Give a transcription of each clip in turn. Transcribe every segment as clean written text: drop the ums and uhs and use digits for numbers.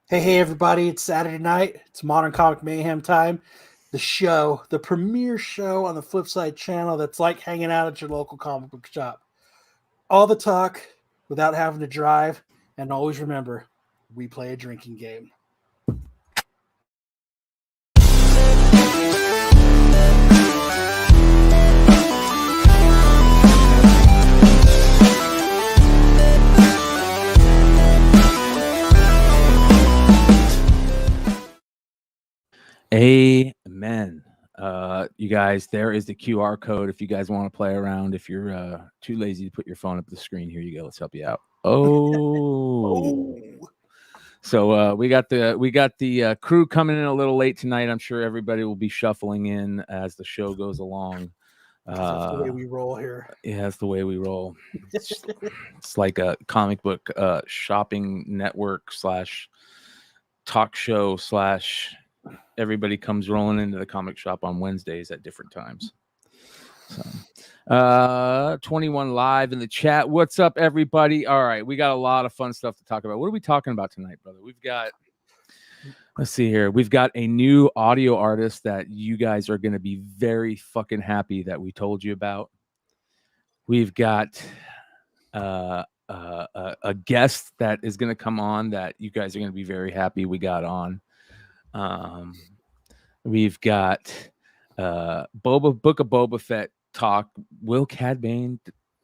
Hey, everybody, it's Saturday night. It's Modern Comic Mayhem time. The show, the premiere show on the Flipside channel that's like hanging out at your local comic book shop. All the talk without having to drive. And always remember, we play a drinking game. Amen. You guys, there is the QR code if you guys want to play around. If you're too lazy to put your phone up the screen, here you go. Let's help you out. So we got the crew coming in a little late tonight. I'm sure everybody will be shuffling in as the show goes along. That's the way we roll here. Yeah, that's the way we roll. It's like a comic book shopping network / talk / everybody comes rolling into the comic shop on Wednesdays at different times. So 21 live in the chat. What's up, everybody? All right, we got a lot of fun stuff to talk about. What are we talking about tonight, brother? Let's see here. We've got a new audio artist that you guys are going to be very fucking happy that we told you about. We've got a guest that is going to come on that you guys are going to be very happy we got on. We've got Book of Boba Fett talk. Will Cad Bane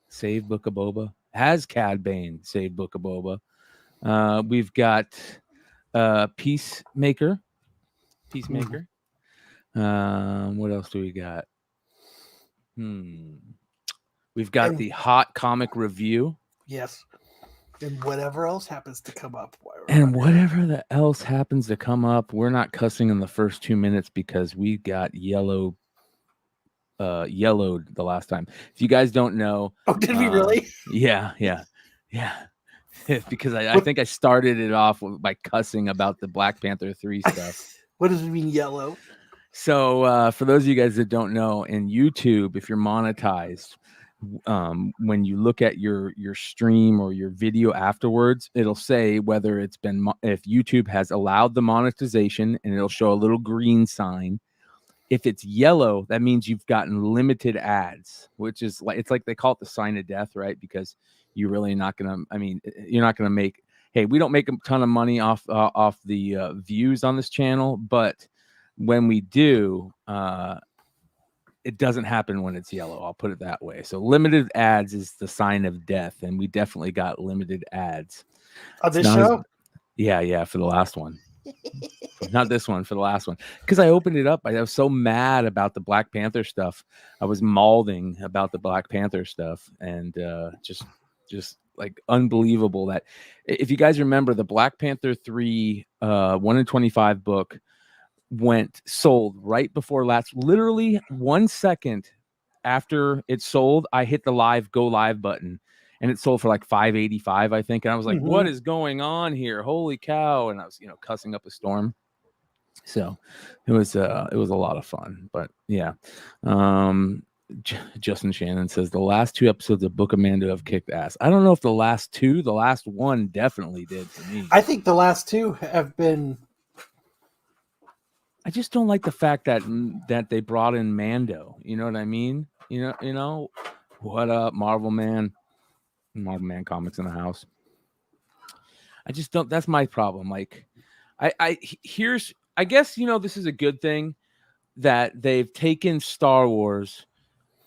save Book of Boba? Has Cad Bane saved Book of Boba? We've got Peacemaker. What else do we got? We've got the hot comic review. Yes. And whatever else happens to come up. We're not cussing in the first 2 minutes because we got yellowed the last time. If you guys don't know. Oh, did we really? Yeah. Because I think I started it off by cussing about the Black Panther 3 stuff. What does it mean, yellow? So for those of you guys that don't know, in YouTube, if you're monetized, when you look at your stream or your video afterwards, it'll say whether if YouTube has allowed the monetization, and it'll show a little green sign. If it's yellow, that means you've gotten limited ads, which is like, it's like they call it the sign of death, right? Because you're really not gonna, you're not gonna make, hey, we don't make a ton of money off the views on this channel, but when we do, it doesn't happen when it's yellow. I'll put it that way. So limited ads is the sign of death, and we definitely got limited ads. On this show? Yeah, for the last one. Not this one, for the last one. Because I opened it up. I was so mad about the Black Panther stuff. I was mauling about the Black Panther stuff, and just like unbelievable that if you guys remember the Black Panther 3 1 in 25 book sold right before literally 1 second after it sold, I hit the go live button, and it sold for like $5.85, I think. And I was like, what is going on here? Holy cow. And I was, cussing up a storm. So it was a lot of fun, but yeah. Justin Shannon says the last 2 episodes of Book of Mando have kicked ass. I don't know if the last one definitely did for me. I think the last 2 have been. I just don't like the fact that they brought in Mando. You know what I mean? You know, what up, Marvel Man comics in the house. I just don't. That's my problem. Like, I guess this is a good thing that they've taken Star Wars,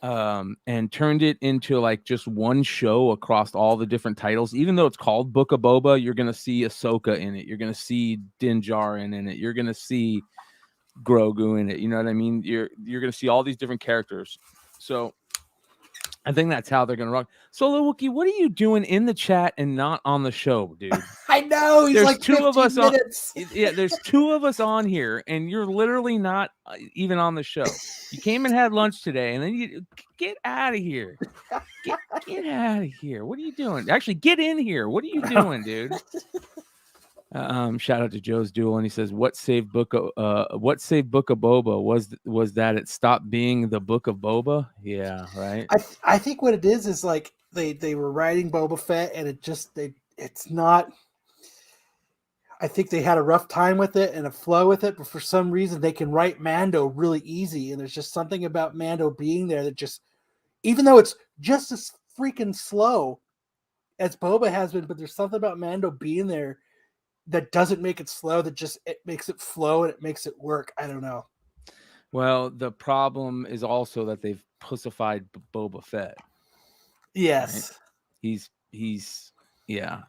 and turned it into like just one show across all the different titles. Even though it's called Book of Boba, you're gonna see Ahsoka in it. You're gonna see Din Djarin in it. You're gonna see Grogu in it. You know what I mean? You're gonna see all these different characters. So I think that's how they're gonna rock. Solo Wookie, what are you doing in the chat and not on the show, dude? I know he's there's like 2 of us minutes. There's 2 of us on here, and you're literally not even on the show. You came and had lunch today, and then you get out of here. Get out of here. What are you doing? Actually, get in here. What are you doing, dude? Shout out to Joe's Duel, and he says, "What saved Book of Boba was that it stopped being the Book of Boba." Yeah, right. I think what it is like they were writing Boba Fett, and it's not. I think they had a rough time with it and a flow with it, but for some reason they can write Mando really easy. And there's just something about Mando being there that just, even though it's just as freaking slow as Boba has been, but there's something about Mando being there that doesn't make it slow, that just it makes it flow and it makes it work. I don't know. Well, the problem is also that they've pussified Boba Fett. Yes. Right? He's yeah.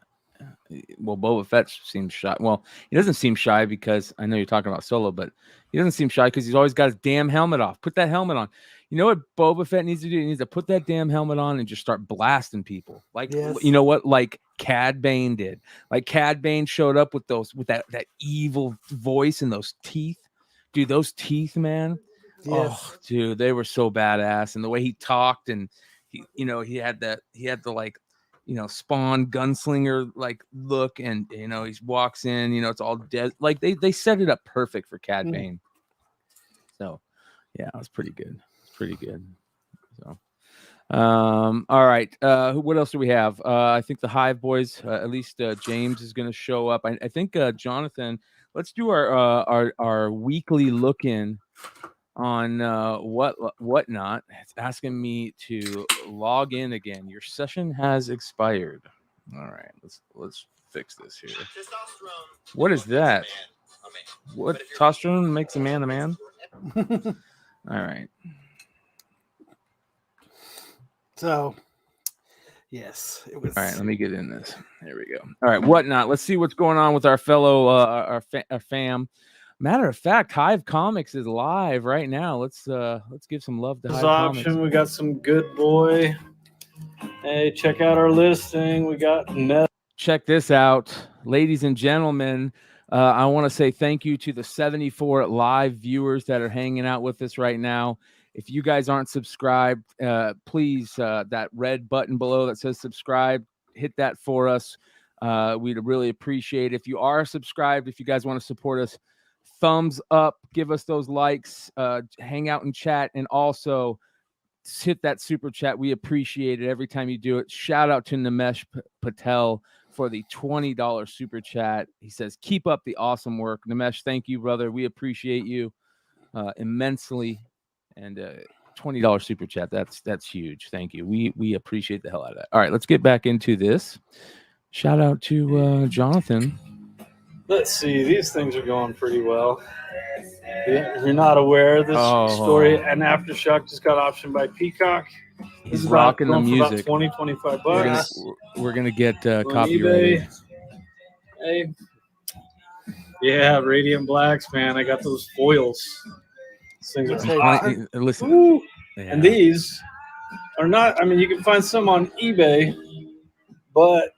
Well, Boba Fett seems shy. Well, he doesn't seem shy because I know you're talking about Solo, but he doesn't seem shy because he's always got his damn helmet off. Put that helmet on. You know what Boba Fett needs to do? He needs to put that damn helmet on and just start blasting people. Like, you know what? Like Cad Bane did. Like Cad Bane showed up with that evil voice and those teeth. Dude, those teeth, man. Yes. Oh, dude, they were so badass. And the way he talked and he had the like, Spawn gunslinger like look, and he walks in, it's all dead. Like they set it up perfect for Cad Bane. So yeah, it was pretty good. It's pretty good. So all right. What else do we have? I think the Hive boys, at least James is gonna show up. I think Jonathan, let's do our weekly look in on whatnot. It's asking me to log in again. Your session has expired. All right, let's fix this here. What is that? What testosterone makes a man a man? All right. So yes, it was. All right, let me get in this. There we go. All right, whatnot. Let's see what's going on with our fellow our fam. Matter of fact, Hive-Comics is live right now. Let's give some love to Hive-Comics. We got some Good Boy. Hey, check out our listing. We got Check this out, ladies and gentlemen. I want to say thank you to the 74 live viewers that are hanging out with us right now. If you guys aren't subscribed, please, that red button below that says subscribe, hit that for us. We'd really appreciate it. If you are subscribed, if you guys want to support us, thumbs up, give us those likes, hang out and chat, and also hit that super chat. We appreciate it every time you do it. Shout out to Nimesh Patel for the $20 super chat. He says, keep up the awesome work. Nimesh, thank you, brother. We appreciate you immensely. And $20 super chat. That's huge. Thank you. We appreciate the hell out of that. All right, let's get back into this. Shout out to Jonathan. Let's see. These things are going pretty well. If you're not aware of this story, an Aftershock just got optioned by Peacock. He's rocking the music. For about 20, $25. We're gonna get copyrighted. Hey, yeah, Radiant Blacks, man. I got those foils. These things are listen. Yeah. And these are not. I mean, you can find some on eBay, but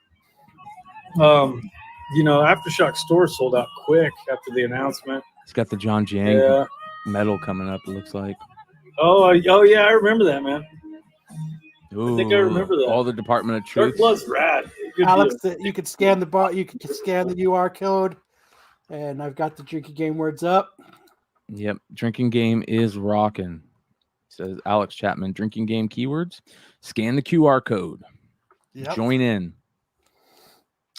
Aftershock store sold out quick after the announcement. It's got the John Jang medal coming up, it looks like. Oh yeah, I remember that, man. Ooh, I think I remember that. All the Department of Truth. Dark Blood's rad. Good Alex, you could scan you could scan the UR code, and I've got the drinking game words up. Yep, drinking game is rocking. Says Alex Chapman. Drinking game keywords. Scan the QR code. Yep. Join in.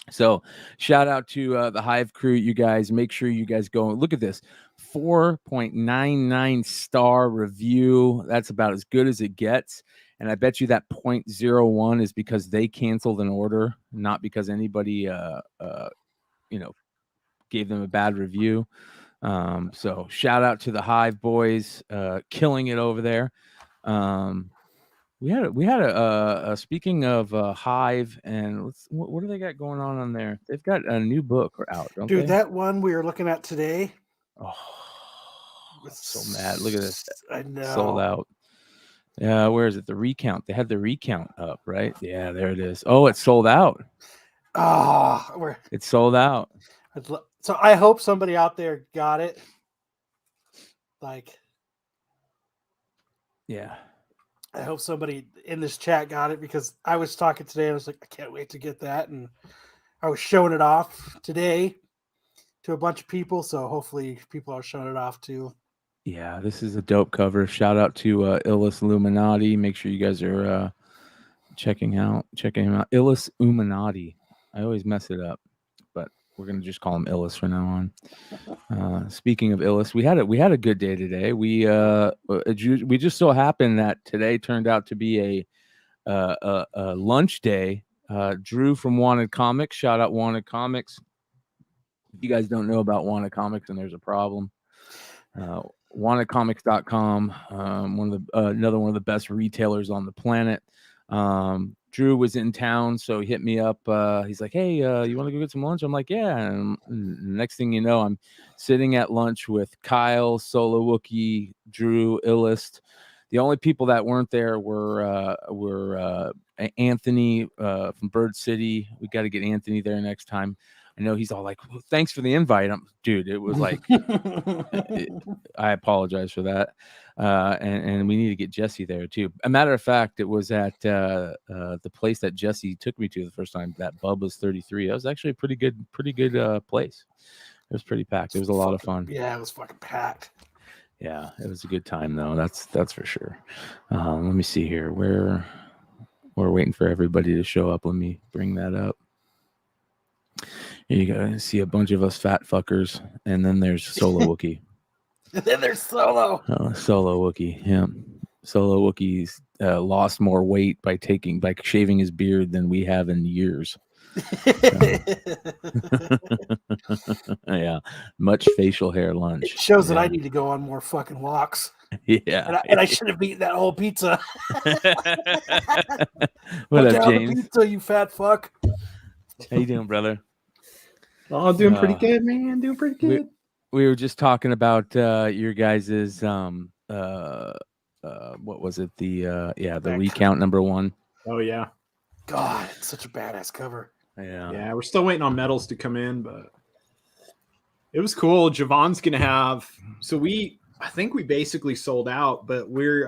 So shout out to the Hive crew, you guys. Make sure you guys go look at this 4.99 star review. That's about as good as it gets. And I bet you that 0.01 is because they canceled an order, not because anybody gave them a bad review. So shout out to the Hive boys, killing it over there. We had a speaking of Hive, and what do they got going on there? They've got a new book out, don't Dude, they? that one we were looking at today. Oh, I'm so mad. Look at this. I know. Sold out. Yeah, where is it? The recount. They had the recount up, right? Yeah, there it is. Oh, it's sold out. Oh, it's sold out. So I hope somebody out there got it. Yeah. I hope somebody in this chat got it, because I was talking today and I was like, I can't wait to get that. And I was showing it off today to a bunch of people. So hopefully people are showing it off too. Yeah, this is a dope cover. Shout out to Illis Illuminati. Make sure you guys are checking him out. Illis Illuminati. I always mess it up, but we're gonna just call him Illis from now on. Speaking of Illis, we had a good day today. We just so happened that today turned out to be a lunch day. Drew from Wanted Comics, shout out Wanted Comics. If you guys don't know about Wanted Comics, and there's a problem. WantedComics.com, another one of the best retailers on the planet. Drew was in town, so he hit me up. He's like, "Hey, you want to go get some lunch?" I'm like, "Yeah." And next thing you know, I'm sitting at lunch with Kyle, Solo Wookie, Drew, Illist. The only people that weren't there were Anthony from Bird City. We got to get Anthony there next time. I know he's all like, well, "Thanks for the invite." Dude, it was like, I apologize for that. And we need to get Jesse there too. A matter of fact, it was at the place that Jesse took me to the first time, that Bubba's 33. That was actually a pretty good place. It was pretty packed. It was a lot of fun. Yeah, it was fucking packed. Yeah, it was a good time though. That's for sure. Let me see here. We're waiting for everybody to show up. Let me bring that up. Here you go. See a bunch of us fat fuckers, and then there's Solo Wookie. And then there's Solo. Solo Wookie. Yeah, Solo Wookie's lost more weight by shaving his beard than we have in years. Yeah, much facial hair lunch. It shows that I need to go on more fucking walks. Yeah, and I should have eaten that whole pizza. What up, James? Pizza, you fat fuck. How you doing, brother? Oh, doing pretty good, man. Doing pretty good. We were just talking about your guys's what was it? The recount number 1. Oh yeah. God, it's such a badass cover. Yeah, we're still waiting on medals to come in, but it was cool. Javan's gonna have, I think we basically sold out, but we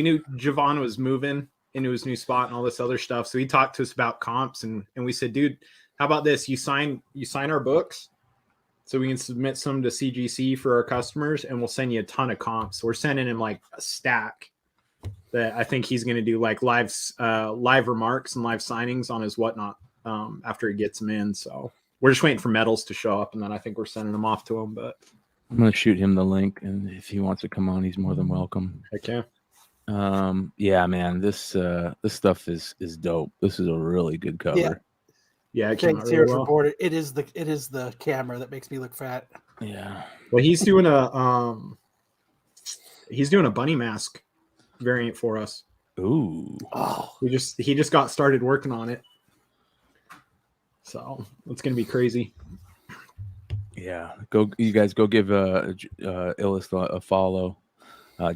knew Javan was moving into his new spot and all this other stuff. So he talked to us about comps, and we said, dude, how about this? You sign our books so we can submit some to CGC for our customers, and we'll send you a ton of comps. So we're sending him like a stack that I think he's going to do like live remarks and live signings on his whatnot after he gets them in. So we're just waiting for medals to show up, and then I think we're sending them off to him. But I'm going to shoot him the link, and if he wants to come on, he's more than welcome. Okay. Yeah, man, this stuff is dope. This is a really good cover. Yeah, it came out really well. Reported. It is the camera that makes me look fat. Yeah. Well, he's doing a bunny mask variant for us. Ooh. Oh. He just got started working on it. So it's gonna be crazy. Yeah. You guys go give Illist a follow.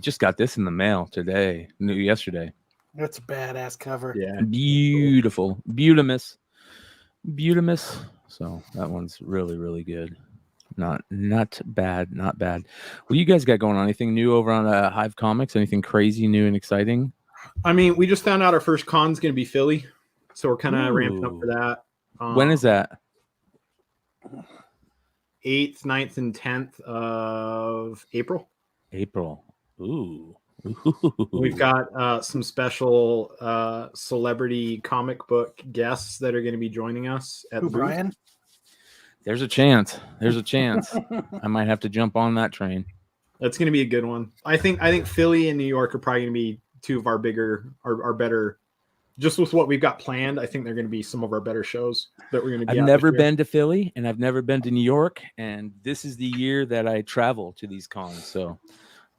Just got this in the mail today. Yesterday. That's a badass cover. Yeah. Beautiful. Beautimus. So that one's really, really good. Not bad. What you guys got going on? Anything new over on Hive-Comics? Anything crazy, new, and exciting? I mean, we just found out our first con's going to be Philly, so we're kind of ramping up for that. When is that? 8th, 9th, and 10th of April. Ooh. We've got some special celebrity comic book guests that are going to be joining us at the Bryan? There's a chance. I might have to jump on that train. That's going to be a good one. I think Philly and New York are probably going to be two of our better. Just with what we've got planned, I think they're going to be some of our better shows that we're going to be. I've never been to Philly, and I've never been to New York, and this is the year that I travel to these cons, so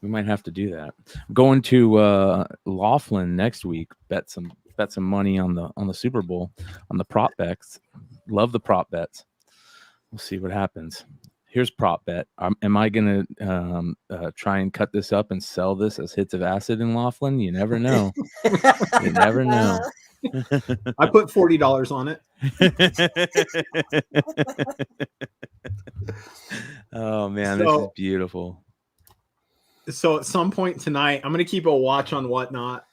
we might have to do that. I'm going to Laughlin next week. Bet some money on the Super Bowl on the prop bets. Love the prop bets. We'll see what happens. Here's prop bet. Am I gonna try and cut this up and sell this as hits of acid in Laughlin? You never know. You never know. I put $40 on it. Oh man, this is beautiful. So at some point tonight, I'm gonna keep a watch on Whatnot,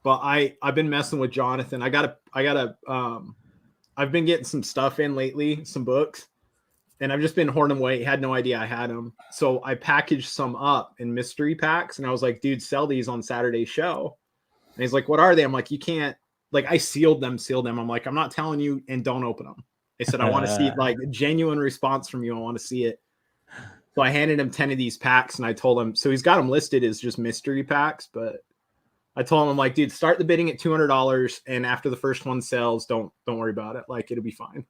but I've been messing with Jonathan. I've been getting some stuff in lately, some books, and I've just been hoarding them away. He had no idea I had them, so I packaged some up in mystery packs, and I was like, "Dude, sell these on Saturday's show." And he's like, "What are they?" I'm like, "You can't." Like, I sealed them. I'm like, "I'm not telling you, and don't open them." They said, I want to see like a genuine response from you. I want to see it. So I handed him 10 of these packs and I told him, so he's got them listed as just mystery packs, but I told him, I'm like, dude, start the bidding at $200 and after the first one sells, don't worry about it. Like, it'll be fine.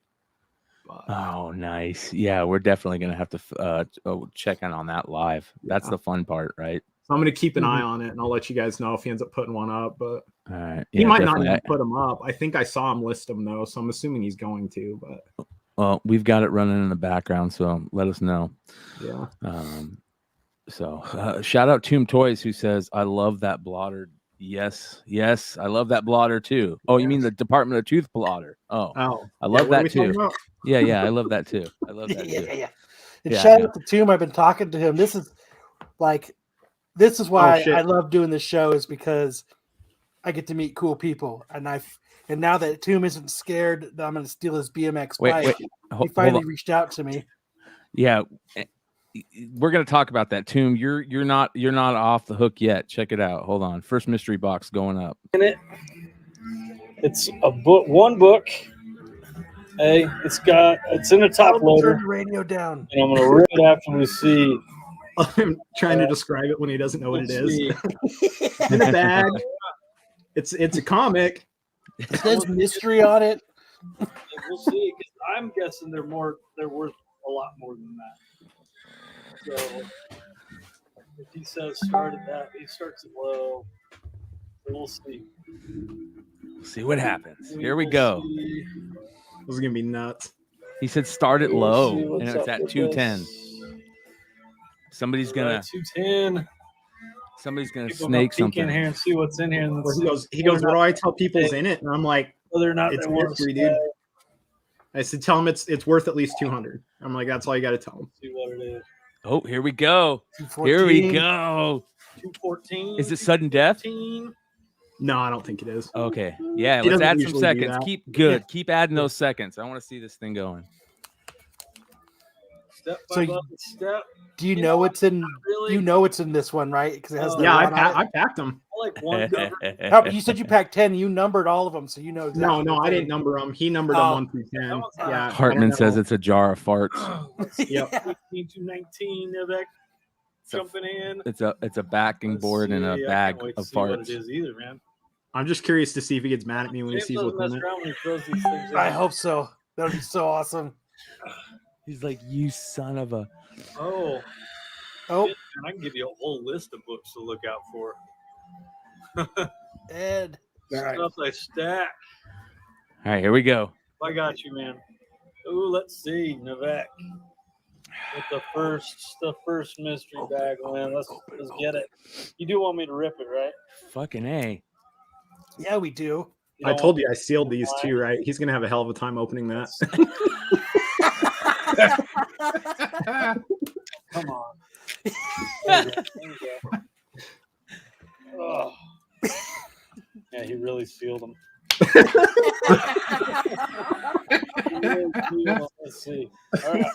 But, oh, nice. Yeah, we're definitely going to have to check in on that live. That's the fun part, right? So I'm going to keep an eye on it and I'll let you guys know if he ends up putting one up, but all right. he might not even put them up. I think I saw him list them though. So I'm assuming he's going to, but well, we've got it running in the background. So let us know. Yeah. So shout out Tomb Toys who says, I love that blotter. Yes, I love that blotter too. Oh, you mean the Department of Tooth blotter? Oh, I love that too. Yeah, I love that too. I love that too. Yeah. And shout out to Tomb. I've been talking to him. This is why I love doing this show, is because I get to meet cool people, and now that Tomb isn't scared that I'm going to steal his BMX bike, he finally reached out to me. Yeah. We're gonna talk about that. Tomb, you're not off the hook yet. Check it out. Hold on. First mystery box going up. It's a book, one book. Hey, it's in a top loader. Turn the radio down. And I'm gonna rip it after we see. I'm trying to describe it when he doesn't know what it is. In a bag. It's a comic. It says mystery on it. We'll see, because I'm guessing they're worth a lot more than that. So if he says start at that, he starts it low. So we'll see. We'll see what happens. Here we go. This is gonna be nuts. He said start it low, and it's at 210. Somebody's gonna 210. Somebody's gonna snake something in here and see what's in here. And he goes, what do I tell people's in it? And I'm like, whether or not it's mystery, dude. I said, tell him it's worth at least 200. I'm like, that's all you got to tell him. See what it is. Oh, here we go. Here we go. 214. Is it sudden death? No, I don't think it is. Okay. Yeah, let's add some seconds. Keep adding those seconds. I want to see this thing going. Step by step. Do you know what's in? Really? You know what's in this one, right? Because it has. I packed them. I like one. You said you packed 10. You numbered all of them, so you know. Exactly no, I didn't number them. He numbered them 1 through 10. Yeah. Hartman says it's a jar of farts. Yep. 15 to 19. Jumping in. It's a backing board and a bag of farts. What it is either, man. I'm just curious to see if he gets mad at me when he sees what's in it. I hope so. That would be so awesome. He's like, you son of a. Oh. I can give you a whole list of books to look out for. Ed. Stuff I stack. All right, here we go. I got you, man. Ooh, let's see. Navek. With the first mystery bag, man. Let's get it. You do want me to rip it, right? Fucking A. Yeah, we do. I told you I sealed these too, right? He's gonna have a hell of a time opening that. Come on. There you go. Oh. Yeah, he really sealed them. Let's see. All right.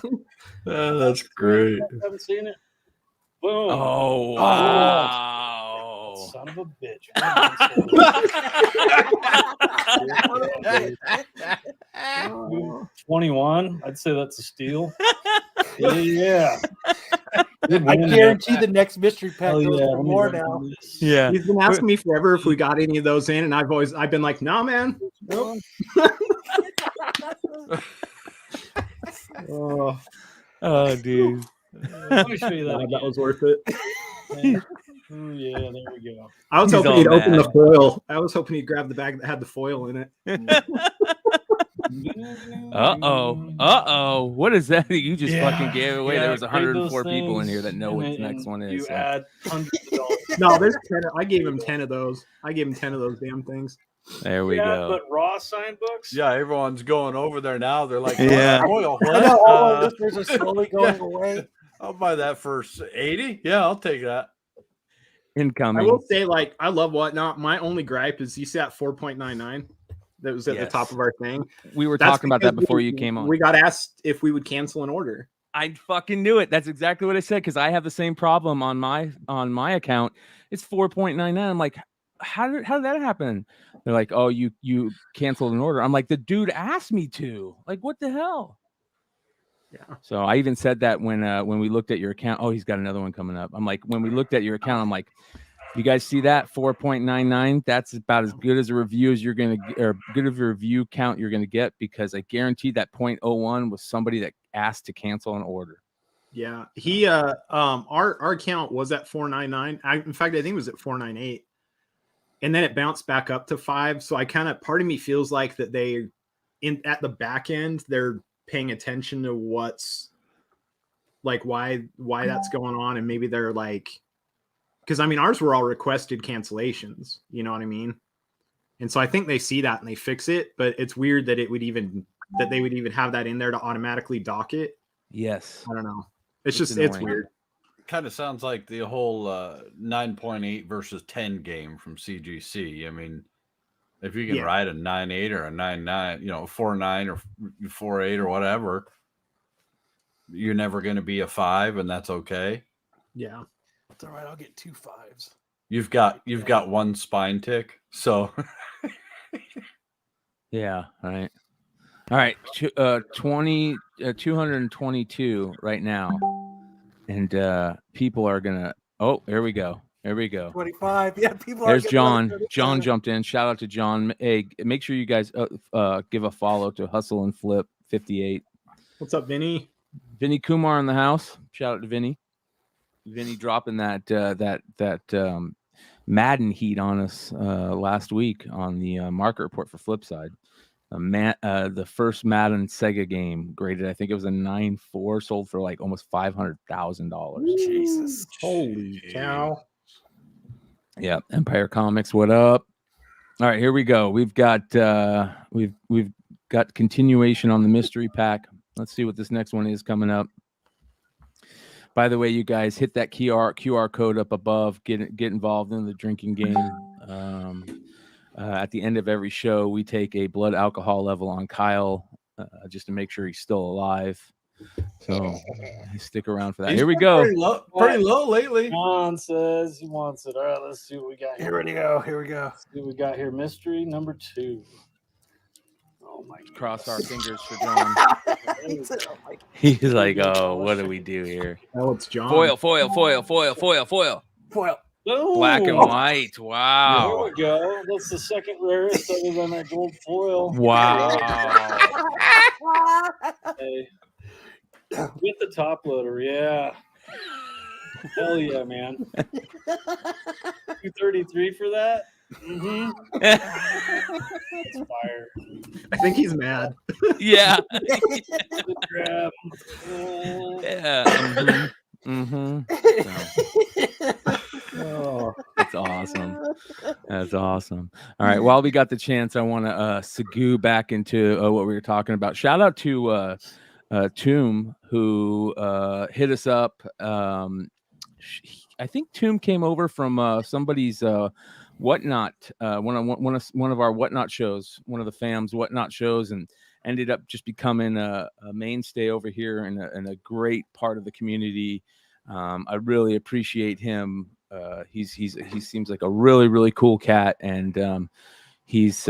That's great. Haven't seen it. Boom. Oh, wow. Son of a bitch. 21. I'd say that's a steal. Yeah. I guarantee the next mystery pack goes for more now. Yeah. He's been asking me forever if we got any of those in, and I've been like, nah, man. Nope. Oh, dude. Let me show you that. That was worth it. Oh, yeah, there we go. I was hoping he'd open the foil. I was hoping he'd grab the bag that had the foil in it. Uh-oh. What is that you just fucking gave away? There was 104 people in here that know what the next one is. You add hundreds of dollars. No, there's 10. I gave him 10 of those. I gave him 10 of those damn things. There we go. But raw sign books? Yeah, everyone's going over there now. They're like, yeah. Foil, I know all our listeners are slowly going away. I'll buy that for 80. Yeah, I'll take that. Incoming. I will say, like, I love Whatnot. My only gripe is you see that 4.99 that was at the top of our thing. We were talking about that before you came on. We got asked if we would cancel an order. I fucking knew it. That's exactly what I said, because I have the same problem on my account. It's 4.99. I'm like, how did that happen? They're like, oh, you canceled an order. I'm like, the dude asked me to. Like, what the hell? Yeah. So I even said that when we looked at your account. Oh, he's got another one coming up. I'm like, when we looked at your account, I'm like, you guys see that 4.99? That's about as good as a review as you're gonna get, or good of a review count you're gonna get, because I guarantee that 0.01 was somebody that asked to cancel an order. Yeah, he our account was at 499. In fact, I think it was at 498, and then it bounced back up to 5. So I kind of, part of me feels like that they at the back end they're paying attention to what's like why that's going on, and maybe they're like, because I mean ours were all requested cancellations, you know what I mean? And so I think they see that and they fix it, but it's weird that they would even have that in there to automatically dock it. Yes, I don't know. It's It's weird. Kind of sounds like the whole 9.8 versus 10 game from CGC. I mean, if you can ride a 9.8 or a 9.9, 4.9 or 4.8 or whatever, you're never going to be a 5, and that's okay. Yeah, It's all right. I'll get 2 5s. You've got one spine tick, so yeah, all right. 222 right now, and people are gonna. Oh, here we go. 25. Yeah, people There's are John. John jumped in. Shout out to John. Hey, make sure you guys give a follow to Hustle and Flip 58. what's up, Vinny? Vinny Kumar in the house. Shout out to Vinny. Vinny dropping that Madden heat on us last week on the market report for Flipside. The first Madden Sega game graded, I think it was a 9.4, sold for like almost $500,000. Jesus. Holy cow! Yeah, Empire Comics, what up? All right, here we go. We've got we've got continuation on the mystery pack. Let's see what this next one is coming up. By the way, you guys, hit that QR code up above. Get involved in the drinking game. At the end of every show, we take a blood alcohol level on Kyle just to make sure he's still alive. So stick around for that. Here we go. Pretty low lately. John says he wants it. All right, let's see what we got here. Here we go. Let's see what we got here. Mystery number 2. Oh my God. Cross our fingers for John. He said, oh my He's like, oh, what do we do here? Oh, it's John. Foil. Oh, Black and white. There Wow. we go. That's the second rarest other than that gold foil. Wow. Hey. Get the top loader, yeah. Hell yeah, man. 233 for that? Mm-hmm. That's fire. I think he's mad. Yeah. Good grab. Yeah. Oh, that's awesome. That's awesome. All right. While we got the chance, I want to segue back into what we were talking about. Shout out to Tomb, who hit us up. I think Tomb came over from somebody's Whatnot, one of our Whatnot shows, one of the fams Whatnot shows, and ended up just becoming a mainstay over here and a great part of the community. I really appreciate him. He seems like a really, really cool cat, and he's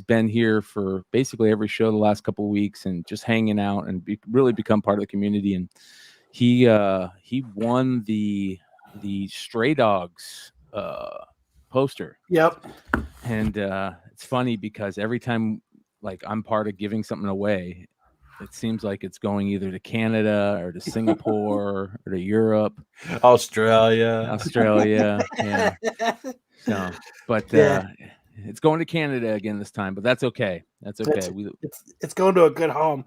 been here for basically every show the last couple of weeks and just hanging out and really become part of the community. And he won the Stray Dogs poster. Yep. And it's funny because every time like I'm part of giving something away, it seems like it's going either to Canada or to Singapore or to Europe, Australia. Yeah. So, but it's going to Canada again this time, but that's okay. That's okay. It's going to a good home.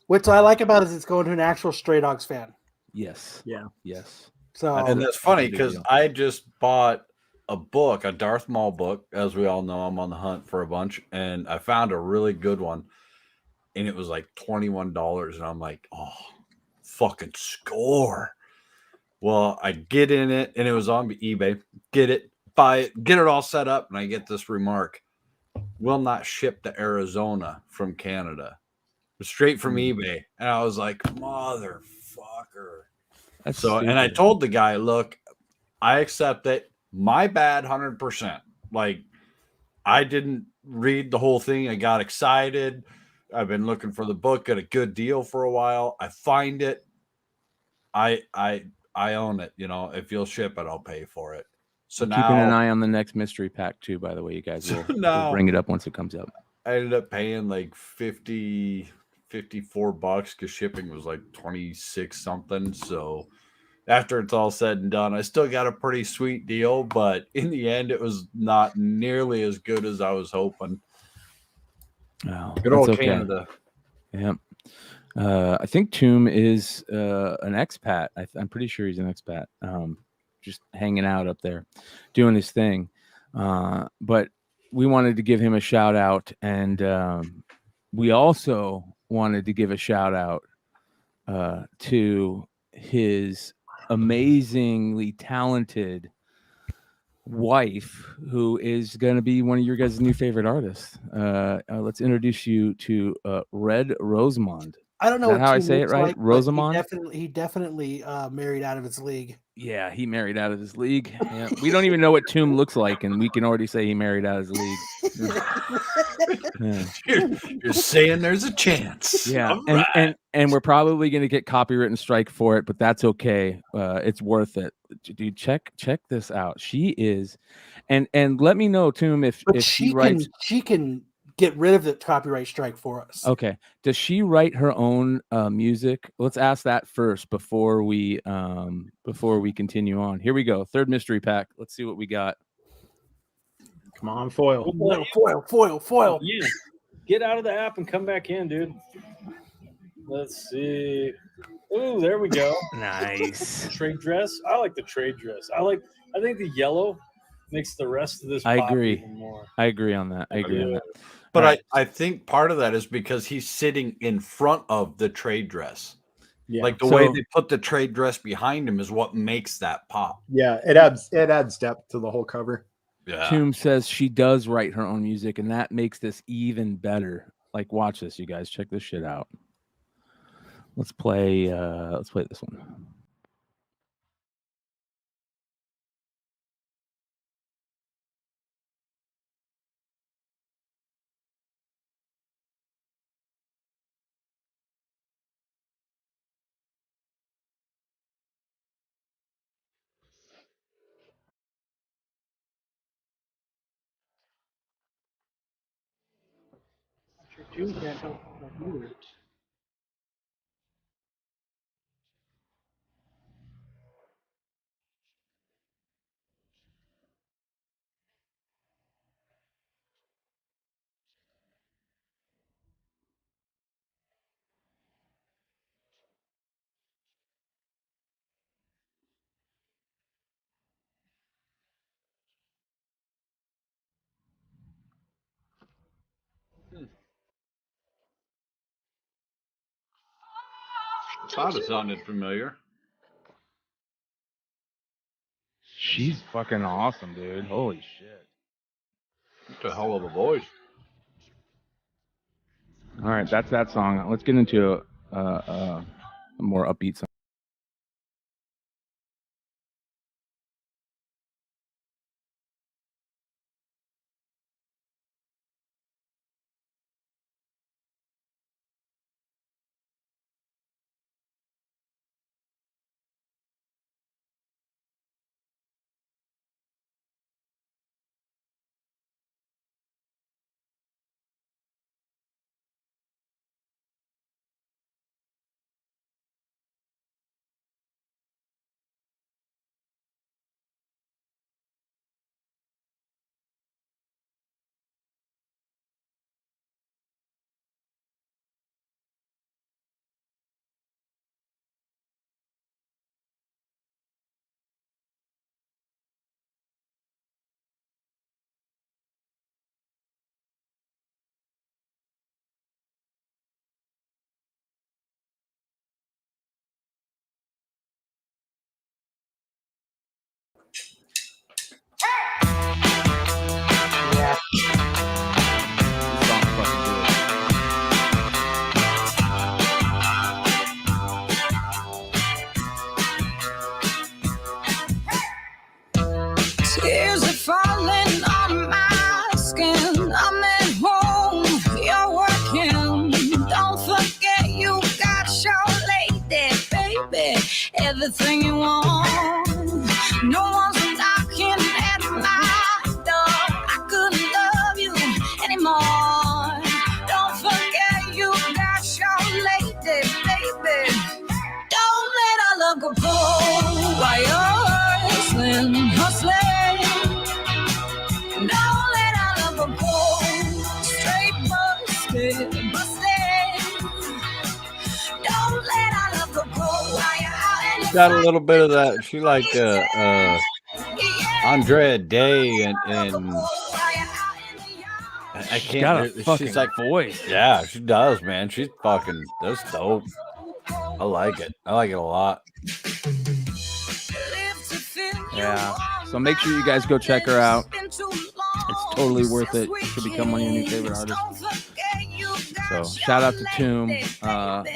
What I like about it is it's going to an actual Stray Dogs fan. Yes. Yeah. Yes. So And that's funny because I just bought a book, a Darth Maul book. As we all know, I'm on the hunt for a bunch, and I found a really good one, and it was like $21, and I'm like, oh, fucking score. Well, I get in it, and it was on eBay. Get it, buy it, get it all set up, and I get this remark: will not ship to Arizona from Canada. Straight from eBay. And I was like, motherfucker. That's so, stupid. and I told the guy, look, I accept it. My bad, 100%. Like, I didn't read the whole thing. I got excited. I've been looking for the book at a good deal for a while. I find it. I own it. You know, if you'll ship it, I'll pay for it. So I'm now, keeping an eye on the next mystery pack too, by the way, you guys. So We'll now- bring it up once it comes up. I ended up paying like $54 because shipping was like 26 something. So after it's all said and done, I still got a pretty sweet deal, but in the end, it was not nearly as good as I was hoping. Oh, Good old that's okay. Canada. Yeah. I think Tomb is an expat. I'm pretty sure he's an expat. Just hanging out up there, doing his thing. But we wanted to give him a shout out, and we also wanted to give a shout out to his amazingly talented wife, who is going to be one of your guys' new favorite artists. Let's introduce you to Red Rosamond. I don't know Is that what how I Tim say it looks right? like, but Rosamond? He definitely married out of his league. Yeah, he married out of his league. Yeah. We don't even know what Tomb looks like, and we can already say he married out of his league. Yeah. You're saying there's a chance. Yeah, All right. and we're probably going to get copyright strike for it, but that's okay. It's worth it, dude. Check this out. She is, and let me know, Tomb, if she writes. She can get rid of the copyright strike for us. Okay, does she write her own music? Let's ask that first before we continue on. Here we go. Third mystery pack. Let's see what we got. Come on, foil. Foil. Yeah. Get out of the app and come back in, dude. Let's see. Ooh, there we go. Nice. Trade dress. I like the trade dress. I think the yellow makes the rest of this I pop agree. even more. I agree on that. I agree on that. But All right. I think part of that is because he's sitting in front of the trade dress. Yeah. Like the way they put the trade dress behind him is what makes that pop. Yeah, it adds depth to the whole cover. Yeah. Tomb says she does write her own music, and that makes this even better. Like, watch this, you guys. Check this shit out. Let's play this one. I thought it sounded familiar. She's fucking awesome, dude. Holy shit. It's a hell of a voice. All right, that's that song. Let's get into a more upbeat song. baby, everything you want. No one's knocking at my door. I couldn't love you anymore. Don't forget you got your lady, baby. Don't let our love go cold while you're hustling. Don't let our love go cold. Straight busted. Don't let our love go cold while you're out in the Got a little bit of that. She like Andrea Day and I She got a can't. fucking She's like, voice. yeah, she does, man. She's fucking. That's dope. I like it. I like it a lot. Yeah. So make sure you guys go check her out. It's totally worth it. She'll become one of your new favorite artists. So shout out to Tomb. We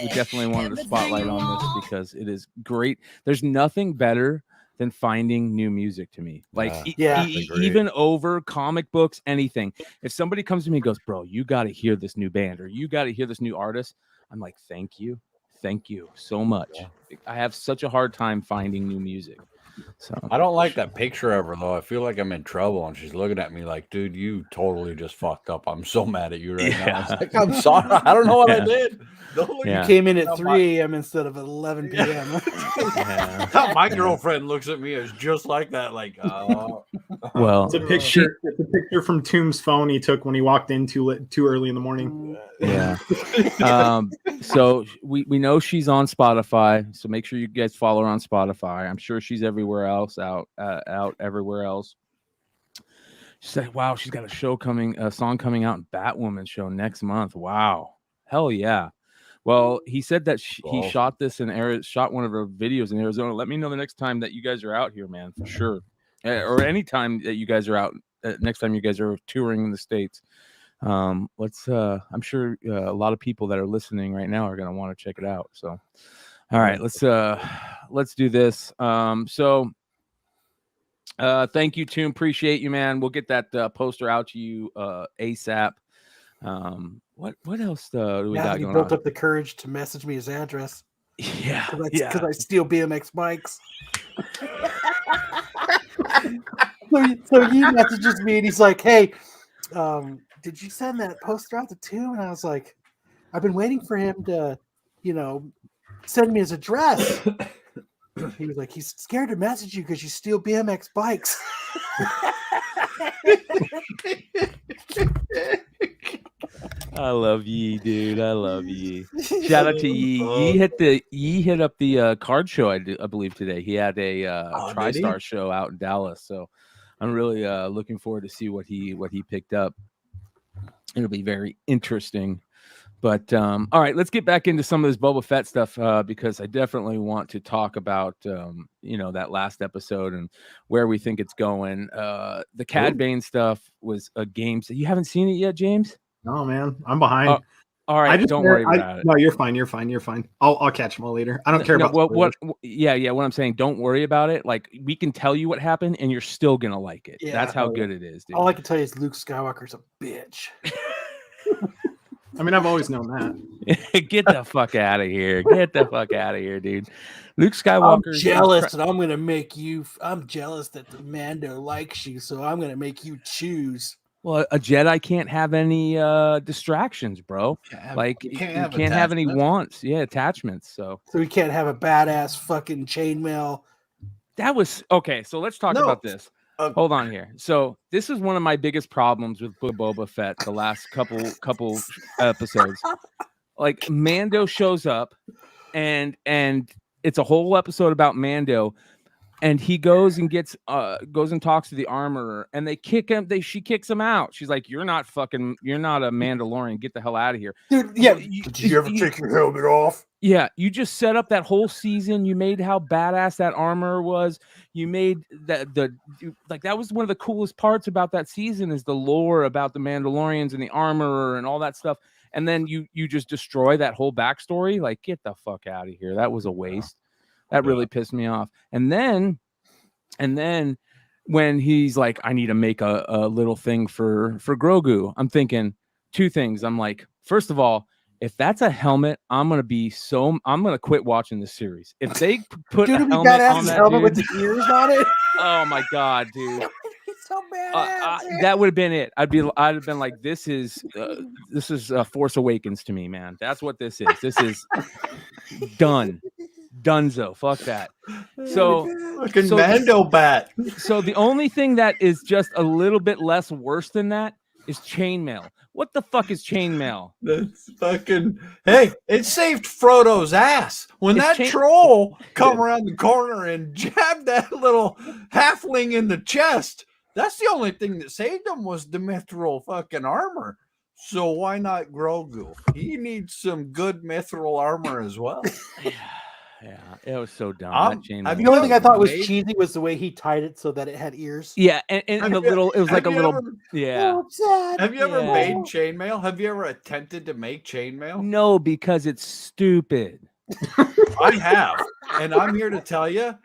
definitely wanted to spotlight on this because it is great. There's nothing better than finding new music to me. Like even over comic books, anything. If somebody comes to me and goes, bro, you got to hear this new band or you got to hear this new artist, I'm like, thank you so much. I have such a hard time finding new music. So I don't like that picture of her though. I feel like I'm in trouble, and she's looking at me like, "Dude, you totally just fucked up. I'm so mad at you right now." I was like, "I'm sorry. I don't know what I did." You came in at 3 a.m. instead of 11 p.m. My girlfriend looks at me as just like that. Like, well, it's a picture. It's a picture from Tomb's phone he took when he walked in too early in the morning. Yeah. So we know she's on Spotify. So make sure you guys follow her on Spotify. I'm sure she's everywhere else out everywhere else. She said, "Wow, she's got a song coming out in Batwoman show next month. Wow, hell yeah." Well, he said that he shot this in Arizona, shot one of her videos in Arizona. Let me know the next time that you guys are out here, man, for sure. Or any time that you guys are out. Next time you guys are touring in the States. I'm sure a lot of people that are listening right now are going to want to check it out. So, all right, let's do this. Thank you, Toon. Appreciate you, man. We'll get that poster out to you ASAP. What else do we got going on? He built up the courage to message me his address. Yeah, because I steal BMX bikes. so he messages me and he's like, "Hey, did you send that poster out to Toon?" And I was like, "I've been waiting for him to, send me his address." He was like, "He's scared to message you because you steal BMX bikes." I love Yee, dude. I love Yee. Shout out to Yee. Yee hit up the card show, I believe today. He had a TriStar show out in Dallas, so I'm really looking forward to see what he picked up. It'll be very interesting. But all right, let's get back into some of this Boba Fett stuff because I definitely want to talk about that last episode and where we think it's going. The Cad Bane stuff was a game. So you haven't seen it yet, James? No, man, I'm behind. All right, don't worry about it. No, you're fine. You're fine. I'll catch them all later. I don't care about what I'm saying. Don't worry about it. Like, we can tell you what happened, and you're still gonna like it. Yeah, that's how good it is, dude. All I can tell you is Luke Skywalker's a bitch. I mean, I've always known that. Get the fuck out of here. Get the fuck out of here, dude. Luke Skywalker. I'm jealous, and I'm gonna make you. I'm jealous that the Mando likes you, so I'm gonna make you choose. Well, a Jedi can't have any distractions, bro. You can't have any wants. Yeah, attachments. So we can't have a badass fucking chainmail. That was okay. So let's talk about this. Hold on here. So this is one of my biggest problems with Book of Boba Fett the last couple episodes. Like, Mando shows up, and it's a whole episode about Mando. And he goes and talks to the armorer, and they kick him. She kicks him out. She's like, you're not a Mandalorian. Get the hell out of here. Dude, yeah. Did you ever take your helmet off? Yeah. You just set up that whole season. You made how badass that armorer was. You made that was one of the coolest parts about that season is the lore about the Mandalorians and the armorer and all that stuff. And then you just destroy that whole backstory. Like, get the fuck out of here. That was a waste. That really pissed me off. And then when he's like, I need to make a little thing for Grogu, I'm thinking two things. I'm like, first of all, If that's a helmet, I'm gonna quit watching this series. If they put Dude, a we helmet got on that helmet dude, with the ears on it. oh my god, dude. He's so bad. That would have been it. I'd have been like, this is Force Awakens to me, man. That's what this is. This is done. Dunzo. Fuck that. So fucking Mando bat. So the only thing that is just a little bit less worse than that is chainmail. What the fuck is chainmail? That's fucking. Hey, it saved Frodo's ass when It's that troll come around the corner and jabbed that little halfling in the chest. That's the only thing that saved him was the mithril fucking armor. So why not Grogu? He needs some good mithril armor as well. Yeah, it was so dumb. That the only thing I thought was cheesy was the way he tied it so that it had ears. Yeah, and the little, it was like a little, yeah. Have you ever made chainmail? Have you ever attempted to make chainmail? No, because it's stupid. I have, and I'm here to tell you,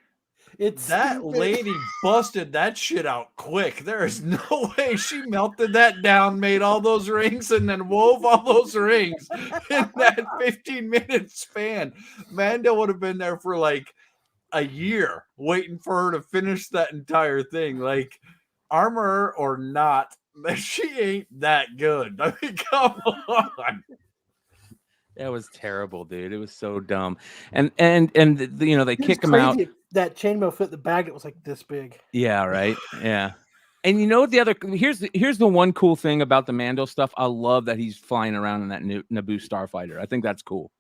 it's that stupid. lady busted that shit out quick. There is no way she melted that down, made all those rings, and then wove all those rings in that 15-minute span. Mando would have been there for like a year waiting for her to finish that entire thing. Like, armor or not, she ain't that good. I mean, come on. That was terrible, dude. It was so dumb. And they kick him out. That chainmail fit the bag. It was like this big. Yeah, right. Yeah. And you know what? Here's the one cool thing about the Mando stuff. I love that he's flying around in that Naboo starfighter. I think that's cool.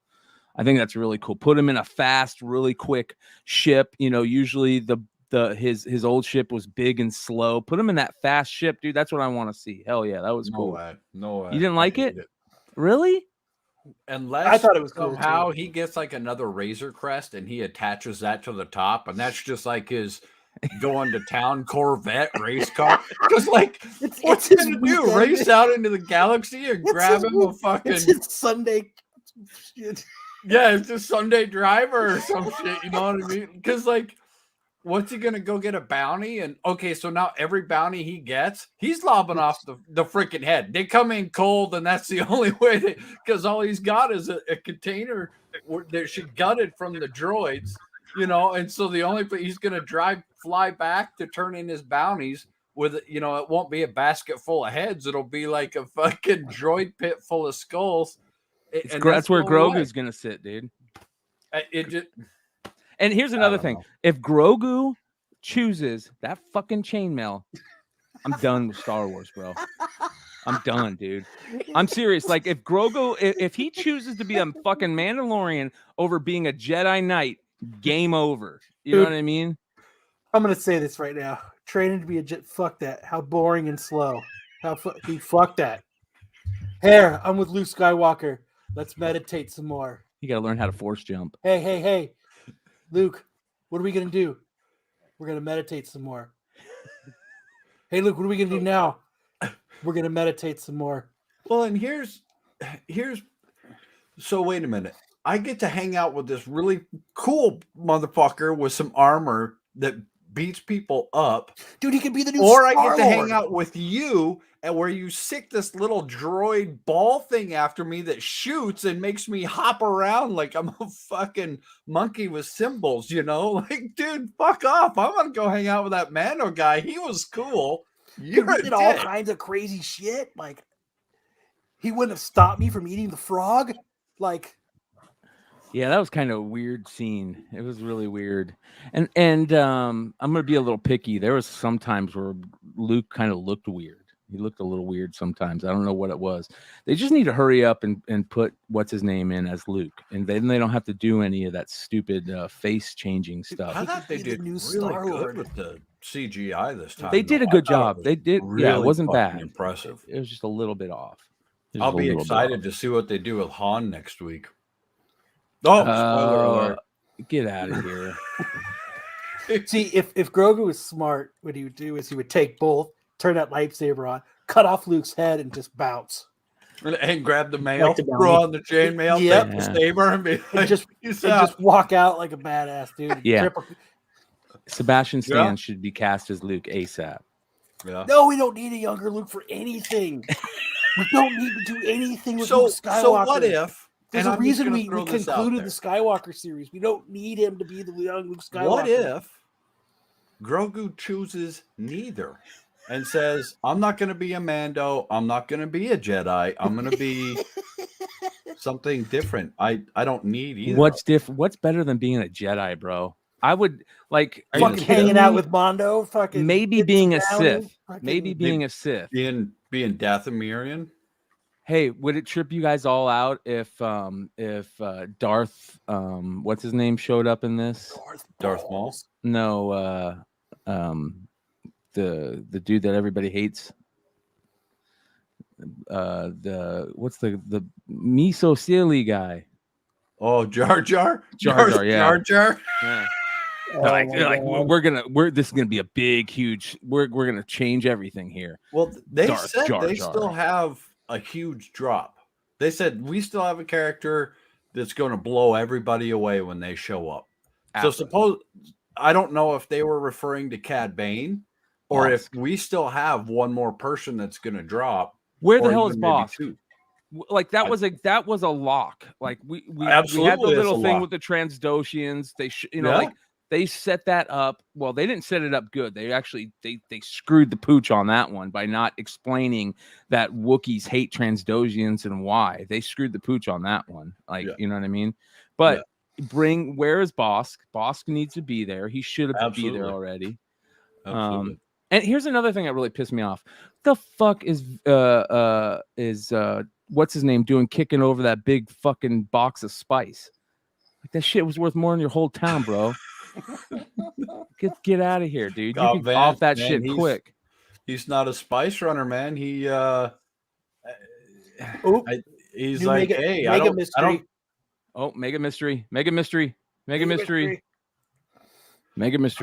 I think that's really cool. Put him in a fast, really quick ship. Usually his old ship was big and slow. Put him in that fast ship, dude. That's what I want to see. Hell yeah, that was cool. No way. You didn't like it? Really? Unless I thought it was cool somehow too. he gets like another Razor Crest and he attaches that to the top, and that's just like his going to town Corvette race car. Because like, what's he gonna do? Race out into the galaxy and grab him a fucking Sunday shit. Yeah, it's a Sunday driver or some shit. You know what I mean? Because like, what's he gonna go get a bounty? And okay, so now every bounty he gets, he's lobbing off the freaking head. They come in cold, and that's the only way. Because all he's got is a container that she gutted from the droids, And so the only place he's gonna fly back to turn in his bounties with, it won't be a basket full of heads. It'll be like a fucking droid pit full of skulls. That's where Grogu's gonna sit, dude. And here's another thing. If Grogu chooses that fucking chainmail, I'm done with Star Wars, bro. I'm done, dude. I'm serious. Like, if Grogu, if he chooses to be a fucking Mandalorian over being a Jedi Knight, game over. You know what I mean? I'm going to say this right now. Training to be a Jedi, fuck that. How boring and slow. Fuck that. Here, I'm with Luke Skywalker. Let's meditate some more. You got to learn how to force jump. Hey. Luke, what are we going to do? We're going to meditate some more. Hey, Luke, what are we going to do now? We're going to meditate some more. Well, and here's so wait a minute. I get to hang out with this really cool motherfucker with some armor that beats people up. Dude, he could be the new Or Star I get to Lord. hang out with you and where you sick this little droid ball thing after me that shoots and makes me hop around like I'm a fucking monkey with cymbals, Like, dude, fuck off. I'm gonna go hang out with that Mando guy. He was cool. He did all kinds of crazy shit. Like, he wouldn't have stopped me from eating the frog. Like, yeah, that was kind of a weird scene. It was really weird. And I'm gonna be a little picky. There was some times where Luke kind of looked weird. He looked a little weird sometimes. I don't know what it was. They just need to hurry up and put what's his name in as Luke, and then they don't have to do any of that stupid face changing stuff. I thought they did really good with the CGI this time. They did a good job. They did. Really yeah, it wasn't bad. Impressive. It was just a little bit off. I'll be excited to see what they do with Han next week. Oh, spoiler alert. Get out of here. See, if Grogu was smart, what he would do is he would take both, turn that lightsaber on, cut off Luke's head, and just bounce. And grab the mail, throw on the chainmail, take the saber, and be like, just walk out like a badass dude. Yeah. Sebastian Stan should be cast as Luke ASAP. Yeah. No, we don't need a younger Luke for anything. We don't need to do anything with Luke Skywalker. So what if There's And a I'm just reason gonna we throw this out concluded there. the Skywalker series. We don't need him to be the young Luke Skywalker. What if Grogu chooses neither and says, I'm not going to be a Mando. I'm not going to be a Jedi. I'm going to be something different. I don't need either. What's different? What's better than being a Jedi, bro? I would like are you fucking kidding hanging out me? with Mondo? Fucking Maybe getting being a some Sith. bounty, fucking- Maybe being a Sith. being Dathomirian? Hey, would it trip you guys all out if Darth what's his name showed up in this? Darth Maul? No, the dude that everybody hates. What's the miso silly guy? Oh, Jar Jar? Jar Jar, yeah. Jar Jar? Yeah. Oh Like, my they're like God. this is gonna be a big, huge. We're gonna change everything here. Well, they Darth said Jar they Jar. still have a huge drop. They said we still have a character that's going to blow everybody away when they show up. So suppose I don't know if they were referring to Cad Bane or if we still have one more person that's going to drop. Where the or hell is even maybe Boss? two. Like that was a lock. Like we had the Absolutely, it's little a thing lock. with the Transdoshians. They Yeah. like they set that up. Well, they didn't set it up good. They actually they screwed the pooch on that one by not explaining that Wookiees hate Transdosians and why. They screwed the pooch on that one. Like, you know what I mean? But where is Bosk? Bosk needs to be there. He should have be there already. Absolutely. And here's another thing that really pissed me off. The fuck is what's his name doing kicking over that big fucking box of spice? Like that shit was worth more than your whole town, bro. Get out of here, dude. You Oh, can man, off that man, shit quick. He's not a spice runner, man. He he's New like, mega- hey, mega I don't mystery. Oh, mega mystery.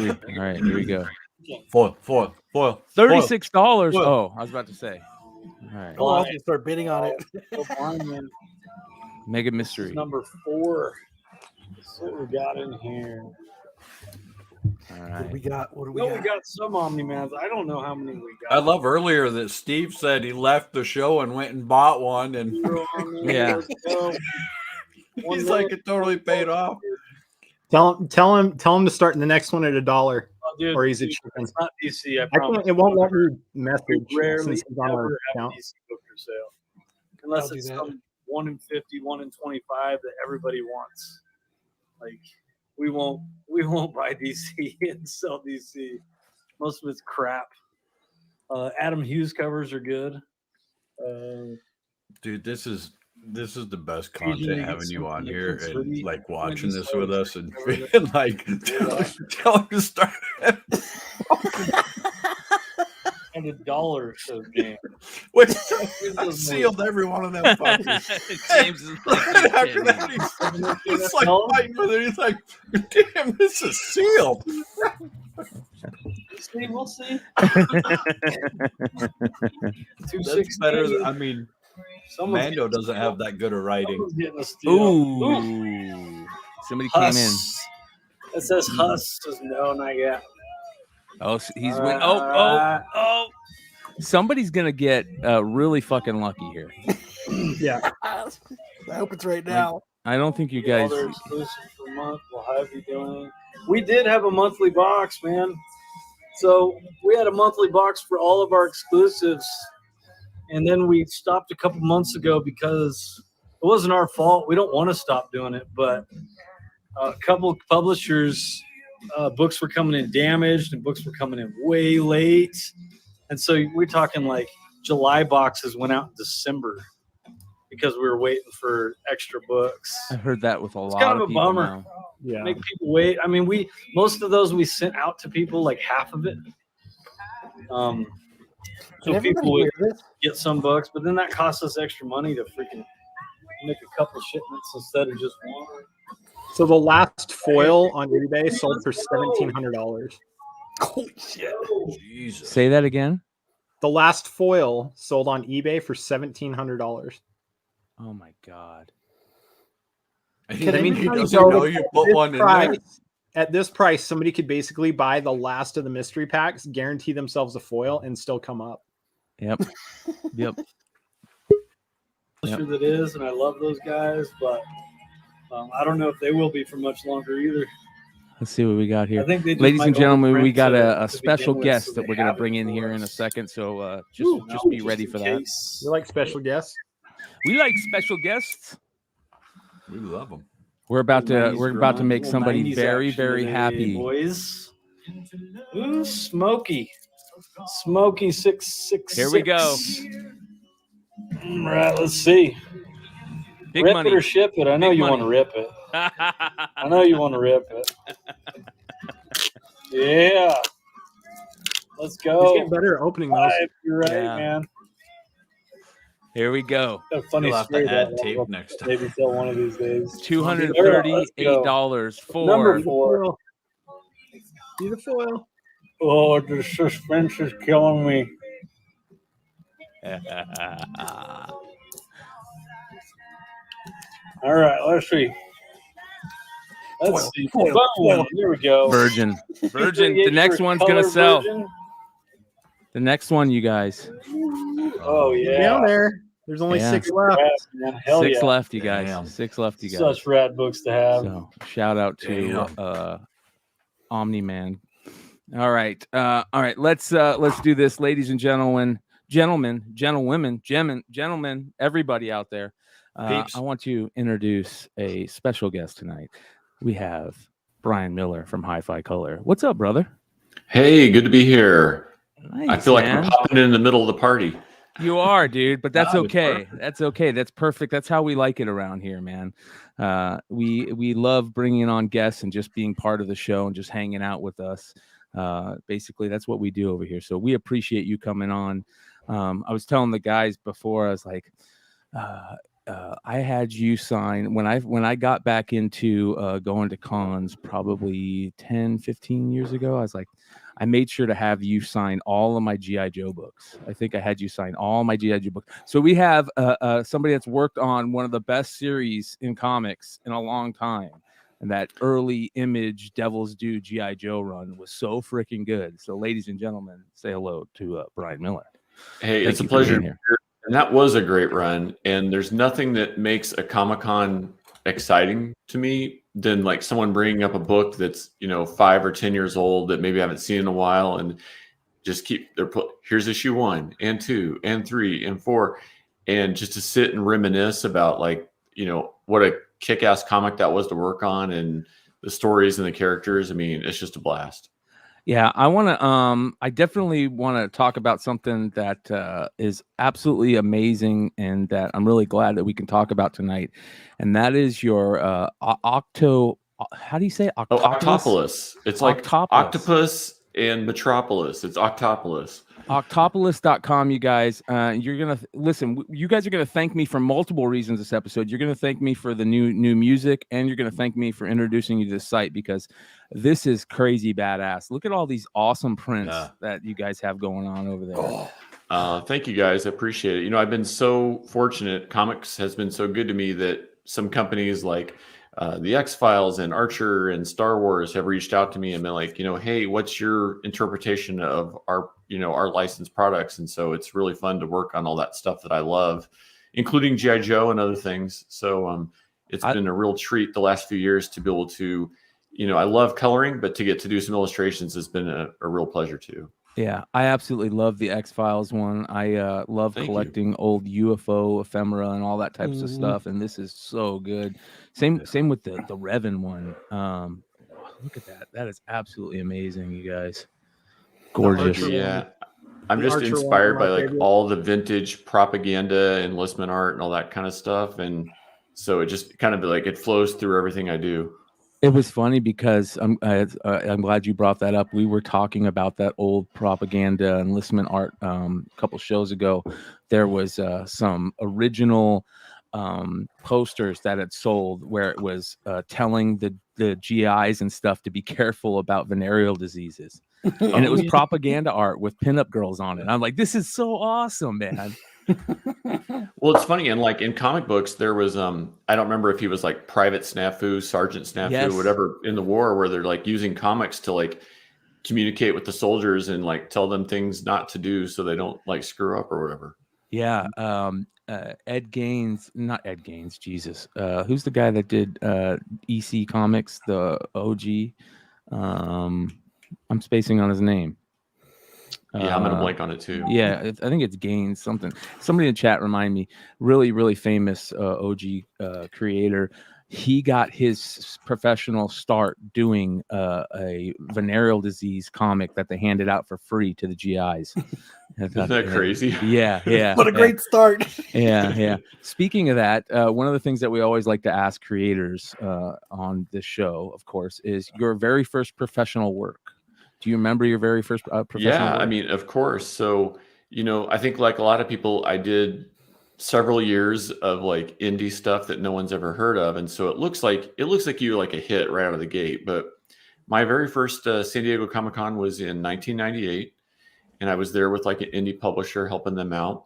All right, here we go. foil. $36. Oh, I was about to say. All right. Oh, I'll just start bidding on it. Mega mystery. Number 4. Let's see what we got in here. All What right. do we got? What do we No, got? we got some Omni-Mans. I don't know how many we got. I love earlier that Steve said he left the show and went and bought one, and Yeah. he's like, it totally paid off. Tell him to start the next one at $1, Oh, dude, or he's a dude, chicken. it's not DC. I I promise. can't. It won't let me We message rarely since it's on our ever have account. DC book for sale, unless I'll do it's that. some 1 in 50, 1 in 25 that everybody wants. Like we won't buy DC and sell DC. Most of it's crap. Adam Hughes covers are good. Dude, this is the best Usually content get having you on something here that's and really- like watching when you this with start us and covering it. being like tell him to start. And $1 so game. Wait, I sealed every one of them fuckers. James is And after that, he's like fighting with it. He's like, damn, this is sealed. See, we'll see. That's better. I mean, Someone's Mando doesn't have that good of writing. Someone's getting a steal. Ooh. Somebody came in. Huss. It says Huss. Says no, not yet. Oh, he's win. Oh. Somebody's gonna get really fucking lucky here. Yeah. I hope it's right now. I don't think you guys. Other exclusive for a month. We'll have you doing. We did have a monthly box, man. So we had a monthly box for all of our exclusives, and then we stopped a couple months ago because it wasn't our fault. We don't want to stop doing it, but a couple of publishers' books were coming in damaged, and books were coming in way late. And so we're talking like July boxes went out in December because we were waiting for extra books. I heard that with a lot kind of of a people bummer. now. Yeah. Make people wait. I mean, most of those we sent out to people, like half of it. So Can people everybody would hear this? get some books, but then that costs us extra money to freaking make a couple shipments instead of just one. So the last foil on eBay sold for $1,700. Holy shit. Jesus. Say that again. The last foil sold on eBay for $1,700. Oh my god. He everybody doesn't go know to you put one in there. At this price, somebody could basically buy the last of the mystery packs, guarantee themselves a foil, and still come up. Yep. publisher that is, and I love those guys, but I don't know if they will be for much longer either. Let's see what we got here. I think they just Ladies might and gentlemen, we overprint got to a special begin with, guest so that they we're going to have bring it in for here in a us. second. So just Ooh, be just ready in for that. case. You like special guests? We like special guests. We love them. We're about to 90s make grind, somebody 90s very, action very today, happy. boys. Ooh, Smokey 666. Here we go. All right, let's see. Big Rip money. it or ship it. I know Big you money. want to rip it. I know you want to rip it. Yeah. Let's He's go. getting better at opening those. You're right, Yeah. man. Here we go. Got a funny You'll have story to add about tape that. next time. Maybe tell one of these days. $238 for Number 4. See the foil. Oh, the suspense is killing me. All right, let's see. Let's see. Boom. Here we go. Virgin. The next one's gonna sell. The next one, you guys. Oh yeah. Down there. There's only Yeah. 6 left. Man. Hell Six yeah. left, you guys. Damn. 6 left, you guys. Such rad books to have. So shout out to Omni Man. All right. Let's do this, ladies and gentlemen, everybody out there. I want to introduce a special guest tonight. We have Bryan Miller from Hi-Fi Color. What's up, brother? Hey, good to be here. Nice, I feel like man. I'm popping in the middle of the party. You are, dude, but that's That was okay. perfect. That's okay. That's perfect. That's how we like it around here, man. We love bringing on guests and just being part of the show and just hanging out with us. Basically, that's what we do over here. So we appreciate you coming on. I was telling the guys before, I was like, I had you sign when I got back into going to cons probably 10, 15 years ago. I was like, I made sure to have you sign all of my G.I. Joe books. I think I had you sign all my G.I. Joe books. So we have somebody that's worked on one of the best series in comics in a long time. And that early Image Devil's Due G.I. Joe run was so freaking good. So ladies and gentlemen, say hello to Bryan Miller. Hey, Thank it's a you for being pleasure. here. And that was a great run. And there's nothing that makes a Comic-Con exciting to me than like someone bringing up a book that's, 5 or 10 years old that maybe I haven't seen in a while and just here's issue 1 and 2 and 3 and 4. And just to sit and reminisce about what a kick-ass comic that was to work on and the stories and the characters. I mean, it's just a blast. Yeah, I definitely want to talk about something that is absolutely amazing and that I'm really glad that we can talk about tonight. And that is your how do you say Oh, Octopolis. It's like Octopolis. Octopus and Metropolis. It's Octopolis. Octopolis.com, you guys. You're gonna listen. You guys are gonna thank me for multiple reasons this episode. You're gonna thank me for the new music, and you're gonna thank me for introducing you to this site because this is crazy badass. Look at all these awesome prints that you guys have going on over there. Thank you guys. I appreciate it. I've been so fortunate. Comics has been so good to me that some companies like the X-Files and Archer and Star Wars have reached out to me and been like, hey, what's your interpretation of our licensed products? And so it's really fun to work on all that stuff that I love, including G.I. Joe and other things. So it's been a real treat the last few years to be able to, I love coloring, but to get to do some illustrations has been a real pleasure too. Yeah, I absolutely love the X-Files one. I love collecting old UFO ephemera and all that types of stuff, and this is so good. Same with the Revan one. Look at that. That is absolutely amazing, you guys. Gorgeous. Yeah. I'm The just Archer inspired one, by my like favorite. all the vintage propaganda, enlistment art, and all that kind of stuff. And so it just kind of like it flows through everything I do. It was funny because I'm glad you brought that up. We were talking about that old propaganda enlistment art a couple shows ago. There was some original posters that had sold where it was telling the GIs and stuff to be careful about venereal diseases. And it was propaganda art with pinup girls on it. I'm like, this is so awesome, man. Well, it's funny. And like in comic books, there was, I don't remember if he was like Private Snafu, Sergeant Snafu, Yes. whatever in the war where they're like using comics to like communicate with the soldiers and like tell them things not to do so they don't like screw up or whatever. Yeah. Ed Gaines, not Ed Gaines, Jesus. Who's the guy that did EC Comics, the OG? I'm spacing on his name. Yeah, I'm gonna blank on it too. Yeah, I think it's Gaines something. Somebody in the chat remind me. Really, really famous OG creator. He got his professional start doing a venereal disease comic that they handed out for free to the GIs. Isn't that crazy? Yeah. What a great start. Yeah. Speaking of that, one of the things that we always like to ask creators on this show, of course, is your very first professional work. Do you remember your very first professional Yeah, work? I mean, of course. So, I think like a lot of people, I did several years of like indie stuff that no one's ever heard of, and so it looks like you're like a hit right out of the gate. But my very first San Diego Comic-Con was in 1998, and I was there with like an indie publisher helping them out.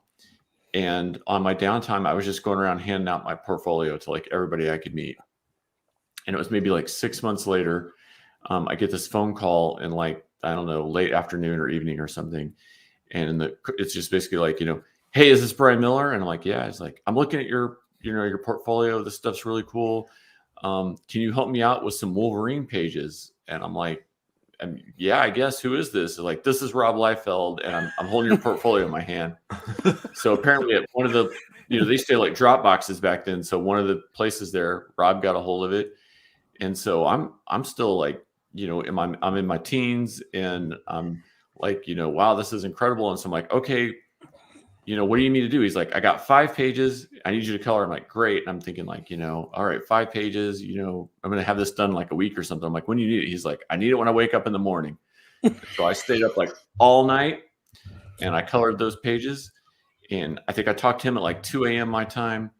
And on my downtime, I was just going around handing out my portfolio to like everybody I could meet. And it was maybe like 6 months later, I get this phone call in like, I don't know, late afternoon or evening or something. And it's just basically like, hey, is this Bryan Miller? And I'm like, yeah. It's like, I'm looking at your portfolio. This stuff's really cool. Can you help me out with some Wolverine pages? And I'm like, yeah, I guess. Who is this? Like, this is Rob Liefeld, and I'm holding your portfolio in my hand. So apparently at one of the, they used to have like drop boxes back then. So one of the places there, Rob got a hold of it. And so I'm still like, I'm in my teens, and I'm like, wow, this is incredible. And so I'm like, okay, what do you need to do? He's like, I got 5 pages. I need you to color. I'm like, great. And I'm thinking like, all right, 5 pages, I'm going to have this done like a week or something. I'm like, when do you need it? He's like, I need it when I wake up in the morning. So I stayed up like all night and I colored those pages. And I think I talked to him at like 2 a.m. my time.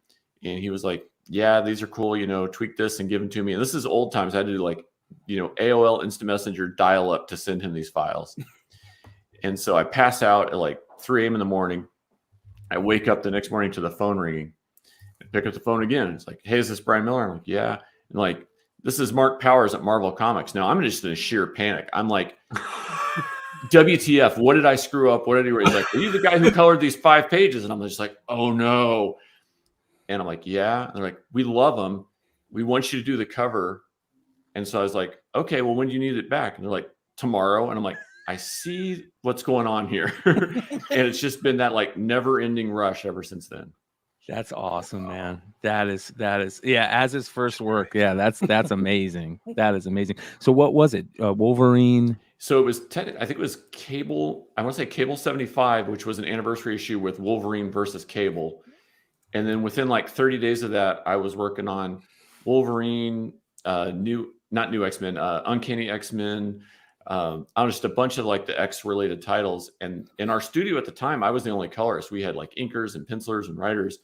And he was like, yeah, these are cool, tweak this and give them to me. And this is old times. I had to do like, AOL Instant Messenger dial up to send him these files. And so I pass out at like 3 a.m. in the morning. I wake up the next morning to the phone ringing. I pick up the phone again. It's like, hey, is this Bryan Miller? I'm like, yeah. And like, this is Mark Powers at Marvel Comics. Now I'm just in a sheer panic. I'm like, WTF, what did I screw up? What did I do? He's like, are you the guy who colored these 5 pages? And I'm just like, oh no. And I'm like, yeah. And they're like, we love them. We want you to do the cover. And so I was like, okay, well, when do you need it back? And they're like, tomorrow. And I'm like, I see what's going on here. And it's just been that like never ending rush ever since then. That's awesome, man. That is, yeah, as his first work. Yeah, that's amazing. That is amazing. So what was it? Wolverine? So it was, I think it was Cable, I want to say Cable 75, which was an anniversary issue with Wolverine versus Cable. And then within like 30 days of that, I was working on Wolverine, not New X-Men, Uncanny X-Men, on just a bunch of like the X-related titles. And in our studio at the time, I was the only colorist. We had like inkers and pencilers and writers.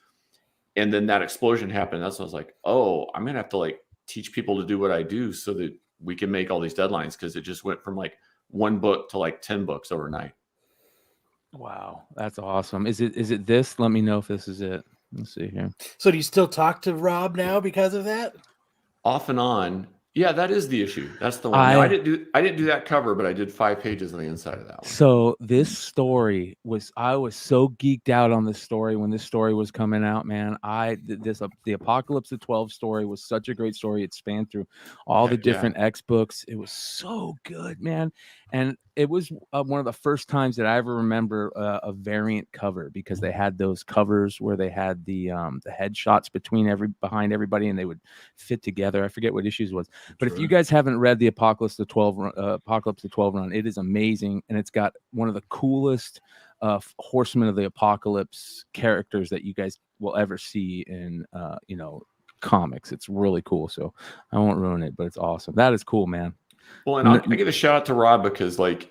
And then that explosion happened. That's when I was like, oh, I'm going to have to like teach people to do what I do so that we can make all these deadlines, because it just went from like 1 book to like 10 books overnight. Wow, that's awesome. Is it this? Let me know if this is it. Let's see here. So do you still talk to Rob now because of that? Off and on. Yeah, that is the issue. That's the one. I didn't do that cover, but I did 5 pages on the inside of that one. So this story I was so geeked out on this story when this story was coming out, man. The Apocalypse of 12 story was such a great story. It spanned through all the different X books. It was so good, man. And it was one of the first times that I ever remember a variant cover, because they had those covers where they had the headshots behind everybody, and they would fit together. I forget what issues it was, but if you guys haven't read the Apocalypse of 12 run, it is amazing, and it's got one of the coolest Horsemen of the Apocalypse characters that you guys will ever see in comics. It's really cool. So I won't ruin it, but it's awesome. That is cool, man. Well, and I give a shout out to Rob, because like,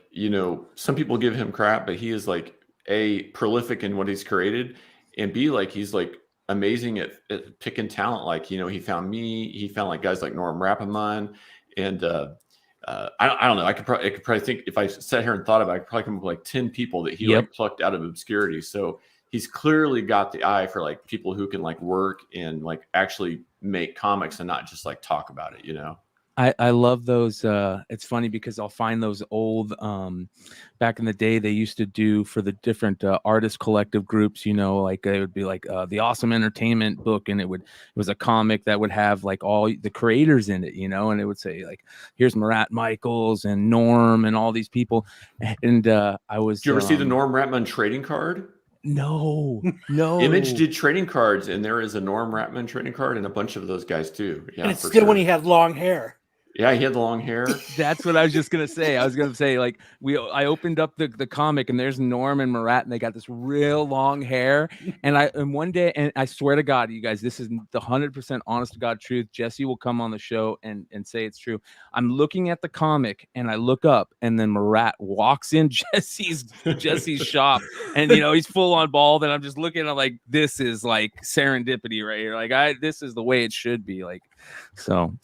some people give him crap, but he is like A, prolific in what he's created, and B, like he's like amazing at picking talent. Like, he found me, he found like guys like Norm Rapamon, and I don't know. I could probably think, if I sat here and thought about it, I could probably come up with like 10 people that he like plucked out of obscurity. So he's clearly got the eye for like people who can like work and like actually make comics and not just like talk about it, I love those. It's funny because I'll find those old, back in the day, they used to do for the different artist collective groups, you know, like it would be like the Awesome Entertainment book, and it was a comic that would have like all the creators in it, you know, and it would say like, here's Marat Michaels and Norm and all these people. And I was. Did you ever see the Norm Ratman trading card? No. Image did trading cards, and there is a Norm Ratman trading card and a bunch of those guys too. Yeah, and it's for still sure. when he had long hair. Yeah, he had the long hair. That's what I was just gonna say. I was gonna say like I opened up the comic and there's Norm and Marat and they got this real long hair. And one day, and I swear to God, you guys, this is the 100% honest to God truth. Jesse will come on the show and say it's true. I'm looking at the comic and I look up and then Marat walks in Jesse's shop and you know he's full on bald and I'm just looking at like this is like serendipity right here. Like this is the way it should be. Like so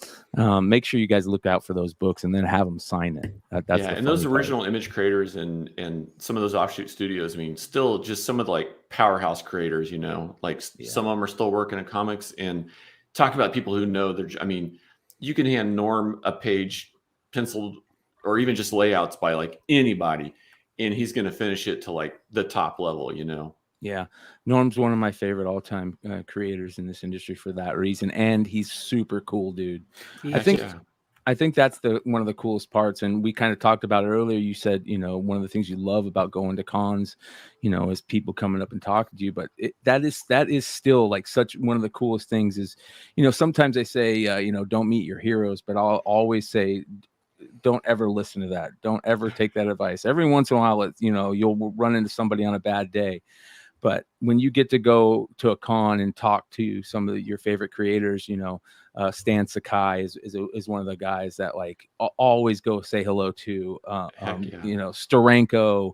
make sure you guys look out for those books and then have them sign it. That's and those original image creators and some of those offshoot studios, I mean, still just some of the like powerhouse creators, you know, like some of them are still working in comics. And talk about people who know I mean, you can hand Norm a page penciled or even just layouts by like anybody and he's going to finish it to like the top level, you know. Yeah, Norm's one of my favorite all-time creators in this industry for that reason, and he's super cool, dude. I think that's one of the coolest parts, and we kind of talked about it earlier. You said, you know, one of the things you love about going to cons, you know, is people coming up and talking to you. But that is still like such one of the coolest things. Is, you know, sometimes they say, you know, don't meet your heroes, but I'll always say, don't ever listen to that. Don't ever take that advice. Every once in a while, you know, you'll run into somebody on a bad day. But when you get to go to a con and talk to some of your favorite creators, you know, Stan Sakai is one of the guys that like always go say hello to, you know, Steranko,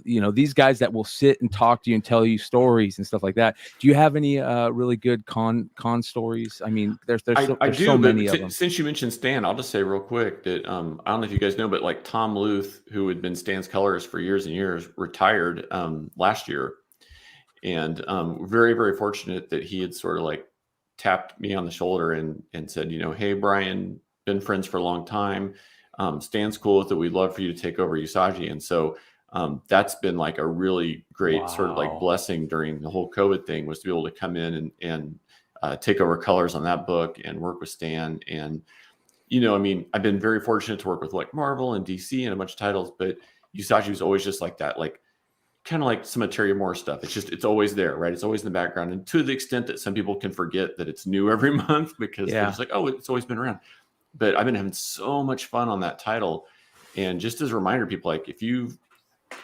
you know, these guys that will sit and talk to you and tell you stories and stuff like that. Do you have any really good con stories? I mean, there's so many of them. Since you mentioned Stan, I'll just say real quick that I don't know if you guys know, but like Tom Luth, who had been Stan's colorist for years and years, retired last year. And very, very fortunate that he had sort of like tapped me on the shoulder and said, you know, hey, Bryan, been friends for a long time. Stan's cool with it. We'd love for you to take over Usagi. And so that's been like a really great sort of like blessing during the whole COVID thing, was to be able to come in and take over colors on that book and work with Stan. And, you know, I mean, I've been very fortunate to work with like Marvel and DC and a bunch of titles, but Usagi was always just like that, like, kind of like some Terry Moore stuff. It's always there, right? It's always in the background. And to the extent that some people can forget that it's new every month because they're just like, oh, it's always been around. But I've been having so much fun on that title. And just as a reminder, people, like if you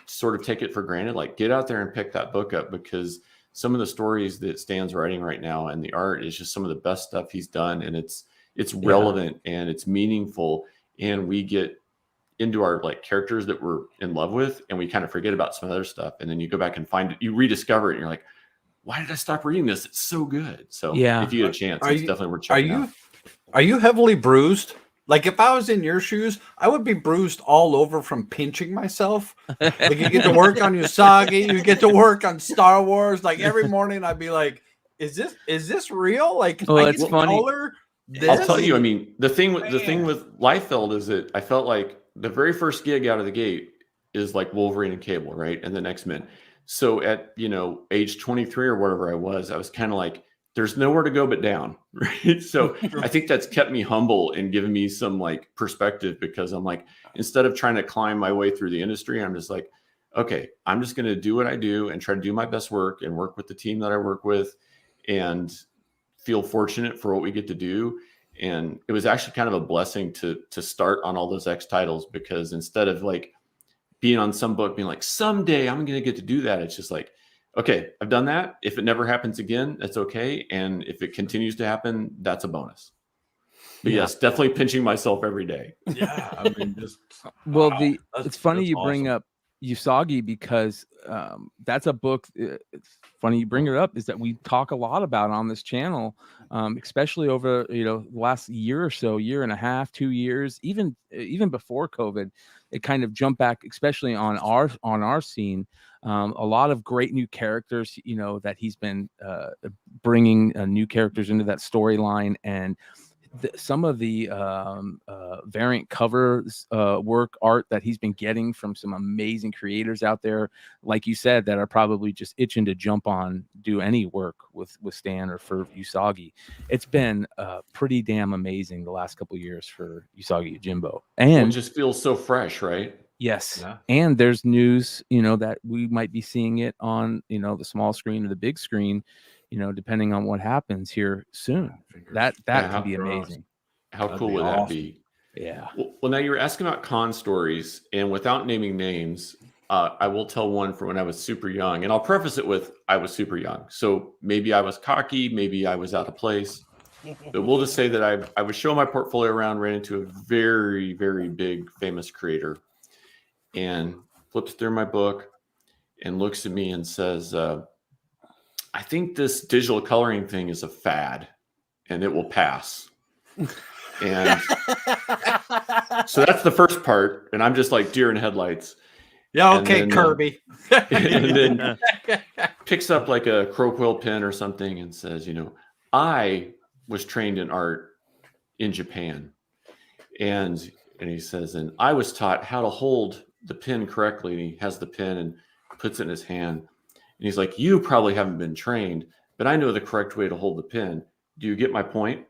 sort of take it for granted, like get out there and pick that book up, because some of the stories that Stan's writing right now and the art is just some of the best stuff he's done. And it's relevant and it's meaningful. And we get into our like characters that we're in love with, and we kind of forget about some other stuff. And then you go back and find it, you rediscover it, and you're like, why did I stop reading this? It's so good. So if you get a chance, it's definitely worth checking out. Are you heavily bruised? Like if I was in your shoes, I would be bruised all over from pinching myself. Like you get to work on Usagi, you get to work on Star Wars. Like every morning I'd be like, is this real? Like it's funny. I'll tell you, I mean, the thing with Liefeld is that I felt like the very first gig out of the gate is like Wolverine and Cable, right? And then X-Men. So at, you know, age 23 or whatever I was kind of like, there's nowhere to go but down, right? So I think that's kept me humble and given me some like perspective, because I'm like, instead of trying to climb my way through the industry, I'm just like, okay, I'm just going to do what I do and try to do my best work and work with the team that I work with and feel fortunate for what we get to do. And it was actually kind of a blessing to start on all those X titles, because instead of like being on some book being like, someday I'm going to get to do that, it's just like, okay, I've done that. If it never happens again, that's okay. And if it continues to happen, that's a bonus. But yes, definitely pinching myself every day. Yeah. I mean, just it's funny you bring up Usagi, because that's a book. It's funny you bring it up, is that we talk a lot about on this channel, especially over, you know, the last year or so, year and a half, 2 years, even before COVID. It kind of jumped back, especially on our scene. A lot of great new characters, you know, that he's been bringing new characters into that storyline, and some of the variant covers work art that he's been getting from some amazing creators out there, like you said, that are probably just itching to jump on, do any work with Stan or for Usagi. It's been pretty damn amazing the last couple of years for Usagi Yojimbo, and Well, it just feels so fresh, right? yes. Yeah. And there's news, that we might be seeing it on, the small screen or the big screen, depending on what happens here soon. That Yeah, could be amazing. How That'd cool be would awesome. that be? Yeah. Well, now you were asking about con stories, and without naming names, I will tell one from when I was super young, and I'll preface it with I was super young. So maybe I was cocky, maybe I was out of place, but we'll just say that I was showing my portfolio around, ran into a very, very big famous creator, and flips through my book and looks at me and says, I think this digital coloring thing is a fad and it will pass. And so that's the first part. And I'm just like deer in headlights. Yeah, And okay, then, Kirby. And then picks up like a crow quill pen or something and says, I was trained in art in Japan. And he says, and I was taught how to hold the pen correctly. And he has the pen and puts it in his hand. And he's like, you probably haven't been trained, but I know the correct way to hold the pen. Do you get my point?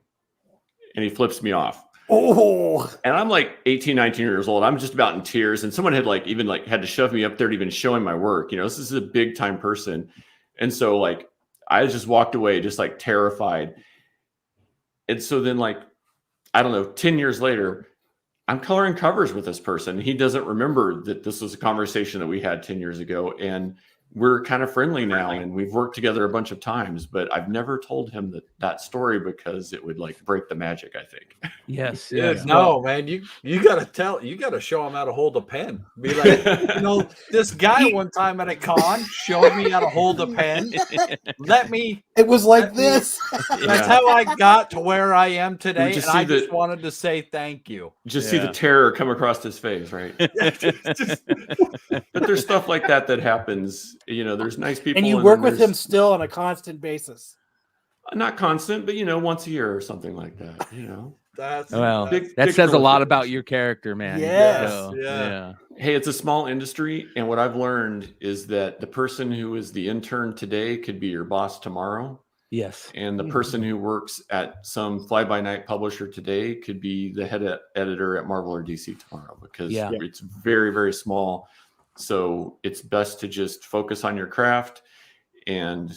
And he flips me off. Oh, And I'm like 18, 19 years old. I'm just about in tears. And someone had had to shove me up there to even show him my work. This is a big time person. And so I just walked away just terrified. And so then I don't know, 10 years later, I'm coloring covers with this person. He doesn't remember that this was a conversation that we had 10 years ago. And we're kind of friendly now, and we've worked together a bunch of times, but I've never told him that story because it would break the magic, I think. Yes. Dude, Yes. no, man, you gotta show him how to hold a pen. Be like, this guy one time at a con showed me how to hold a pen. it was like this. That's how I got to where I am today, just and I see just wanted to say thank you. Just see the terror come across his face, right? But there's stuff like that happens. There's nice people. And you work with him still on a constant basis. Not constant, but once a year or something like that. That says a lot about your character, man. Yes. So, Yeah. Hey, it's a small industry, and what I've learned is that the person who is the intern today could be your boss tomorrow. Yes. And the person who works at some fly-by-night publisher today could be the head editor at Marvel or DC tomorrow, because it's very, very small. So it's best to just focus on your craft. And,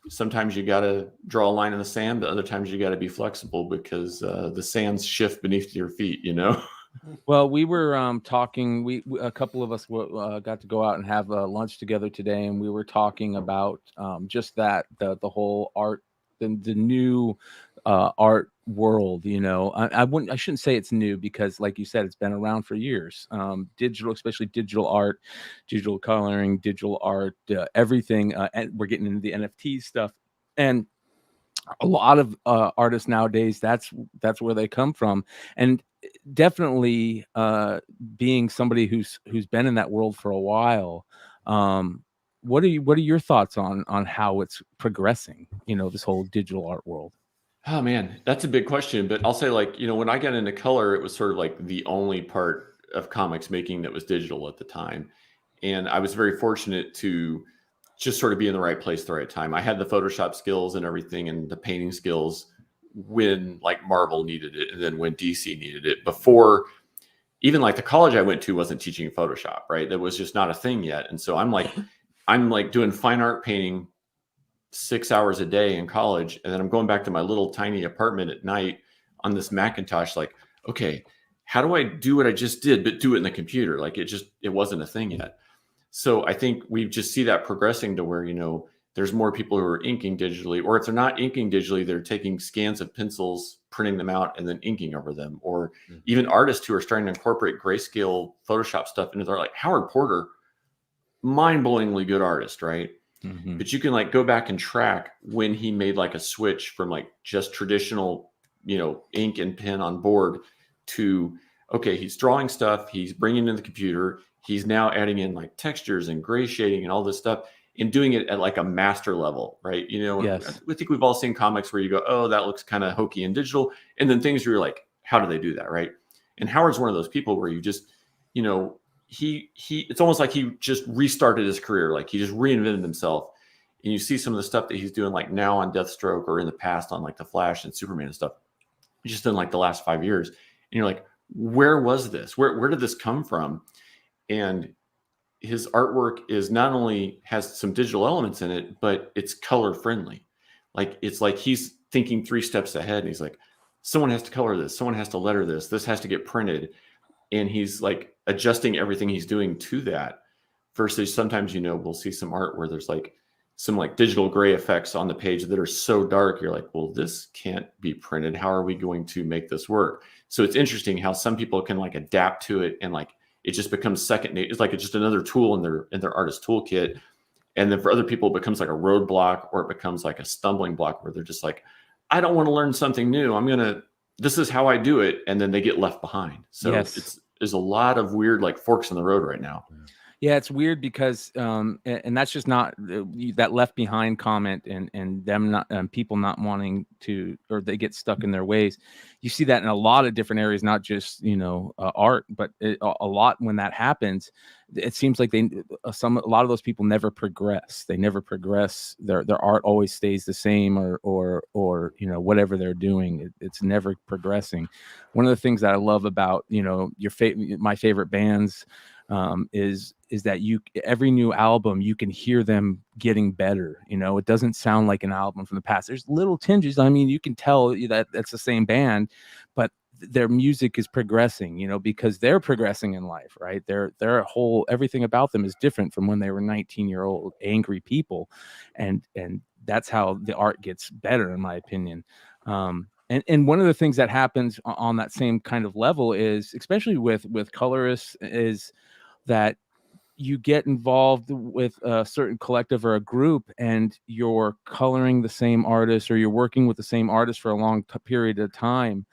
sometimes you got to draw a line in the sand, but other times you got to be flexible because the sands shift beneath your feet, Well, we were talking. A couple of us got to go out and have lunch together today, and we were talking about just that the whole art, the new art world. I shouldn't say it's new because, like you said, it's been around for years. Digital, especially digital art, digital coloring, digital art, everything. And we're getting into the NFT stuff, and a lot of artists nowadays, that's where they come from. And definitely being somebody who's been in that world for a while, what are your thoughts on how it's progressing, this whole digital art world? Oh man, that's a big question. But I'll say when I got into color, it was sort of the only part of comics making that was digital at the time. And I was very fortunate to just sort of be in the right place at the right time. I had the Photoshop skills and everything and the painting skills when Marvel needed it, and then when DC needed it. Before even the college I went to wasn't teaching Photoshop, right? That was just not a thing yet. And so I'm doing fine art painting 6 hours a day in college, and then I'm going back to my little tiny apartment at night on this Macintosh, okay, how do I do what I just did but do it in the computer? It wasn't a thing yet. So I think we just see that progressing to where there's more people who are inking digitally, or if they're not inking digitally, they're taking scans of pencils, printing them out, and then inking over them. Or even artists who are starting to incorporate grayscale Photoshop stuff into their, Howard Porter, mind-blowingly good artist, right? Mm-hmm. But you can go back and track when he made a switch from just traditional, ink and pen on board to, okay, he's drawing stuff, he's bringing in the computer, he's now adding in textures and gray shading and all this stuff. and doing it at like a master level, right? You know, Yes. I think we've all seen comics where you go, oh, that looks kind of hokey and digital. And then things where you're like, how do they do that, right? And Howard's one of those people where you just, you know, it's almost like he just restarted his career. Like he just reinvented himself. And you see some of the stuff that he's doing like now on Deathstroke or in the past on like the Flash and Superman and stuff, just in like the last 5 years. And you're like, where was this? Where did this come from? And his artwork is not only has some digital elements in it, but it's color friendly. Like it's like he's thinking 3 steps ahead. And he's like, someone has to color this. Someone has to letter this. This has to get printed. And he's like adjusting everything he's doing to that. Versus sometimes, you know, we'll see some art where there's like some like digital gray effects on the page that are so dark. You're like, well, this can't be printed. How are we going to make this work? So it's interesting how some people can like adapt to it and like it just becomes second nature. It's like it's just another tool in their artist toolkit. And then for other people, it becomes like a roadblock or it becomes like a stumbling block where they're just like, I don't want to learn something new. This is how I do it. And then they get left behind. So there's a lot of weird like forks in the road right now. Yeah, it's weird because, and that's just not that left behind comment and them not people not wanting to, or they get stuck in their ways. You see that in a lot of different areas, not just art, but a lot when that happens. It seems like a lot of those people never progress. They never progress. Their art always stays the same, or whatever they're doing, it's never progressing. One of the things that I love about my favorite bands is that every new album you can hear them getting better. It doesn't sound like an album from the past. There's little tinges. I mean, you can tell that that's the same band, but their music is progressing, because they're progressing in life, right? Everything about them is different from when they were 19-year-old angry people, and that's how the art gets better, in my opinion. And one of the things that happens on that same kind of level is, especially with colorists, is that you get involved with a certain collective or a group and you're coloring the same artist, or you're working with the same artist for a long period of time.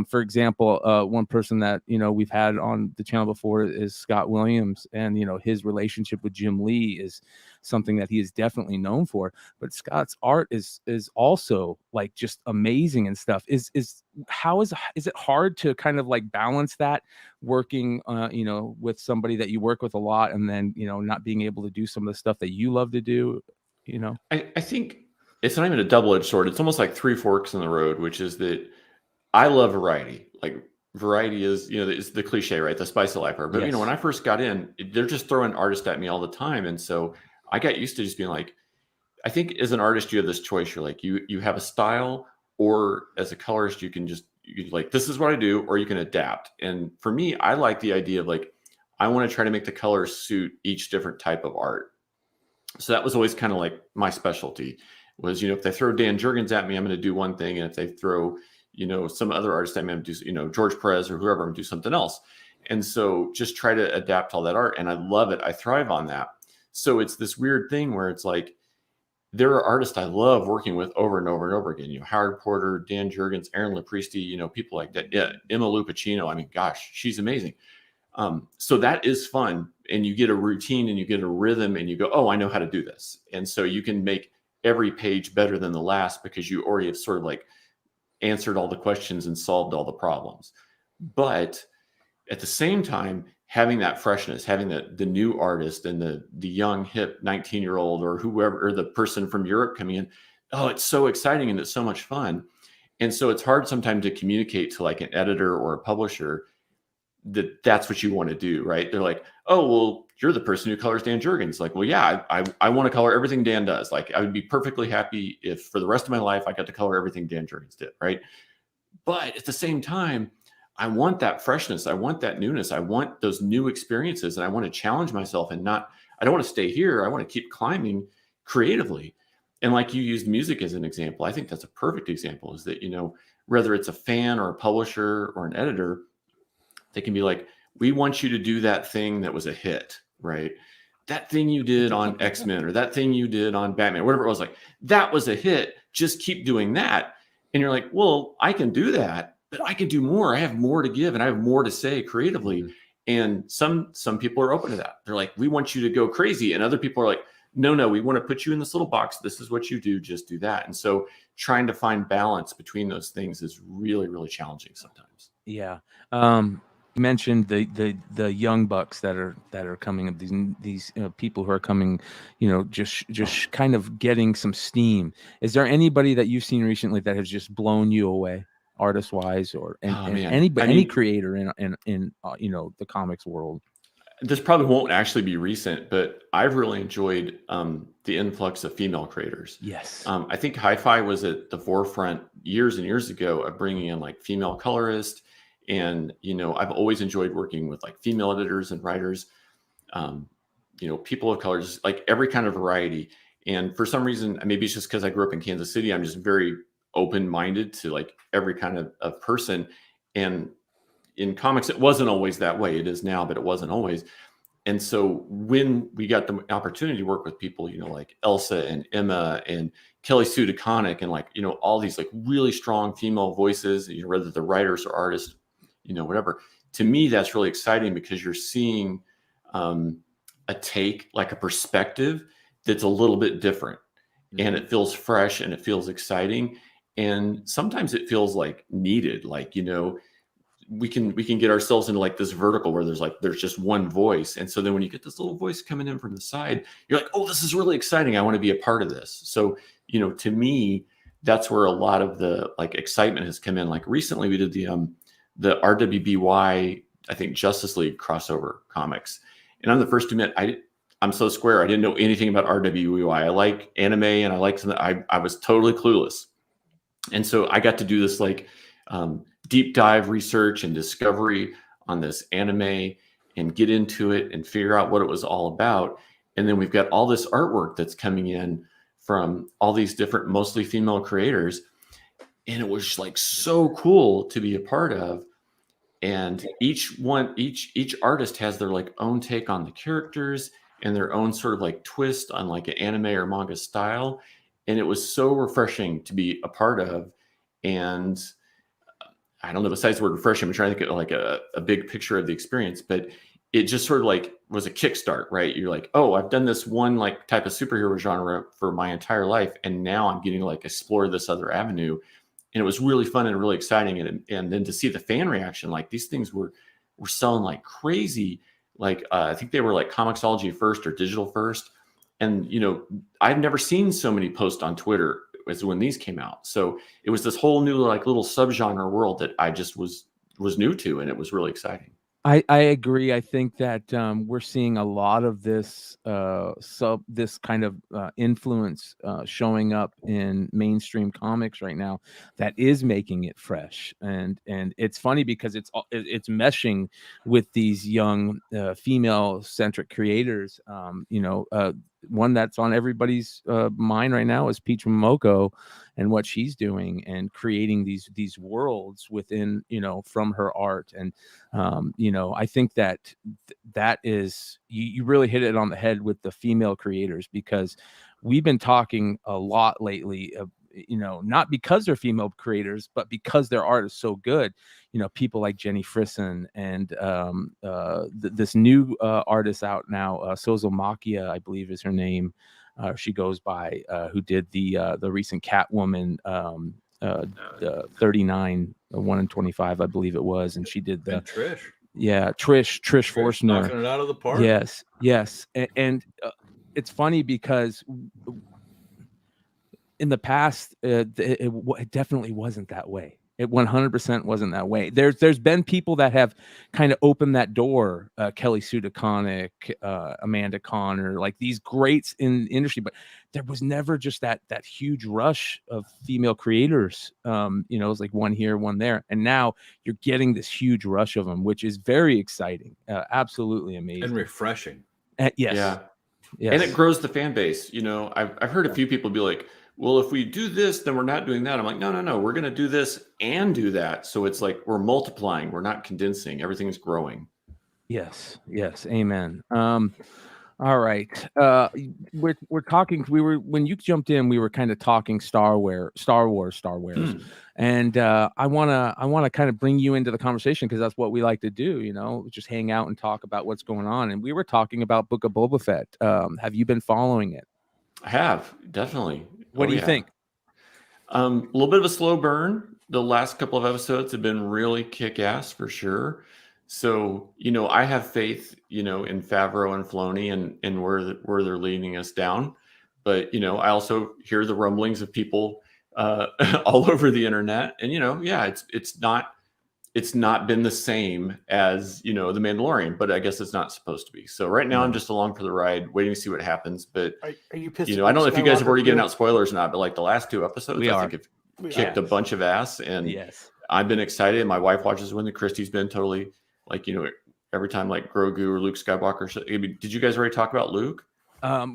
For example, one person that, we've had on the channel before is Scott Williams, and, his relationship with Jim Lee is something that he is definitely known for. But Scott's art is also like just amazing and stuff. Is it hard to kind of like balance that, working with somebody that you work with a lot, and then not being able to do some of the stuff that you love to do? I think it's not even a double-edged sword. It's almost like 3 forks in the road, which is that I love variety. Like variety is, it's the cliche, right? The spice of life. But Yes. When I first got in, they're just throwing artists at me all the time, and so I got used to just being like, I think as an artist, you have this choice. You're like, you have a style, or as a colorist, you can like, this is what I do, or you can adapt. And for me, I like the idea of like, I want to try to make the colors suit each different type of art. So that was always kind of like my specialty was, if they throw Dan Jurgens at me, I'm going to do one thing. And if they throw, some other artist, I'm going to do, George Perez or whoever, I'm going to do something else. And so just try to adapt all that art. And I love it. I thrive on that. So it's this weird thing where it's like, there are artists I love working with over and over and over again. Howard Porter, Dan Jurgens, Aaron Lopristi, people like that. Yeah, Emma Lupacino. I mean, gosh, she's amazing. So that is fun. And you get a routine and you get a rhythm and you go, oh, I know how to do this. And so you can make every page better than the last because you already have sort of like answered all the questions and solved all the problems. But at the same time, having that freshness, having the new artist and the young, hip 19-year-old or whoever, or the person from Europe coming in, oh, it's so exciting and it's so much fun. And so it's hard sometimes to communicate to like an editor or a publisher that that's what you want to do, right? They're like, oh, well, you're the person who colors Dan Jurgens. Like, well, yeah, I want to color everything Dan does. Like, I would be perfectly happy if for the rest of my life I got to color everything Dan Jurgens did, right? But at the same time, I want that freshness. I want that newness. I want those new experiences, and I want to challenge myself and I don't want to stay here. I want to keep climbing creatively. And like you used music as an example, I think that's a perfect example, is that, whether it's a fan or a publisher or an editor, they can be like, we want you to do that thing that was a hit, right? That thing you did on X-Men or that thing you did on Batman, whatever it was, like, that was a hit. Just keep doing that. And you're like, well, I can do that, but I can do more. I have more to give and I have more to say creatively. And some people are open to that. They're like, we want you to go crazy. And other people are like, no, we want to put you in this little box. This is what you do. Just do that. And so trying to find balance between those things is really, really challenging sometimes. Yeah. You mentioned the young bucks that are coming, these people who are coming, just kind of getting some steam. Is there anybody that you've seen recently that has just blown you away, artist wise, or any creator in the comics world? This probably won't actually be recent, but I've really enjoyed the influx of female creators. Yes. I think Hi-Fi was at the forefront years and years ago of bringing in like female colorists. And, I've always enjoyed working with like female editors and writers, people of color, just like every kind of variety. And for some reason, maybe it's just because I grew up in Kansas City, I'm just very open-minded to like every kind of person. And in comics, it wasn't always that way. It is now, but it wasn't always. And so when we got the opportunity to work with people, like Elsa and Emma and Kelly Sue DeConnick and like, all these like really strong female voices, whether they're writers or artists, whatever, to me, that's really exciting because you're seeing a take, like a perspective that's a little bit different, and it feels fresh and it feels exciting. And sometimes it feels like needed, like, we can get ourselves into like this vertical where there's just one voice. And so then when you get this little voice coming in from the side, you're like, oh, this is really exciting. I want to be a part of this. So, to me, that's where a lot of the like excitement has come in. Like recently we did the RWBY, I think Justice League crossover comics. And I'm the first to admit, I'm so square. I didn't know anything about RWBY. I like anime and I like something. I was totally clueless. And so I got to do this like deep dive research and discovery on this anime and get into it and figure out what it was all about. And then we've got all this artwork that's coming in from all these different, mostly female creators. And it was like so cool to be a part of. And each artist has their like own take on the characters and their own sort of like twist on like an anime or manga style. And it was so refreshing to be a part of. And I don't know, besides the word refreshing, I'm trying to get like a big picture of the experience, but it just sort of like was a kickstart, right? You're like, oh, I've done this one like type of superhero genre for my entire life. And now I'm getting to like explore this other avenue. And it was really fun and really exciting. And then to see the fan reaction, like these things were selling like crazy. Like, I think they were like Comixology first or digital first. And, I've never seen so many posts on Twitter as when these came out. So it was this whole new, like little subgenre world that I just was new to. And it was really exciting. I agree. I think that we're seeing a lot of this this kind of influence showing up in mainstream comics right now that is making it fresh, and it's funny because it's meshing with these young female centric creators. One that's on everybody's mind right now is Peach Momoko and what she's doing and creating these worlds within, from her art. And, I think that is, you really hit it on the head with the female creators, because we've been talking a lot lately, not because they're female creators, but because their art is so good. People like Jenny Frisson and this new artist out now, Sozomakia, I believe is her name. She goes by, who did the recent Catwoman, the 39, 1 in 25, I believe it was, and she did the Trish. Yeah, Trish Forstner, knocking it out of the park. Yes, and it's funny because in the past, it definitely wasn't that way. It 100% wasn't that way. There's been people that have kind of opened that door, Kelly Sue DeConnick, Amanda Connor, like these greats in the industry, but there was never just that huge rush of female creators. It was like one here, one there, and now you're getting this huge rush of them, which is very exciting, absolutely amazing and refreshing. Yes. Yeah. Yes. And it grows the fan base. I've heard a few people be like, well, if we do this, then we're not doing that. I'm like, no, we're going to do this and do that. So it's like we're multiplying. We're not condensing. Everything's growing. Yes. Amen. All right. We're talking. When you jumped in, we were kind of talking Star Wars, and I wanna kind of bring you into the conversation because that's what we like to do. You know, just hang out and talk about what's going on. And we were talking about Book of Boba Fett. Have you been following it? I have, definitely. What do you think? A little bit of a slow burn. The last couple of episodes have been really kick-ass for sure. So, you know, I have faith, you know, in Favreau and Filoni and where they're leading us down. But, you know, I also hear the rumblings of people all over the internet. And, you know, yeah, it's not been the same as, you know, The Mandalorian, but I guess it's not supposed to be. So right now I'm just along for the ride, waiting to see what happens. But Are you pissed? you know, I don't know if you guys have already Skywalker given out spoilers or not, but like the last 2 episodes, We I are. think have kicked a bunch of ass. And Yes. I've been excited. My wife watches when the Christie's been totally like, you know, every time like Grogu or Luke Skywalker. I mean, did you guys already talk about Luke?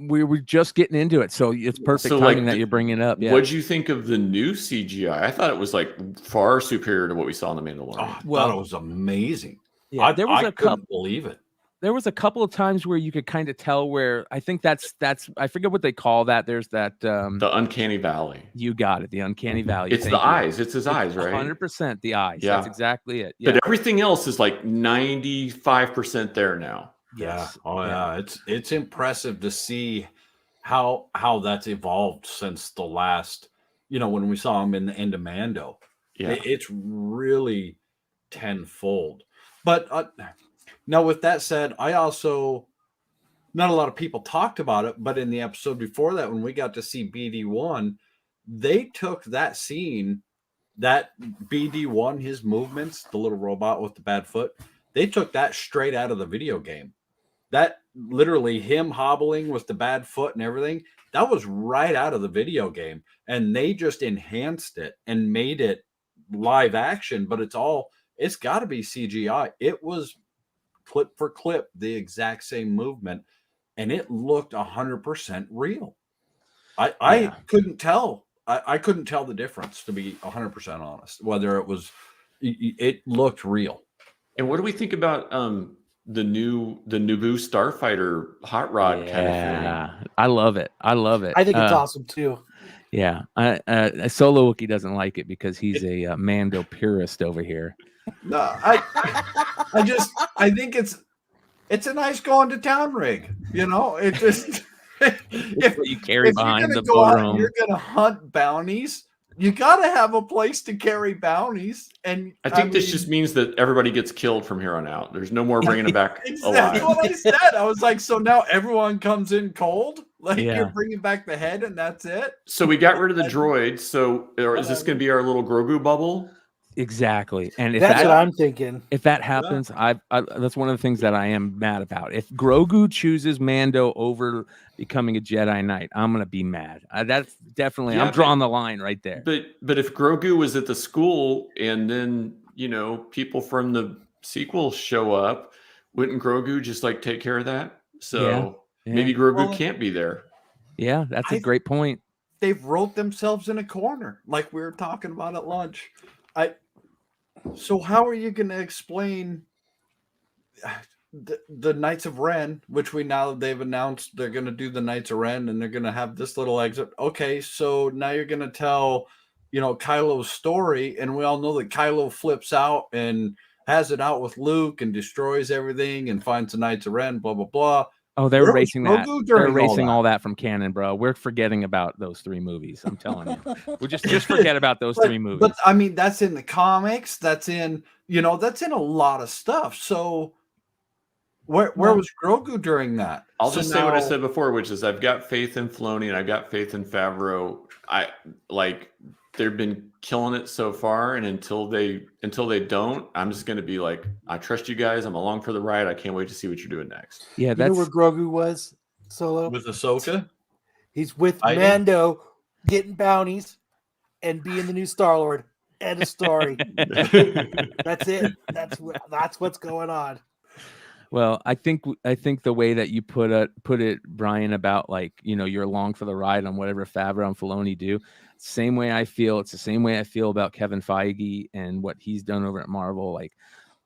We were just getting into it, so it's perfect So, timing like, that you're bringing it up. Yeah. What'd you think of the new CGI? I thought it was like far superior to what we saw in The Mandalorian. Oh, I Well- thought it was amazing. Yeah, there was I a couldn't couple. believe it. There was a couple of times where you could kind of tell where I think that's I forget what they call that. There's that The Uncanny Valley. you got it, the uncanny valley. It's the eyes. It's his eyes, right? 100% the eyes. Yeah. That's exactly it. Yeah. But everything else is like 95% there now. Yes. Yeah. Oh yeah. It's impressive to see how that's evolved since the last, you know, when we saw him in the end of Mando. Yeah. It's really tenfold. But now with that said, I also, not a lot of people talked about it, but in the episode before that, when we got to see BD1, they took that scene, that BD1, his movements, the little robot with the bad foot, they took that straight out of the video game. That literally him hobbling with the bad foot and everything, that was right out of the video game. And they just enhanced it and made it live action, but it's got to be CGI. It was clip for clip the exact same movement, and it looked 100% real. I couldn't tell. I couldn't tell the difference, to be 100% honest, whether it looked real. And what do we think about the Naboo Starfighter hot rod kind of thing? Yeah, I love it. I think it's awesome too. Yeah, Solo Wookie doesn't like it because he's a Mando purist over here. No, I think it's a nice going to town rig. You know, it just If you carry behind the boat, you're gonna hunt bounties. You got to have a place to carry bounties, and I think this just means that everybody gets killed from here on out. There's no more bringing them back That's alive. what I said. I was like, so now everyone comes in cold. Like Yeah. you're bringing back the head, and that's it. So we got rid of the droid. So or is this going to be our little Grogu bubble? Exactly, and if That's that, what I'm thinking. if that happens, I that's one of the things that I am mad about. If Grogu chooses Mando over becoming a Jedi Knight, I'm gonna be mad. That's definitely Yeah, I'm drawing the line right there. But if Grogu was at the school and then, you know, people from the sequel show up, wouldn't Grogu just like take care of that? So Yeah. maybe Grogu Well, can't be there. Yeah, that's a great point. They've wrote themselves in a corner, like we were talking about at lunch. So how are you going to explain the Knights of Ren, which they've announced they're going to do the Knights of Ren, and they're going to have this little exit. Okay, so now you're going to tell, you know, Kylo's story, and we all know that Kylo flips out and has it out with Luke and destroys everything and finds the Knights of Ren, blah blah blah. Oh, they're Where was erasing that. Grogu They're during all erasing that? all that from canon, bro. We're forgetting about those 3 movies. I'm telling you, we'll just forget about those 3 movies. But I mean, that's in the comics. That's in a lot of stuff. So where was Grogu during that? I'll So just say what I now- said before, which is I've got faith in Filoni and I've got faith in Favreau. They've been killing it so far, and until they don't, I'm just going to be like, I trust you guys. I'm along for the ride. I can't wait to see what you're doing next. Yeah, You know that's where Grogu was, Solo? with Ahsoka. He's with I- Mando getting bounties and being the new Star-Lord. End of story. That's it. That's what's going on. well. I think the way that you put it, Brian, about like, you know, you're along for the ride on whatever Favreau and Filoni do. Same way I feel. It's the same way I feel about Kevin Feige and what he's done over at Marvel. Like,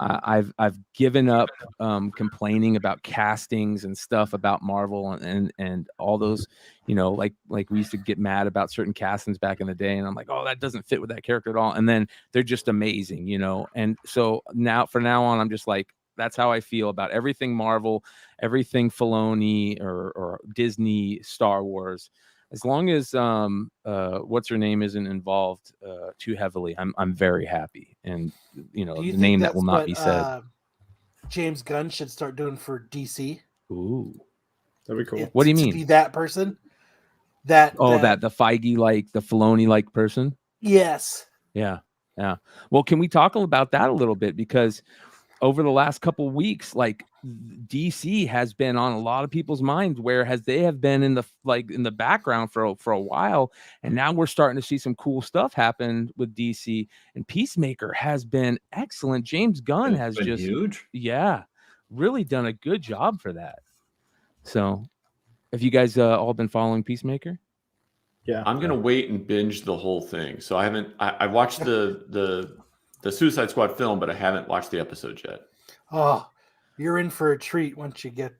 I've given up complaining about castings and stuff about Marvel and all those, like we used to get mad about certain castings back in the day, and I'm like, oh, that doesn't fit with that character at all, and then they're just amazing, and so from now on, I'm just like, that's how I feel about everything Marvel, everything Filoni or Disney, Star Wars. As long as what's her name isn't involved too heavily, I'm very happy. And the name that will not be said. James Gunn should start doing for DC. Ooh, that'd be cool. What do you mean? To be that person? That the Feige the Filoni person? Yes. Yeah. Well, can we talk about that a little bit? Because over the last couple of weeks, like DC has been on a lot of people's minds, whereas they have been in the background for a while, and now we're starting to see some cool stuff happen with DC. And Peacemaker has been excellent. James Gunn has been just huge. Yeah, really done a good job for that. So, have you guys all been following Peacemaker? Yeah, I'm gonna wait and binge the whole thing. So I watched the Suicide Squad film, but I haven't watched the episodes yet. Oh, you're in for a treat once you get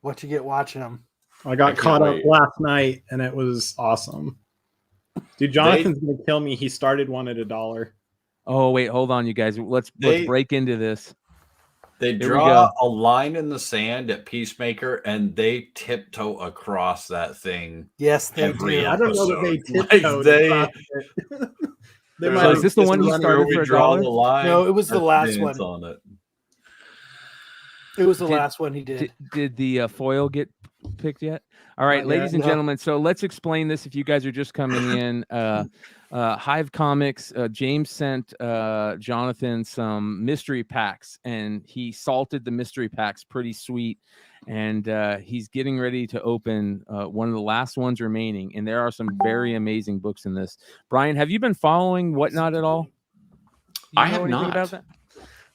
watching them. I got caught up last night, and it was awesome. Dude, Jonathan's gonna kill me. He started one at $1. Oh wait, hold on, you guys. Let's break into this. They draw a line in the sand at Peacemaker, and they tiptoe across that thing. Yes, they do. I don't know that they tiptoed. So is this the one he started for $1? No, it was the last one. On it. It was the last one he did. Did the foil get picked yet? All right, ladies and gentlemen. So let's explain this if you guys are just coming in. Hive-Comics, James sent Jonathan some mystery packs, and he salted the mystery packs pretty sweet. And he's getting ready to open one of the last ones remaining. And there are some very amazing books in this. Bryan, have you been following Whatnot at all? I have not. About that?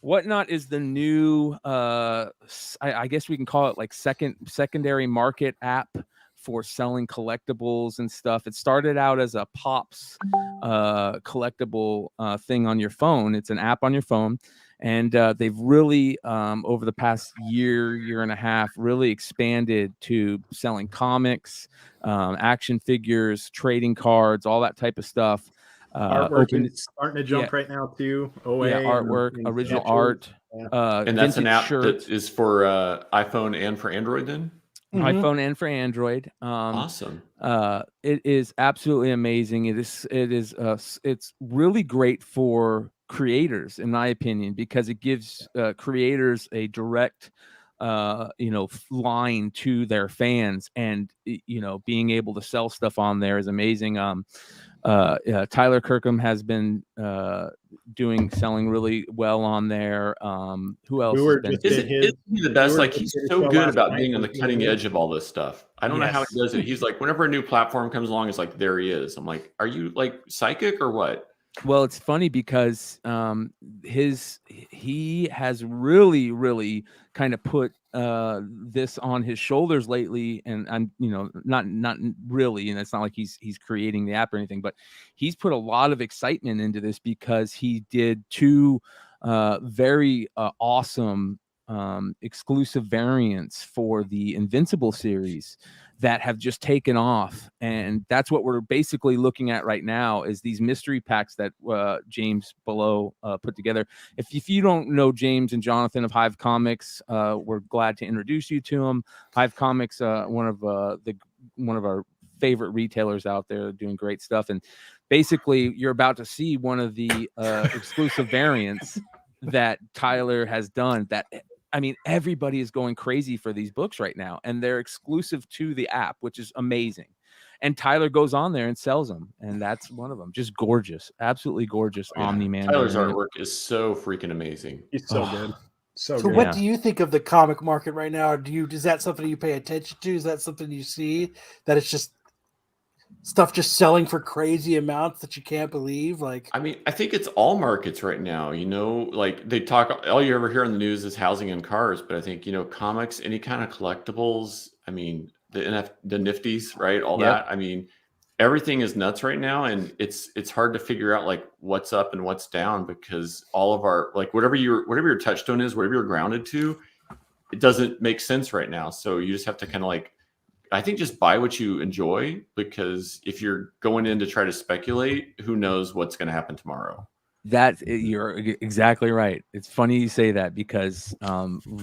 Whatnot is the new, I guess we can call it like secondary market app for selling collectibles and stuff. It started out as a Pops collectible thing on your phone. It's an app on your phone. And they've really, over the past year and a half, really expanded to selling comics, action figures, trading cards, all that type of stuff. Artwork is starting to jump right now too. Artwork, original art. And that's an app that is for iPhone and for Android then? Mm-hmm. iPhone and for Android. Awesome. It is absolutely amazing. It's really great for creators, in my opinion, because it gives creators a direct line to their fans, and being able to sell stuff on there is amazing. Tyler Kirkham has been selling really well on there. Who else? Isn't he the best? Like, he's so good about being on the cutting edge of all this stuff. I don't know how he does it. He's like, whenever a new platform comes along, it's like, there he is. I'm like, are you like psychic or what? Well, it's funny because he has really, really kind of put this on his shoulders lately, and I'm not really, and it's not like he's creating the app or anything, but he's put a lot of excitement into this because he did two very awesome exclusive variants for the Invincible series that have just taken off, and that's what we're basically looking at right now is these mystery packs that James below put together. If you don't know James and Jonathan of Hive-Comics, we're glad to introduce you to them. Hive-Comics, one of our favorite retailers out there, doing great stuff, and basically you're about to see one of the exclusive variants that Tyler has done that. I mean, everybody is going crazy for these books right now, and they're exclusive to the app, which is amazing. And Tyler goes on there and sells them, and that's one of them. Just gorgeous, absolutely gorgeous. Omni-Man. Tyler's artwork is so freaking amazing. He's so good. So good. What do you think of the comic market right now? Is that something you pay attention to? Is that something you see that it's just stuff just selling for crazy amounts that you can't believe? Like, I mean, I think it's all markets right now, like they talk, all you ever hear on the news is housing and cars, but I think, comics, any kind of collectibles, I mean, the nifties, right? All that. I mean, everything is nuts right now, and it's hard to figure out like what's up and what's down, because all of our, like, whatever your touchstone is, whatever you're grounded to, it doesn't make sense right now. So you just have to kind of like, I think, just buy what you enjoy, because if you're going in to try to speculate, who knows what's going to happen tomorrow. You're exactly right. It's funny you say that, because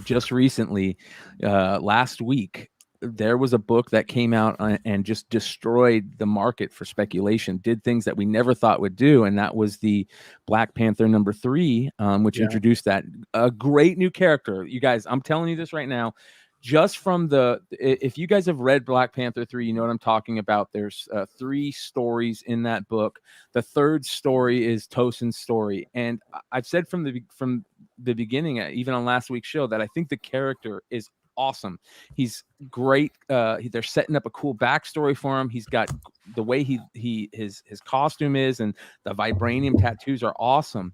just recently, last week, there was a book that came out and just destroyed the market for speculation, did things that we never thought would do. And that was the Black Panther #3, which introduced a great new character. You guys, I'm telling you this right now. Just from if you guys have read Black Panther 3, you know what I'm talking about. There's 3 stories in that book. The third story is Tosin's story. And I've said from the beginning, even on last week's show, that I think the character is awesome. He's great. They're setting up a cool backstory for him. He's got the way his costume is, and the vibranium tattoos are awesome.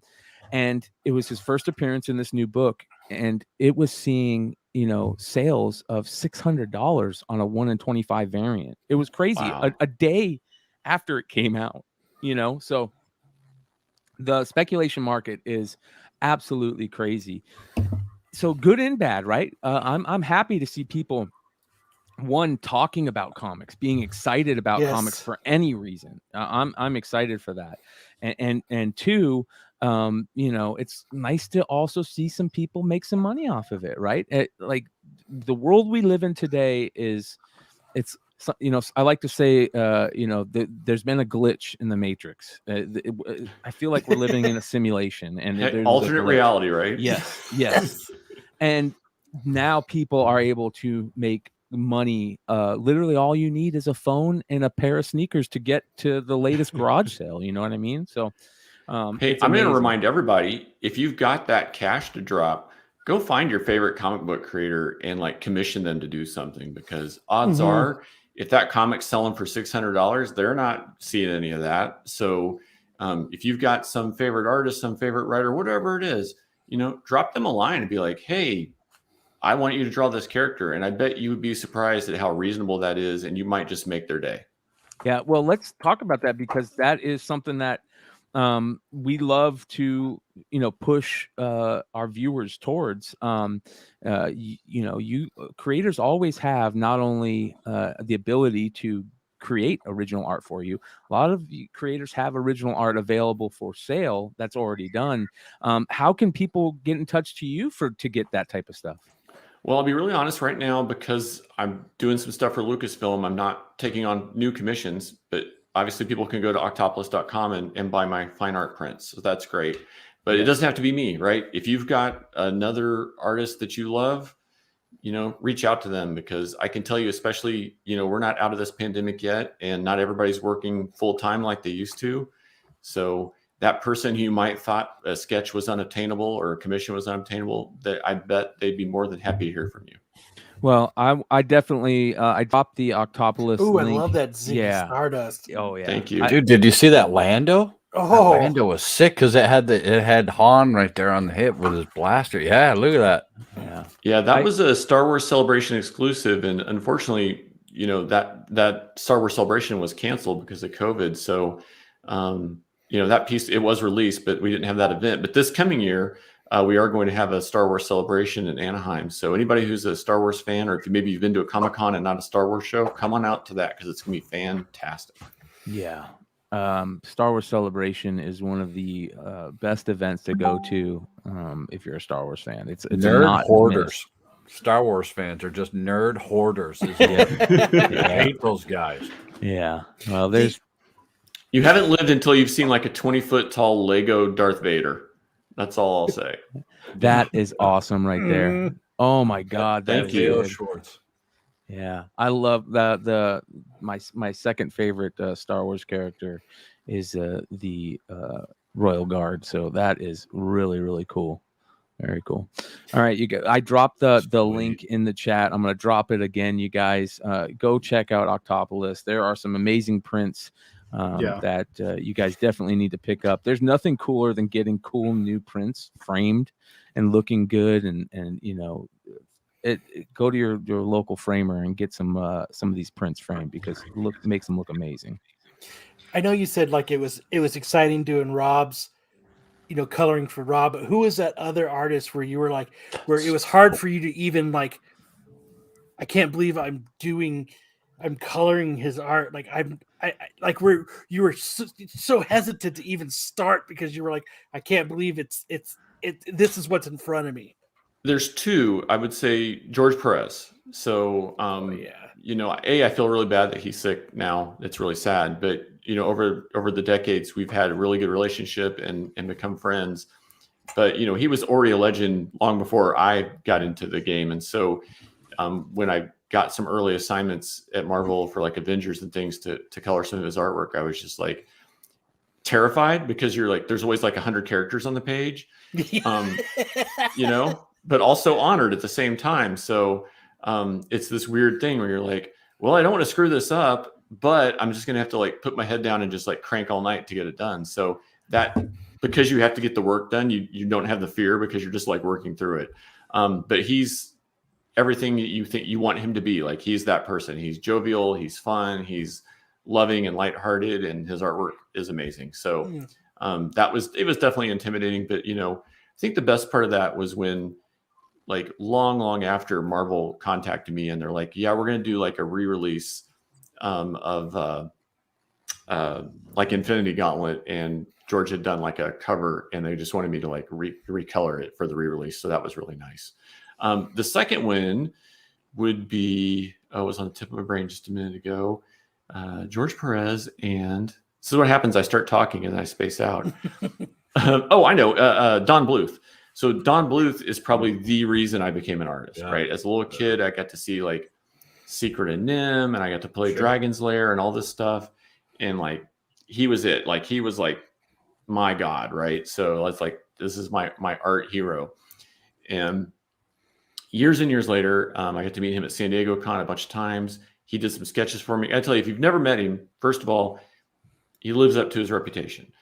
And it was his first appearance in this new book, and it was seeing, sales of $600 on a 1 in 25 variant. It was crazy. Wow. A day after it came out, so the speculation market is absolutely crazy. So good and bad, right? I'm happy to see people, one, talking about comics, being excited about comics for any reason. I'm excited for that, and two, it's nice to also see some people make some money off of it, right? Like the world we live in today I like to say, there's been a glitch in the Matrix. I feel like we're living in a simulation, and there's alternate reality, right? Yes. And now people are able to make money. Literally all you need is a phone and a pair of sneakers to get to the latest garage sale. You know what I mean? So, hey, I'm going to remind everybody, if you've got that cash to drop, go find your favorite comic book creator and like commission them to do something, because odds are, if that comic's selling for $600, they're not seeing any of that. So if you've got some favorite artist, some favorite writer, whatever it is, drop them a line and be like, hey, I want you to draw this character. And I bet you would be surprised at how reasonable that is. And you might just make their day. Yeah. Well, let's talk about that, because that is something that we love to, push our viewers towards. You creators always have not only the ability to create original art for you. A lot of creators have original art available for sale that's already done. How can people get in touch to you to get that type of stuff? Well, I'll be really honest right now, because I'm doing some stuff for Lucasfilm. I'm not taking on new commissions, but obviously people can go to octopolis.com and buy my fine art prints. So that's great. But it doesn't have to be me, right? If you've got another artist that you love, reach out to them, because I can tell you, especially, we're not out of this pandemic yet, and not everybody's working full time like they used to. So that person who you might thought a sketch was unattainable or a commission was unattainable, that I bet they'd be more than happy to hear from you. Well, I definitely I dropped the Octopolis link. I love that Ziggy Stardust. Oh yeah, thank you, dude. Did you see that Lando? Oh, that Lando was sick, because it had Han right there on the hip with his blaster. Yeah, look at that. Yeah, that was a Star Wars Celebration exclusive, and unfortunately, that Star Wars Celebration was canceled because of COVID. So, that piece, it was released, but we didn't have that event. But this coming year, we are going to have a Star Wars Celebration in Anaheim. So anybody who's a Star Wars fan, or if maybe you've been to a Comic-Con and not a Star Wars show, come on out to that, because it's going to be fantastic. Yeah. Star Wars Celebration is one of the best events to go to if you're a Star Wars fan. It's nerd hoarders. Star Wars fans are just nerd hoarders. I hate those guys. Yeah. Well, you haven't lived until you've seen like a 20-foot tall Lego Darth Vader. That's all I'll say. That is awesome right there. Oh my God. Thank you. Shorts. Yeah, I love that. My second favorite Star Wars character is the Royal Guard. So that is really, really cool. Very cool. All right, I dropped the link in the chat. I'm gonna drop it again. You guys go check out Octopolis. There are some amazing prints that you guys definitely need to pick up. There's nothing cooler than getting cool new prints framed and looking good, and go to your local framer and get some of these prints framed, because it makes them look amazing. I know you said like it was exciting doing Rob's, coloring for Rob, but who was that other artist where you were like, where it was hard for you to even like, I can't believe I'm coloring his art. Like I like where you were so hesitant to even start because you were like, I can't believe this is what's in front of me. There's two. I would say George Perez. So, I feel really bad that he's sick now. It's really sad. But over the decades, we've had a really good relationship and become friends. But he was already a legend long before I got into the game. And so, when I got some early assignments at Marvel for like Avengers and things to color some of his artwork, I was just like terrified because you're like, there's always like 100 characters on the page, but also honored at the same time. So it's this weird thing where you're like, well, I don't want to screw this up, but I'm just going to have to like put my head down and just like crank all night to get it done. So that, because you have to get the work done, you don't have the fear because you're just like working through it. But he's everything you think you want him to be. Like he's that person. He's jovial, he's fun, he's loving and lighthearted, and his artwork is amazing. So it was definitely intimidating, but I think the best part of that was when like long after Marvel contacted me and they're like, yeah, we're going to do like a re-release of like Infinity Gauntlet, and George had done like a cover and they just wanted me to like recolor it for the re-release. So that was really nice. The second one would be, it was on the tip of my brain just a minute ago. George Perez, and this is what happens. I start talking and I space out. I know. Don Bluth. So Don Bluth is probably the reason I became an artist, right? As a little kid, I got to see like Secret of Nim, and I got to play Dragon's Lair and all this stuff. And like, he was it. Like, he was like my God, right? So it's like, this is my art hero. And years and years later, I got to meet him at San Diego Con a bunch of times. He did some sketches for me. I tell you, if you've never met him, first of all, he lives up to his reputation.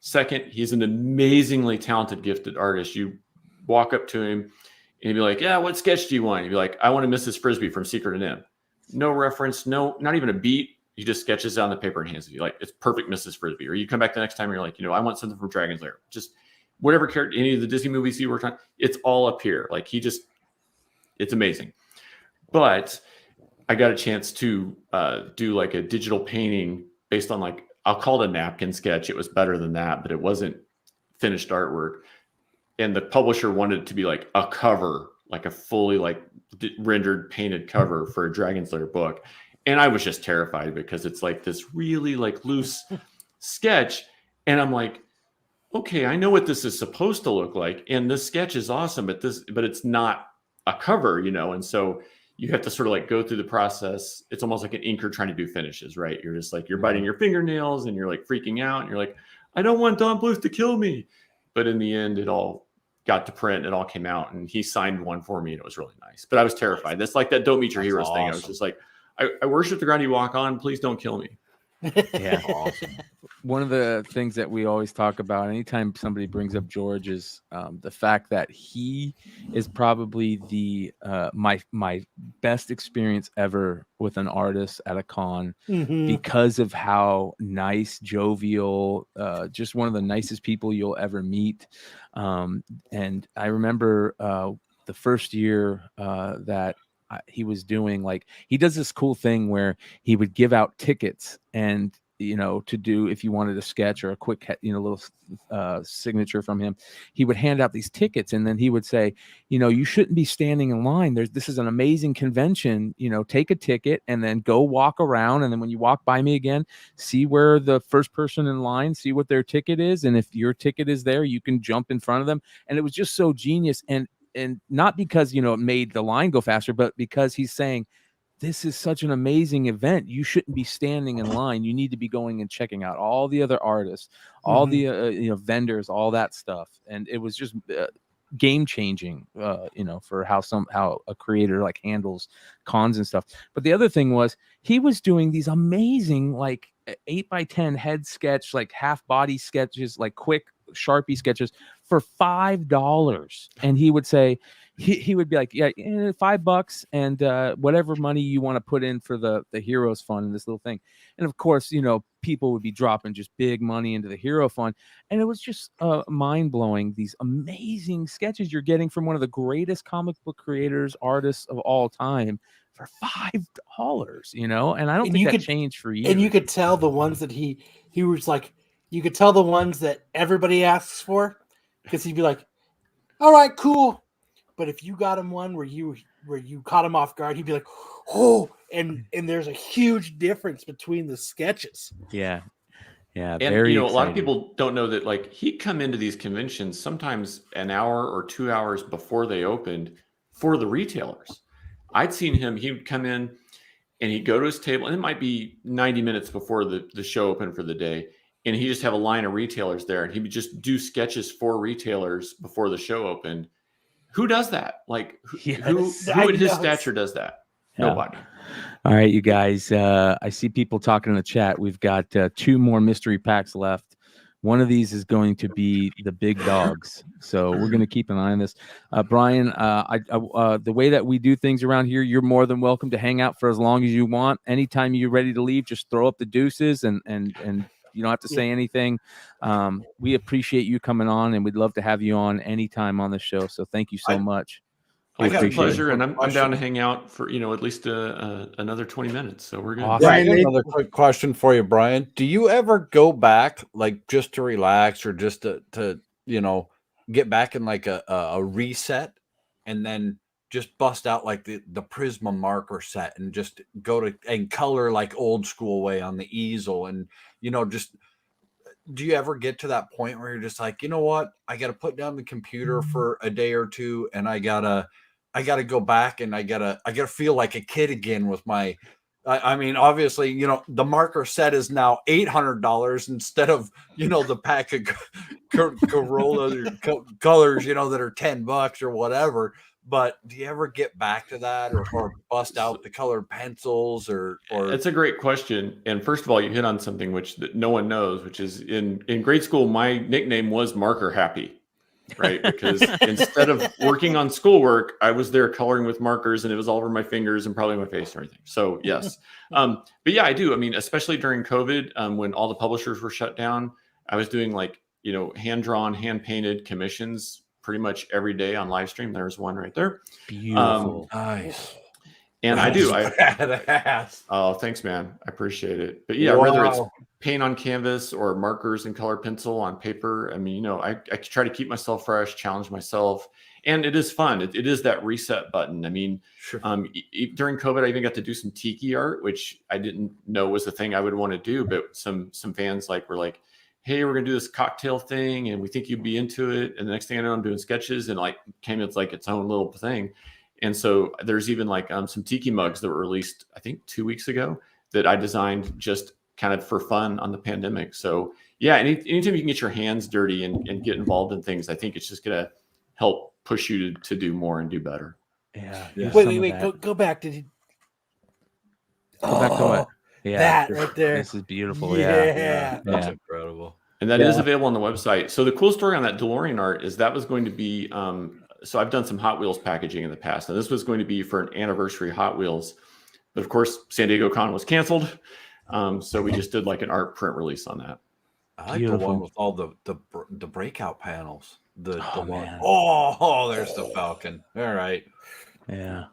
Second, he's an amazingly talented, gifted artist. You walk up to him and he'd be like, yeah, what sketch do you want? He'd be like, I want a Mrs. Frisbee from Secret of Nim. No reference, not even a beat. He just sketches it on the paper and hands it to you. Like, it's perfect Mrs. Frisbee. Or you come back the next time and you're like, I want something from Dragon's Lair. Just whatever character, any of the Disney movies he worked on, it's all up here. Like, it's amazing. But I got a chance to do like a digital painting based on like, I'll call it a napkin sketch. It was better than that, but it wasn't finished artwork. And the publisher wanted it to be like a cover, like a fully like rendered painted cover for a Dragon's Lair book. And I was just terrified because it's like this really like loose sketch. And I'm like, okay, I know what this is supposed to look like. And this sketch is awesome, but it's not a cover, And so you have to sort of like go through the process. It's almost like an inker trying to do finishes, right? You're just like, you're biting your fingernails and you're like freaking out. And you're like, I don't want Don Bluth to kill me. But in the end, it all got to print. It all came out and he signed one for me and it was really nice. But I was terrified. That's like that Don't Meet Your Heroes thing. I was just like, I worship the ground you walk on. Please don't kill me. Yeah. Awesome. One of the things that we always talk about anytime somebody brings up George is the fact that he is probably the my best experience ever with an artist at a con because of how nice, jovial, just one of the nicest people you'll ever meet. And I remember the first year that he was doing, like, he does this cool thing where he would give out tickets and to do, if you wanted a sketch or a quick little signature from him, he would hand out these tickets and then he would say, you shouldn't be standing in line. This is an amazing convention, take a ticket and then go walk around, and then when you walk by me again, see where the first person in line, see what their ticket is, and if your ticket is there, you can jump in front of them. And it was just so genius. And not because, it made the line go faster, but because he's saying, this is such an amazing event. You shouldn't be standing in line. You need to be going and checking out all the other artists, all the, vendors, all that stuff. And it was just game changing, for how a creator like handles cons and stuff. But the other thing was he was doing these amazing, like 8x10 head sketch, like half body sketches, like quick Sharpie sketches for $5, and he would say he would be like, yeah, $5 and whatever money you want to put in for the heroes fund and this little thing. And of course, people would be dropping just big money into the hero fund, and it was just mind blowing. These amazing sketches you're getting from one of the greatest comic book creators, artists of all time for $5, and I don't think that changed for years. And you could tell the ones that he was like, you could tell the ones that everybody asks for, because he'd be like, all right, cool. But if you got him one where you caught him off guard, he'd be like, oh, and there's a huge difference between the sketches. Yeah. And very a lot of people don't know that, like, he'd come into these conventions sometimes an hour or 2 hours before they opened for the retailers. I'd seen him, he would come in and he'd go to his table, and it might be 90 minutes before the show opened for the day, and he'd just have a line of retailers there, and he would just do sketches for retailers before the show opened. Who does that? Like, who at his stature does that? Yeah. Nobody. All right, you guys. I see people talking in the chat. We've got 2 more mystery packs left. One of these is going to be the big dogs, so we're going to keep an eye on this. Bryan, the way that we do things around here, you're more than welcome to hang out for as long as you want. Anytime you're ready to leave, just throw up the deuces and you don't have to say anything. We appreciate you coming on, and we'd love to have you on anytime on the show. So thank you so much. I got a pleasure, and I'm down to hang out for at least another 20 minutes. So we're good. Awesome. Brian, another quick question for you, Brian. Do you ever go back, like, just to relax or just to get back in like a reset, and then just bust out like the Prisma marker set and just go to and color like old school way on the easel, and just, do you ever get to that point where you're just like, you know what, I got to put down the computer for a day or two, and I gotta go back, and I gotta feel like a kid again with my, I mean, obviously, the marker set is now $800 instead of, the pack of Corolla colors, that are $10 or whatever. But do you ever get back to that, or bust out the colored pencils, or? It's a great question. And first of all, you hit on something which that no one knows, which is in grade school, my nickname was Marker Happy, right? Because instead of working on schoolwork, I was there coloring with markers, and it was all over my fingers and probably my face and everything. So yes, but yeah, I do. I mean, especially during COVID, when all the publishers were shut down, I was doing like hand-drawn, hand-painted commissions pretty much every day on live stream. There's one right there. Beautiful. Nice. And I do. Badass. Oh, thanks, man. I appreciate it. But yeah, whether it's paint on canvas or markers and color pencil on paper, I mean, I try to keep myself fresh, challenge myself. And it is fun. It is that reset button. I mean, sure. During COVID, I even got to do some tiki art, which I didn't know was the thing I would want to do. But some fans were like, hey, we're going to do this cocktail thing, and we think you'd be into it. And the next thing I know, I'm doing sketches, and it's like its own little thing. And so there's even some tiki mugs that were released, I think 2 weeks ago, that I designed just kind of for fun on the pandemic. So yeah, anytime you can get your hands dirty and get involved in things, I think it's just going to help push you to do more and do better. Yeah. Wait. Go back. Did he? Go back to what? Yeah, that right there. This is beautiful. Yeah. That's incredible. And that is available on the website. So the cool story on that DeLorean art is that was going to be, so I've done some Hot Wheels packaging in the past, and this was going to be for an anniversary Hot Wheels. But of course, San Diego Con was canceled. So we just did an art print release on that. I like the one with all the breakout panels. The one. Man. Oh, there's the Falcon. All right. Yeah.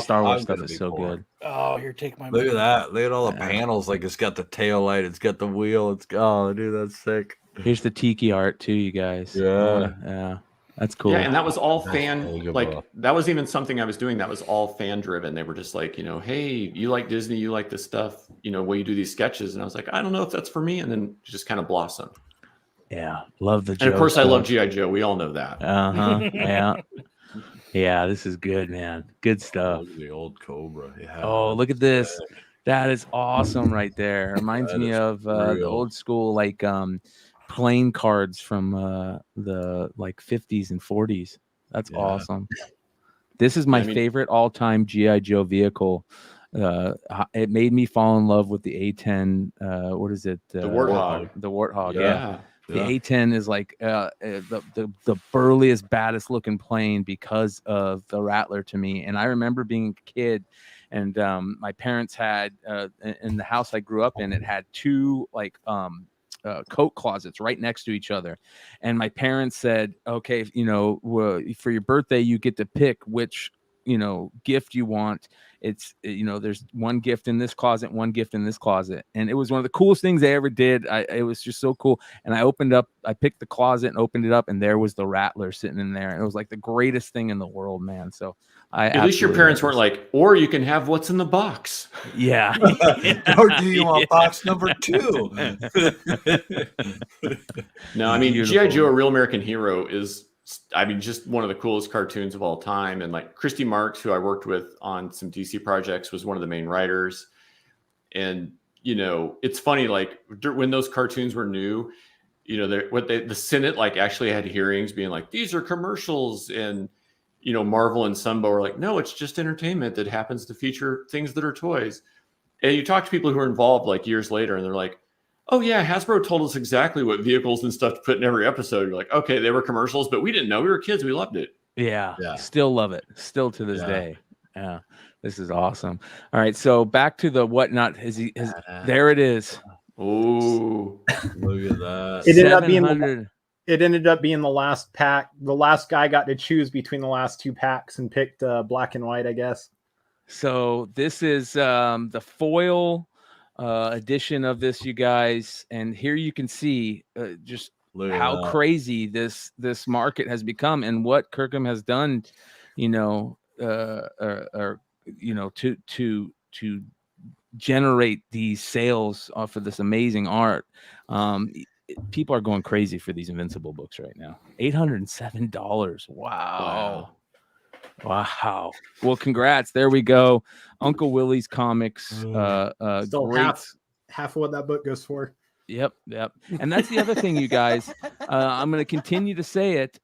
Star Wars stuff is so good. Oh, here, take my. Look at that. Look at all the panels. Like, it's got the tail light. It's got the wheel. Oh, dude, that's sick. Here's the tiki art too, you guys. Yeah. That's cool. Yeah, and that was all fan. That was even something I was doing. That was all fan driven. They were just like, hey, you like Disney, you like this stuff. Will you do these sketches? And I was like, I don't know if that's for me. And then it just kind of blossomed. Yeah, love the. And of course, I love G.I. Joe. We all know that. Yeah. Yeah, this is good, man. Good stuff. The old Cobra. Yeah. Oh, look at this. That is awesome right there. Reminds me of the old school playing cards from the 50s and 40s. That's awesome. This is my favorite all-time G.I. Joe vehicle. It made me fall in love with the A10. What is it? The Warthog. The Warthog. Yeah. The A-10 is like the burliest, baddest looking plane because of the Rattler to me. And I remember being a kid, and my parents had in the house I grew up in, it had two like coat closets right next to each other. And my parents said, okay, for your birthday, you get to pick which gift you want. It's there's one gift in this closet, one gift in this closet, and it was one of the coolest things they ever did. It was just so cool. And I picked the closet and opened it up, and there was the Rattler sitting in there, and it was like the greatest thing in the world, man. So at least your parents weren't like, or you can have what's in the box. Yeah. Or do you want box number 2? No, I mean, Beautiful. G.I. Joe, A Real American Hero is, just one of the coolest cartoons of all time. And like Christy Marks, who I worked with on some DC projects, was one of the main writers. And, it's funny, like when those cartoons were new, the Senate like actually had hearings being like, these are commercials. And, Marvel and Sunbow are like, no, it's just entertainment that happens to feature things that are toys. And you talk to people who are involved like years later, and they're like, oh yeah, Hasbro told us exactly what vehicles and stuff to put in every episode. You're like, okay, they were commercials, but we didn't know. We were kids. We loved it. Yeah. Still love it. Still to this day. Yeah. This is awesome. All right. So back to the whatnot. There it is. Oh, Look at that. It ended up being the last pack. The last guy got to choose between the last 2 packs and picked black and white, I guess. So this is the foil edition of this, you guys, and here you can see just how crazy this market has become, and what Kirkham has done, to generate these sales off of this amazing art. People are going crazy for these Invincible books right now. $807. Wow. Well, congrats. There we go. Uncle Willie's Comics. Still great. Half of what that book goes for. Yep. And that's the other thing, you guys. I'm going to continue to say it.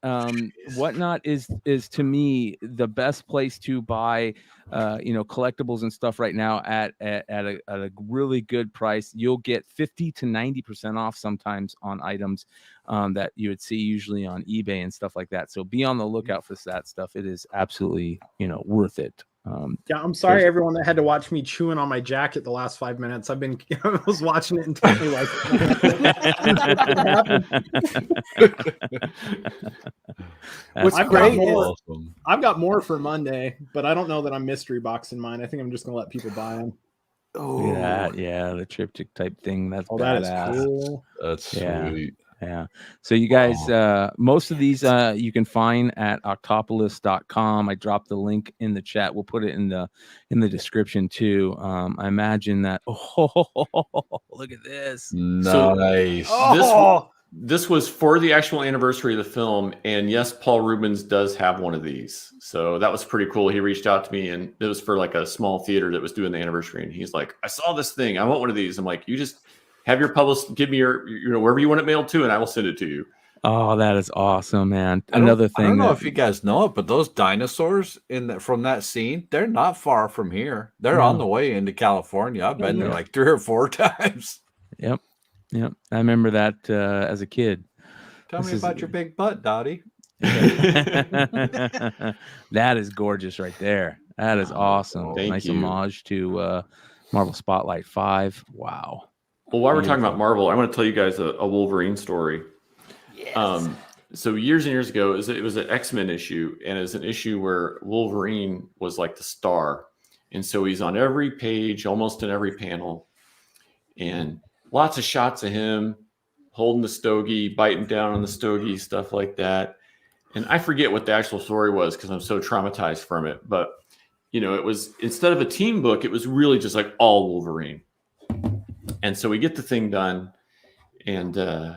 Whatnot is to me the best place to buy, collectibles and stuff right now at a really good price. You'll get 50 to 90% off sometimes on items that you would see usually on eBay and stuff like that. So be on the lookout for that stuff. It is absolutely, worth it. I'm sorry, everyone that had to watch me chewing on my jacket the last 5 minutes. I was watching it intently like What's great is I've got more for Monday, but I don't know that I'm mystery boxing mine. I think I'm just gonna let people buy them. Oh yeah, the triptych type thing. That's that badass. is cool. That's sweet. Yeah. So you guys, most of these you can find at octopolis.com. I dropped the link in the chat. We'll put it in the description too. I imagine that. Oh, look at this. Nice. This was for the actual anniversary of the film, and yes, Paul Rubens does have one of these. So that was pretty cool. He reached out to me, and it was for like a small theater that was doing the anniversary, and he's like, I saw this thing. I want one of these. I'm like, you just have your published, give me your, wherever you want it mailed to, and I will send it to you. Oh, that is awesome, man. Another thing. I don't know if you guys know it, but those dinosaurs from that scene, they're not far from here. They're on the way into California. I've been there like 3 or 4 times. Yep. I remember that as a kid. Tell me about your big butt, Dottie. That is gorgeous right there. That is awesome. Nice homage to Marvel Spotlight 5. Wow. Well, while we're talking about Marvel, I want to tell you guys a Wolverine story. Yes. So years and years ago, it was an X-Men issue, and it was an issue where Wolverine was like the star. And so he's on every page, almost in every panel. And lots of shots of him holding the stogie, biting down on the stogie, stuff like that. And I forget what the actual story was because I'm so traumatized from it. But, it was, instead of a team book, it was really just like all Wolverine. And so we get the thing done. And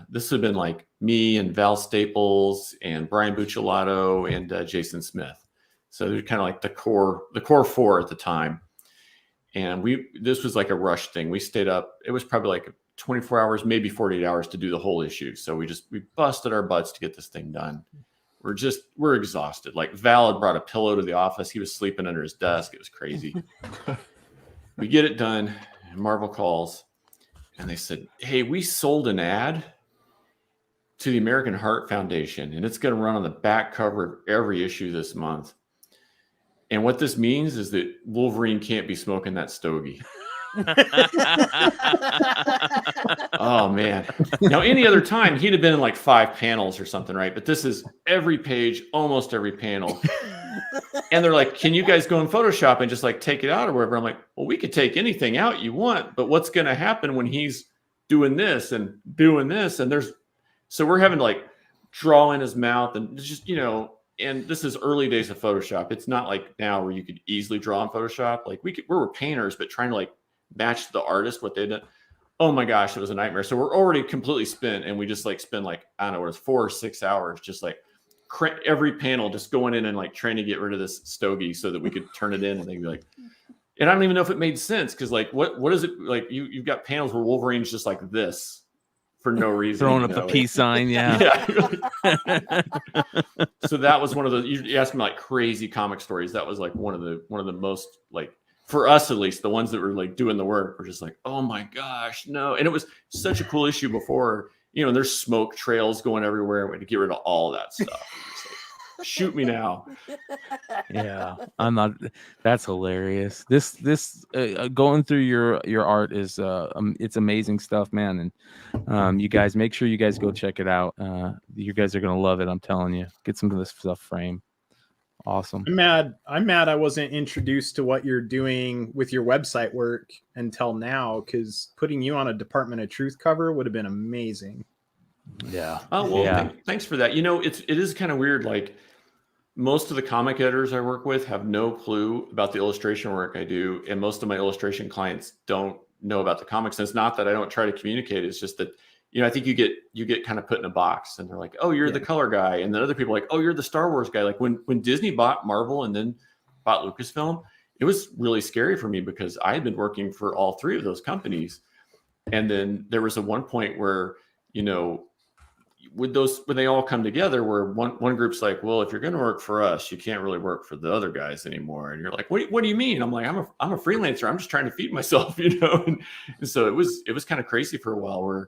this would have been like me and Val Staples and Brian Buccellato and Jason Smith. So they're kind of like the core 4 at the time. And this was like a rush thing. We stayed up. It was probably like 24 hours, maybe 48 hours to do the whole issue. So we busted our butts to get this thing done. We're exhausted. Like Val had brought a pillow to the office. He was sleeping under his desk. It was crazy. We get it done. And Marvel calls and they said, hey, we sold an ad to the American Heart Foundation, and it's going to run on the back cover of every issue this month. And what this means is that Wolverine can't be smoking that stogie. Oh man. Now any other time he'd have been in like 5 panels or something, right? But this is every page, almost every panel. And they're like, can you guys go in Photoshop and just like take it out or whatever? I'm like, well, we could take anything out you want, but what's going to happen when he's doing this and doing this? And so we're having to like draw in his mouth and just, and this is early days of Photoshop. It's not like now where you could easily draw in Photoshop. Like we were painters, but trying to like match the artist, what they did. Oh my gosh, it was a nightmare. So we're already completely spent, and we just like spend like, I don't know, it's 4 or 6 hours, just like every panel, just going in and like trying to get rid of this stogie so that we could turn it in. And they'd be like, and I don't even know if it made sense. Cause like, what is it like? You've got panels where Wolverine's just like this for no reason. Throwing up the peace sign. Yeah. So that was one of the, you asked me like crazy comic stories. That was like one of the most like, for us at least, the ones that were like doing the work were just like, oh my gosh, no. And it was such a cool issue before, there's smoke trails going everywhere. We had to get rid of all that stuff. Like, shoot me now. Yeah, I'm not. That's hilarious. This going through your art is it's amazing stuff, man. And you guys, make sure you guys go check it out. You guys are gonna love it. I'm telling you. Get some of this stuff framed. Awesome. I'm mad I wasn't introduced to what you're doing with your website work until now, because putting you on a Department of Truth cover would have been amazing. Yeah. Oh well, yeah. Thanks for that. It is kind of weird. Like most of the comic editors I work with have no clue about the illustration work I do, and most of my illustration clients don't know about the comics. And it's not that I don't try to communicate. It's just that I think you get kind of put in a box, and they're like, oh, you're the color guy. And then other people are like, oh, you're the Star Wars guy. Like when Disney bought Marvel and then bought Lucasfilm, it was really scary for me because I had been working for all 3 of those companies. And then there was one point where, when they all come together, where one group's like, well, if you're going to work for us, you can't really work for the other guys anymore. And you're like, what do you mean? I'm like, I'm a freelancer. I'm just trying to feed myself, And so it was kind of crazy for a while where,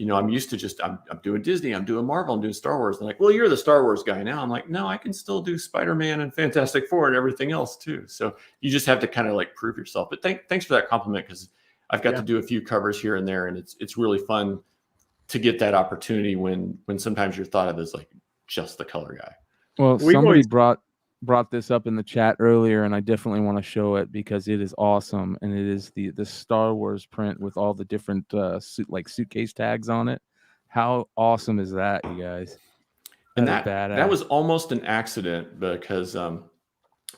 I'm used to just, I'm doing Disney, I'm doing Marvel, I'm doing Star Wars. They're like, well, you're the Star Wars guy now. I'm like, no, I can still do Spider-Man and Fantastic Four and everything else too. So you just have to kind of like prove yourself. But thanks for that compliment, because I've got to do a few covers here and there, and it's really fun to get that opportunity when sometimes you're thought of as like just the color guy. Well, somebody brought this up in the chat earlier, and I definitely want to show it because it is awesome. And it is the Star Wars print with all the different suitcase tags on it. How awesome is that, you guys? That was almost an accident because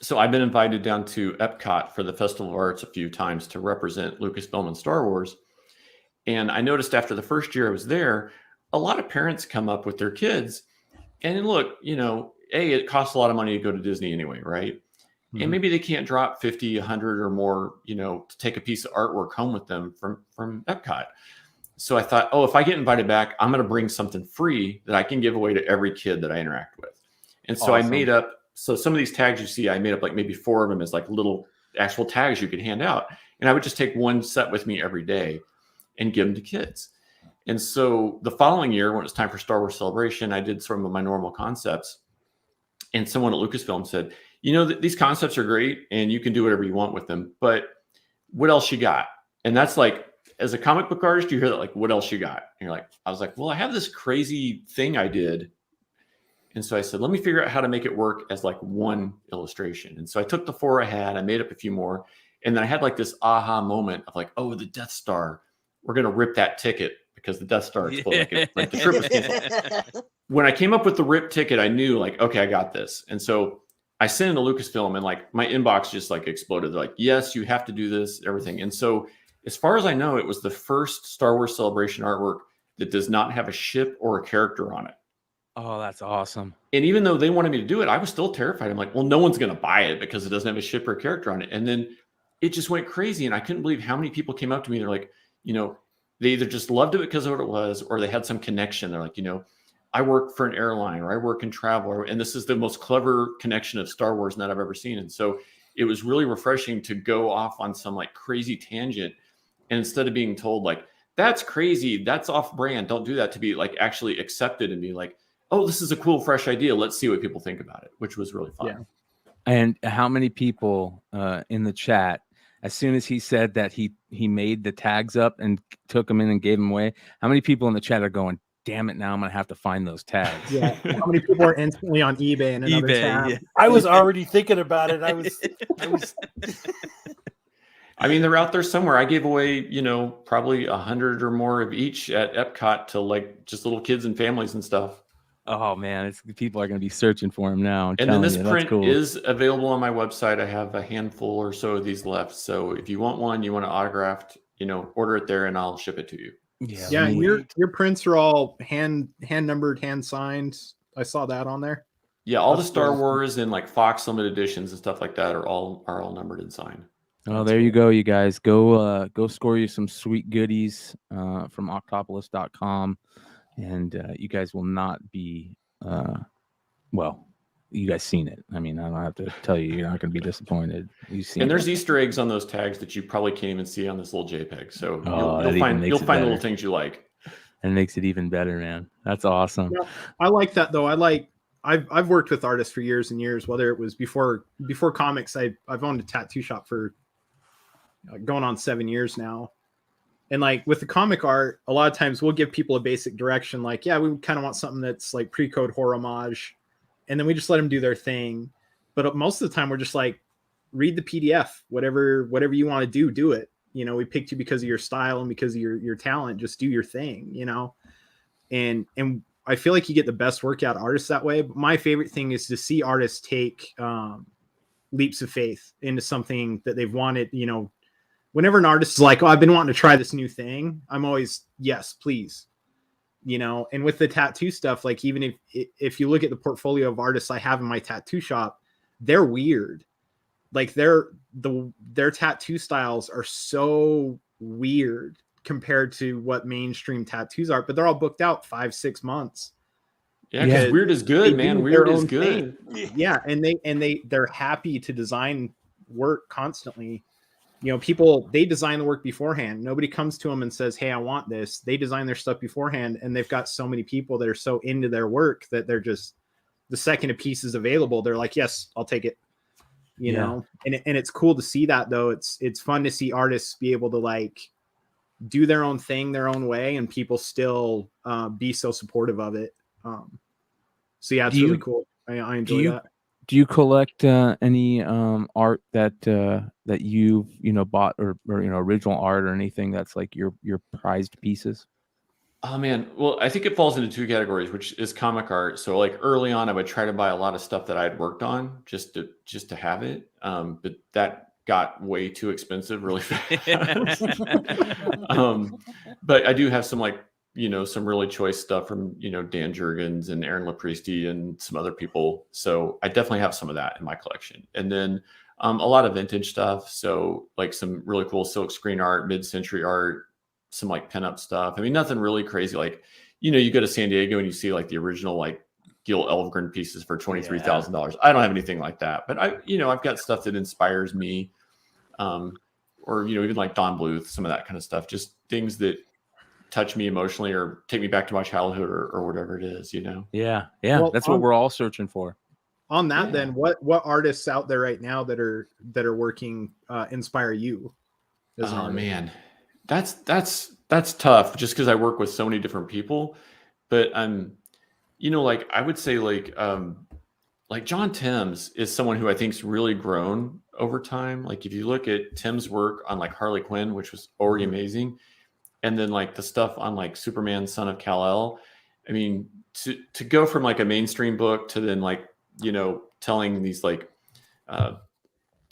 so I've been invited down to Epcot for the Festival of Arts a few times to represent Lucasfilm and Star Wars. And I noticed after the first year I was there, a lot of parents come up with their kids. And look, it costs a lot of money to go to Disney anyway, right? Mm-hmm. And maybe they can't drop 50, 100 or more, to take a piece of artwork home with them from Epcot. So I thought, if I get invited back, I'm going to bring something free that I can give away to every kid that I interact with. And so awesome. I made up, some of these tags you see, I made up like maybe 4 of them as like little actual tags you could hand out. And I would just take one set with me every day and give them to kids. And so the following year, when it was time for Star Wars Celebration, I did some of my normal concepts. And someone at Lucasfilm said, these concepts are great and you can do whatever you want with them, but what else you got? And that's like, as a comic book artist, you hear that, like, what else you got? And I was like, well, I have this crazy thing I did. And so I said, let me figure out how to make it work as like one illustration. And so I took the 4 I had, I made up a few more. And then I had like this aha moment of like, oh, the Death Star, we're going to rip that ticket because the Death Star exploded. Like the trip was canceled. When I came up with the rip ticket, I knew like, okay, I got this. And so I sent it to Lucasfilm and like my inbox just like exploded. They're like, yes, you have to do this, everything. And so as far as I know, it was the first Star Wars Celebration artwork that does not have a ship or a character on it. Oh, that's awesome. And even though they wanted me to do it, I was still terrified. I'm like, well, no one's going to buy it because it doesn't have a ship or a character on it. And then it just went crazy. And I couldn't believe how many people came up to me. They're like, they either just loved it because of what it was, or they had some connection. They're like, I work for an airline, or I work in travel, and this is the most clever connection of Star Wars that I've ever seen. And so it was really refreshing to go off on some like crazy tangent. And instead of being told like, that's crazy. That's off brand. Don't do that, to be like actually accepted and be like, oh, this is a cool, fresh idea. Let's see what people think about it, which was really fun. Yeah. And how many people in the chat, as soon as he said that he made the tags up and took them in and gave them away, how many people in the chat are going, damn it, now I'm going to have to find those tags? Yeah. How many people are instantly on eBay and another tab? Yeah. I was already thinking about it. I was I mean, they're out there somewhere. I gave away, you know, probably 100 or more of each at Epcot to like just little kids and families and stuff. Oh man, people are going to be searching for them now. And then this print is available on my website. I have a handful or so of these left. So if you want one, you want it autographed, you know, order it there and I'll ship it to you. Yeah, your prints are all hand numbered, hand signed. I saw that on there. Yeah, all the Star Wars and like Fox limited editions and stuff like that are all numbered and signed. Oh, there you go, you guys. Go score you some sweet goodies from octopolis.com. And you guys will not be, well, you guys seen it. I mean, I don't have to tell you, you're not going to be disappointed. You've seen and there's it. Easter eggs on those tags that you probably can't even see on this little JPEG. So you'll find little things you like. And it makes it even better, man. That's awesome. Yeah, I like that though. I've worked with artists for years and years, whether it was before comics. I've owned a tattoo shop for going on 7 years now. And like with the comic art, a lot of times we'll give people a basic direction. Like, yeah, we kind of want something that's like pre-code horror homage. And then we just let them do their thing. But most of the time we're just like, read the PDF, whatever you want to do it. You know, we picked you because of your style and because of your talent. Just do your thing, you know? And I feel like you get the best work out of artists that way. But my favorite thing is to see artists take leaps of faith into something that they've wanted, you know. Whenever an artist is like, oh, I've been wanting to try this new thing, I'm always, yes, please. You know, and with the tattoo stuff, like even if you look at the portfolio of artists I have in my tattoo shop, they're weird. Like their tattoo styles are so weird compared to what mainstream tattoos are, but they're all booked out 5-6 months. Yeah, because weird is good, man. Weird is good. Yeah, and they're happy to design work constantly. You know, people, they design the work beforehand. Nobody comes to them and says, hey, I want this. They design their stuff beforehand, and they've got so many people that are so into their work that they're just, the second a piece is available, they're like, yes, I'll take it. You know, and it's cool to see that though. It's fun to see artists be able to like do their own thing, their own way, and people still be so supportive of it. So yeah, it's really cool. I enjoy that. Do you collect any art that you've bought or original art or anything that's like your prized pieces? Oh man, well, I think it falls into two categories, which is comic art. So like early on, I would try to buy a lot of stuff that I had worked on just to have it, but that got way too expensive really fast. But I do have some like some really choice stuff from Dan Jurgens and Aaron Lopristi and some other people. So I definitely have some of that in my collection, and then a lot of vintage stuff. So like some really cool silk screen art, mid-century art. Some like pinup stuff. I mean, nothing really crazy. Like, you go to San Diego and you see like the original like Gil Elvgren pieces for $23,000. I don't have anything like that, but I've got stuff that inspires me, or even like Don Bluth, some of that kind of stuff. Just things that touch me emotionally or take me back to my childhood or whatever it is. Yeah. Well, that's what we're all searching for. On that, then, what artists out there right now that are working inspire you? Oh man. That's tough just because I work with so many different people, but like I would say like John Timms is someone who I think's really grown over time. Like if you look at Tim's work on like Harley Quinn, which was already amazing, and then like the stuff on like Superman, Son of Kal-El, I mean to go from like a mainstream book to then like telling these like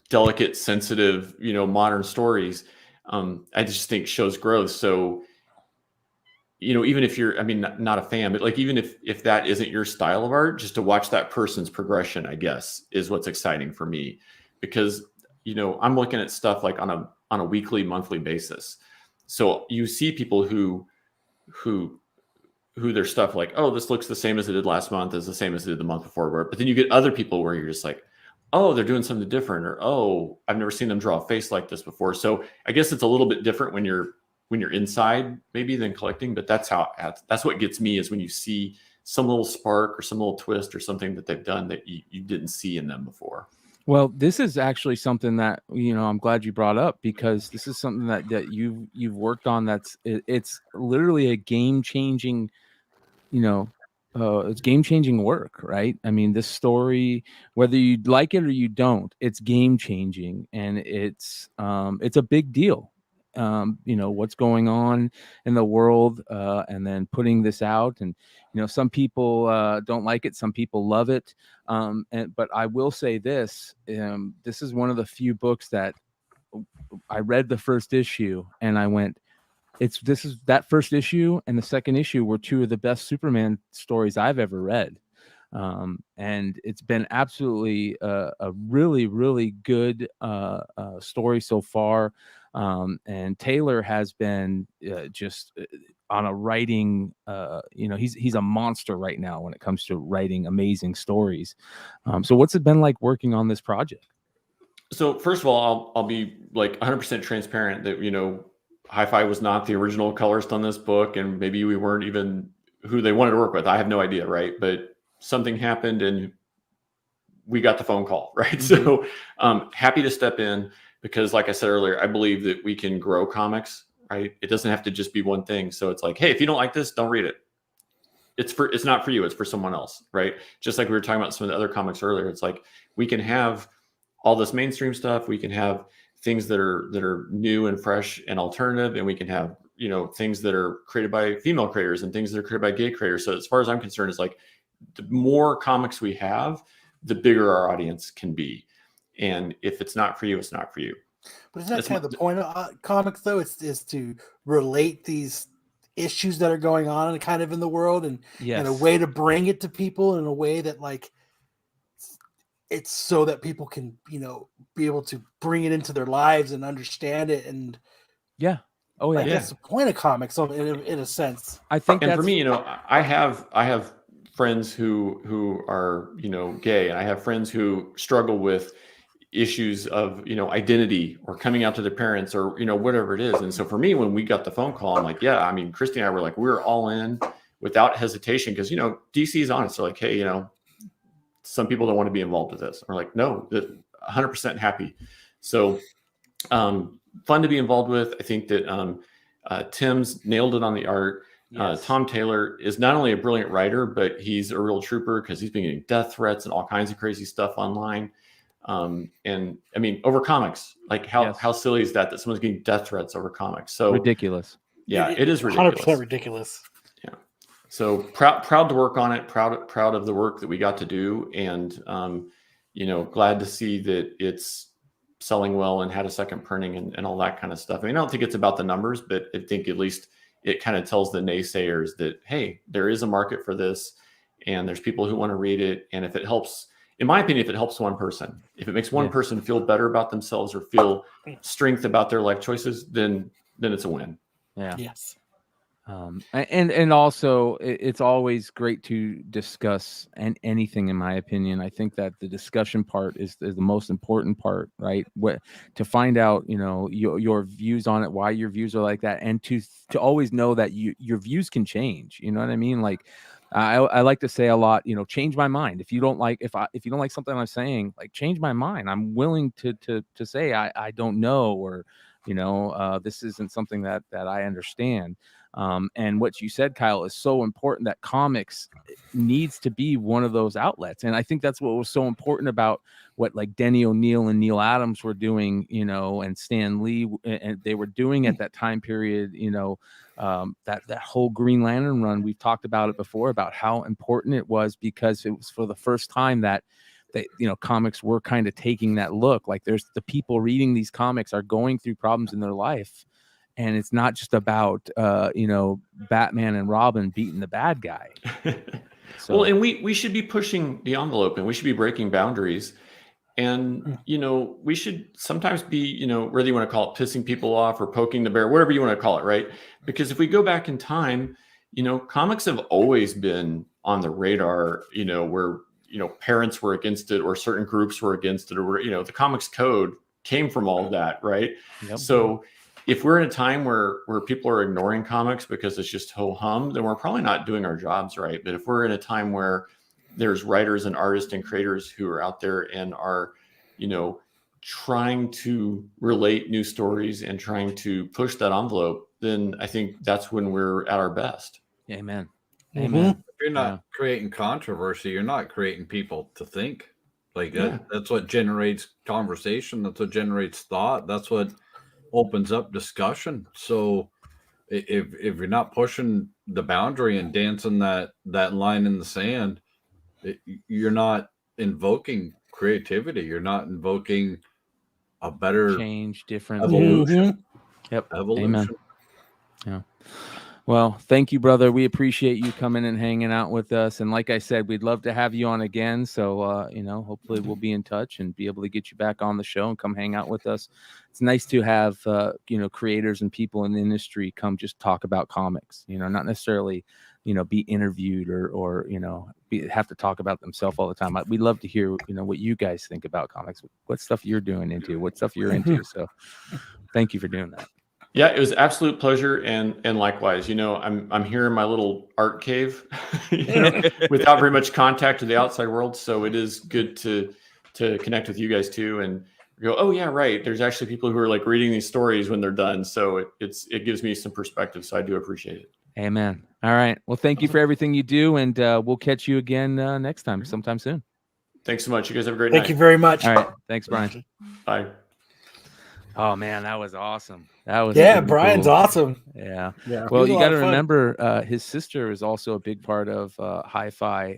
delicate, sensitive modern stories. I just think shows growth. So, even if you're, not a fan, but like, even if that isn't your style of art, just to watch that person's progression, I guess, is what's exciting for me, because, I'm looking at stuff like on a weekly, monthly basis. So you see people who their stuff like, oh, this looks the same as it did last month, is the same as it did the month before. But then you get other people where you're just like, oh, they're doing something different, or, oh, I've never seen them draw a face like this before. So I guess it's a little bit different when you're when you're inside maybe than collecting, but that's what gets me, is when you see some little spark or some little twist or something that they've done that you didn't see in them before. Well, this is actually something that, I'm glad you brought up, because this is something that you've worked on. It's literally a game-changing, it's game-changing work, right? I mean, this story, whether you like it or you don't, it's game-changing, and it's a big deal. What's going on in the world, and then putting this out, and some people don't like it, some people love it, but I will say this is one of the few books that I read the first issue and I went, that first issue and the second issue were two of the best Superman stories I've ever read. And it's been absolutely a really, really good story so far. And Taylor has been just on a writing, he's a monster right now when it comes to writing amazing stories. So what's it been like working on this project? So first of all, I'll be like 100% transparent that, Hi-Fi was not the original colorist on this book, and maybe we weren't even who they wanted to work with. I have no idea, right? But something happened and we got the phone call, right? Mm-hmm. So happy to step in, because like I said earlier, I believe that we can grow comics, right? It doesn't have to just be one thing. So it's like, hey, if you don't like this, don't read it. It's not for you, it's for someone else, right? Just like we were talking about some of the other comics earlier. It's like, we can have all this mainstream stuff, we can have things that are new and fresh and alternative, and we can have things that are created by female creators and things that are created by gay creators. So as far as I'm concerned, it's like, the more comics we have, the bigger our audience can be. And if it's not for you, it's not for you. But isn't that kind of the point of comics, though? Is to relate these issues that are going on kind of in the world, and a way to bring it to people in a way that, like, it's so that people can, be able to bring it into their lives and understand it. And that's the point of comics, in a sense. I think, and for me, I have friends who are, gay, and I have friends who struggle with issues of, identity or coming out to their parents, or, whatever it is. And so for me, when we got the phone call, I'm like, Christy and I were like, we're all in without hesitation, because, DC is honest. They're like, hey, some people don't want to be involved with this. We're like, no, 100% happy. So fun to be involved with. I think that Tim's nailed it on the art. Yes. Tom Taylor is not only a brilliant writer, but he's a real trooper, because he's been getting death threats and all kinds of crazy stuff online. And I mean, over comics, like how silly is that someone's getting death threats over comics? So ridiculous. Yeah, it is ridiculous. 100% ridiculous. Yeah. So proud to work on it. Proud of the work that we got to do, and glad to see that it's selling well and had a second printing and all that kind of stuff. I mean, I don't think it's about the numbers, but I think at least it kind of tells the naysayers that, hey, there is a market for this, and there's people who want to read it. And if it helps, in my opinion, if it helps one person, if it makes one person feel better about themselves or feel strength about their life choices, then it's a win. Yeah. Yes. And also, it's always great to discuss anything, in my opinion. I think that the discussion part is the most important part, right? To find out, your views on it, why your views are like that, and to always know that your views can change. You know what I mean? Like, I like to say a lot, change my mind. If you don't like something I'm saying, like, change my mind. I'm willing to say I don't know, or this isn't something that I understand. And what you said, Kyle, is so important, that comics needs to be one of those outlets. And I think that's what was so important about what, like, Denny O'Neil and Neil Adams were doing, and Stan Lee, and they were doing at that time period, that whole Green Lantern run. We've talked about it before, about how important it was, because it was for the first time that comics were kind of taking that look. Like, there's the people reading these comics are going through problems in their life. And it's not just about, Batman and Robin beating the bad guy. So. Well, and we should be pushing the envelope, and we should be breaking boundaries. And, we should sometimes be, whether you want to call it pissing people off or poking the bear, whatever you want to call it, right? Because if we go back in time, comics have always been on the radar, where, parents were against it, or certain groups were against it, or, the comics code came from all of that, right? Yep. So if we're in a time where people are ignoring comics because it's just ho hum, then we're probably not doing our jobs right. But if we're in a time where there's writers and artists and creators who are out there and are, trying to relate new stories and trying to push that envelope, then I think that's when we're at our best. Amen. Mhm. Amen. If you're not creating controversy, you're not creating people to think. Like that's what generates conversation. That's what generates thought. That's what opens up discussion. So if you're not pushing the boundary and dancing that line in the sand, you're not invoking creativity. You're not invoking a better Change, different. evolution. Yep. Evolution. Amen. Yeah. Well, thank you, brother. We appreciate you coming and hanging out with us. And like I said, we'd love to have you on again. So, hopefully we'll be in touch and be able to get you back on the show and come hang out with us. It's nice to have, creators and people in the industry come just talk about comics, not necessarily, be interviewed or have to talk about themselves all the time. We'd love to hear, what you guys think about comics, what stuff you're doing into, what stuff you're into. So thank you for doing that. Yeah, it was absolute pleasure, and likewise. I'm here in my little art cave, without very much contact to the outside world. So it is good to connect with you guys too, and go, oh yeah, right. There's actually people who are like reading these stories when they're done. So it gives me some perspective. So I do appreciate it. Amen. All right. Well, thank you for everything you do, and we'll catch you again next time, sometime soon. Thanks so much. You guys have a great night. Thank you very much. All right. Thanks, Bryan. Bye. Oh man, that was awesome. That was Yeah, really Bryan's cool. awesome. Yeah. Yeah. Well, you got to fun. remember, his sister is also a big part of Hi-Fi.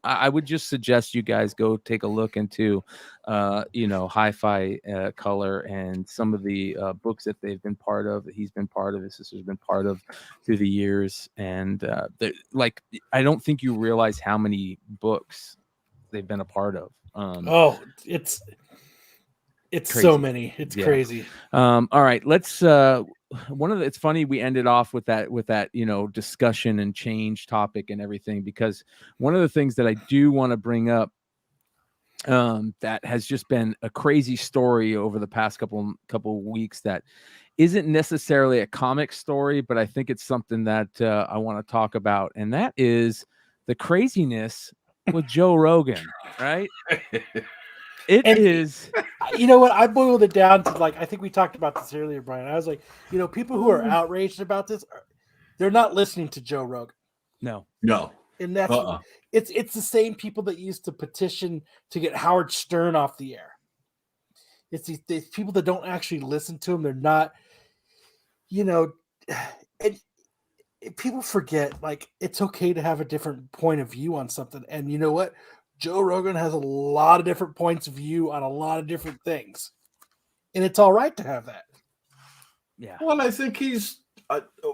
I would just suggest you guys go take a look into, Hi-Fi Color and some of the books that they've been part of, that he's been part of, his sister's been part of through the years. And I don't think you realize how many books they've been a part of. It's crazy. so many. It's crazy. All right, let's it's funny we ended off with that discussion and change topic and everything, because one of the things that I do want to bring up that has just been a crazy story over the past couple weeks that isn't necessarily a comic story, but I think it's something that I want to talk about, and that is the craziness with Joe Rogan, right? It is. You know what? I boiled it down to I think we talked about this earlier, Bryan. I was like, people who are outraged about this, they're not listening to Joe Rogan. No. And that's it's the same people that used to petition to get Howard Stern off the air. It's these people that don't actually listen to him. They're not, and people forget, it's okay to have a different point of view on something. And you know what? Joe Rogan has a lot of different points of view on a lot of different things. And it's all right to have that. Yeah. Well, I think he's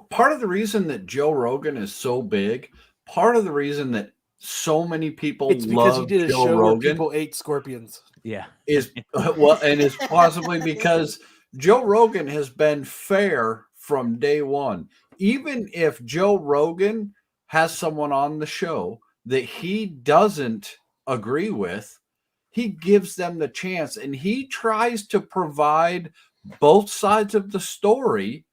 part of the reason that Joe Rogan is so big, part of the reason that so many people it's because love he did a Joe show Rogan where people ate scorpions. Yeah. is and it's possibly because Joe Rogan has been fair from day one. Even if Joe Rogan has someone on the show that he doesn't agree with, he gives them the chance, and he tries to provide both sides of the story,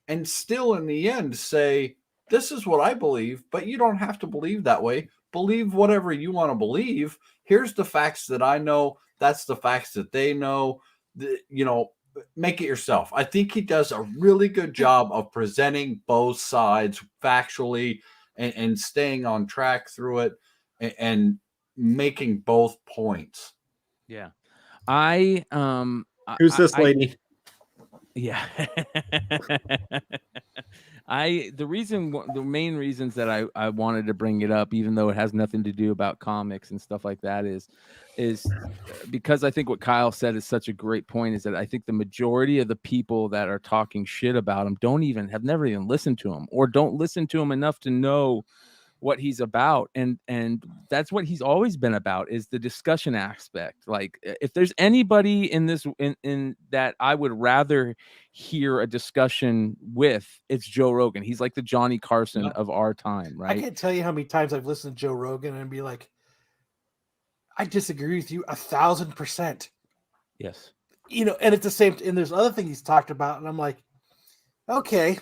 and still in the end say, this is what I believe, but you don't have to believe that way. Believe whatever you want to believe. Here's the facts that I know. That's the facts that they know. Make it yourself. I think he does a really good job of presenting both sides factually and staying on track through it and making both points. Yeah. Who's this lady? Yeah. The main reasons that I wanted to bring it up, even though it has nothing to do about comics and stuff like that, is because I think what Kyle said is such a great point, is that I think the majority of the people that are talking shit about him have never even listened to him, or don't listen to him enough to know what he's about. And that's what he's always been about, is the discussion aspect. Like, if there's anybody in that I would rather hear a discussion with, it's Joe Rogan. He's like the Johnny Carson of our time, right? I can't tell you how many times I've listened to Joe Rogan and be like, I disagree with you 1,000%. Yes. and it's the same. And there's other things he's talked about, and I'm like, okay,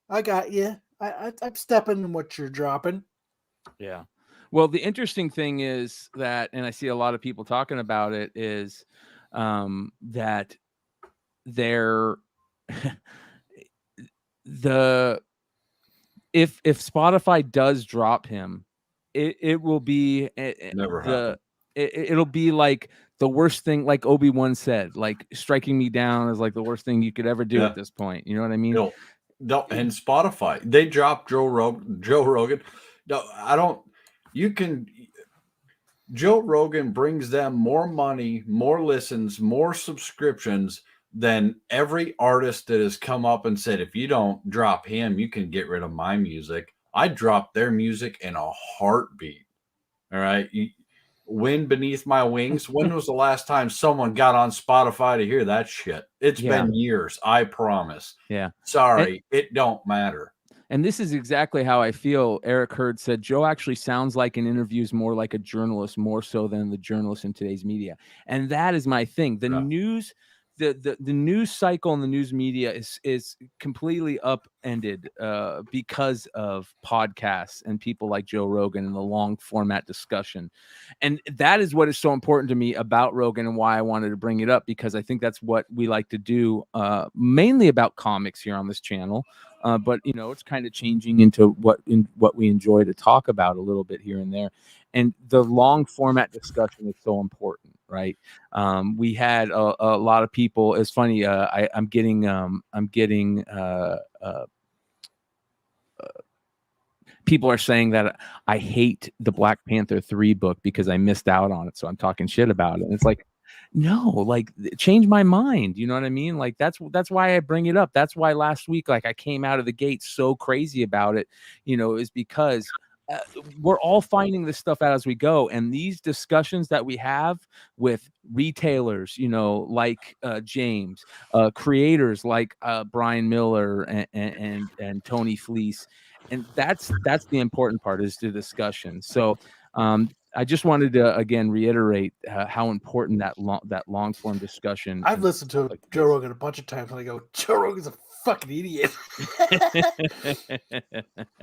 I got you. I'm stepping in what you're dropping. Yeah. Well, the interesting thing is that, and I see a lot of people talking about it, is that they're if Spotify does drop him, it will be Never happen. It'll be like the worst thing, like Obi-Wan said, like striking me down is like the worst thing you could ever do at this point. You know what I mean? And Spotify, they dropped Joe Rogan. No, I don't. Joe Rogan brings them more money, more listens, more subscriptions than every artist that has come up and said, if you don't drop him, you can get rid of my music. I drop their music in a heartbeat. All right. Wind Beneath My Wings. When was the last time someone got on Spotify to hear that shit? It's been years. I promise. Yeah. Sorry. It don't matter. And this is exactly how I feel. Eric Hurd said, Joe actually sounds like in interviews more like a journalist, more so than the journalist in today's media. And that is my thing. The news, the news cycle and the news media is completely upended because of podcasts and people like Joe Rogan and the long format discussion. And that is what is so important to me about Rogan and why I wanted to bring it up, because I think that's what we like to do, mainly about comics here on this channel. But it's kind of changing into what we enjoy to talk about a little bit here and there, and the long format discussion is so important, right? We had a lot of people. It's funny. I'm getting people are saying that I hate the Black Panther 3 book because I missed out on it, so I'm talking shit about it. And it's like, no, like, change my mind. You know what I mean? Like, that's why I bring it up. That's why last week, like, I came out of the gate so crazy about it, is because we're all finding this stuff out as we go. And these discussions that we have with retailers, like James, creators like Brian Miller and Tony Fleece. And that's the important part, is the discussion. So, I just wanted to again reiterate how important that long form discussion. I've listened to Joe Rogan a bunch of times, and I go, Joe Rogan's a fucking idiot.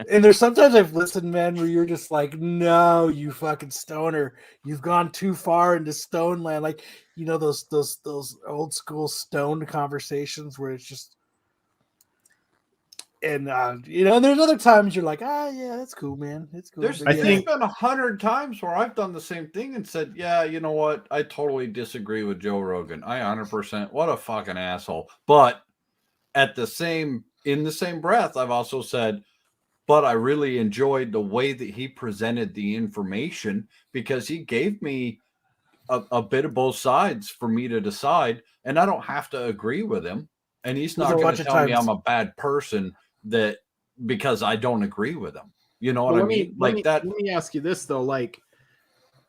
And there's sometimes I've listened, man, where you're just like, no, you fucking stoner, you've gone too far into stone land. Like, those old school stoned conversations where it's just. And and there's other times you're like, yeah, that's cool, man. It's cool. There's been 100 times where I've done the same thing and said, yeah, you know what? I totally disagree with Joe Rogan. I 100%. What a fucking asshole. But in the same breath, I've also said, but I really enjoyed the way that he presented the information, because he gave me a bit of both sides for me to decide, and I don't have to agree with him. And he's not going to tell me I'm a bad person because I don't agree with him. You know what I mean? Let me ask you this though. Like,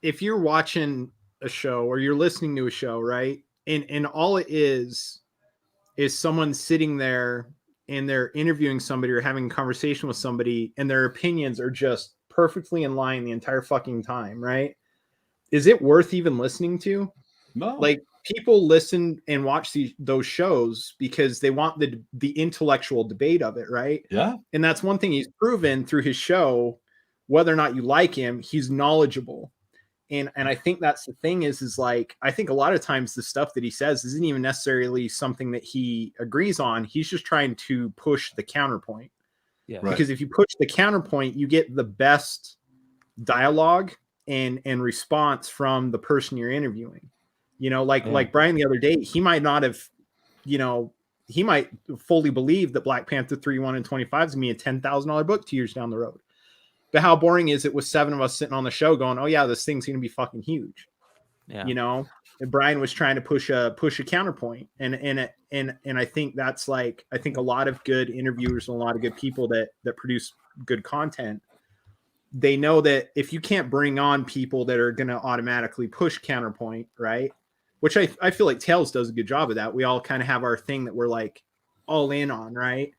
if you're watching a show or you're listening to a show, right? And all it is someone sitting there and they're interviewing somebody or having a conversation with somebody, and their opinions are just perfectly in line the entire fucking time, right? Is it worth even listening to? No. Like, people listen and watch those shows because they want the intellectual debate of it, right? Yeah. And that's one thing he's proven through his show. Whether or not you like him, he's knowledgeable. And I think that's the thing is like, I think a lot of times the stuff that he says isn't even necessarily something that he agrees on. He's just trying to push the counterpoint. Yeah. Right. Because if you push the counterpoint, you get the best dialogue and response from the person you're interviewing. Like Bryan the other day, he might not have, he might fully believe that Black Panther 3/1 and 25 is going to be a $10,000 book 2 years down the road. But how boring is it with 7 of us sitting on the show going, oh yeah, this thing's going to be fucking huge. Yeah. And Bryan was trying to push a counterpoint. And I think that's like, I think a lot of good interviewers and a lot of good people that produce good content, they know that if you can't bring on people that are going to automatically push counterpoint, right? Which I feel like Tails does a good job of that. We all kind of have our thing that we're like all in on, right?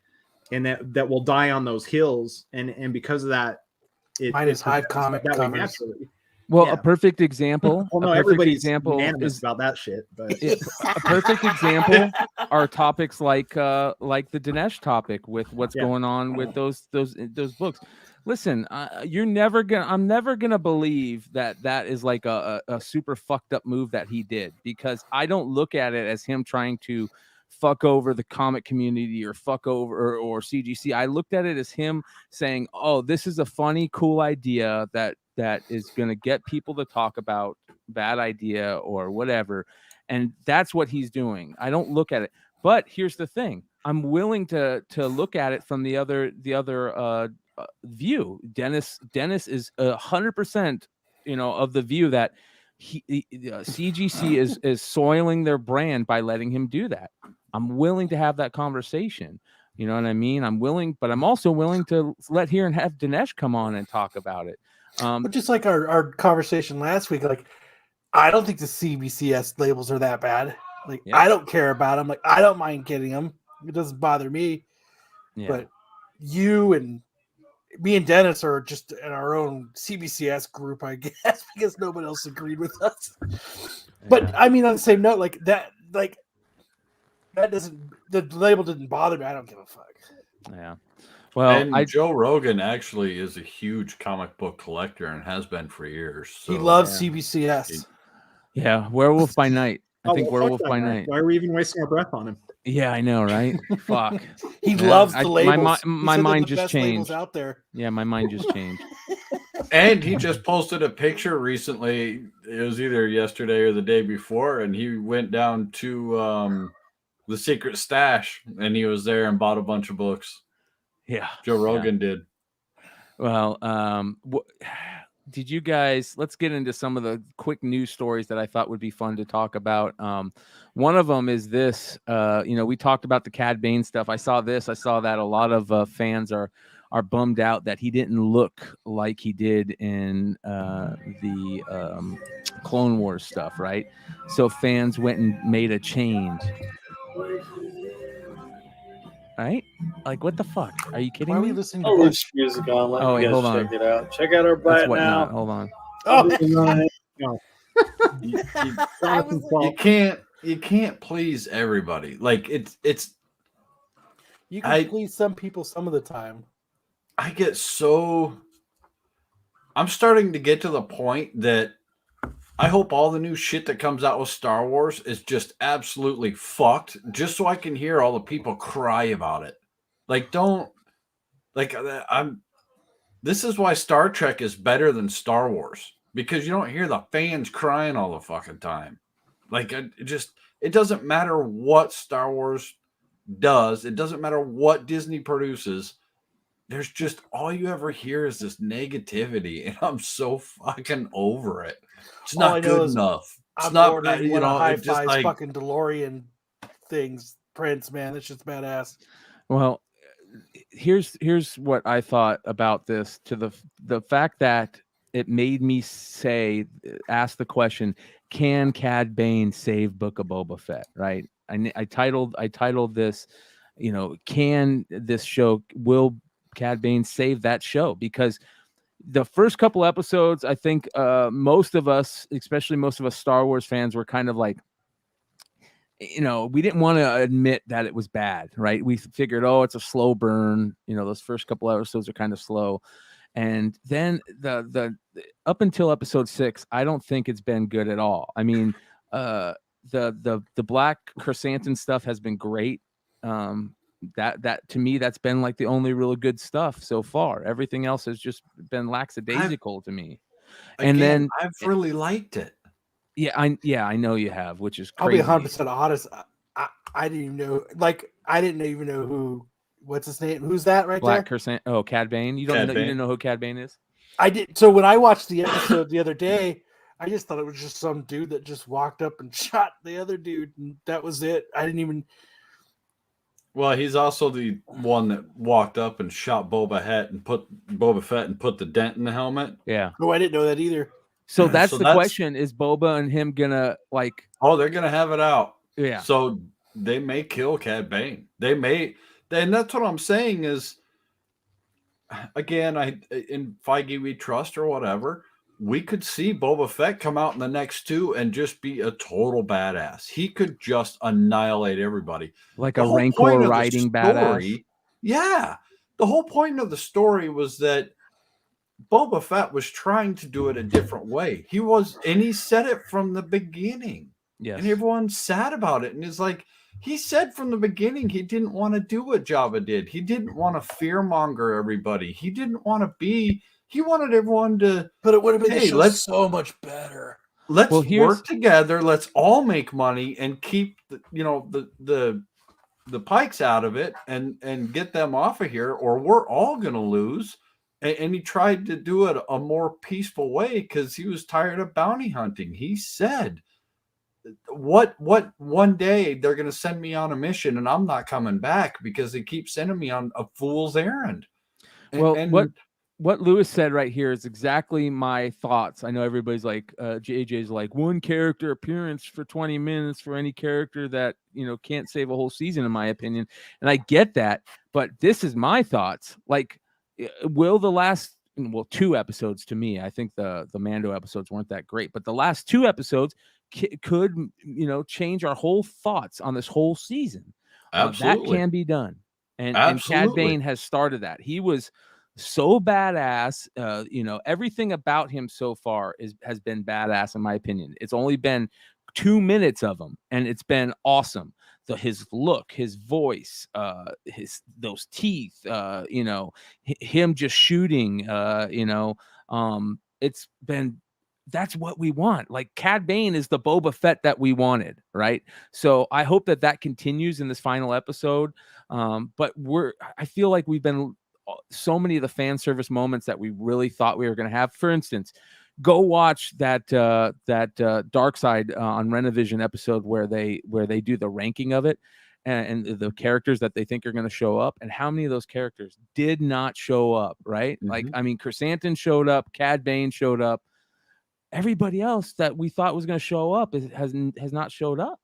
And that will die on those hills. And because of that, mine is Hive-Comics covers. Well, Yeah. a perfect example. Well, no, a perfect everybody's example unanimous is about that shit. But a perfect example are topics like the Dinesh topic with what's Yeah. going on with those books. Listen, I'm never gonna believe that is like a super fucked up move that he did, because I don't look at it as him trying to fuck over the comic community or fuck over or CGC. I looked at it as him saying, "Oh, this is a funny, cool idea that is gonna get people to talk about bad idea or whatever," and that's what he's doing. I don't look at it, but here's the thing: I'm willing to look at it from the other view. Dennis is 100%, of the view that CGC is soiling their brand by letting him do that. I'm willing to have that conversation. You know what I mean? I'm willing, but I'm also willing to let here and have Dinesh come on and talk about it. But just like our conversation last week, like, I don't think the CBCS labels are that bad. Like, Yeah. I don't care about them. Like, I don't mind getting them. It doesn't bother me. Yeah. But you and me and Dennis are just in our own CBCS group, I guess, because nobody else agreed with us. But I mean, on the same note, that doesn't, the label didn't bother me. I don't give a fuck. Yeah. Well, and Joe Rogan actually is a huge comic book collector and has been for years. So, He loves CBCS. Yeah, Werewolf by Night. I think well, fuck Werewolf that by guy. Night. Why are we even wasting our breath on him? Yeah, I know, right? Fuck. He Yeah, loves the labels. My He said they're mind the just best labels changed. out there. Yeah, my mind just changed. And he just posted a picture recently. It was either yesterday or the day before, and he went down to the secret stash, and he was there and bought a bunch of books. Yeah, Joe Rogan did. Well, did you guys? Let's get into some of the quick news stories that I thought would be fun to talk about. One of them is this. We talked about the Cad Bane stuff. I saw this. I saw that a lot of fans are bummed out that he didn't look like he did in the Clone Wars stuff, right? So fans went and made a change. Right? Like, what the fuck? Are you kidding Why are me? we listening to I'll Bush? leave some music on. Let Oh, wait, you guys hold check on. it out. Check out our That's bite what now. not. Hold on. Oh, You can't please everybody. Like it's you can please some people some of the time. I'm starting to get to the point that I hope all the new shit that comes out with Star Wars is just absolutely fucked, just so I can hear all the people cry about it. This is why Star Trek is better than Star Wars, because you don't hear the fans crying all the fucking time. Like, it doesn't matter what Star Wars does. It doesn't matter what Disney produces. There's just, all you ever hear is this negativity, and I'm so fucking over it. It's All I not know good is enough. It's I'm not, ordering one of it's just Hi-Fi's like, fucking DeLorean things, prints, man. That's just badass. Well, here's what I thought about this, to the fact that it made me ask the question, can Cad Bane save Book of Boba Fett? Right. I titled this, can this show, will Cad Bane save that show? Because the first couple episodes, I think most of us, especially most of us Star Wars fans, were kind of like, we didn't want to admit that it was bad, right? We figured, oh, it's a slow burn. Those first couple episodes are kind of slow. And then the up until episode 6, I don't think it's been good at all. I mean, the Black Chrysanthemum stuff has been great. That to me, that's been like the only really good stuff so far. Everything else has just been lackadaisical to me. And then I've really liked it. Yeah, I know you have, which is I'll crazy. be 100% honest. I didn't even know. I didn't even know who. What's his name? Who's that right Black there? Chrysanthemum. Oh, Cad Bane. You didn't know who Cad Bane is? I did. So when I watched the episode the other day, I just thought it was just some dude that just walked up and shot the other dude, and that was it. I didn't even. Well, he's also the one that walked up and shot Boba Fett and put the dent in the helmet. Yeah. No, I didn't know that either. So that's the question: is Boba and him gonna like? Oh, they're gonna have it out. Yeah. So they may kill Cad Bane. They may. And that's what I'm saying is, again, in Feige we trust or whatever, we could see Boba Fett come out in the next 2 and just be a total badass. He could just annihilate everybody. Like The a whole Rancor point of the riding badass. story, yeah. The whole point of the story was that Boba Fett was trying to do it a different way. He said it from the beginning. Yes. And everyone's sad about it. And it's like, he said from the beginning he didn't want to do what Jabba did. He didn't want to fearmonger everybody. He didn't want to be. He wanted everyone to. But it would have been Hey, so much better. Let's Well, work together. Let's all make money and keep the pikes out of it and get them off of here, or we're all gonna lose. And he tried to do it a more peaceful way because he was tired of bounty hunting. He said, what one day they're going to send me on a mission and I'm not coming back because they keep sending me on a fool's errand. What Lewis said right here is exactly my thoughts. I know everybody's like, JJ's like, one character appearance for 20 minutes for any character that, can't save a whole season, in my opinion. And I get that, but this is my thoughts. Like, will the last, 2 episodes to me, I think the Mando episodes weren't that great, but the last 2 episodes could, change our whole thoughts on this whole season. Absolutely. That can be done. And Cad Bane has started that. He was so badass. Everything about him so far has been badass, in my opinion. It's only been 2 minutes of him, and it's been awesome. His look, his voice, those teeth, him just shooting, it's been. That's what we want. Like, Cad Bane is the Boba Fett that we wanted, right? So I hope that continues in this final episode. But I feel like we've been so many of the fan service moments that we really thought we were going to have. For instance, go watch that Dark Side on Renovision episode where they do the ranking of it and the characters that they think are going to show up, and how many of those characters did not show up, right? Mm-hmm. Like, I mean, Chrysanthemum showed up, Cad Bane showed up. Everybody else that we thought was going to show up has not showed up,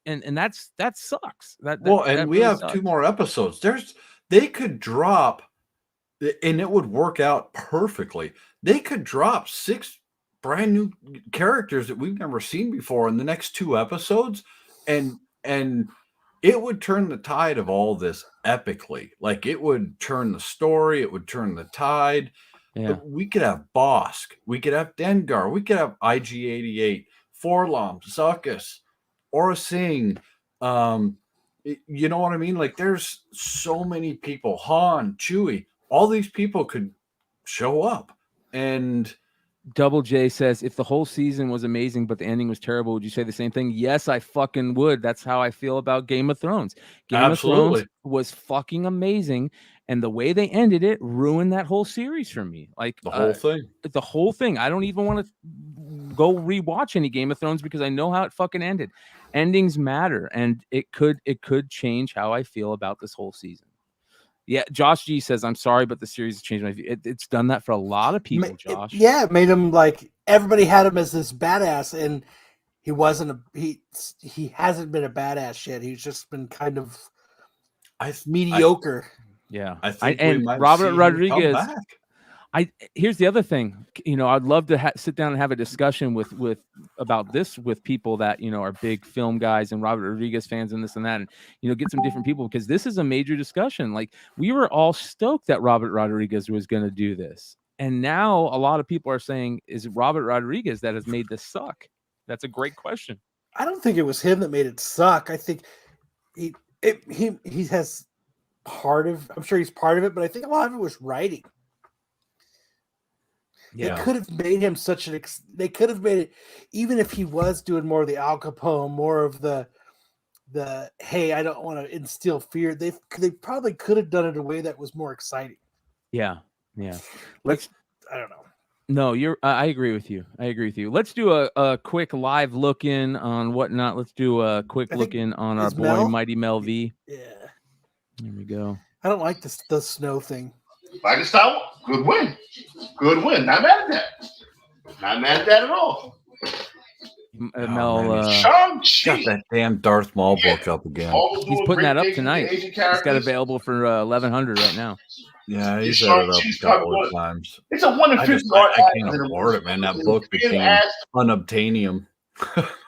and that sucks. That we really have sucks. 2 more episodes. They could drop, and it would work out perfectly. They could drop 6 brand new characters that we've never seen before in the next 2 episodes, and it would turn the tide of all this epically. Like, it would turn the story, it would turn the tide. Yeah. But we could have Bosk, we could have Dengar, we could have IG-88, Forlom, Zuckuss, Aura Singh. You know what I mean? Like, there's so many people. Han, Chewie, all these people could show up. And Double J says, if the whole season was amazing but the ending was terrible, would you say the same thing? Yes, I fucking would. That's how I feel about Game of Thrones. Game of Thrones was fucking amazing, and the way they ended it ruined that whole series for me. Like, the whole thing. The whole thing. I don't even want to go rewatch any Game of Thrones because I know how it fucking ended. Endings matter, and it could change how I feel about this whole season. Yeah, Josh G says, I'm sorry, but the series has changed my view. It's done that for a lot of people, Josh. It made him like, everybody had him as this badass, and he wasn't he hasn't been a badass yet. He's just been kind of mediocre. I think and Robert Rodriguez. Here's the other thing. I'd love to sit down and have a discussion about this with people that are big film guys and Robert Rodriguez fans and this and that, and get some different people, because this is a major discussion. Like, we were all stoked that Robert Rodriguez was going to do this, and now a lot of people are saying, is it Robert Rodriguez that has made this suck? That's a great question. I don't think it was him that made it suck. I think he has part of. I'm sure he's part of it, but I think a lot of it was writing. Yeah. They could have made him they could have made it, even if he was doing more of the Al Capone, more of the hey, I don't want to instill fear. They probably could have done it in a way that was more exciting. Yeah. I don't know. No, I agree with you. Let's do a quick live look in on whatnot. Let's do a quick look in on our boy Mighty Mel V. Yeah. There we go. I don't like the snow thing. Like Star Wars, good win. Not mad at that. Not mad at that at all. Mel, Sean Got that damn Darth Maul book up again. He's putting that up tonight. It's got available for 1,100 right now. Yeah, he's had it up a couple of times. It's a 150 I can't afford it, man. That book became unobtainium.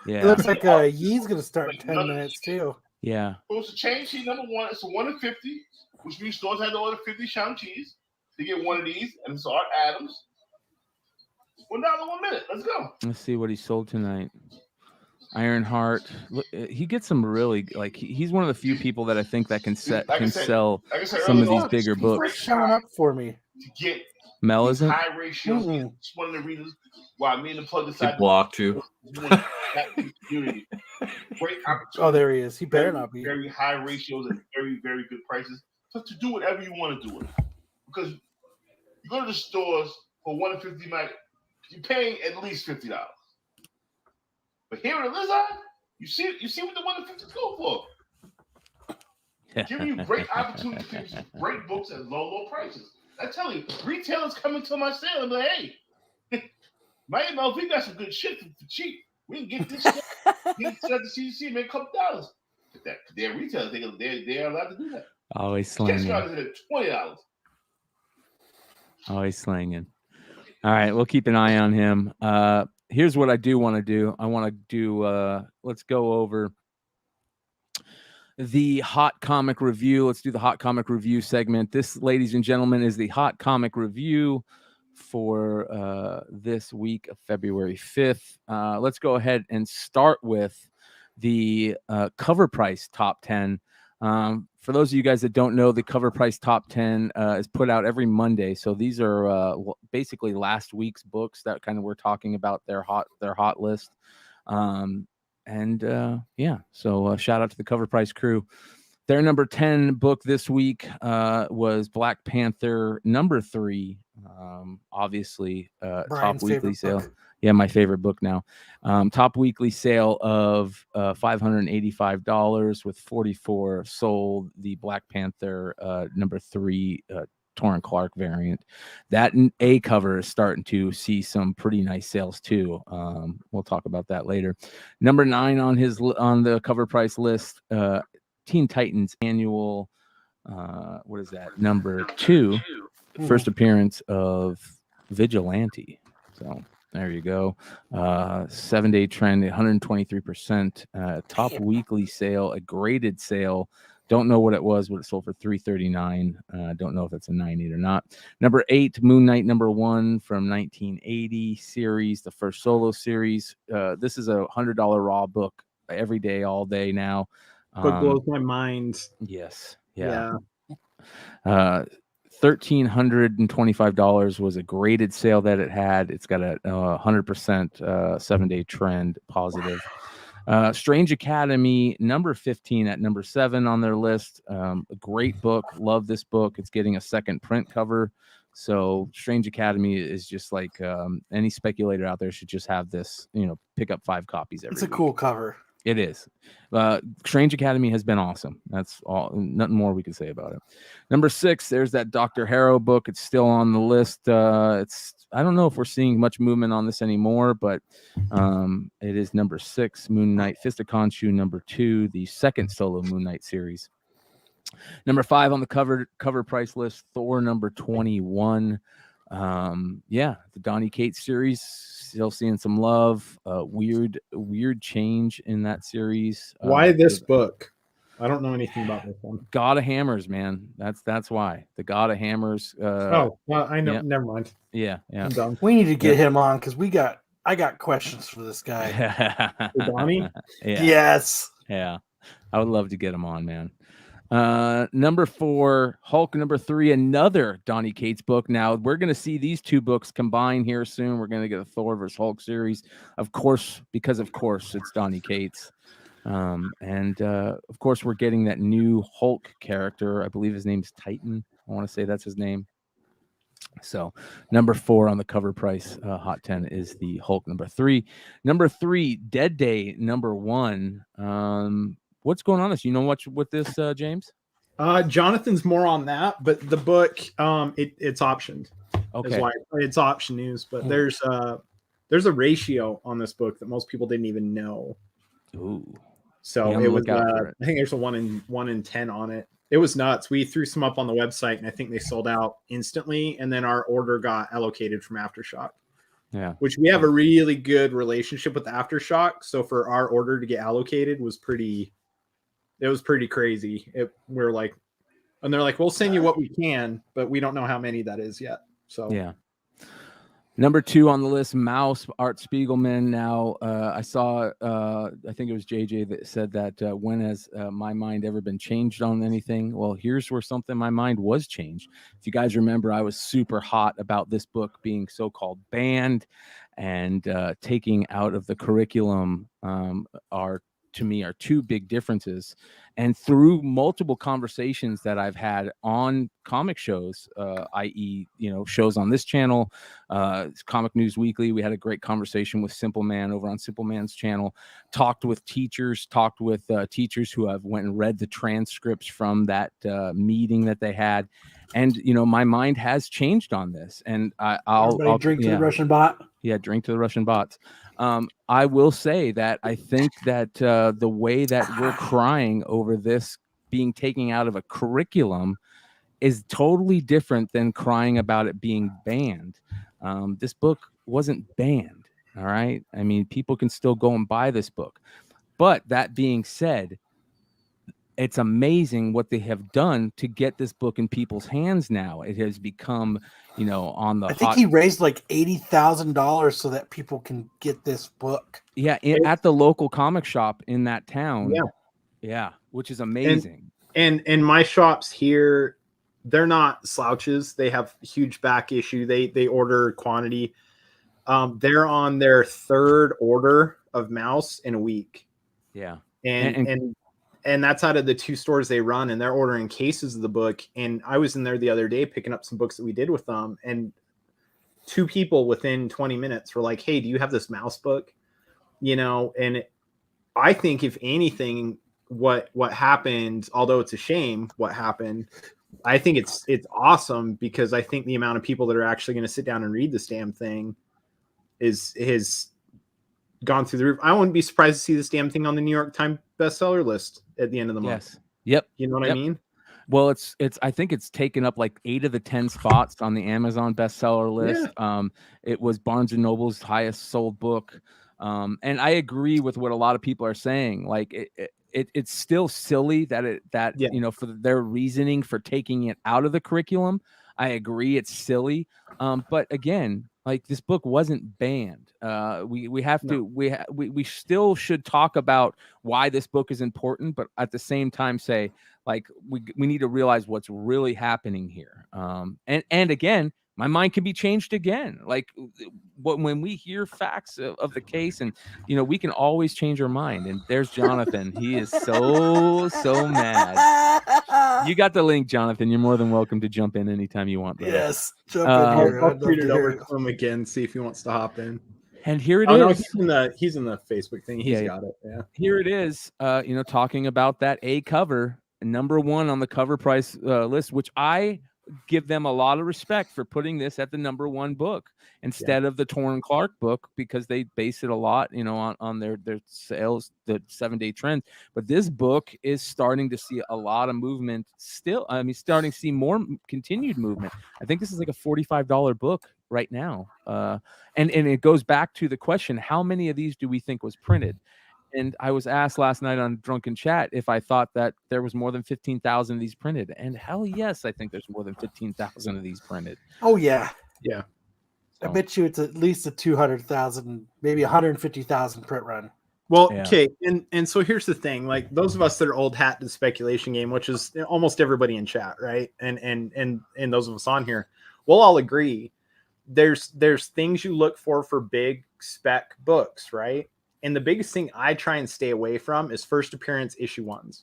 Yeah. It looks like Yee's going to start in 10 minutes, too. Yeah. Supposed to change heat number one. It's a 1 in 50, which means stores had to order 50 Shang-Chi's to get one of these. And it's Art Adams. $1 1 minute. Let's go. Let's see what he sold tonight. Ironheart. Look, he gets some really he's one of the few people that I think that can sell some of these bigger books. Showing up for me. To get Mel isn't. high ratio. It's one of the reasons why me and the plug decided Get blocked too. Great opportunity. Oh, there he is. He better not be. Very high ratios and very, very good prices. Just to do whatever you want to do with it. Because you go to the stores for $150, you're paying at least $50. But here at Lizard, you see what the $150 go for. Giving you great opportunities to get some great books at low prices. I tell you, retailers coming to my sale and be like, hey, my Mel V got some good shit for cheap. We can get this shit. Get it at the CDC, make a couple dollars. They're retailers. They're allowed to do that. Always slanging. At $20. Always slanging. All right, we'll keep an eye on him. Here's what I do want to do. I want to do. Let's go over the hot comic review. Let's do the hot comic review segment. This, ladies and gentlemen, is the hot comic review for this week of February 5th. Let's go ahead and start with the cover price top 10. For those of you guys that don't know, the cover price top 10 is put out every Monday. So these are basically last week's books that kind of we're talking about their hot list. So shout out to the Cover Price crew. Their number 10 book this week was Black Panther number 3. Obviously, top weekly sale. Book. Yeah, my favorite book now. Top weekly sale of $585 with 44 sold. The Black Panther number 3 Torrin Clark variant. That A cover is starting to see some pretty nice sales too. We'll talk about that later. Number 9 on the cover price list. Teen Titans annual. What is that? Number 2. First appearance of Vigilante. So there you go. 7-day trend, 123%. Top weekly sale, a graded sale. Don't know what it was, but it sold for $339. Don't know if it's a 9.8 or not. Number 8, Moon Knight number 1 from 1980 series, the first solo series. This is a $100 raw book every day, all day now. Book blows my mind. Yes. Yeah. $1,325 was a graded sale that it had. It's got a 100% 7-day trend positive. Strange Academy number 15 at number 7 on their list. A great book. Love this book. It's getting a second print cover. So Strange Academy is just like any speculator out there should just have this, pick up 5 copies every week. Cool cover. It is. Strange Academy has been awesome. That's all. Nothing more we can say about it. Number 6, there's that Dr. Harrow book. It's still on the list. I don't know if we're seeing much movement on this anymore, but it is number 6, Moon Knight Fist of Khonshu number 2, the second solo Moon Knight series. Number 5 on the cover price list, Thor number 21. The Donny Cates series, still seeing some love. Weird change in that series. Why this book? I don't know anything about this one. God of Hammers, man. That's why. The God of Hammers. I know. Yeah. Never mind. Yeah. I'm done. We need to get him on because I got questions for this guy. Donnie? Yeah. Yes. Yeah. I would love to get him on, man. Number 4, Hulk number 3, another Donny Cates book. Now we're going to see these 2 books combine here soon. We're going to get a Thor versus Hulk series, of course, because it's Donny Cates. Of course we're getting that new Hulk character. I believe his name's Titan. I want to say that's his name. So number 4 on the cover price, hot 10 is the Hulk number 3. Number 3, Dead Day number 1. What's going on this? You know what with this, James? Jonathan's more on that, but the book, it's optioned. Okay. That's why it's option news, but there's a ratio on this book that most people didn't even know. Ooh. So Yeah, I'm it gonna was, look out for it. I think there's a 1 in 10 on it. It was nuts. We threw some up on the website, and I think they sold out instantly. And then our order got allocated from Aftershock. Yeah. Which we have a really good relationship with Aftershock. So for our order to get allocated was pretty crazy. We're like, and they're like, we'll send you what we can, but we don't know how many that is yet. So yeah. Number 2 on the list, Mouse, Art Spiegelman. Now, I saw, I think it was JJ that said that when has my mind ever been changed on anything? Well, here's where something my mind was changed. If you guys remember, I was super hot about this book being so-called banned and taking out of the curriculum to me are 2 big differences. And through multiple conversations that I've had on comic shows, i.e., shows on this channel, Comic News Weekly, we had a great conversation with Simple Man over on Simple Man's channel, talked with teachers who have went and read the transcripts from that meeting that they had. And, my mind has changed on this. And I'll drink to the Russian bot. Yeah, drink to the Russian bots. I will say that I think that the way that we're crying over this being taken out of a curriculum is totally different than crying about it being banned. This book wasn't banned, all right? I mean, people can still go and buy this book. But that being said, it's amazing what they have done to get this book in people's hands now. It has become, on the I think he raised like $80,000 so that people can get this book. Yeah, at the local comic shop in that town. Yeah, which is amazing. And my shops here, they're not slouches. They have huge back issue. They order quantity. They're on their 3rd order of Mouse in a week. Yeah. And that's out of the 2 stores they run, and they're ordering cases of the book. And I was in there the other day picking up some books that we did with them, and 2 people within 20 minutes were like, "Hey, do you have this Mouse book?" And I think if anything, what happened, although it's a shame what happened, I think it's awesome, because I think the amount of people that are actually going to sit down and read this damn thing is gone through the roof. I wouldn't be surprised to see this damn thing on the New York Times bestseller list at the end of the month. Yes. Yep. You know what I mean? Well, I think it's taken up like 8 of the 10 spots on the Amazon bestseller list. Yeah. It was Barnes and Noble's highest sold book. And I agree with what a lot of people are saying. Like it's still silly that for their reasoning for taking it out of the curriculum. I agree, it's silly. But again, like, this book wasn't banned. We still should talk about why this book is important, but at the same time say, like, we need to realize what's really happening here. And again, my mind can be changed again. Like, when we hear facts of the case, and we can always change our mind. And there's Jonathan. He is so mad. You got the link, Jonathan. You're more than welcome to jump in anytime you want, brother. Yes, jump in here. I'll tweet it over to him again, see if he wants to hop in. And here it is. No, he's in the Facebook thing. He's got it. Yeah. Here it is. Talking about that A cover, number 1 on the cover price list, which I give them a lot of respect for putting this at the number 1 book instead of the Torrin Clark book, because they base it a lot, on their sales, the 7-day trend. But this book is starting to see a lot of movement still. I mean, starting to see more continued movement. I think this is like a $45 book right now. And it goes back to the question, how many of these do we think was printed? And I was asked last night on Drunken Chat if I thought that there was more than 15,000 of these printed. And hell yes, I think there's more than 15,000 of these printed. Oh, yeah. Yeah. I bet you it's at least a 200,000, maybe 150,000 print run. Well, okay. And so here's the thing. Like, those of us that are old hat to the speculation game, which is almost everybody in chat, right? And those of us on here, we'll all agree. There's things you look for big spec books, right? And the biggest thing I try and stay away from is first appearance issue 1s.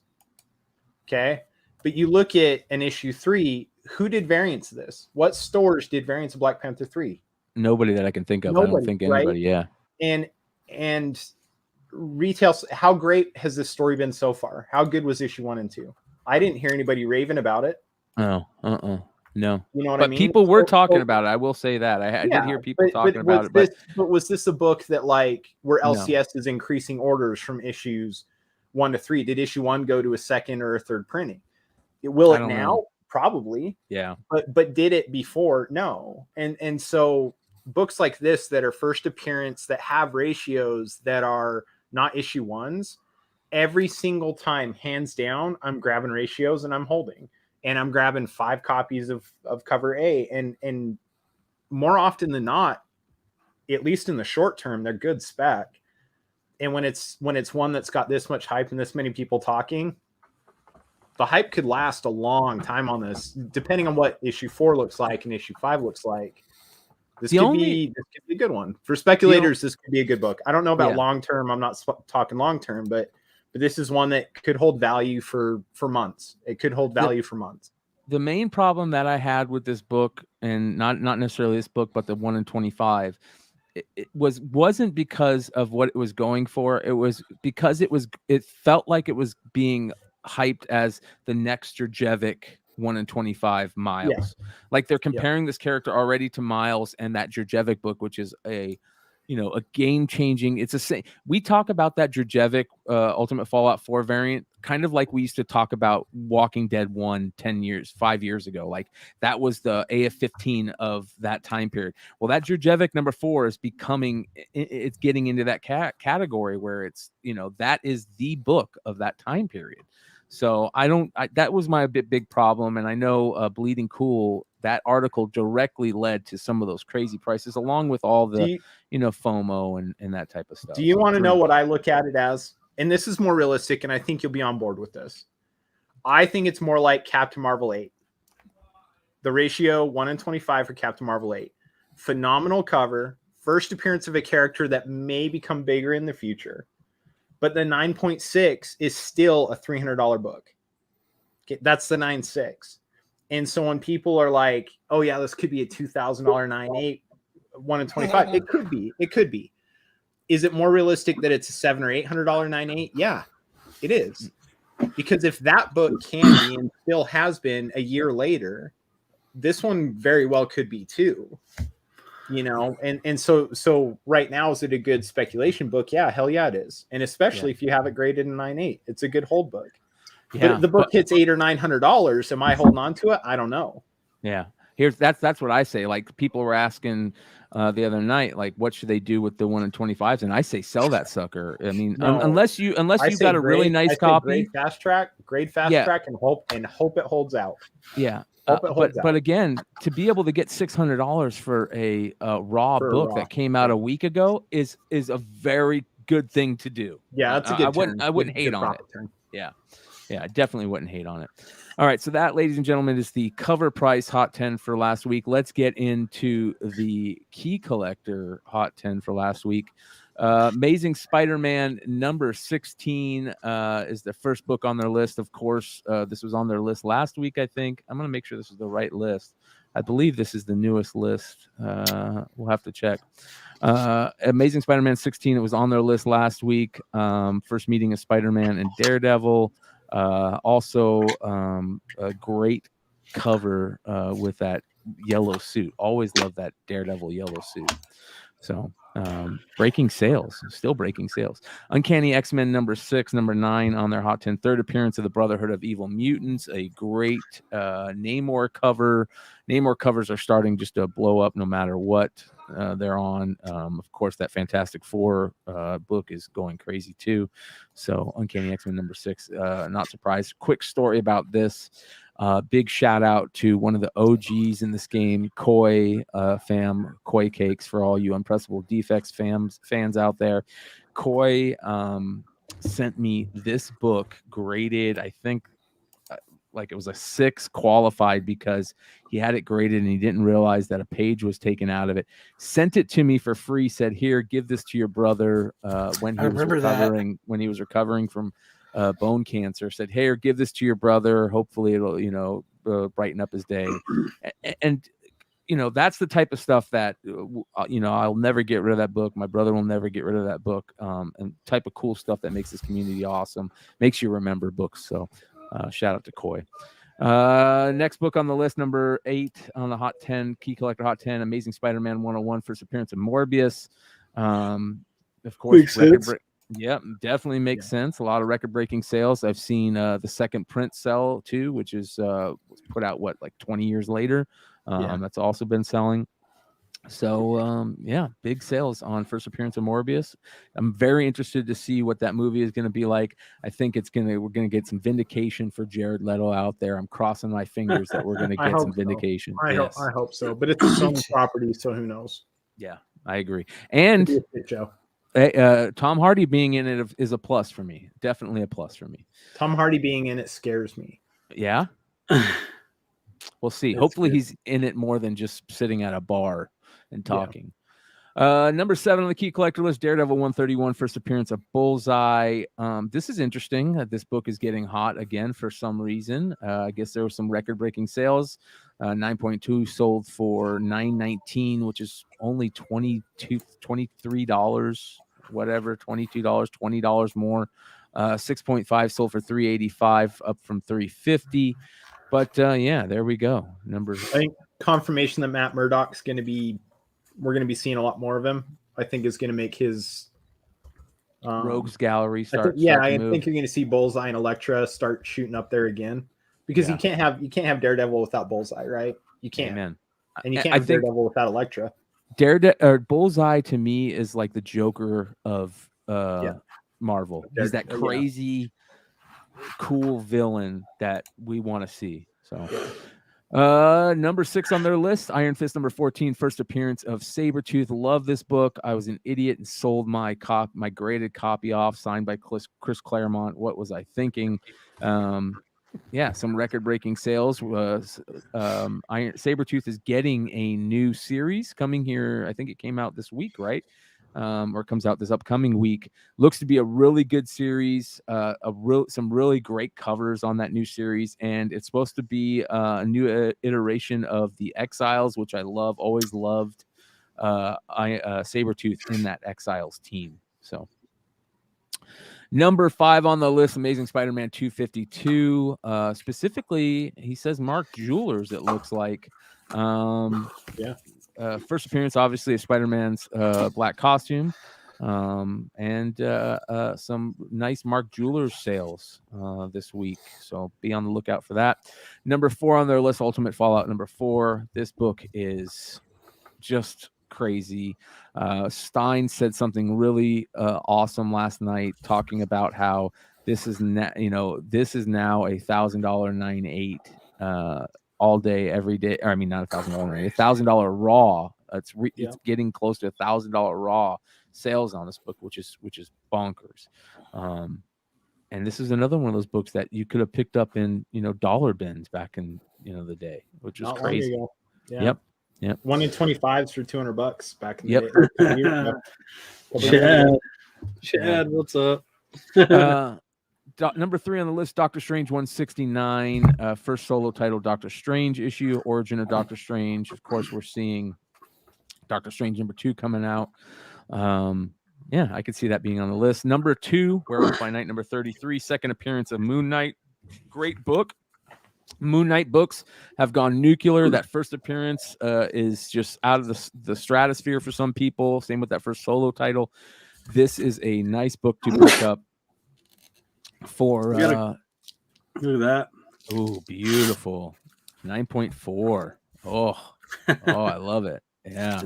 Okay. But you look at an issue 3, who did variants of this? What stores did variants of Black Panther 3? Nobody that I can think of. I don't think anybody. Right? Yeah. And retail, how great has this story been so far? How good was issue 1 and 2? I didn't hear anybody raving about it. Oh, No. You know what But I mean? people were So- talking so- about it. I will say that. I did Yeah, hear people talking was about it. this, but was this a book that like where No. LCS is increasing orders from issues 1 to 3? Did issue 1 go to a second or a third printing? Will I it don't now? know. Probably. Yeah. But did it before? No. And so books like this that are first appearance that have ratios that are not issue 1s, every single time, hands down, I'm grabbing ratios and I'm holding. And I'm grabbing 5 copies of cover A. And more often than not, at least in the short term, they're good spec. And when it's one that's got this much hype and this many people talking, the hype could last a long time on this, depending on what issue 4 looks like and issue 5 looks like. This could be a good one for speculators. This could be a good book. I don't know about long term. I'm not talking long term, but this is one that could hold value for months. It could hold value for months. The main problem that I had with this book, and not necessarily this book, but the 1 in 25, it wasn't because of what it was going for. It was because it felt like it was being hyped as the next Jurjevic 1 in 25 Miles. Yeah. Like they're comparing this character already to Miles and that Jurjevic book, which is a game changing. It's a same. We talk about that Jurjevic Ultimate Fallout 4 variant, kind of like we used to talk about Walking Dead 1 5 years ago. Like that was the AF-15 of that time period. Well, that Jurjevic number 4 is it's getting into that category where it's, that is the book of that time period. So that was my big problem. And I know Bleeding Cool, that article directly led to some of those crazy prices, along with all the, FOMO and that type of stuff. Do you want to know what I look at it as? And this is more realistic, and I think you'll be on board with this. I think it's more like Captain Marvel 8. The ratio 1 in 25 for Captain Marvel 8. Phenomenal cover. First appearance of a character that may become bigger in the future. But the 9.6 is still a $300 book. Okay, that's the 9.6. And so when people are like, oh, yeah, this could be a $2,000 9.8, 1 in 25, it could be. It could be. Is it more realistic that it's a $700 or $800 9.8? Yeah, it is. Because if that book can be and still has been a year later, this one very well could be too. And so right now, is it a good speculation book? Yeah, hell yeah, it is. And especially if you have it graded in 9.8, it's a good hold book. Yeah, but if the book hits $800 or $900, am I holding on to it? I don't know. Yeah, that's what I say. Like people were asking the other night, like what should they do with the 1 in 25s? And I say sell that sucker. I mean, unless you got a really nice copy, grade fast track, and hope it holds out. Yeah. But again, to be able to get $600 for a raw book that came out a week ago is a very good thing to do. Yeah, that's a good. I wouldn't hate on it. Yeah, I definitely wouldn't hate on it. All right, so that, ladies and gentlemen, is the cover price Hot 10 for last week. Let's get into the key collector Hot 10 for last week. Amazing Spider-Man number 16 is the first book on their list. Of course, this was on their list last week, I think. I'm going to make sure this is the right list. I believe this is the newest list. We'll have to check. Amazing Spider-Man 16, it was on their list last week. First meeting of Spider-Man and Daredevil. Also, a great cover with that yellow suit. Always love that Daredevil yellow suit. So breaking sales, still breaking sales. Uncanny X-Men number 6, number 9 on their Hot 10. Third appearance of the Brotherhood of Evil Mutants. A great Namor cover. Namor covers are starting just to blow up no matter what they're on. Of course, that Fantastic Four book is going crazy too. So Uncanny X-Men number 6, not surprised. Quick story about this. Big shout out to one of the OGs in this game, Koi fam, Koi Cakes, for all you Unpressable Defects fans out there. Koi sent me this book graded, I think, like it was a 6 qualified because he had it graded and he didn't realize that a page was taken out of it. Sent it to me for free. Said, "Here, give this to your brother." When he was recovering from bone cancer, said, "Hey, or give this to your brother. Hopefully it'll, brighten up his day." And that's the type of stuff that, I'll never get rid of that book. My brother will never get rid of that book. And type of cool stuff that makes this community awesome, makes you remember books. So shout out to Koi. Next book on the list, number 8 on the Hot 10, Key Collector Hot 10, Amazing Spider-Man 101, first appearance of Morbius. Of course, yep, definitely makes sense. A lot of record-breaking sales. I've seen the second print sell too, which is was put out like 20 years later. That's also been selling. So yeah, big sales on first appearance of Morbius. I'm very interested to see what that movie is going to be like. I think we're gonna get some vindication for Jared Leto out there. I'm crossing my fingers that we're gonna get some vindication. I hope so, but it's a Sony property, so who knows? Yeah, I agree. And Tom Hardy being in it is a plus for me. Definitely a plus for me. Tom Hardy being in it scares me. Yeah. We'll see. Hopefully he's in it more than just sitting at a bar and talking. Number 7 on the Key Collector list, Daredevil 131, first appearance of Bullseye. This is interesting. This book is getting hot again for some reason. I guess there were some record-breaking sales. 9.2 sold for $9.19, which is only $23, whatever, $22, $20 more. 6.5 sold for $385, up from $350. But yeah, there we go. I think confirmation that Matt Murdock's going to be, we're going to be seeing a lot more of him. I think is going to make his Rogues Gallery I think you're going to see Bullseye and Elektra start shooting up there again, because you can't have Daredevil without Bullseye, right? You can't. Amen. And you can't have Daredevil without Elektra. Bullseye to me is like the Joker of Marvel. He's that crazy, cool villain that we want to see. So. Number 6 on their list, Iron Fist number 14, first appearance of Sabretooth. Love this book. I was an idiot and sold my graded copy off, signed by Chris Claremont. What was I thinking? Yeah, some record-breaking sales. Sabretooth is getting a new series coming here. I think it came out this week, right? Or comes out this upcoming week. Looks to be a really good series. Some really great covers on that new series, and it's supposed to be a new iteration of the Exiles, which I love. Always loved Sabretooth in that Exiles team. So number 5 on the list, Amazing Spider-Man 252. Specifically, he says Mark Jewelers. It looks like. First appearance, obviously, of Spider-Man's black costume, and some nice Mark Jewelers sales this week. So be on the lookout for that. Number 4 on their list, Ultimate Fallout number 4. This book is just crazy. Stein said something really awesome last night, talking about how this is now a $1,000 9.8. All day, every day. Or, I mean, not $1,000, $1,000 raw. It's getting close to $1,000 raw sales on this book, which is bonkers. And this is another one of those books that you could have picked up in dollar bins back in the day, which is Not crazy. long ago. Yep. 1 in 25s for $200 back in the day. Chad, what's up? Number 3 on the list, Doctor Strange 169, first solo title Doctor Strange issue, Origin of Doctor Strange. Of course, we're seeing Doctor Strange number 2 coming out. Yeah, I could see that being on the list. Number 2, Werewolf by Night number 33, second appearance of Moon Knight. Great book. Moon Knight books have gone nuclear. That first appearance is just out of the stratosphere for some people. Same with that first solo title. This is a nice book to pick up. For look at that. Oh, beautiful. 9.4. Oh, I love it. Yeah.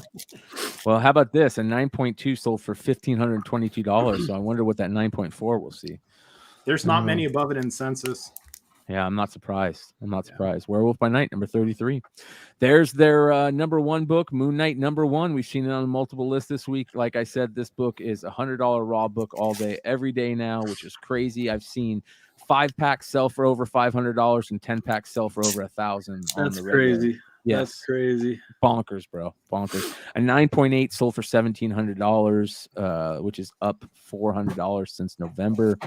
Well, how about this? A 9.2 sold for $1,522. So I wonder what that 9.4 will see. There's not many above it in census. Yeah, I'm not surprised. Werewolf by Night, number 33. There's their number 1 book, Moon Knight number 1. We've seen it on multiple lists this week. Like I said, this book is a $100 raw book all day, every day now, which is crazy. I've seen 5-packs sell for over $500 and 10-packs sell for over $1,000. That's crazy. Yes. That's crazy. Bonkers, bro. Bonkers. A 9.8 sold for $1,700, which is up $400 since November.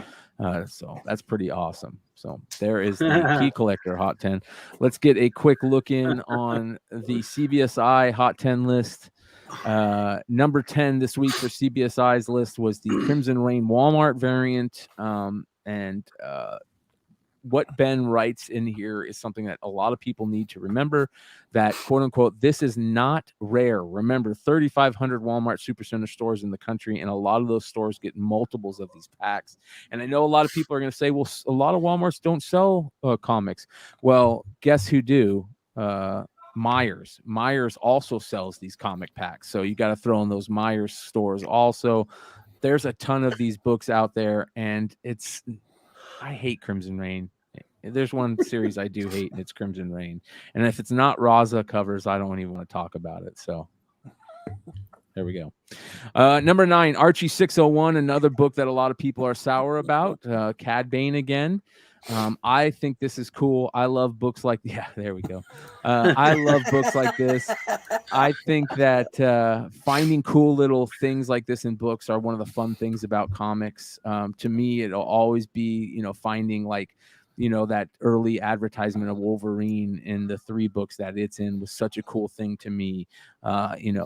So that's pretty awesome. So there is the Key Collector Hot 10. Let's get a quick look in on the CBSI Hot 10 list. Number 10 this week for CBSI's list was the Crimson Rain Walmart variant. And what Ben writes in here is something that a lot of people need to remember, that quote unquote, this is not rare. Remember, 3,500 Walmart Supercenter stores in the country, and a lot of those stores get multiples of these packs. And I know a lot of people are going to say, well, a lot of Walmarts don't sell comics. Well, guess who do? Myers. Myers also sells these comic packs. So you got to throw in those Myers stores also. There's a ton of these books out there, and I hate Crimson Reign. There's one series I do hate, and it's Crimson Reign. And if it's not Raza covers, I don't even want to talk about it. So there we go. Number 9, Archie 601, another book that a lot of people are sour about. Cad Bane again. I think this is cool. I love books like, there we go. I love books like this. I think that finding cool little things like this in books are one of the fun things about comics. To me, it'll always be, finding like, that early advertisement of Wolverine in the 3 books that it's in was such a cool thing to me.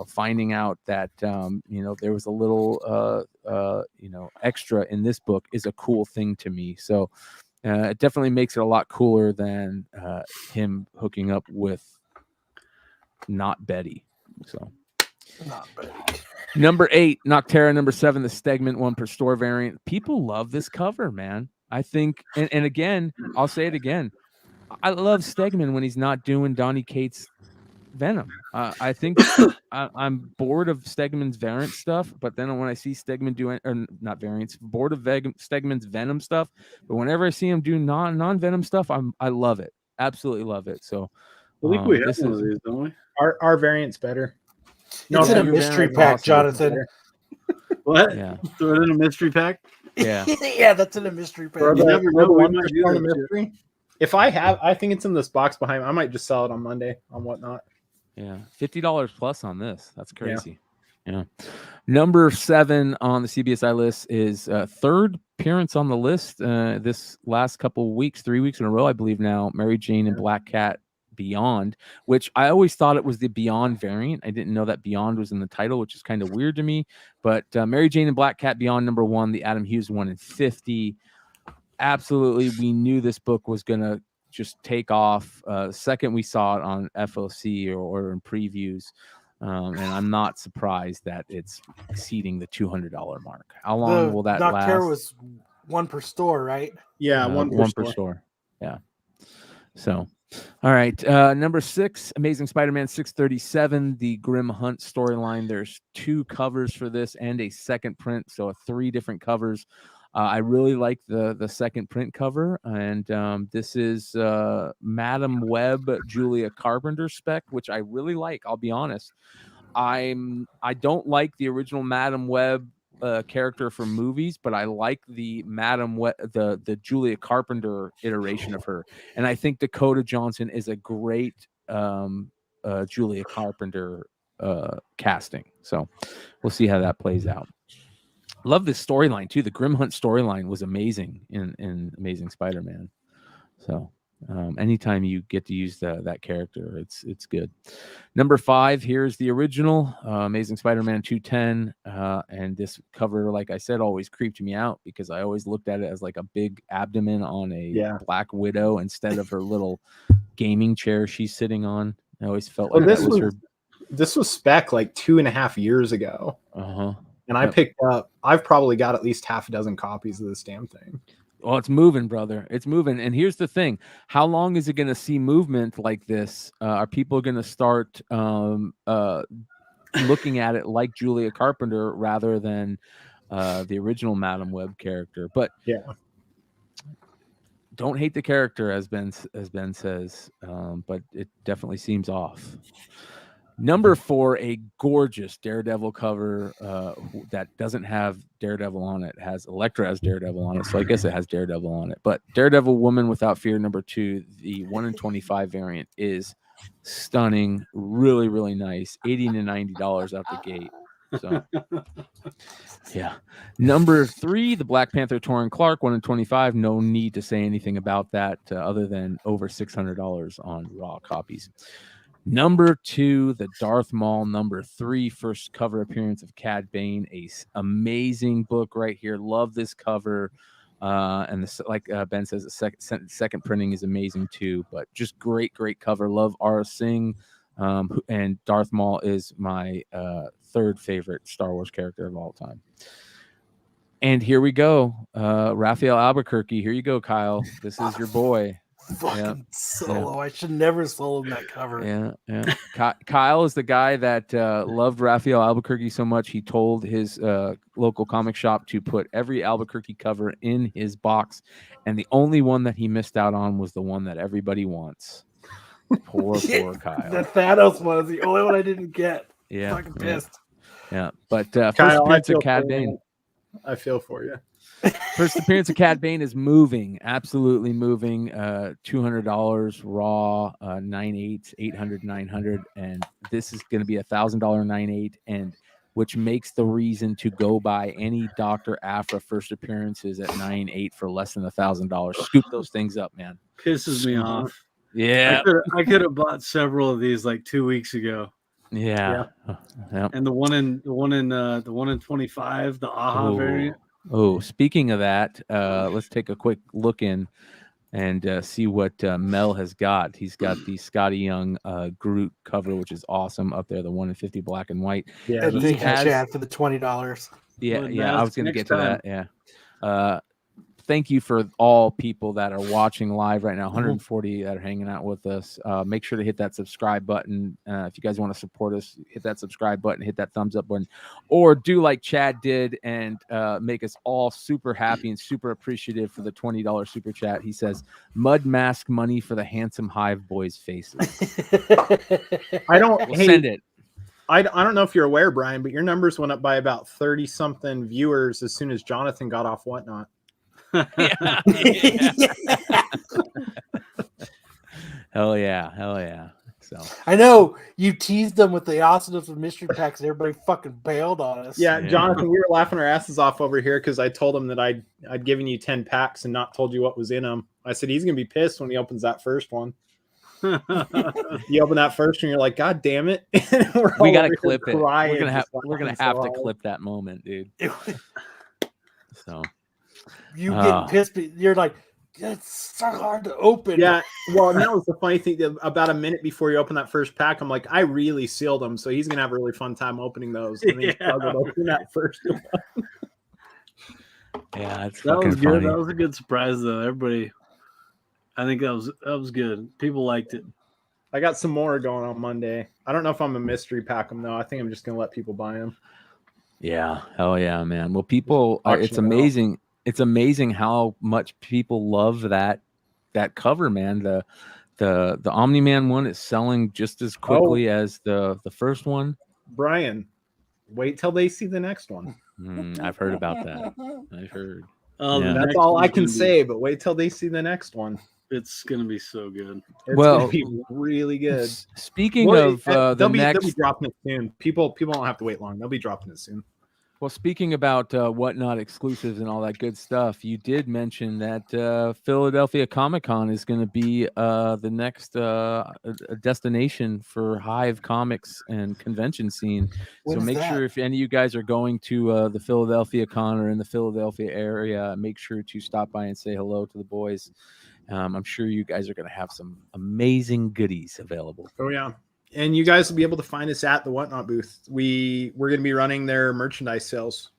Finding out that, there was a little, extra in this book is a cool thing to me. So, it definitely makes it a lot cooler than him hooking up with not Betty. So, Not Betty. Number 8, Noctera. Number 7, the Stegman 1 per store variant. People love this cover, man. I think, and again, I'll say it again. I love Stegman when he's not doing Donny Cates Venom. I think I'm bored of Stegman's variant stuff, but then when I see Stegman doing, or not variants, bored of Stegman's Venom stuff, but whenever I see him do non-Venom stuff, I love it. Absolutely love it. So I think we have one of these, don't we? Our variant's better. It's in a mystery pack, awesome. Jonathan. What? Yeah. Throw it in a mystery pack? Yeah. Yeah, that's in a mystery pack. You never know, we might do that shit. mystery. If I think it's in this box behind me. I might just sell it on Monday on Whatnot. Yeah, $50 plus on this. That's crazy. Yeah. Number 7 on the CBSI list is third appearance on the list this last couple weeks, 3 weeks in a row, I believe now. Mary Jane and Black Cat Beyond, which I always thought it was the Beyond variant. I didn't know that Beyond was in the title, which is kind of weird to me. But Mary Jane and Black Cat Beyond number 1, the Adam Hughes 1 in 50. Absolutely, we knew this book was gonna just take off. Second we saw it on FOC or in previews, and I'm not surprised that it's exceeding the $200 mark. How long will that last? Noctera was 1 per store, right? Yeah, one per store. Yeah. So, all right. Number 6, Amazing Spider-Man 637, the Grim Hunt storyline. There's 2 covers for this and a second print, so 3 different covers. I really like the second print cover, and this is Madam Web Julia Carpenter spec, which I really like. I'll be honest. I don't like the original Madam Web character from movies, but I like the Madam Web, the Julia Carpenter iteration of her, and I think Dakota Johnson is a great Julia Carpenter casting. So we'll see how that plays out. Love this storyline too. The Grim Hunt storyline was amazing in Amazing Spider-Man. So anytime you get to use that character, it's good. Number 5, here's the original Amazing Spider-Man 210, and this cover, like I said, always creeped me out because I always looked at it as like a big abdomen on a Black Widow instead of her little gaming chair she's sitting on. I always felt like that was her. This was spec like 2.5 years ago. And I picked up, I've probably got at least half a dozen copies of this damn thing. Well, it's moving, brother. It's moving. And here's the thing. How long is it going to see movement like this? Are people going to start looking at it like Julia Carpenter rather than the original Madam Web character? But yeah, don't hate the character, as Ben says, but it definitely seems off. Number 4, a gorgeous Daredevil cover that doesn't have Daredevil on it. It has Elektra as Daredevil on it, so I guess it has Daredevil on it. But Daredevil Woman Without Fear number 2, the 1 in 25 variant, is stunning, really, really nice. $80 to $90 out the gate. So, yeah. Number 3, the Black Panther Torrin Clark 1 in 25. No need to say anything about that other than over $600 on raw copies. Number 2, the Darth Maul number 3, first cover appearance of Cad Bane. A amazing book right here. Love this cover. And like Ben says, the second printing is amazing too. But just great cover. Love Aura Singh, and Darth Maul is my third favorite Star Wars character of all time. And here we go, Raphael Albuquerque. Here you go, Kyle. This is your boy. Fucking Solo. I should never sold that cover. Yeah. Kyle is the guy that loved Raphael Albuquerque so much he told his local comic shop to put every Albuquerque cover in his box, and the only one that he missed out on was the one that everybody wants. Poor Kyle. The Thanos one is the only one I didn't get. Yeah, Fucking pissed. Yeah, but first Kyle, appearance of Cad Bane. I feel for you. First appearance of Cad Bane is moving, absolutely moving. $200 raw, 9/8, 800, 900, and this is going to be $1,000 9/8, and which makes the reason to go buy any Dr. Aphra first appearances at 9/8 for less than $1,000. Scoop those things up, man. Pisses me off. Yeah, I could have bought several of these like 2 weeks ago. Yeah. And the one in 25, the AHA variant. Oh, speaking of that, let's take a quick look in and see what Mel has got. He's got the Scotty Young Groot cover, which is awesome up there, the 1 in 50 black and white. Yeah, thank you, Chad, for the $20. Yeah, I was going to get to that. Yeah. Thank you for all people that are watching live right now, 140 that are hanging out with us. Make sure to hit that subscribe button. If you guys want to support us, hit that subscribe button, hit that thumbs up button, or do like Chad did and make us all super happy and super appreciative for the $20 super chat. He says, mud mask money for the handsome Hive boys' faces. Send it. I don't know if you're aware, Brian, but your numbers went up by about 30-something viewers as soon as Jonathan got off Whatnot. Hell yeah. So I know you teased them with the awesomeness of mystery packs and everybody fucking bailed on us. Yeah, Jonathan, we were laughing our asses off over here because I told him that I'd given you 10 packs and not told you what was in them. I said he's gonna be pissed when he opens that first one. You open that first one, you're like, God damn it. We gotta clip it. We're gonna have to clip that moment, dude. So you get pissed, but you're like, it's so hard to open. Yeah, well, and that was the funny thing. That about a minute before you open that first pack, I'm like, I really sealed them, so he's gonna have a really fun time opening those. And he struggled opening that first one. Yeah, it's that was good. funny. That was a good surprise, though. Everybody, I think that was good. People liked it. I got some more going on Monday. I don't know if I'm a mystery pack them though. I think I'm just gonna let people buy them. Yeah, hell yeah, man. Well, people, it's amazing. It's amazing how much people love that cover, man. The Omni-Man one is selling just as quickly as the first one. Brian, wait till they see the next one. I've heard about that. I've heard. That's all I can say. But wait till they see the next one. It's gonna be so good. It's gonna be really good. Speaking of they'll be dropping it soon. People don't have to wait long. They'll be dropping it soon. Well, speaking about Whatnot exclusives and all that good stuff, you did mention that Philadelphia Comic-Con is going to be the next destination for Hive Comics and convention scene. So make sure if any of you guys are going to the Philadelphia Con or in the Philadelphia area, make sure to stop by and say hello to the boys. I'm sure you guys are going to have some amazing goodies available. Oh, yeah. And you guys will be able to find us at the Whatnot booth. We're going to be running their merchandise sales.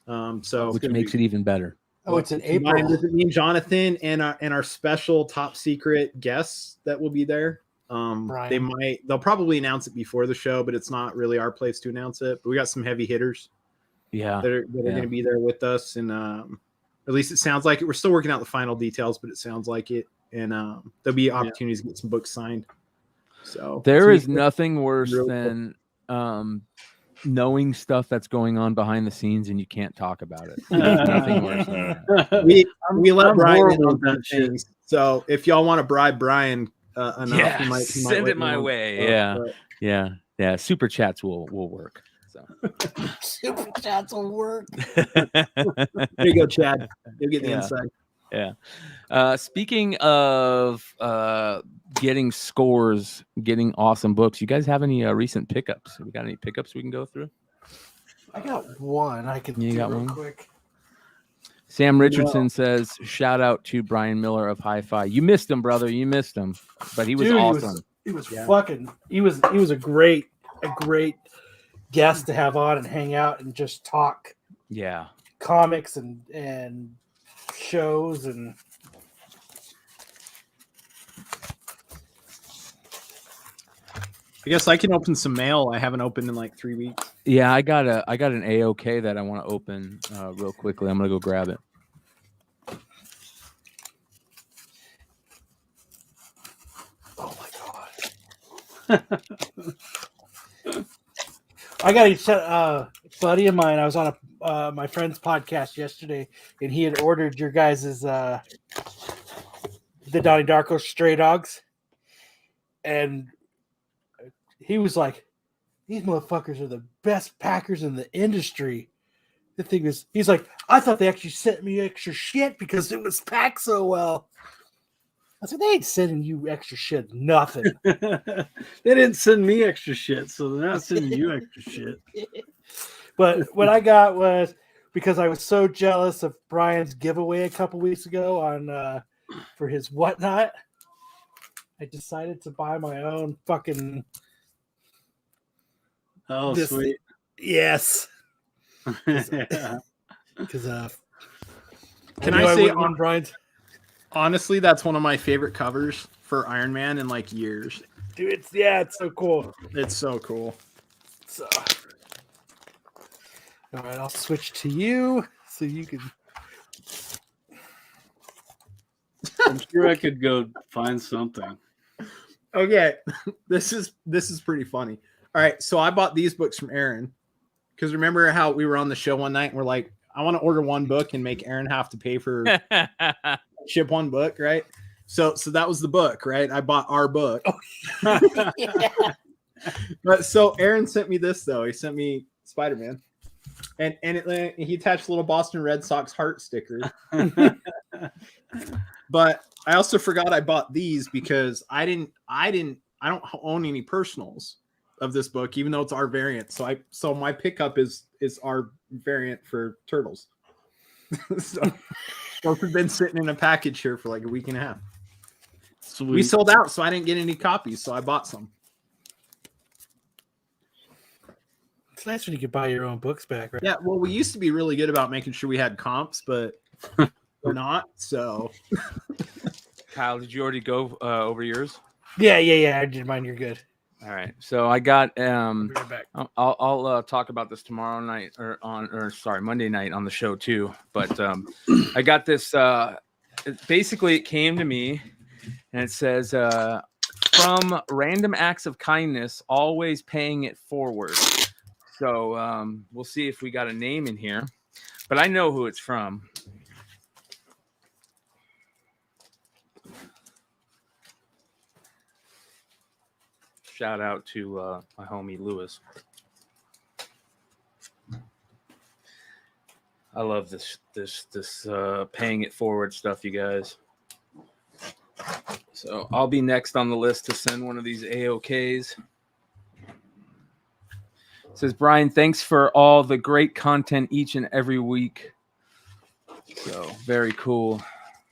Which makes it even better. Oh, it's in April. With me and Jonathan and our special top secret guests that will be there. They'll probably announce it before the show, but it's not really our place to announce it. But we got some heavy hitters. Yeah. That are going to be there with us. And at least it sounds like it. We're still working out the final details, but it sounds like it. And there'll be opportunities to get some books signed. So there is nothing worse than knowing stuff that's going on behind the scenes and you can't talk about it. There's nothing worse than that. We let Brian in on that things. So if y'all want to bribe Brian enough, he might send it my way. Yeah. Super chats will work. So super chats will work. There you go, Chad. You'll get the inside. Yeah. Speaking of getting scores, getting awesome books, you guys have any recent pickups? We got any pickups we can go through? I got one. I can do real quick. Sam Richardson says, shout out to Brian Miller of Hi-Fi. You missed him, brother. You missed him. But he was Dude, awesome. He was a great guest to have on and hang out and just talk Yeah. comics and shows and I guess I can open some mail. I haven't opened in like 3 weeks. Yeah, I got an AOK that I want to open real quickly. I'm gonna go grab it. oh my god. I got a buddy of mine. I was on my friend's podcast yesterday, and he had ordered your guys's the Donnie Darko Stray Dogs, and he was like, "These motherfuckers are the best packers in the industry." The thing is, he's like, "I thought they actually sent me extra shit because it was packed so well." I said, "They ain't sending you extra shit, nothing." They didn't send me extra shit, so they're not sending you extra shit. But what I got was, because I was so jealous of Brian's giveaway a couple weeks ago on for his whatnot, I decided to buy my own fucking. Oh, This- sweet. Yes, Yeah. because Can I say wouldn't want Brian's? honestly, that's one of my favorite covers for Iron Man in like years. Dude, it's so cool. It's so cool. So, all right, I'll switch to you so you can. I'm sure I could go find something. Okay, this is pretty funny. All right, so I bought these books from Aaron because remember how we were on the show one night and we're like, I want to order one book and make Aaron have to pay for ship one book, right? So that was the book, right? I bought our book. But so Aaron sent me this though. He sent me Spider-Man, and he attached a little Boston Red Sox heart sticker. But I also forgot I bought these because I don't own any personals of this book, even though it's our variant. So my pickup is our variant for Turtles. So those have been sitting in a package here for like a week and a half. Sweet. We sold out, so I didn't get any copies, so I bought some. It's nice when you can buy your own books back, right? Yeah, well, we used to be really good about making sure we had comps, but we're not. So Kyle, did you already go over yours? Yeah. I did mine. You're good. All right. So I got I'll be right back. I'll talk about this tomorrow night Monday night on the show too. But I got this basically it came to me and it says from random acts of kindness, always paying it forward. So we'll see if we got a name in here. But I know who it's from. Shout out to my homie Lewis. I love this paying it forward stuff, you guys. So I'll be next on the list to send one of these AOKs. It says, Brian, thanks for all the great content each and every week. So very cool.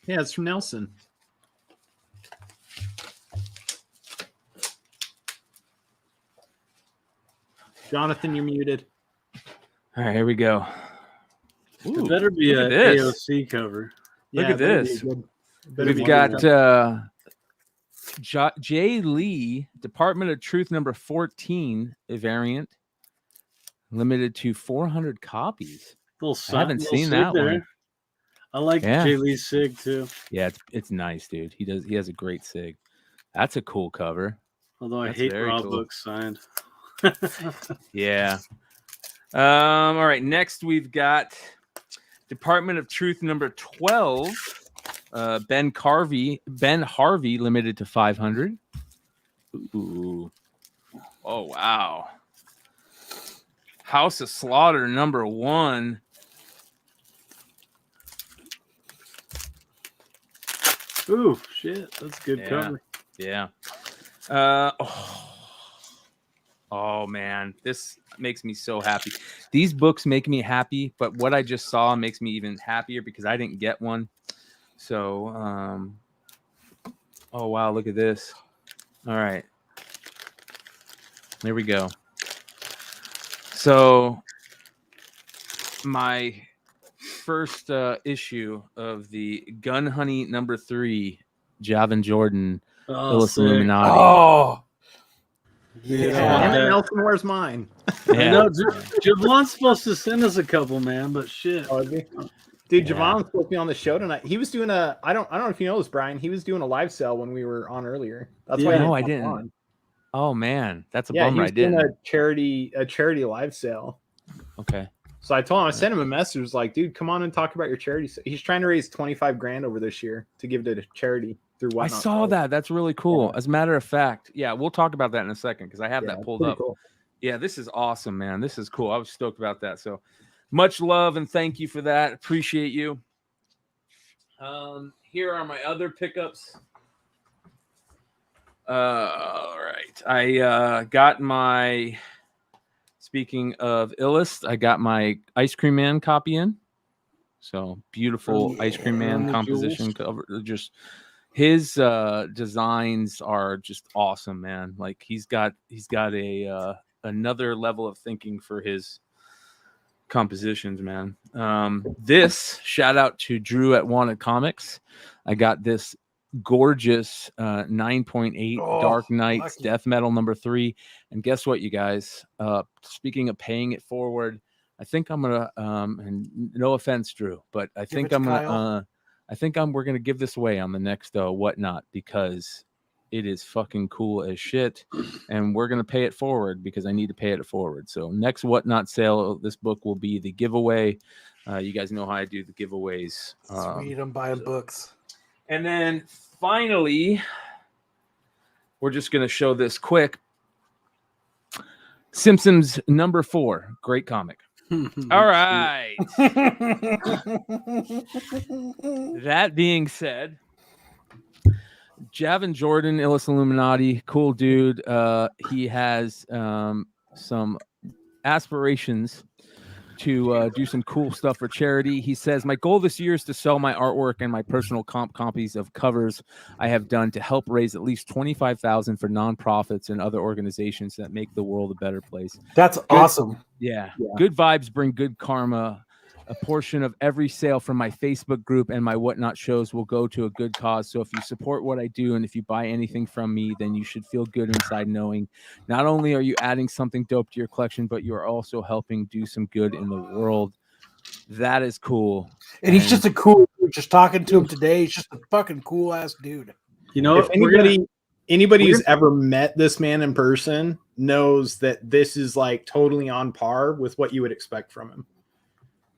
yeah, it's from Nelson. Jonathan, you're muted. All right, here we go. It better be look an at this. AOC cover. Look at that'd be this. a good- better We've be got good. Jay Lee, Department of Truth number 14 variant, limited to 400 copies. I haven't seen that one. I like Yeah. Jay Lee Sig too. Yeah, it's nice, dude. He has a great sig. That's a cool cover. Although I That's hate very raw cool. books signed. Yeah. All right. Next, we've got Department of Truth number 12. Ben Harvey, limited to 500. Ooh. Oh wow. House of Slaughter number 1. Ooh, shit. That's a good Yeah. cover. Yeah. Oh man, this makes me so happy. These books make me happy, but what I just saw makes me even happier because I didn't get one. So, oh wow, look at this. All right, there we go. So, my first issue of the Gun Honey #3, Javan Jordan, Illis sick. Illuminati. Oh, Dude, I yeah. want Damn it, that. Nelson, where's mine? I know Javon's supposed to send us a couple, man, but shit. Oh, is he? Dude, Yeah. Javon was supposed to be on the show tonight. He was doing I don't know if you know this, Brian. He was doing a live sale when we were on earlier. That's why Yeah. he No, I hop didn't. on. Oh man, that's a Yeah, he bummer. I was doing didn't. a charity live sale. Okay. So I told him, I sent him a message, was like, dude, come on and talk about your charity. He's trying to raise 25 grand over this year to give to charity through I Whatnot. saw that. That's really cool. As a matter of fact, yeah, we'll talk about that in a second because I have that pulled up. Cool. Yeah, this is awesome, man. This is cool. I was stoked about that. So much love and thank you for that. Appreciate you. Here are my other pickups. All right. I got my, speaking of Illust, I got my Ice Cream Man copy in. So beautiful Ice Cream Man composition cover. Just his designs are just awesome, man. Like he's got a another level of thinking for his compositions, man. This shout out to Drew at Wanted Comics. I got this gorgeous 9.8 Dark Knights lucky. Death Metal #3. And guess what, you guys? Speaking of paying it forward, I think I'm gonna and no offense, Drew, but I think I'm gonna we're gonna give this away on the next Whatnot because it is fucking cool as shit, and we're gonna pay it forward because I need to pay it forward. So next Whatnot sale, this book will be the giveaway. You guys know how I do the giveaways. Sweet, I'm buying books. And then finally, we're just gonna show this quick. Simpsons #4, great comic. All right. That being said, Javan Jordan, Illis Illuminati, cool dude. He has some aspirations to do some cool stuff for charity. He says, my goal this year is to sell my artwork and my personal copies of covers I have done to help raise at least $25,000 for nonprofits and other organizations that make the world a better place. That's awesome. Yeah. Good vibes bring good karma. A portion of every sale from my Facebook group and my Whatnot shows will go to a good cause. So if you support what I do and if you buy anything from me, then you should feel good inside knowing not only are you adding something dope to your collection, but you are also helping do some good in the world. That is cool. And he's just a cool dude. Just talking to him today, he's just a fucking cool ass dude. You know, If anybody who's ever met this man in person knows that this is like totally on par with what you would expect from him.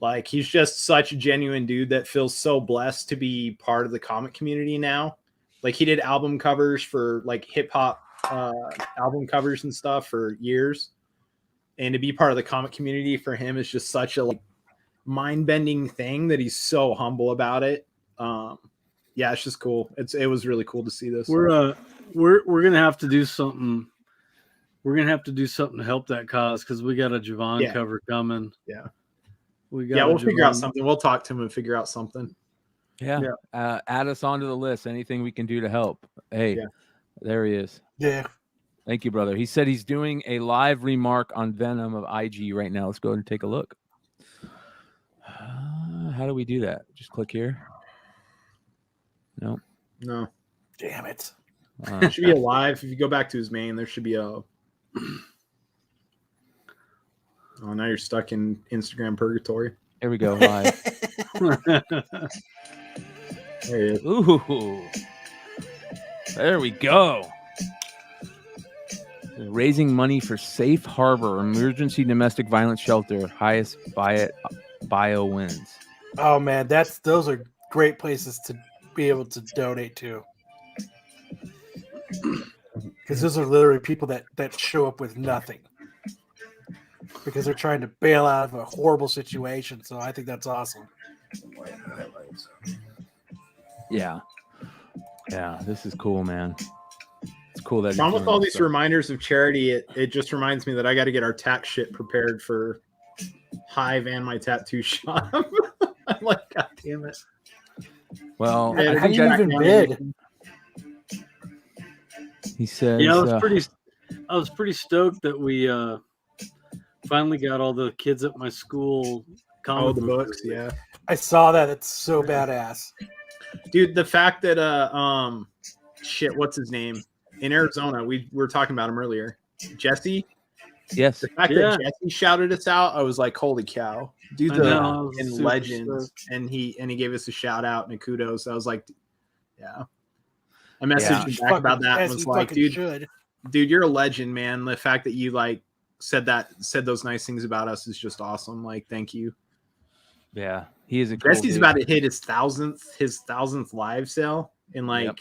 Like he's just such a genuine dude that feels so blessed to be part of the comic community now. Like he did album covers for like hip hop album covers and stuff for years. And to be part of the comic community for him is just such a like mind-bending thing that he's so humble about it. Yeah, it's just cool. It was really cool to see this. We're gonna have to do something. We're gonna have to do something to help that cause because we got a Javan cover coming. Yeah. We'll figure out something. We'll talk to him and figure out something. Yeah. Add us onto the list. Anything we can do to help. Hey, there he is. Yeah. Thank you, brother. He said he's doing a live remark on Venom of IG right now. Let's go ahead and take a look. How do we do that? Just click here. No. Damn it. It should be a live. If you go back to his main, there should be a. Oh, now you're stuck in Instagram purgatory. Here we go. Live. There he is. Ooh. There we go. Raising money for Safe Harbor Emergency Domestic Violence Shelter. Highest bio wins. Oh man, those are great places to be able to donate to. Because those are literally people that show up with nothing. Because they're trying to bail out of a horrible situation. So I think that's awesome. Yeah. Yeah, this is cool, man. It's cool that. So he's with doing all that these stuff. reminders of charity, it just reminds me that I got to get our tax shit prepared for Hive and my tattoo shop. I'm like, God damn it. Well, Yeah, I How think do you that even bid? he says. Yeah, I was pretty stoked that we finally got all the kids at my school comic Oh, the book books, release. yeah. I saw that. It's so badass. Dude, the fact that shit, what's his name? In Arizona, we were talking about him earlier. Jesse. Yes. The fact Yeah. that Jesse shouted us out, I was like, holy cow. Dude's I know, I was in super legends. stoked. And he gave us a shout out and a kudos. I was like, yeah. I messaged Yeah. him back about that and As was you like, fucking dude, should. you're a legend, man. The fact that you like said those nice things about us is just awesome. Like, thank you. Yeah, he is a cool Jesse's dude. about to hit his thousandth live sale. And like, Yep.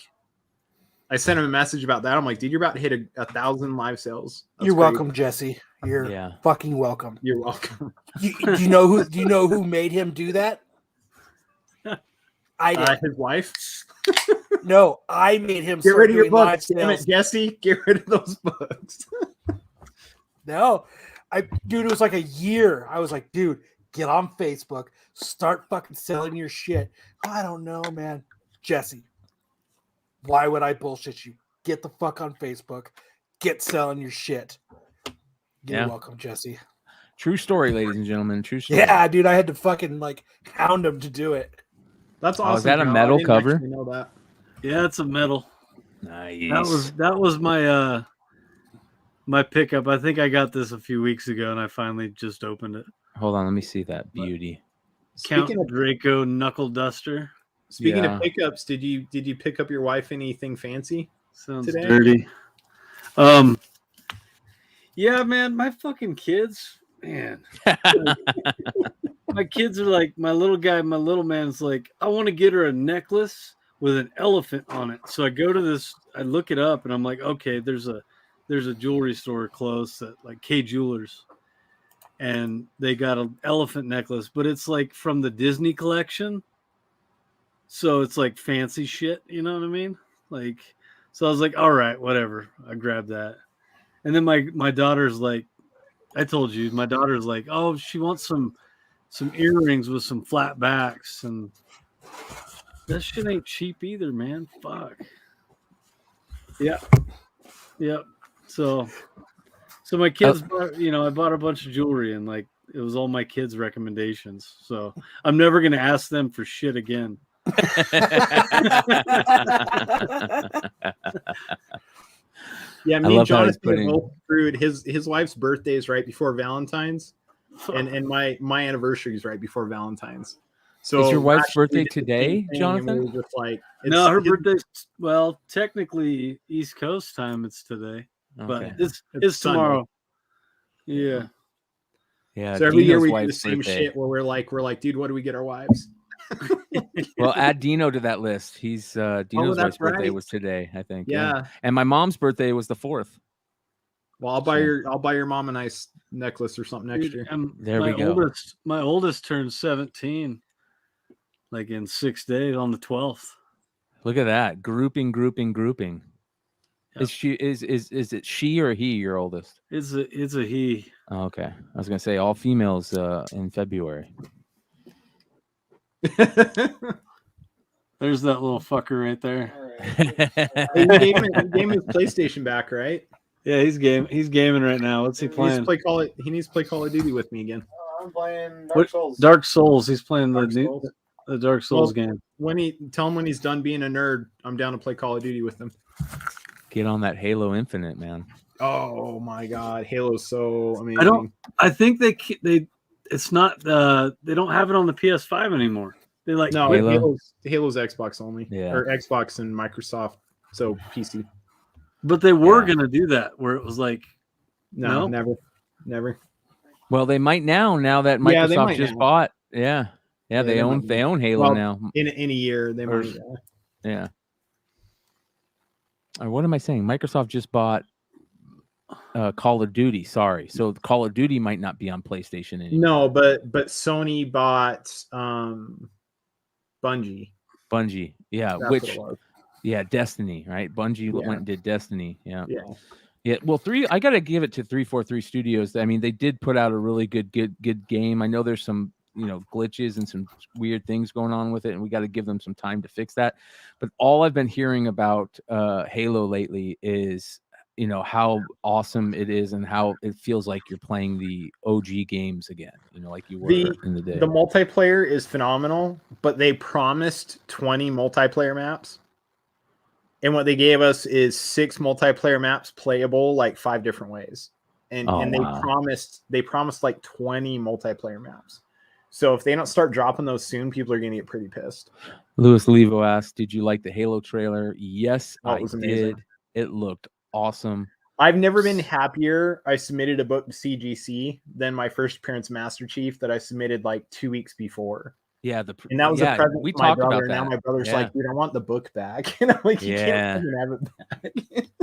I sent him a message about that. I'm like, dude, you're about to hit 1,000 live sales. That's You're crazy. welcome, Jesse. You're Yeah. fucking welcome. You're welcome. Do you know who made him do that? I did. His wife. No, I made him Get start rid of your doing live books, damn sales. it, Jesse. Get rid of those books. No, dude, it was like a year. I was like, dude, get on Facebook, start fucking selling your shit. I don't know, man. Jesse, why would I bullshit you? Get the fuck on Facebook, get selling your shit. You're Yeah. welcome, Jesse. True story, ladies and gentlemen. True story. Yeah, dude, I had to fucking like hound him to do it. That's Oh, awesome. is that a Kyle. I metal didn't cover? actually know that. Yeah, it's a metal. Nice. That was my my pickup. I think I got this a few weeks ago, and I finally just opened it. Hold on, let me see that beauty. Count Speaking of Draco Knuckle Duster. Yeah. of pickups, did you pick up your wife anything fancy? Sounds Today? dirty. Yeah, man, my fucking kids, man. My kids are like, my little man's like, I want to get her a necklace with an elephant on it. So I go to this, I look it up, and I'm like, okay, there's a jewelry store close at like K Jewelers, and they got an elephant necklace, but it's like from the Disney collection. So it's like fancy shit, you know what I mean? Like, so I was like, all right, whatever. I grabbed that. And then my daughter's like, I told you, my daughter's like, oh, she wants some earrings with some flat backs, and that shit ain't cheap either, man. Fuck. Yeah. Yep. So my kids bought, I bought a bunch of jewelry, and like it was all my kids' recommendations. So I'm never gonna ask them for shit again. Yeah, I me and love how he's Jonathan both screwed. His wife's birthday is right before Valentine's, and my anniversary is right before Valentine's. So Is your wife's last year we birthday did the same today, thing, and we Jonathan? were just like, No, her his- birthday's, well, technically East Coast time it's today, but Okay. it's Sunday. tomorrow. Yeah. Yeah. So every year Dino's we do the wife's same birthday. shit where we're like, dude, what do we get our wives? Well, add Dino to that list. He's Dino's that's wife's birthday right. was today, I think. Yeah. And my mom's birthday was the 4th. Well, I'll buy your mom a nice necklace or something next Dude, year. and There we go. My oldest turned 17 like in 6 days on the 12th. Look at that. Grouping. Yep. Is it she or he, your oldest? It's a he. Oh, okay. I was gonna say all females in February. There's that little fucker right there. He gave him his PlayStation back, right? Yeah, he's gaming right now. What's he He needs playing? to play Call of Duty with me again. I'm playing What- Dark Souls. He's playing Dark the Souls. Dark Souls Well, game. Tell him when he's done being a nerd, I'm down to play Call of Duty with him. Get on that Halo Infinite, man. Oh my god, Halo's so amazing. I think it's not they don't have it on the PS5 anymore. They like No, Halo? Halo's Xbox only. Yeah. Or Xbox and Microsoft, so PC. but they were Yeah. gonna do that where it was like No, No? never. Well, they might now that Yeah, they Microsoft might just now. bought. Yeah. Yeah, they they own might they own Halo Well, now. In a year, they Or- might. Yeah. Or what am I saying? Microsoft just bought Call of Duty. Sorry. So Call of Duty might not be on PlayStation anymore. No, but Sony bought Bungie. Bungie. Yeah, That's which what it was. Yeah, Destiny, right? Bungie went and did Destiny. Yeah. Yeah. Yeah. Well, I got to give it to 343 Studios. I mean, they did put out a really good game. I know there's some, glitches and some weird things going on with it, and we got to give them some time to fix that. But all I've been hearing about Halo lately is, how awesome it is and how it feels like you're playing the OG games again, like you were in the day. The multiplayer is phenomenal, but they promised 20 multiplayer maps. And what they gave us is 6 multiplayer maps playable like 5 different ways. And they promised like 20 multiplayer maps. So if they don't start dropping those soon, people are going to get pretty pissed. Louis Levo asked, "Did you like the Halo trailer?" Yes, I amazing. did. It looked awesome. I've never been happier. I submitted a book to CGC than my first appearance Master Chief that I submitted like 2 weeks before. Yeah, and that was a present we for my talked brother. about that. Now my brother's like, dude, I want the book back. And I'm like, you can't have it back.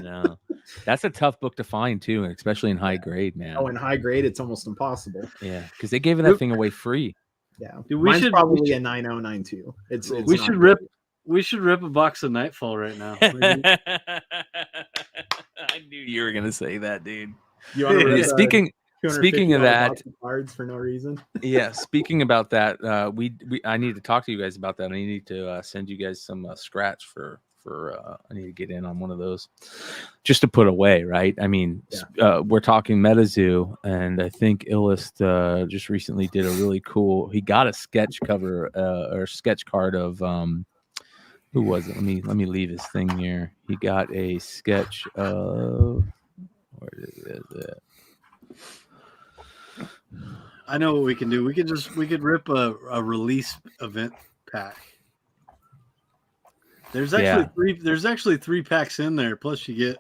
No, that's a tough book to find too, especially in high grade, man. Oh, in high grade, it's almost impossible. Yeah, because they gave that thing away free. Yeah, Dude, mine's probably a 9092. It's we should rip. We should rip a box of Nightfall right now. I knew you were gonna say that, dude. You want to rip Speaking of that, cards for no reason. Yeah, speaking about that, I need to talk to you guys about that. I need to send you guys some scratch for I need to get in on one of those just to put away, right? I mean, we're talking MetaZoo, and I think Illust just recently did a really cool. He got a sketch cover or sketch card of who was it? Let me leave his thing here. He got a sketch of where is it? I know what we can do. We could rip a release event pack. There's actually 3 packs in there. Plus you get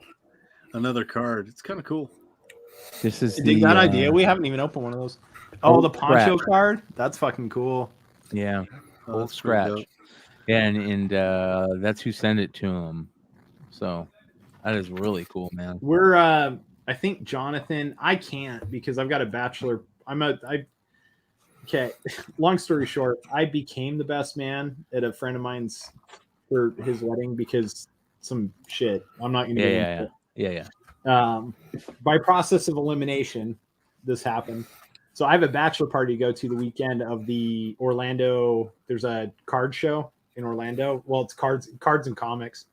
another card. It's kind of cool. This is that idea. We haven't even opened one of those. Oh, the poncho card. That's fucking cool. Yeah, old scratch. Yeah, and that's who sent it to him. So that is really cool, man. We're I think Jonathan. I can't because I've got a bachelor. Okay. Long story short, I became the best man at a friend of mine's for his wedding because some shit. I'm not gonna get into it. Yeah. By process of elimination, this happened. So I have a bachelor party to go to the weekend of the Orlando. There's a card show in Orlando. Well, it's cards and comics.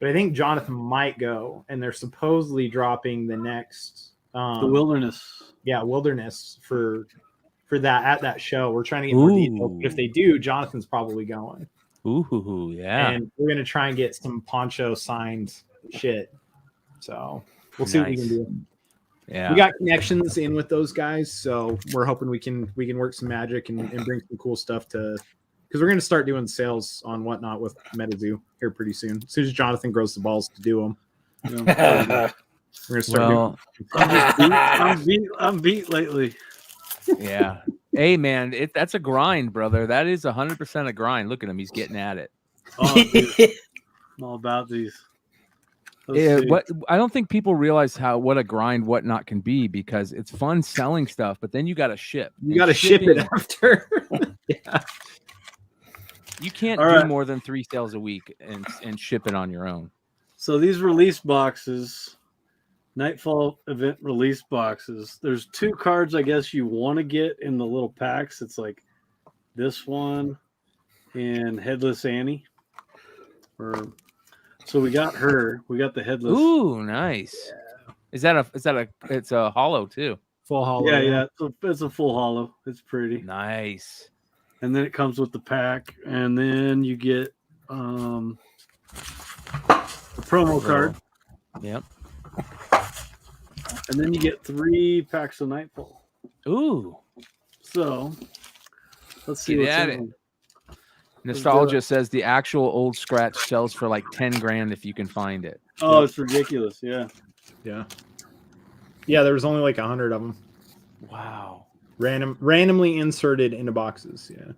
But I think Jonathan might go, and they're supposedly dropping the next the Wilderness. Yeah, Wilderness for that at that show. We're trying to get more details. But if they do, Jonathan's probably going. Ooh, yeah. And we're gonna try and get some poncho signed shit. So we'll see what we can do. Yeah, we got connections in with those guys, so we're hoping we can work some magic and bring some cool stuff to. Because we're going to start doing sales on whatnot with MetaZoo here pretty soon. As soon as Jonathan grows the balls to do them, we're going to start. I'm beat lately. Yeah. Hey, man, that's a grind, brother. That is 100% a grind. Look at him; he's getting at it. Oh, dude. I'm all about these. I don't think people realize what a grind whatnot can be because it's fun selling stuff, but then you got to ship. You got to ship it after. Yeah. You can't do more than 3 sales a week and ship it on your own. So these release boxes, Nightfall event release boxes, there's 2 cards I guess you want to get in the little packs. It's like this one and Headless Annie. So we got her. We got the Headless. Ooh, nice. Yeah. It's a hollow too. Full hollow. Yeah. It's a full hollow. It's pretty. Nice. And then it comes with the pack, and then you get a promo card. Yep. And then you get 3 packs of Nightfall. Ooh. So let's see Get what's at in. Nostalgia says the actual old scratch sells for like 10 grand if you can find it. Oh, it's ridiculous. Yeah. Yeah. Yeah, there was only like 100 of them. Wow. Randomly inserted into boxes. Yeah.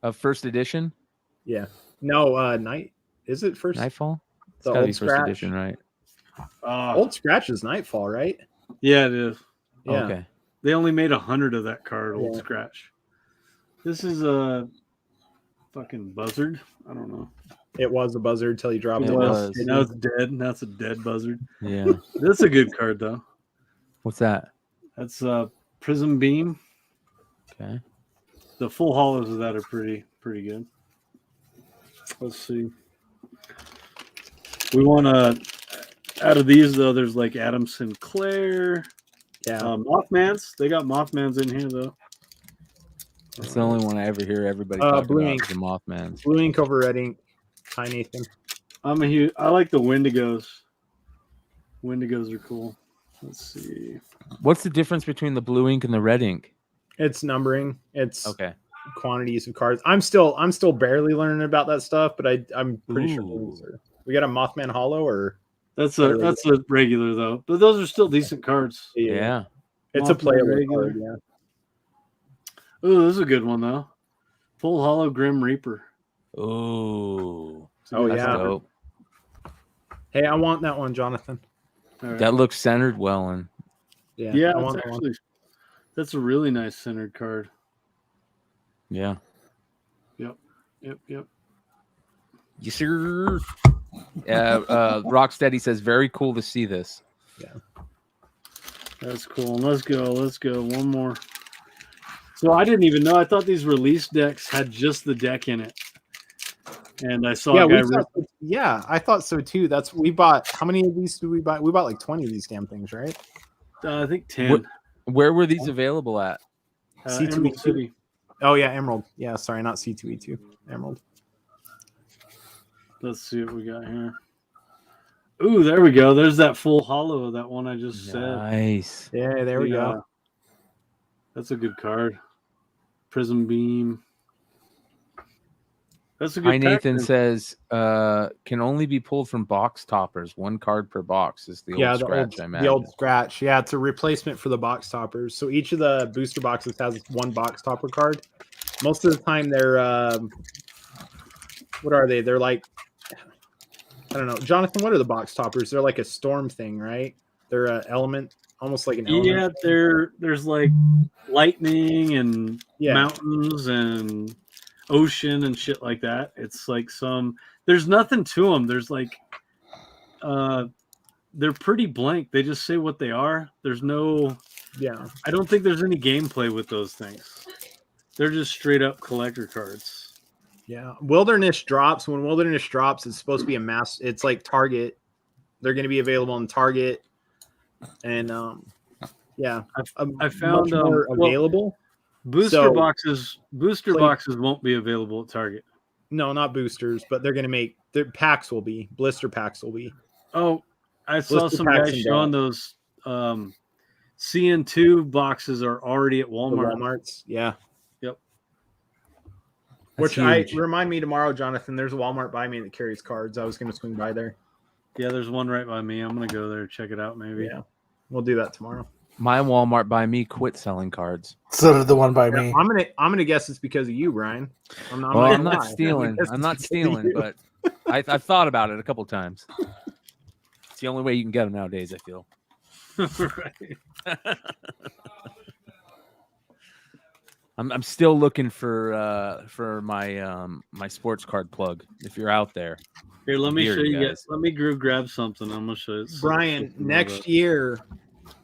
Of first edition? Yeah. No, is it first? Nightfall? It's the gotta old be scratch. first edition, right? Old scratch is Nightfall, right? Yeah, it is. Yeah. Okay. They only made 100 of that card, old scratch. This is a fucking buzzard. I don't know. It was a buzzard till you dropped It it. was. was. Now it's dead. Now it's a dead buzzard. Yeah. That's a good card though. What's that? That's Prism Beam. Okay. The full hollows of that are pretty good. Let's see. We want to, out of these though, there's like Adam Sinclair. Yeah. Mothmans. They got Mothmans in here though. That's the only one I ever hear everybody talking Blue about. Ink. The Mothman. Blue ink over red ink. Hi, Nathan. I like the Wendigos. Wendigos are cool. Let's see. What's the difference between the blue ink and the red ink? It's numbering. It's Okay. quantities of cards. I'm still barely learning about that stuff, but I'm pretty sure Ooh. we got a Mothman Hollow or That's a regular though. But those are still decent cards. Yeah. It's a Mothman playable regular. card. Yeah. Oh, this is a good one though. Full Hollow Grim Reaper. Ooh. Oh That's yeah. dope. Hey, I want that one, Jonathan. All right. That looks centered well, and Yeah. Yeah, I that's want that one. actually that's a really nice centered card. yeah. Yep. Yes, sir. Rocksteady says, very cool to see this. That's cool. Let's go. One more. So I didn't even know. I thought these release decks had just the deck in it. And I saw a guy I thought so too. We bought, how many of these did we buy? We bought like 20 of these damn things, right? I think 10. Where were these available at? C2E2. Emerald City. Oh yeah, Emerald. Yeah, sorry, not C2E2. Emerald. Let's see what we got here. Ooh, there we go. There's that full hollow of that one I just said. Nice. Yeah, there we go. That's a good card. Prism Beam. That's a good Hi, Nathan pack. says, can only be pulled from box toppers. 1 card per box is the old scratch, I imagine. The old scratch. Yeah, it's a replacement for the box toppers. So each of the booster boxes has 1 box topper card. Most of the time they're what are they? They're like, I don't know. Jonathan, what are the box toppers? They're like a storm thing, right? They're an element, almost like an element. Yeah, there's like lightning and mountains and ocean and shit like that. It's like there's nothing to them. There's like they're pretty blank. They just say what they are. There's no I don't think there's any gameplay with those things. They're just straight up collector cards. Yeah. Wilderness drops. When Wilderness drops, it's supposed to be a mass. It's like Target. They're going to be available on Target. And I found more available. Booster boxes won't be available at Target. No, not boosters, but they're going to make their packs will be. Blister packs will be. Oh, I saw some guys showing those CN2 boxes are already at Walmart. Walmarts. Yeah. Yep. Which remind me tomorrow, Jonathan, there's a Walmart by me that carries cards. I was going to swing by there. Yeah, there's one right by me. I'm going to go there, check it out maybe. Yeah. We'll do that tomorrow. My Walmart by me quit selling cards. So did the one by me. I'm gonna guess it's because of you, Brian. I'm not stealing. I'm not stealing, but I've thought about it a couple times. It's the only way you can get them nowadays, I feel. Right. I'm still looking for my sports card plug. If you're out there, here, let me show you guys. guys. Let me grab something. I'm gonna show you. Brian, next year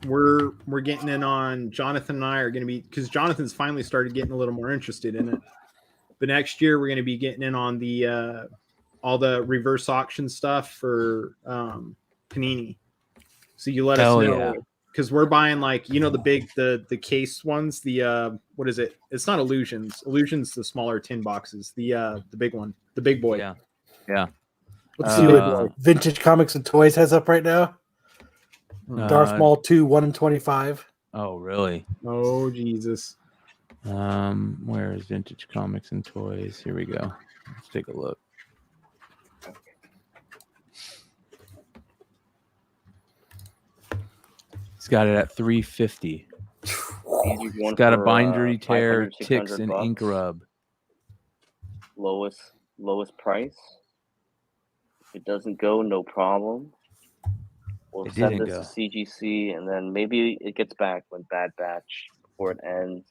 we're getting in on Jonathan and I are going to be, because Jonathan's finally started getting a little more interested in it. But next year we're going to be getting in on the all the reverse auction stuff for Panini. So you let us know, because we're buying like the case ones. The what is it? It's not Illusions. Illusions the smaller tin boxes. The big one, the big boy. Yeah. Let's see what Vintage Comics and Toys has up right now. Darth Maul 2, 1 in 25. Oh, really? Oh, Jesus. Where is Vintage Comics and Toys? Here we go. Let's take a look. It's got it at $350. It's got a bindery tear, ticks, and ink rub. Lowest price. If it doesn't go, no problem. We'll send this to CGC, and then maybe it gets back when Bad Batch before it ends.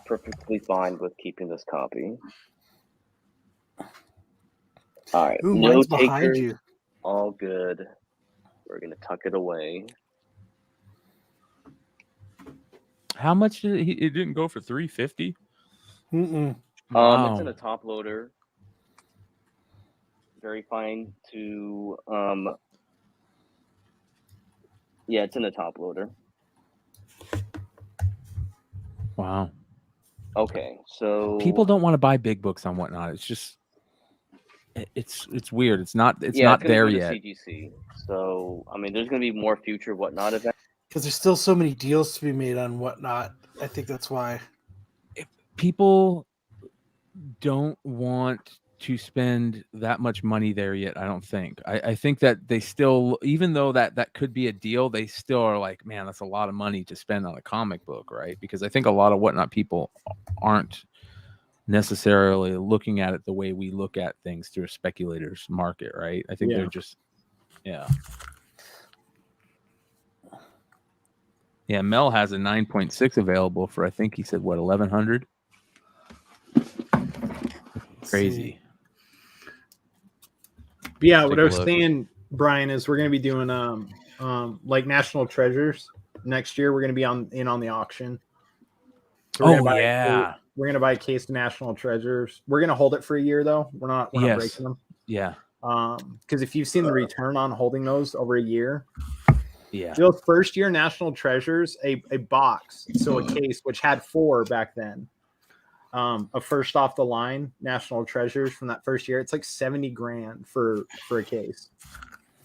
Perfectly fine with keeping this copy. All right. Ooh, No mine's behind takers. you. All good. We're gonna tuck it away. How much did it didn't go for $350? Mm-mm. It's in a top loader. Very fine to yeah, it's in a top loader. Wow. Okay, so People don't want to buy big books on Whatnot. It's just it's weird. It's not it's not gonna there go to yet. CGC. So I mean, there's gonna be more future Whatnot events. Because there's still so many deals to be made on Whatnot. I think that's why. People don't want to spend that much money there yet. I don't think. I think that they still, even though that could be a deal, they still are like, man, that's a lot of money to spend on a comic book, right? Because I think a lot of Whatnot people aren't necessarily looking at it the way we look at things through a speculator's market, right? I think they're just, yeah. Mel has a 9.6 available for, I think he said, what, 1,100? Crazy. But yeah, Let's what take I a was look. saying, Brian, is we're going to be doing like National Treasures next year. We're going to be on the auction. So we're gonna buy a case of National Treasures. We're gonna hold it for a year though. We're not breaking them. Yeah. Because if you've seen the return on holding those over a year, Yeah. those first year National Treasures, a box, so a case which had 4 back then. A first off the line National Treasures from that first year, it's like $70,000 for a case.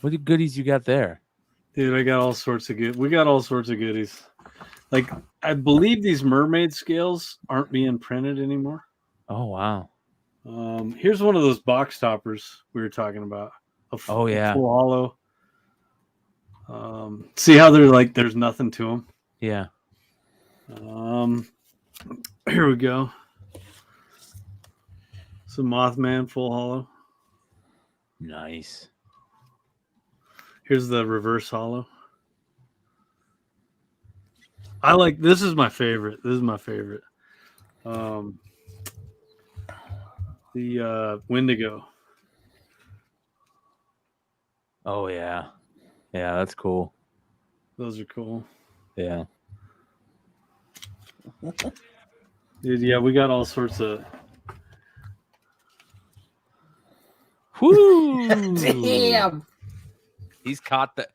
What goodies you got there? Dude, I got all sorts of good. We got all sorts of goodies. Like, I believe these mermaid scales aren't being printed anymore. Oh, wow. Here's one of those box toppers we were talking about. A full hollow. See how they're like, there's nothing to them? Yeah. Here we go. Some Mothman full hollow. Nice. Here's the reverse hollow. I like, this is my favorite. The Wendigo. Oh yeah. Yeah, that's cool. Those are cool. Yeah. Dude, yeah, we got all sorts of. Whoo! Damn. He's caught it.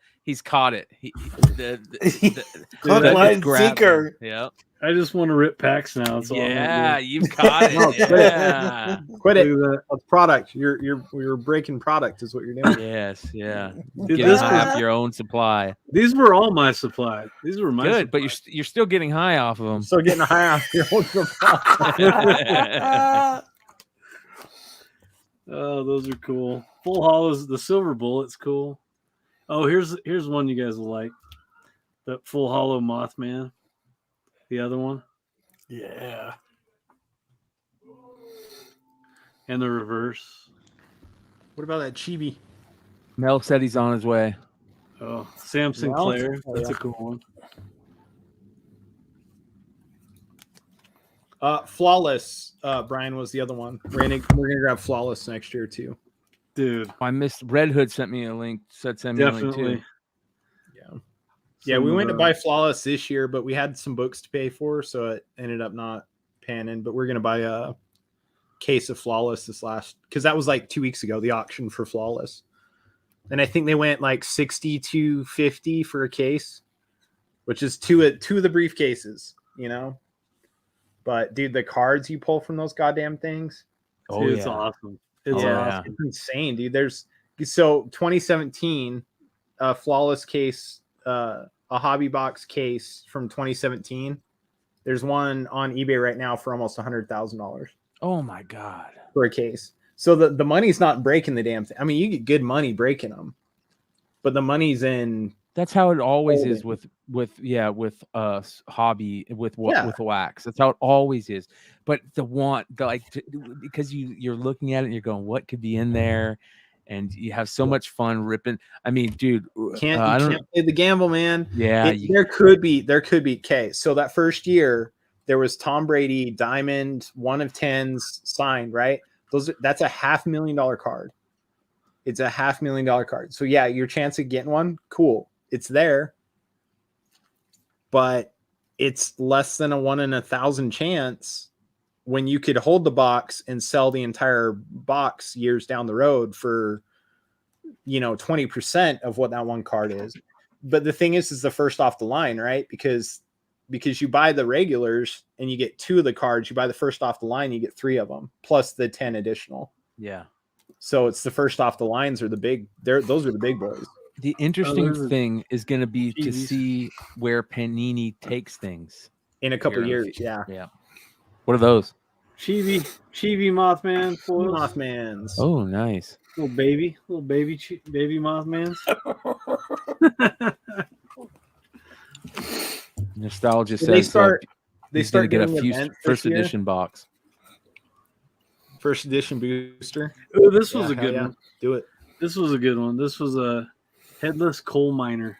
Hook, line, sinker. Yep. I just want to rip packs now. That's all Yeah, you've caught it. Yeah. Quit it. That's product. You're breaking product is what you're doing. Yes, yeah. Dude, Getting high off your own supply. These were all my supply. These were my good, supply. but you're still getting high off of them. So getting high off your own supply. Oh, those are cool. Full hollows. The silver bullet's cool. Oh, here's one you guys will like. The full hollow Mothman. The other one. Yeah. And the reverse. What about that chibi? Mel said he's on his way. Oh, Sam Sinclair. That's a cool one. Flawless, Brian was the other one. We're gonna grab Flawless next year too. Dude, I missed. Red Hood sent me a link. Send me a link too. Yeah, we went to buy Flawless this year, but we had some books to pay for, so it ended up not panning. But we're gonna buy a case of Flawless because that was like 2 weeks ago, the auction for Flawless, and I think they went like 60 to 50 for a case, which is two of the briefcases, you know. But dude, the cards you pull from those goddamn things, dude, it's awesome. It's awesome. It's insane, dude. There's 2017 Flawless case. A hobby box case from 2017. There's one on eBay right now for almost $100,000. Oh my god, for a case. So the money's not breaking the damn thing. I mean, you get good money breaking them, but the money's in. That's how it always is with hobby with wax. That's how it always is. But because you're looking at it and you're going, what could be in there? And you have so much fun ripping. I mean, dude, can't play the gamble, man. Yeah, there could be. Okay, so that first year there was Tom Brady Diamond 1 of 10s signed, right? That's a $500,000 card. It's a $500,000 card. So yeah, your chance of getting one, cool. It's there. But it's less than a 1 in 1,000 chance when you could hold the box and sell the entire box years down the road for, 20% of what that one card is. But the thing is the first off the line, right? Because you buy the regulars and you get 2 of the cards, you buy the first off the line, you get 3 of them plus the 10 additional. Yeah. So it's the first off the lines are those are the big boys. The interesting thing is going to be to see where Panini takes things in a couple years. Yeah. Yeah. What are those? Chibi Mothman foils. Mothmans. Oh, nice. Little baby Mothmans. Nostalgia So says they he's start gonna get a doing few events first this year. edition box. First edition booster. Oh, this was a hell good yeah. one. Do it. This was a good one. This was a headless coal miner.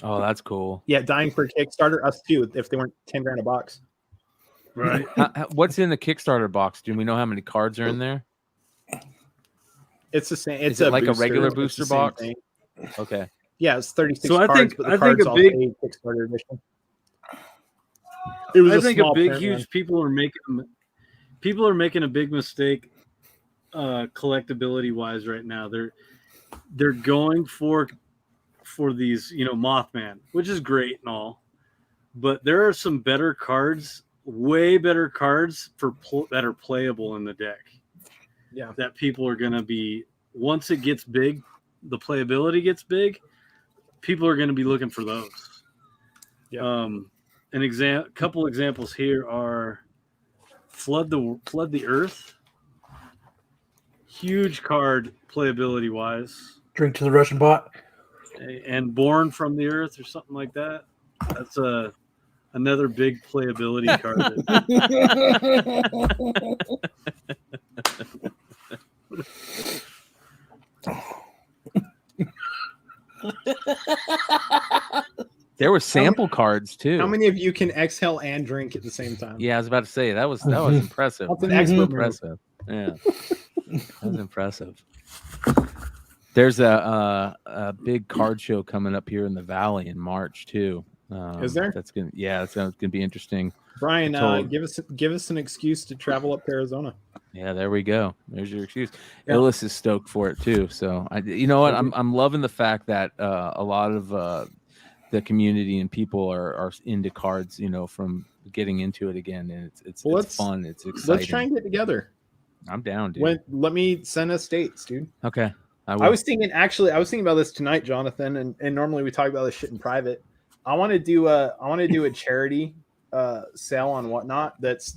Oh, that's cool. Yeah, dying for Kickstarter. Us too. If they weren't $10,000 a box. Right. What's in the Kickstarter box? Do we know how many cards are in there? It's the same. Is It's it like a booster. regular It's the booster same box? thing. Okay. Yeah, it's 36 So I cards, think- but the I think cards a all big- say Kickstarter edition. It was I think a small big, print huge one. people are making a big mistake, collectability wise right now. They're going for these, Mothman, which is great and all, but there are some better cards, way better cards that are playable in the deck. Yeah. That people are going to be, once it gets big, the playability gets big, people are going to be looking for those. Yeah. Couple examples here are Flood the Earth. Huge card playability wise. Drink to the Russian bot. And Born from the Earth or something like that. That's another big playability card. There were sample cards too. How many of you can exhale and drink at the same time? Yeah, I was about to say that was impressive. That's an man. expert move. Impressive. Yeah, that was impressive. There's a big card show coming up here in the Valley in March too. Is there? That's gonna be interesting. Brian, I told- give us an excuse to travel up to Arizona. Yeah, there we go. There's your excuse. Yeah. Illis is stoked for it too. So you know what? I'm loving the fact that a lot of the community and people are into cards. From getting into it again, and it's fun. It's exciting. Let's try and get together. I'm down, dude. Let me send us dates, dude. Okay. I was thinking about this tonight, Jonathan, and normally we talk about this shit in private. I want to do a charity sale on Whatnot. That's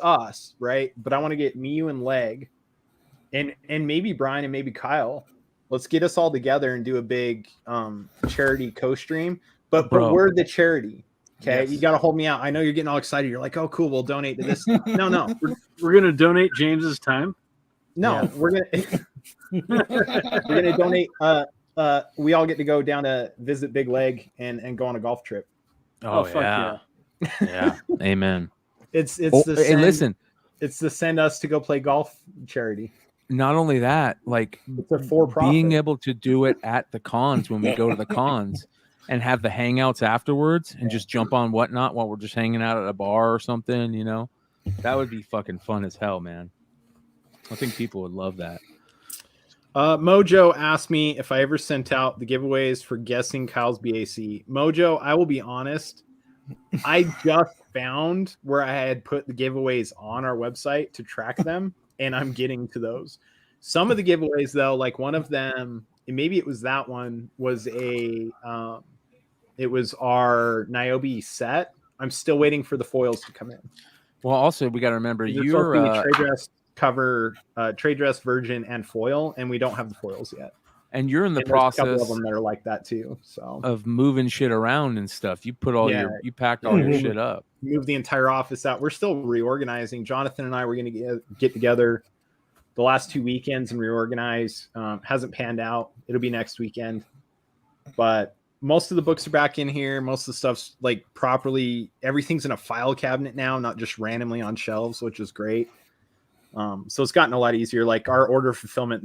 us, right? But I want to get me, you, and Leg, and maybe Brian and maybe Kyle. Let's get us all together and do a big charity co-stream. But we're the charity. Okay, Yes. You got to hold me out. I know you're getting all excited. You're like, oh, cool, we'll donate to this. No, We're gonna donate James's time. no, Yeah. we're gonna donate. We all get to go down to visit Big Leg and go on a golf trip. Oh, fuck yeah. Yeah. Amen. It's Hey, the listen. It's the send us to go play golf charity. Not only that, like It's a for-profit. being able to do it at the cons when we go to the cons and have the hangouts afterwards and just jump on Whatnot while we're just hanging out at a bar or something, that would be fucking fun as hell, man. I think people would love that. Mojo asked me if I ever sent out the giveaways for guessing Kyle's BAC. Mojo, I will be honest. I just found where I had put the giveaways on our website to track them, and I'm getting to those. Some of the giveaways, though, like one of them, and maybe it was that one, was it was our Niobe set. I'm still waiting for the foils to come in. Well, also we got to remember You're you're trade dress cover, trade dress virgin, and foil, and we don't have the foils yet. and you're in the And there's a couple process of them that are like that too. So of moving shit around and stuff. You put all you packed all your shit up. move the entire office out. We're still reorganizing. Jonathan and I were going to get together the last 2 weekends and reorganize. Hasn't panned out. It'll be next weekend, but most of the books are back in here. Most of the stuff's like properly. Everything's in a file cabinet now, not just randomly on shelves, which is great. So it's gotten a lot easier. Like our order fulfillment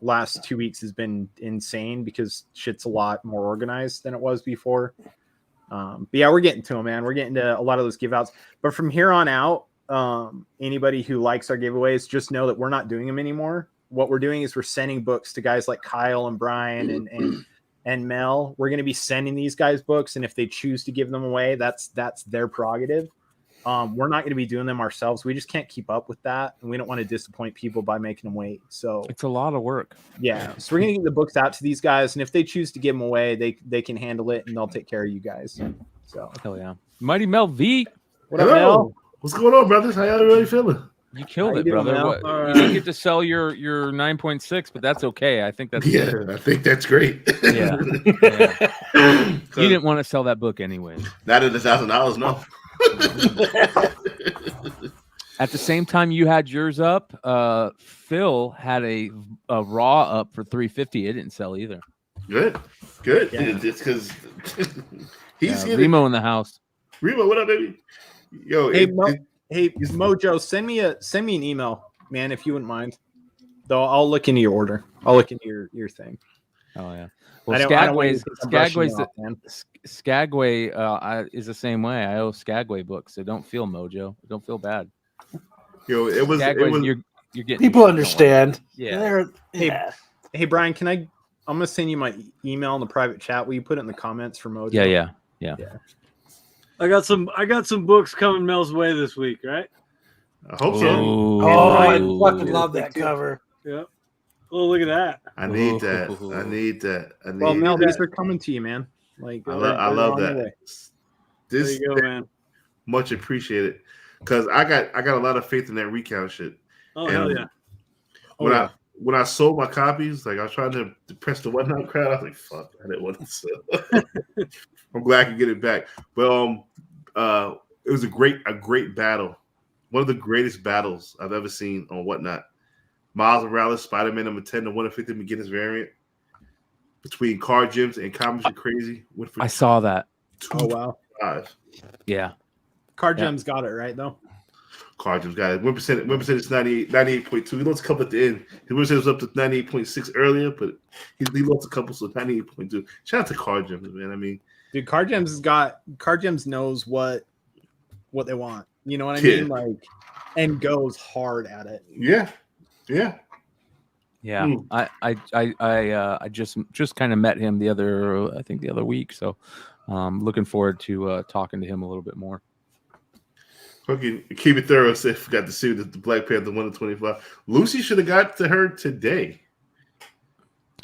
last 2 weeks has been insane because shit's a lot more organized than it was before. But yeah, we're getting to them, man. We're getting to a lot of those give outs. But from here on out, anybody who likes our giveaways, just know that we're not doing them anymore. What we're doing is we're sending books to guys like Kyle and Bryan and Mel. We're going to be sending these guys books, and if they choose to give them away, that's their prerogative. We're not going to be doing them ourselves. We just can't keep up with that, and we don't want to disappoint people by making them wait. So It's a lot of work. yeah, so we're going to get the books out to these guys, and if they choose to give them away, they can handle it, and they'll take care of you guys. So Hell yeah. Mighty Mel V, what up, Mel? What's going on, brothers? How y'all really feeling? you killed How it, you doing, brother. Mel? What, All You right. didn't get to sell your 9.6, but that's okay. I think that's Yeah, good. I think that's great. Yeah. You didn't want to sell that book anyway. Not at $1,000, no. At the same time you had yours up, Phil had a raw up for $350. It didn't sell either. Good. Yeah. It's because he's Yeah, here. Remo in the house. Remo, what up, baby? Yo, Hey, hey, Mojo, send me an email, man, if you wouldn't mind. Though I'll look into your order. I'll look into your thing. Oh yeah. I Well, don't want you to think I'm brushing Skagway's you off, man. Skagway is the same way. I owe Skagway books, so don't feel Mojo. Don't feel bad. Yo, it was Skagway, you're getting People don't worry. understand. Yeah. They're- Hey, yeah. Hey, Bryan, I'm gonna send you my email in the private chat. Will you put it in the comments for Mojo? Yeah. I got some books coming Mel's way this week, right? I hope so. Oh, I Ooh. fucking love that cover. Yep. Oh, look at that. I need that. I need that. I need Well, Mel, that. these are coming to you, man. Like I they're love on their that. way. There This you go, man. much appreciated. Because I got a lot of faith in that recount shit. Oh, hell And yeah. when I sold my copies, like I was trying to press the whatnot crowd, I was like, "Fuck, I didn't want to sell." I'm glad I could get it back. But it was a great battle, one of the greatest battles I've ever seen on whatnot. Miles Morales, Spider-Man number 10, the 150 McGinnis variant between Card Gyms and Comics Are Crazy. Went for I saw that. Oh wow. 2.5. Yeah. Card Yeah. Gems got it right though. Card Gyms got it. Win percent is 98.2. He lost a couple at the end. His win percent was up to 98.6 earlier, but he lost a couple, so 98.2. Shout out to Card Gyms, man. I mean, Dude, Card Gems knows what they want. You know what I Yeah. mean? Like, and goes hard at it. yeah. Yeah. Mm. I just kind of met him the other week, so looking forward to talking to him a little bit more. Fucking keep it thorough. Say forgot to see the Black Panther 1 to 25. Lucy should have got to her today.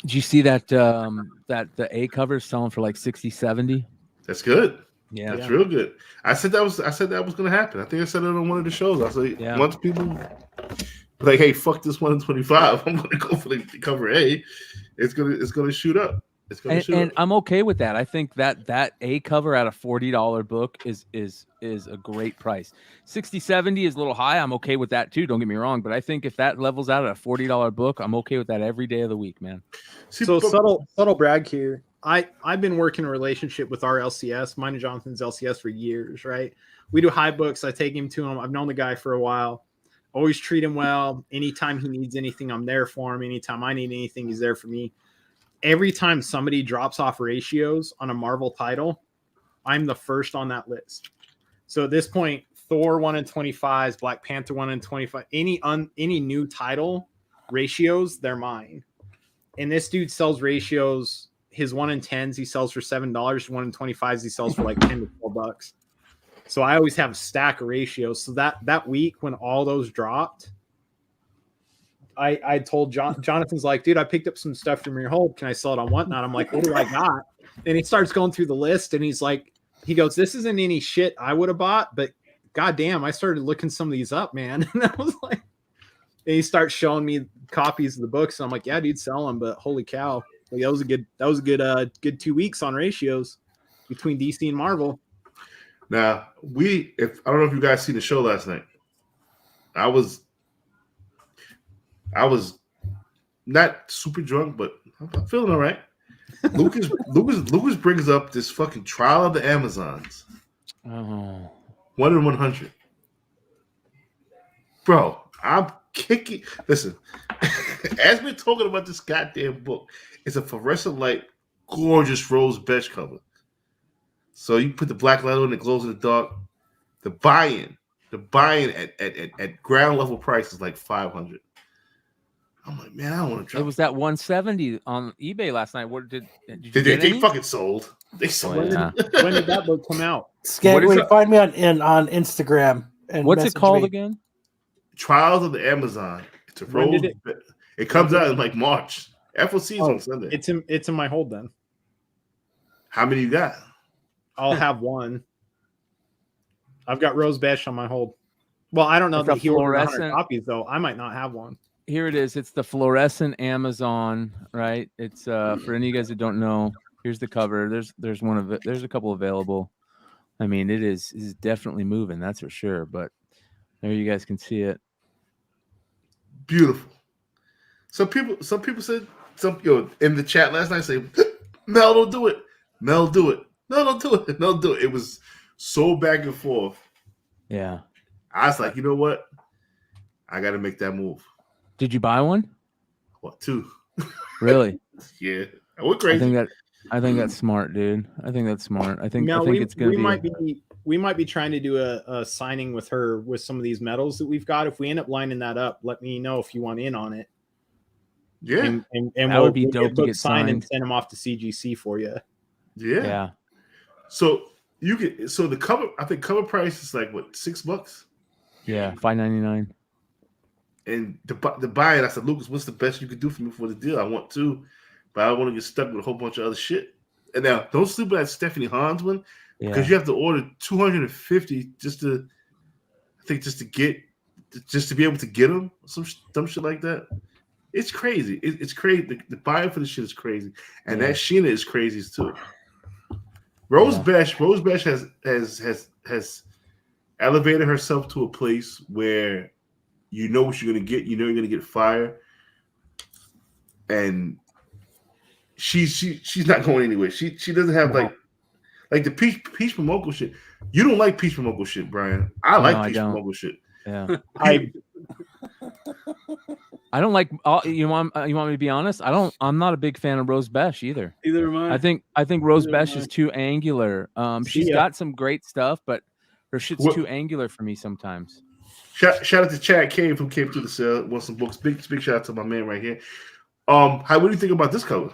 Did you see that that the A cover is selling for like 60, 70? That's good. Yeah. That's real good. I said that was going to happen. I think I said it on one of the shows. I was like, Yeah. once people like, hey, fuck this 1 to 25. I'm going to go for the cover A. It's gonna shoot up. It's gonna shoot And up. I'm okay with that. I think that A cover at a $40 book is a great price. 60, 70 is a little high. I'm okay with that too. Don't get me wrong, but I think if that levels out at a $40 book, I'm okay with that every day of the week, man. See, So but- subtle brag here. I've been working a relationship with our LCS, mine and Jonathan's LCS, for years, right? We do high books. I take him to him. I've known the guy for a while. Always treat him well. Anytime he needs anything, I'm there for him. Anytime I need anything, he's there for me. Every time somebody drops off ratios on a Marvel title, I'm the first on that list. So at this point, Thor 1 in 25s, Black Panther 1 in 25, any new title ratios, they're mine. And this dude sells ratios. His 1 in 10s he sells for $7. 1 in 25s he sells for like $10 to $12. So I always have a stack of ratios. So that week when all those dropped, I told Jonathan's like, dude, I picked up some stuff from your hold. Can I sell it on whatnot? I'm like, what do I got? And he starts going through the list, and he goes, this isn't any shit I would have bought, but goddamn, I started looking some of these up, man. And I was like, and he starts showing me copies of the books. And I'm like, yeah, dude, sell them. But holy cow, like, that was a good 2 weeks on ratios between DC and Marvel. Now I don't know if you guys seen the show last night. I was not super drunk, but I'm feeling all right. Lucas brings up this fucking Trial of the Amazons. Oh. 1 in 100. Bro, I'm kicking. Listen, as we're talking about this goddamn book, it's a fluorescent light, gorgeous rose beige cover. So you put the black light on, it glows in the dark. The buy-in at ground level price is like $500. I'm like, man, I don't want to drop. It was that 170 on eBay last night. What did you They get any? fucking sold. They sold. Oh, yeah. When did that book come out? Skagway, find me on Instagram. And What's it message called me. again? Trials of the Amazon. It's a When rose. did It comes out in like March. FOC's on Sunday. It's in my hold then. How many you got? I'll have one. I've got Rose Besh on my hold. Well, I don't know It's that a he ordered 100 fluorescent- copies though. I might not have one. Here it is. It's the fluorescent Amazon, right? It's for any of you guys that don't know. Here's the cover. There's one of it. There's a couple available. I mean, it is definitely moving. That's for sure. But there you guys can see it. Beautiful. Some people said in the chat last night say, Mel, don't do it. Mel, do it. No, don't do it. No, do it. It was so back and forth. Yeah. I was like, you know what? I got to make that move. Did you buy one? What, 2? Really? Yeah. I went crazy. I think that's smart, dude. I think that's smart. I think Mel, it's gonna be. We might be trying to do a signing with her with some of these medals that we've got. If we end up lining that up, let me know if you want in on it. Yeah, and that would be dope to get signed and signed. send them off to CGC for you. Yeah. Yeah. So the cover, I think cover price is like what, $6? Yeah, $5.99. And the buy-in, I said, Lucas, what's the best you could do for me for the deal? I want to, but I don't want to get stuck with a whole bunch of other shit. And now, don't sleep with that Stephanie Hans one, because you have to order 250 just to be able to get them, some shit like that. It's crazy. It's crazy. The buy-in for this shit is crazy, and that Sheena is crazy too. Rose Besh has elevated herself to a place where you know what you're gonna get. You know you're gonna get fire, and she's not going anywhere. She doesn't have like the Peach Momoko shit. You don't like Peach Momoko shit, Brian. I like Peach Momoko shit. Yeah. I don't like. You want me to be honest? I'm not a big fan of Rose Besh either. Either am I. I think Rose Besh is too angular. She's got some great stuff, but her shit's too angular for me sometimes. Shout out to Chad Cave who came through the sale. Want some books? Big shout out to my man right here. What do you think about this cover?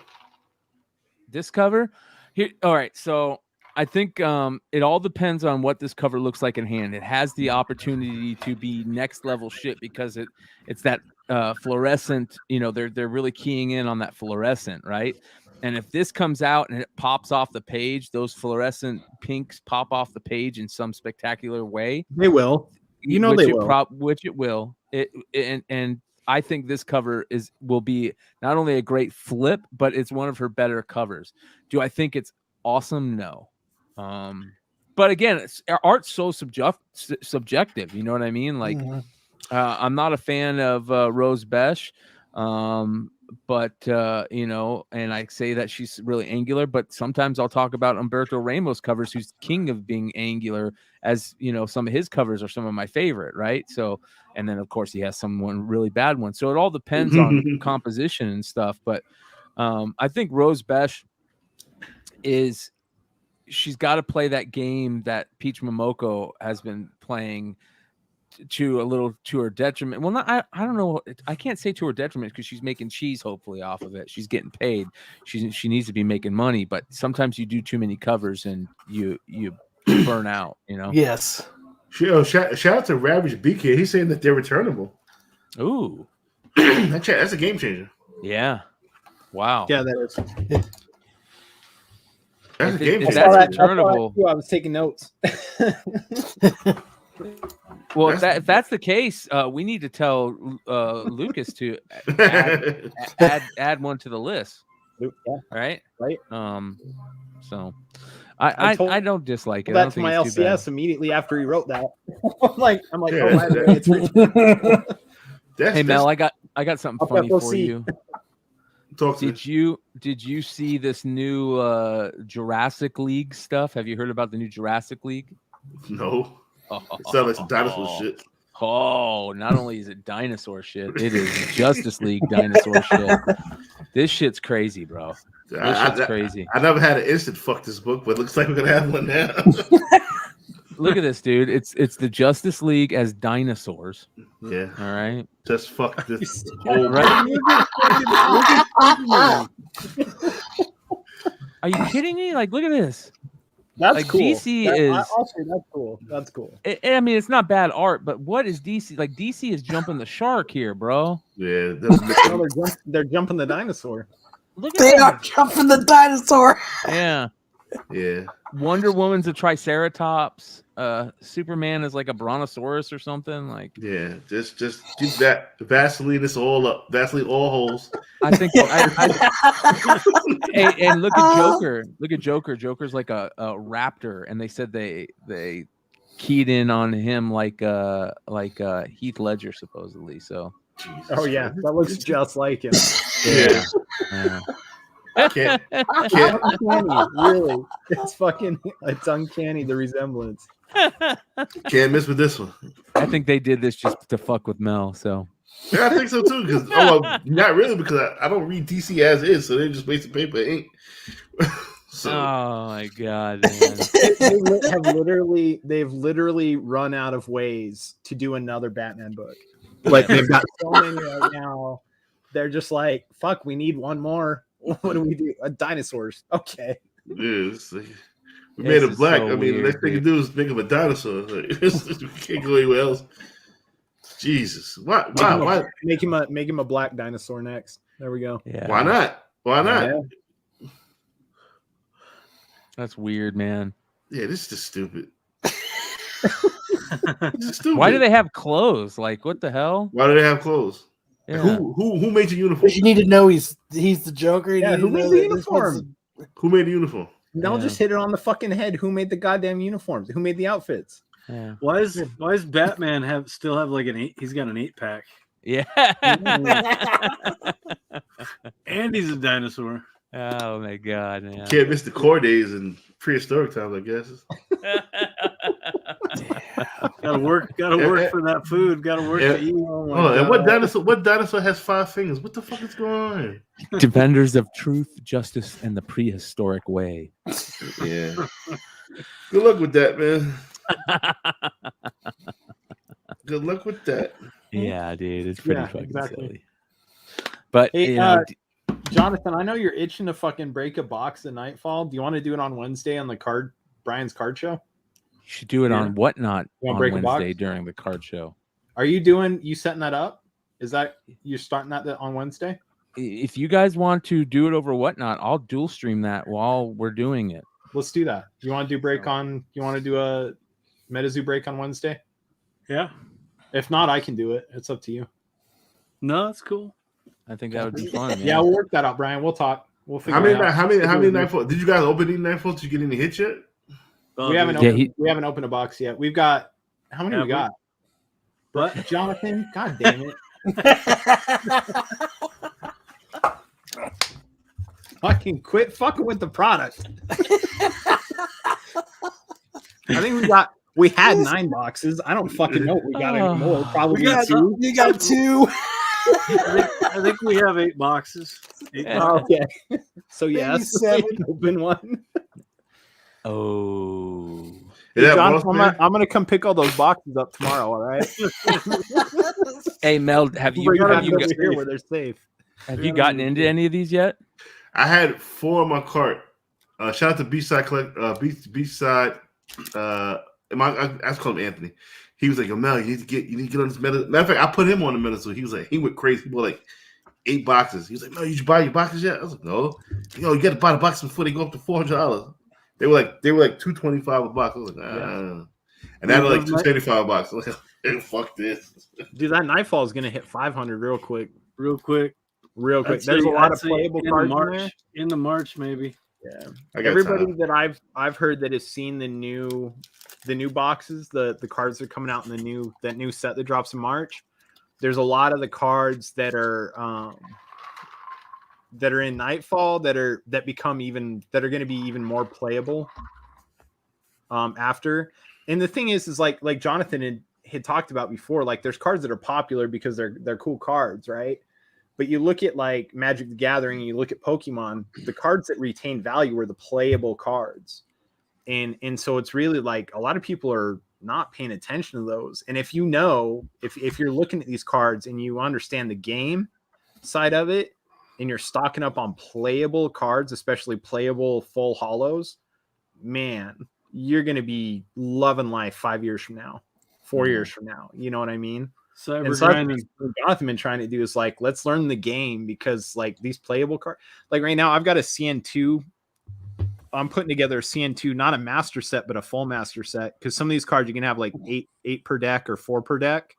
This cover here. All right, so I think it all depends on what this cover looks like in hand. It has the opportunity to be next level shit because it's that fluorescent. You know, they're really keying in on that fluorescent, right? And if this comes out and it pops off the page, those fluorescent pinks pop off the page in some spectacular way. They will. You know, they will. Which it will. And I think this cover will be not only a great flip, but it's one of her better covers. Do I think it's awesome? No. But again, art's so subjective. You know what I mean? Like, I'm not a fan of Rose Besh, but you know, and I say that she's really angular. But sometimes I'll talk about Humberto Ramos covers, who's king of being angular. As you know, some of his covers are some of my favorite, right? So, and then of course he has some really bad ones. So it all depends on composition and stuff. But I think Rose Besh she's got to play that game that Peach Momoko has been playing to her detriment. Well, I don't know. I can't say to her detriment because she's making cheese hopefully off of it. She's getting paid. She needs to be making money. But sometimes you do too many covers and you burn out. You know. Yes. Shout out to Ravage BK. He's saying that they're returnable. Ooh, that's a game changer. Yeah. Wow. Yeah, that is. That's a game changer. That's returnable. I was taking notes. Well, if that's the case, we need to tell Lucas to add one to the list. Yeah. Right. So I don't dislike it. That's my LCS immediately after he wrote that. I'm like, yeah, it's hey Mel, I got something funny for you. Did you see this new Jurassic League stuff? Have you heard about the new Jurassic League? No. It sounds like some dinosaur shit. Oh, not only is it dinosaur shit, it is Justice League dinosaur shit. This shit's crazy, bro. This shit's crazy. I never had an instant fuck this book, but it looks like we're gonna have one now. Look at this, dude. It's the Justice League as dinosaurs. Yeah. All right. Just fuck this whole Right? Are you kidding me? Like, look at this. That's like cool. DC I'll say that's cool. That's cool. I mean, it's not bad art, but what is DC? Like, DC is jumping the shark here, bro. Yeah. No, they're jumping the dinosaur. Look at They that. are jumping the dinosaur. Yeah. Yeah. Wonder Woman's a Triceratops. Superman is like a Brontosaurus or something. Like, Yeah. Just keep that Vaseline this all up. Vaseline all holes. I think. And look at Joker. Look at Joker. Joker's like a raptor, and they said they keyed in on him like Heath Ledger supposedly. So. Oh yeah, that looks just like him. Yeah. Can't. Uncanny, really. It's uncanny, the resemblance. Can't miss with this one. I think they did this just to fuck with Mel. So Yeah, I think so too. Because not really, because I don't read DC as is, so they just wasting paper and ink. So oh my god, man. They've literally run out of ways to do another Batman book. Like they've got so many right now. They're just like, fuck, we need one more. What do we do? Dinosaurs. Okay. yeah, it's like, we made him black. so I mean, the weird, next thing you do is make him a dinosaur. Like, we can't go anywhere else. Jesus, why? Make him a black dinosaur next. There we go. Yeah. Why not? Why not? Yeah. That's weird, man. Yeah, this is just stupid. This is stupid. Why do they have clothes? Like, what the hell? Why do they have clothes? Yeah. Who made your uniform? You need to know he's the Joker. You Yeah, need who to made know the that this one's- uniform? Who made the uniform? Mel just hit it on the fucking head. Who made the goddamn uniforms? Who made the outfits? Yeah. Why is Batman still have like an 8? He's got an 8-pack, Yeah. and he's a dinosaur. Oh my god, man. Can't miss the core days and prehistoric times, I guess. Gotta work for that food. Gotta work to eat. Oh my Oh, and God. what dinosaur has 5 fingers? What the fuck is going on? Defenders of truth, justice, and the prehistoric way. Yeah. Good luck with that, man. Good luck with that. Yeah, dude, it's pretty Yeah, fucking exactly. silly. But Hey, you know, Jonathan, I know you're itching to fucking break a box of Nightfall. Do you want to do it on Wednesday on the Brian's card show? you should do it on Whatnot You wanna on break a box? Wednesday during the card show. Are you setting that up? Is that you're starting that on Wednesday? If you guys want to do it over Whatnot, I'll dual stream that while we're doing it. Let's do that. You want to do you want to do a MetaZoo break on Wednesday? Yeah. If not, I can do it. It's up to you. No, it's cool. I think that would be fun. Yeah, we'll work that out, Brian. We'll talk. We'll figure How many it out. how many Nightfall? Did you guys open these Nightfalls? Did you get any hits yet? We haven't opened a box yet. We've got how many Yeah, we got? But Jonathan, god damn it. Fucking quit fucking with the product. I think we had 9 boxes. I don't fucking know what we got anymore. Probably You got 2. 2. I think we have 8 boxes. 8 boxes. Okay. So yes, 7. open one. Oh. Is that John, boss man? I'm gonna come pick all those boxes up tomorrow. All right. Hey Mel, have you Bring them have you, over got, here where they're safe. have you gotten into any of these yet? I had 4 in my cart. Shout out to Beachside Beachside. I call him Anthony. He was like, "Yo, Mel, you need to get on this meta." Matter of fact, I put him on the meta, so he was like, he went crazy. He bought like 8 boxes. He was like, "Mel, you should buy your boxes yet?" I was like, "No." You got to buy the boxes before they go up to $400. They were like $225 a box. I was like, and now they're like $275 a box. I was like, hey, fuck this. Dude, that Nightfall is gonna hit 500 real quick. Real quick. There's a lot of playable cards in there. In the March, maybe. Yeah. I got Everybody time. that I've heard that has seen the new boxes, the cards that are coming out in that new set that drops in March. There's a lot of the cards that are in Nightfall that are going to be even more playable after. And the thing is like Jonathan had talked about before, like there's cards that are popular because they're cool cards, right? But you look at like Magic the Gathering, and you look at Pokemon, the cards that retain value are the playable cards. And so it's really like a lot of people are not paying attention to those. And if you know, if you're looking at these cards and you understand the game side of it, and you're stocking up on playable cards, especially playable full hollows, man, you're going to be loving life 5 years from now, 4 years from now. You know what I mean? And so that's what Jonathan been trying to do is like, let's learn the game, because like these playable cards, like right now I've got a CN2. I'm putting together a CN2, not a master set, but a full master set. Because some of these cards you can have like eight per deck or 4 per deck.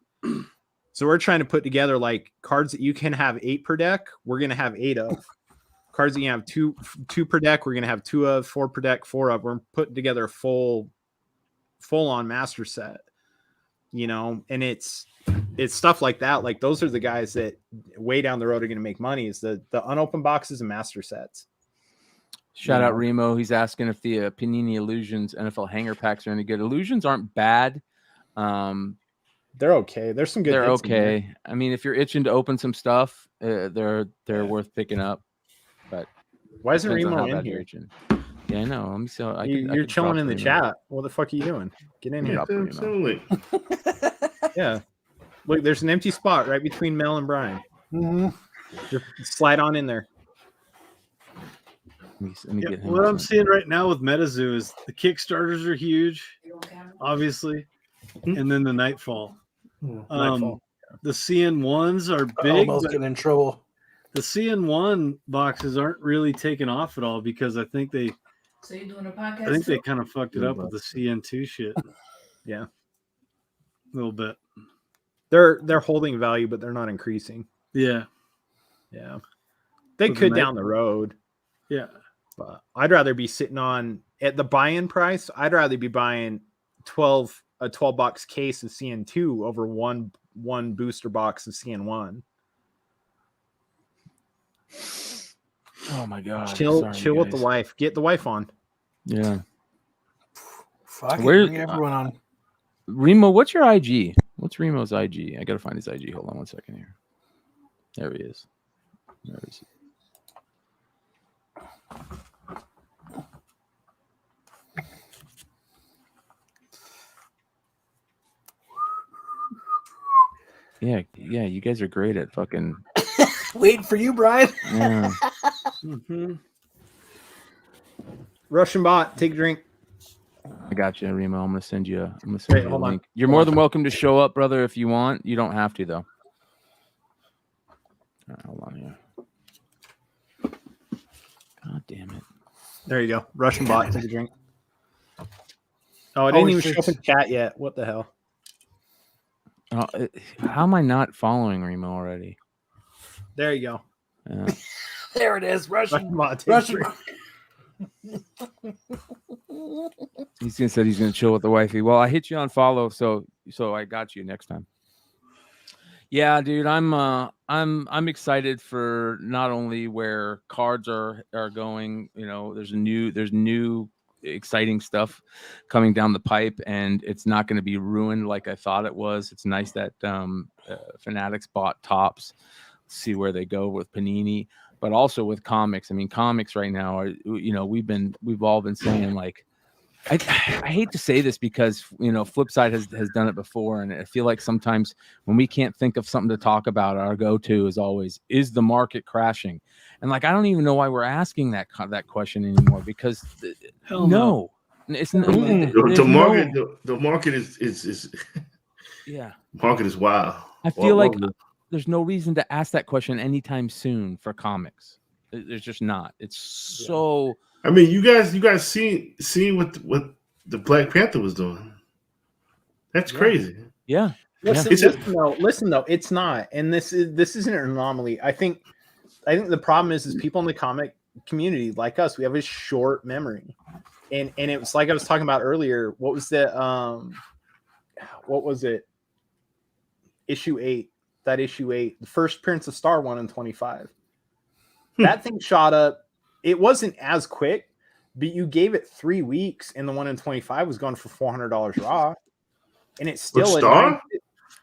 So we're trying to put together like cards that you can have 8 per deck. We're going to have 8 of. Cards that you have two per deck. We're going to have 2 of, 4 per deck, 4 of. We're putting together a full on master set, you know, and it's stuff like that. Like those are the guys that way down the road are going to make money, is the unopened boxes and master sets. Shout out Remo. He's asking if the Panini Illusions NFL hanger packs are any good. Illusions aren't bad. They're okay. There's some good. They're okay. I mean, if you're itching to open some stuff, they're worth picking up. But why isn't Remo in here? Yeah, I know. I'm so. You're chilling in the chat. What the fuck are you doing? Get in here. Yeah. Look, there's an empty spot right between Mel and Bryan. Mm-hmm. Just slide on in there. Let me get him what I'm seeing right now with MetaZoo is the Kickstarters are huge, obviously, and then the Nightfall. Nightfall. The CN1s are big. Almost getting in trouble. The CN1 boxes aren't really taking off at all because I think they. So you're doing a podcast? I think they kind of fucked it up with the CN2 shit. Yeah, a little bit. They're holding value, but they're not increasing. Yeah. They could down the road. Yeah. But I'd rather be sitting on at the buy-in price. I'd rather be buying a 12 box case of CN2 over one booster box of CN1. Oh my god! Chill with the wife. Get the wife on. Yeah. Fuck it, bring everyone on. Remo, what's your IG? What's Remo's IG? I gotta find his IG. Hold on 1 second here. There he is. There he is. Yeah, you guys are great at fucking waiting for you, Bryan. Yeah. Russian bot, take a drink. I got you, Remo. I'm gonna send you a link. You're more than welcome to show up, brother, if you want. You don't have to though. All right, hold on here. God damn it. There you go. Russian bot, take a drink. Oh, I didn't even show up in chat yet. What the hell? How am I not following Remo already? There you go. Yeah. There it is. Russian bot. He's said he's gonna chill with the wifey. Well, I hit you on follow, so I got you next time. Yeah, dude, I'm excited for not only where cards are going. You know, there's new exciting stuff coming down the pipe, and it's not going to be ruined like I thought it was. It's nice that Fanatics bought Topps. See where they go with Panini, but also with comics. I mean, comics right now are, you know, we've all been saying, like, I hate to say this because, you know, Flipside has done it before, and I feel like sometimes when we can't think of something to talk about, our go-to is always, is the market crashing? And like, I don't even know why we're asking that question anymore, because no. It's the market is yeah. Market is wild. I feel like there's no reason to ask that question anytime soon for comics. There's just not. It's so. I mean, you guys see what the Black Panther was doing. That's crazy. Yeah. Listen though, it's not, and this isn't an anomaly. I think the problem is people in the comic community like us, we have a short memory, and it was like I was talking about earlier. What was it? Issue 8. That issue 8, the first appearance of Star 1 in 25. That thing shot up. It wasn't as quick, but you gave it 3 weeks, and the one in 25 was going for $400 raw. and it's still Which a star?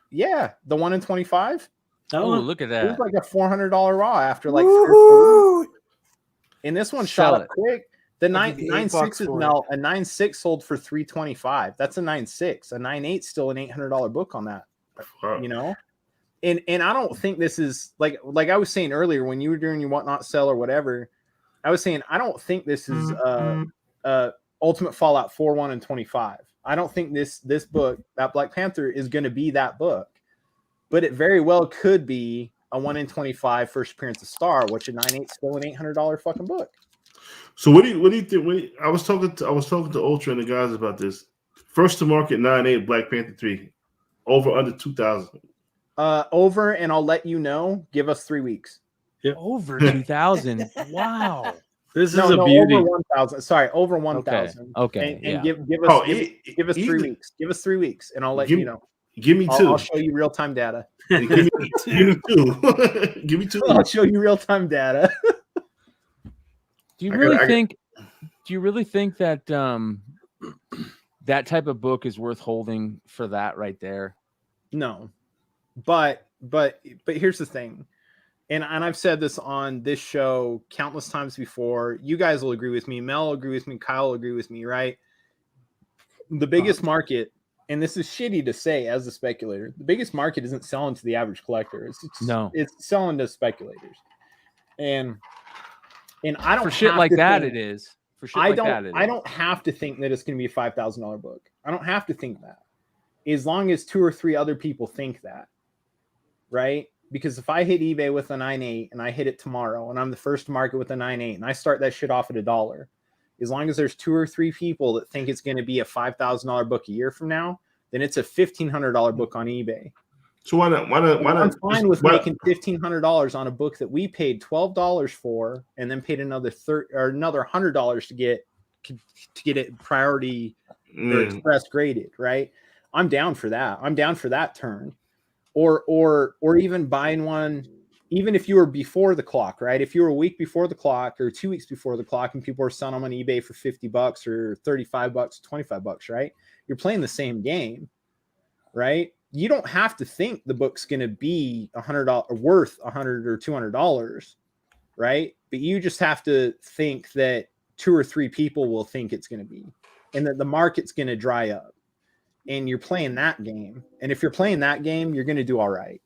yeah, the 1 in 25. Oh, look at It was that. like a $400 raw after like 3 or 4 weeks. And this one Sell shot up it. quick. The I'll give you $8 9.6 is for now a 9.6 sold for $325. That's a 9.6. A 9.8 still an $800 book on that. Wow. You know, and I don't think this is like I was saying earlier when you were doing your whatnot sell or whatever. I was saying I don't think this is Ultimate Fallout 4 1 in 25. I don't think this book, that Black Panther, is going to be that book, but it very well could be a 1 in 25 first appearance of Star, which a 9.8 still an $800 fucking book. So what do you think? I was talking to Ultra and the guys about this. First to market 9.8 Black Panther 3, over under 2,000. Over, and I'll let you know. Give us 3 weeks. Over 2,000. Wow. This is a beauty. Over 1,000. Sorry, over 1,000. Okay. And Yeah. give us 3 weeks. Give us 3 weeks, and I'll let you know. Give me 2. I'll show you real time data. Give me 2. Give me 2. I'll show you real time data. Do you really think that that type of book is worth holding for that right there? No, but here's the thing, and I've said this on this show countless times before. You guys will agree with me. Mel will agree with me. Kyle will agree with me. Right? The biggest market, and this is shitty to say as a speculator, the biggest market isn't selling to the average collector. It's selling to speculators, and I don't for shit like that. It is for shit I like don't. that. I don't have to think that it's going to be a $5,000 book. I don't have to think that, as long as 2 or 3 other people think that, right? Because if I hit eBay with a 9.8 and I hit it tomorrow, and I'm the first to market with a 9.8, and I start that shit off at $1, as long as there's 2 or 3 people that think it's going to be a $5,000 book a year from now, then it's a $1,500 book on eBay. So why not? I'm fine with making $1,500 on a book that we paid $12 for, and then paid another $100 to get it priority or express graded. Right? I'm down for that. I'm down for that turn, or even buying one, even if you were before the clock. Right? If you were a week before the clock or 2 weeks before the clock, and people are selling them on eBay for $50 or $35, $25. Right? You're playing the same game, right? You don't have to think the book's going to be $100 worth $100 or $200, right? But you just have to think that 2 or 3 people will think it's going to be, and that the market's going to dry up, and you're playing that game. And if you're playing that game, you're going to do all right.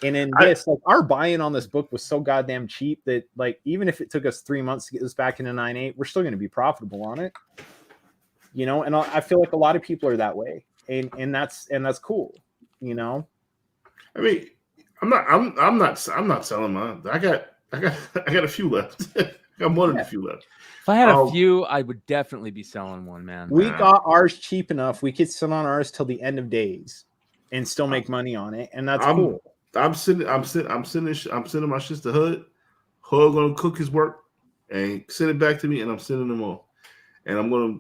And in this, like, our buy-in on this book was so goddamn cheap that, like, even if it took us 3 months to get this back into 9.8, we're still going to be profitable on it. You know, and I feel like a lot of people are that way, and that's cool. You know, I mean, I'm not selling mine. I got a few left. I got more than a few left. If I had a few, I would definitely be selling one, man. We got ours cheap enough. We could sit on ours till the end of days and still make money on it, and that's cool. I'm sending my shit to Hood. Hood gonna cook his work and send it back to me, and I'm sending them all. And I'm gonna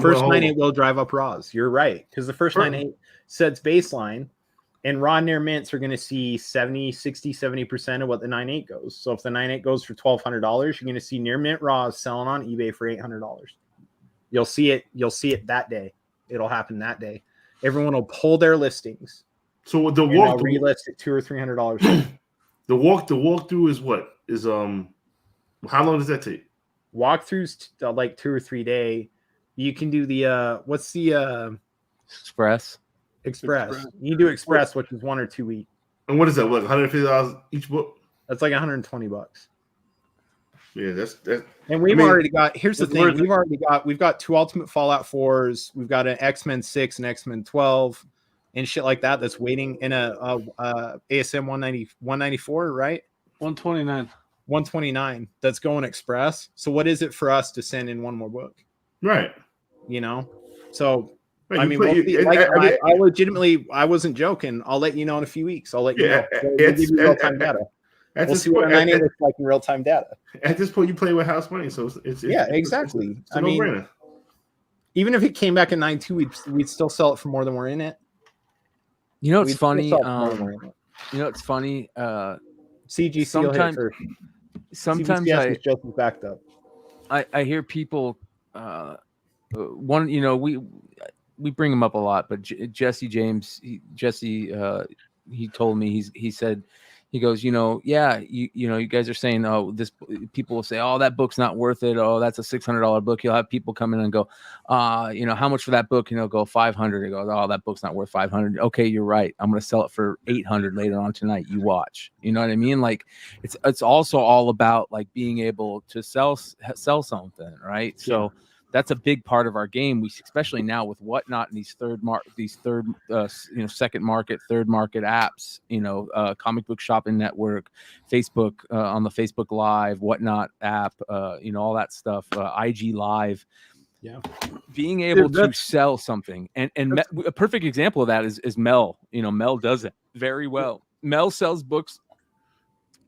First 9.8 will drive up Raws. You're right, because the first 9.8 sets baseline, and raw near mints are going to see 70% of what the 9.8 goes. So if the 9.8 goes for $1,200, you're going to see near mint raws selling on eBay for $800. You'll see it that day. It'll happen that day. Everyone will pull their listings. So the relist at $200 or $300. The walkthrough is what? Is how long does that take? Walkthroughs like 2 or 3 day. You can do the what's the Express. You do Express, which is 1 or 2 weeks. And what is that? What, $150 each book? That's like $120. Yeah, that's that. And we've already got. Here's the thing: we've got 2 Ultimate Fallout 4s. We've got an X-Men 6 and X-Men 12, and shit like that. That's waiting in a ASM 194, right? 129. That's going Express. So what is it for us to send in one more book? Right. You know. So right, I mean, I legitimately, I wasn't joking. I'll let you know in a few weeks. I'll let you know. We'll give you real-time data. We'll see what 9.8 looks like in real-time data. At this point, you play with house money, so it's exactly. It's a no-brainer. Even if it came back in 9.2, we'd still sell it for more than we're in it. You know, it's funny. CGC sometimes I just backed up. I hear people. we bring him up a lot, but Jesse James, he told me, he said, he goes, yeah, you guys are saying, people will say, oh, that book's not worth it. Oh, that's a $600 book. You'll have people come in and go, how much for that book? Go 500. He goes, oh, that book's not worth 500. Okay, you're right. I'm going to sell it for 800 later on tonight. You watch. You know what I mean? Like, it's also all about like being able to sell something, right? Yeah. So that's a big part of our game. We, especially now with Whatnot and these second market, third market apps, comic book shopping network, Facebook, on the Facebook Live, Whatnot app, all that stuff, IG Live. Yeah. Being able to sell something. And a perfect example of that is Mel. Mel does it very well. Mel sells books.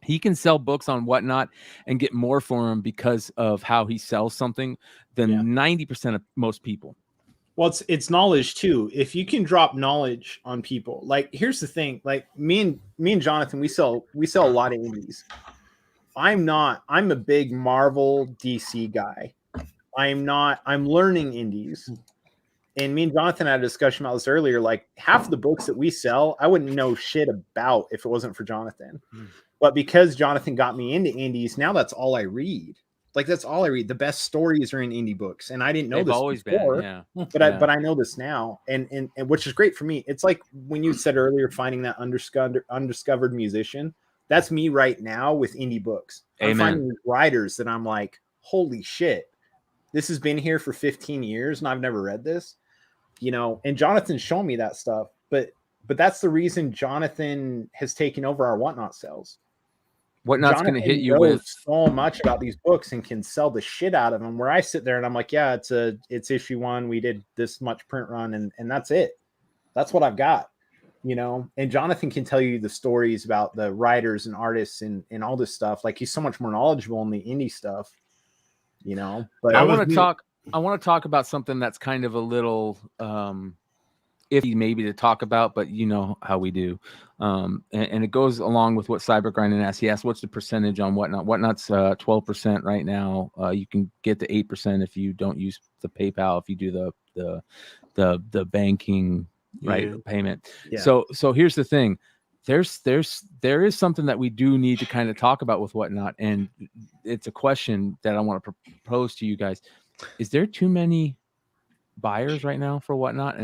He can sell books on Whatnot and get more for him because of how he sells something than 90% of most people. Well, it's knowledge too. If you can drop knowledge on people, like here's the thing, like me and Jonathan, we sell a lot of indies. I'm a big Marvel DC guy. I'm learning indies. And me and Jonathan had a discussion about this earlier. Like half the books that we sell, I wouldn't know shit about if it wasn't for Jonathan. But because Jonathan got me into indies, now that's all I read. Like that's all I read. The best stories are in indie books, and I didn't know They've this always before. Been, but I know this now, and which is great for me. It's like when you said earlier, finding that undiscovered musician. That's me right now with indie books. I'm finding writers that I'm like, holy shit, this has been here for 15 years, and I've never read this. And Jonathan's shown me that stuff, but that's the reason Jonathan has taken over our Whatnot sales. Whatnot's going to hit you with so much about these books and can sell the shit out of them, where I sit there and I'm like, yeah, it's issue 1. We did this much print run and that's it. That's what I've got, and Jonathan can tell you the stories about the writers and artists and all this stuff. Like he's so much more knowledgeable in the indie stuff, but I want to talk about something that's kind of a little, iffy maybe to talk about, but you know how we do, and it goes along with what Cybergrinding asked. He asked, what's the percentage on Whatnot? Whatnot's 12% right now. You can get to 8% if you don't use the PayPal, if you do the banking payment. So here's the thing, there is something that we do need to kind of talk about with Whatnot, and it's a question that I want to propose to you guys. Is there too many buyers right now for Whatnot,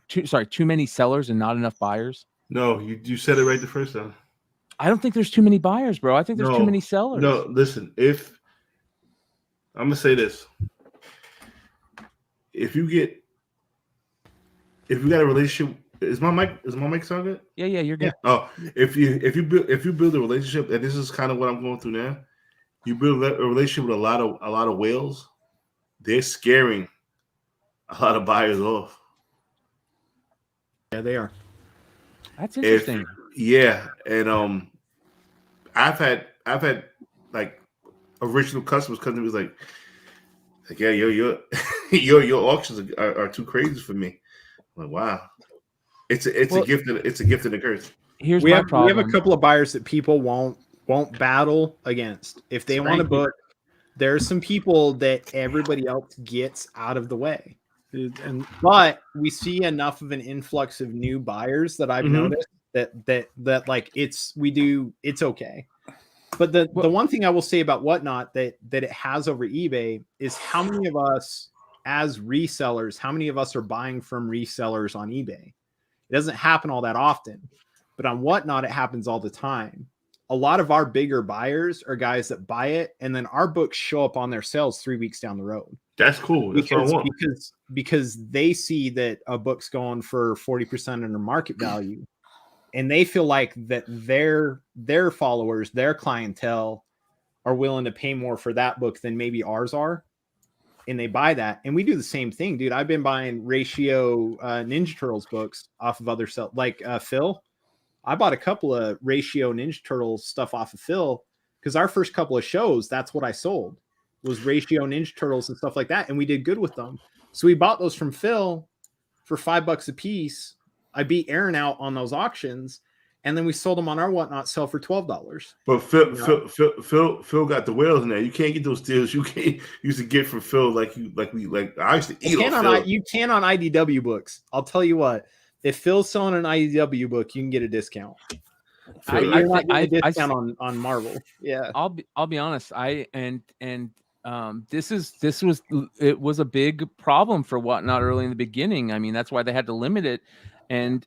too many sellers and not enough buyers? No, you said it right the first time. I don't think there's too many buyers, bro. I think there's too many sellers. No, listen, if I'm gonna say this, if you got a relationship, is my mic sound good? Yeah, you're good. Oh, if you build a relationship, and this is kind of what I'm going through now, you build a relationship with a lot of whales, they're scaring a lot of buyers off. Yeah, they are. That's interesting. And I've had like original customers come to me like yeah, your auctions are too crazy for me. I'm like, wow, it's a gift and a curse. Here's we my have problem. We have a couple of buyers that people won't battle against if they want a book. There's some people that everybody else gets out of the way. But we see enough of an influx of new buyers that I've noticed that like it's okay. But the one thing I will say about Whatnot that it has over eBay is how many of us as resellers, how many of us are buying from resellers on eBay? It doesn't happen all that often, but on Whatnot it happens all the time. A lot of our bigger buyers are guys that buy it, and then our books show up on their sales 3 weeks down the road. That's cool. That's what I want. Because they see that a book's going for 40% under market value, and they feel like that their followers, their clientele, are willing to pay more for that book than maybe ours are, and they buy that. And we do the same thing, dude. I've been buying Ratio Ninja Turtles books off of other stuff, like Phil. I bought a couple of Ratio Ninja Turtles stuff off of Phil because our first couple of shows, that's what I sold, was Ratio Ninja Turtles and stuff like that, and we did good with them. So we bought those from Phil for $5 a piece. I beat Aaron out on those auctions, and then we sold them on our whatnot sell for $12. But Phil got the whales in there. You can't get those deals. You used to get from Phil like I used to eat on Phil. You can on IDW books. I'll tell you what. If Phil's selling an IDW book, you can get a discount. You're not getting a discount on Marvel. Yeah, I'll be honest. This was a big problem for Whatnot early in the beginning. I mean, that's why they had to limit it. And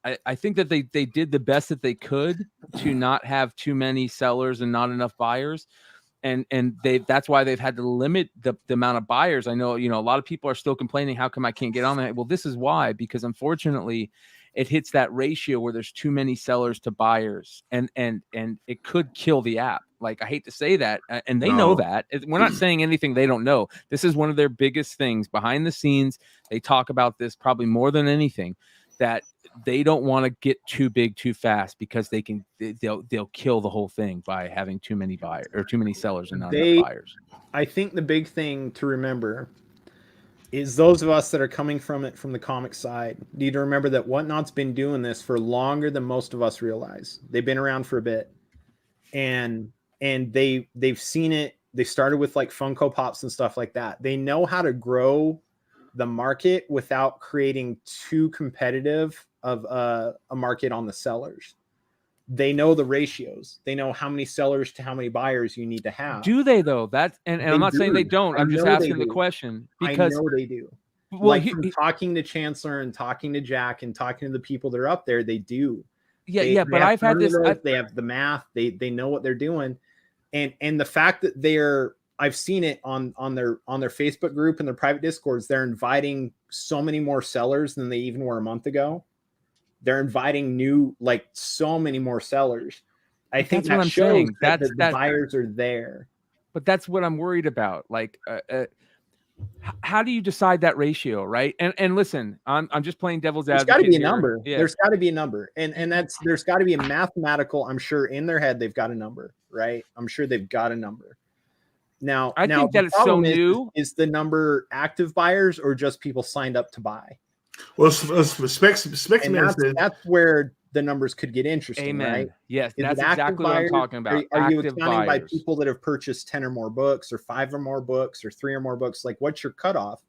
I think that they did the best that they could to not have too many sellers and not enough buyers. And that's why they've had to limit the amount of buyers. I know, a lot of people are still complaining, how come I can't get on that? Well, this is why, because unfortunately it hits that ratio where there's too many sellers to buyers, and it could kill the app. Like, I hate to say that, and they know that. We're not saying anything they don't know. This is one of their biggest things behind the scenes. They talk about this probably more than anything, that they don't want to get too big too fast, because they'll kill the whole thing by having too many buyers or too many sellers and not enough buyers. I think the big thing to remember is those of us that are coming from the comic side need to remember that Whatnot's been doing this for longer than most of us realize. They've been around for a bit, and they've seen it. They started with like Funko Pops and stuff like that. They know how to grow the market without creating too competitive of a market on the sellers. They know the ratios. They know how many sellers to how many buyers you need to have. Do they though? That and I'm not saying they don't. I'm just asking the question because I know they do. Well, from talking to Chancellor and talking to Jack and talking to the people that are up there, they do. But I've had this. They have the math. They know what they're doing, and the fact that I've seen it on their Facebook group and their private discords. They're inviting so many more sellers than they even were a month ago. They're inviting so many more sellers. I think that's what I'm saying. That the buyers are there. But that's what I'm worried about. Like, how do you decide that ratio, right? And listen, I'm just playing devil's advocate. There's got to be a number. Yeah. There's got to be a number, and there's got to be a mathematical. I'm sure in their head they've got a number, right? I'm sure they've got a number. Now, I think that it's so new. Is the number active buyers or just people signed up to buy? Well, Specs that's where the numbers could get interesting. Amen. Right? Yes, that's exactly what I'm talking about. Are you accounting by people that have purchased 10 or more books, or 5 or more books, or 3 or more books? Like, what's your cutoff?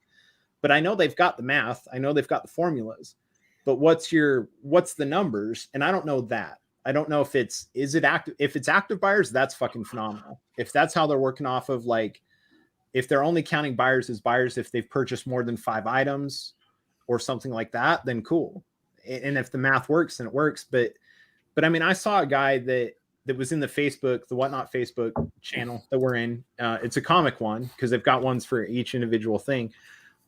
But I know they've got the math. I know they've got the formulas. But what's the numbers? And I don't know that. I don't know if is it active. If it's active buyers, that's fucking phenomenal. If that's how they're working off of, like, if they're only counting buyers as buyers if they've purchased more than 5 items or something like that, then cool. And if the math works, then it works. But I mean, I saw a guy that was in the Whatnot Facebook channel that we're in. It's a comic one because they've got ones for each individual thing.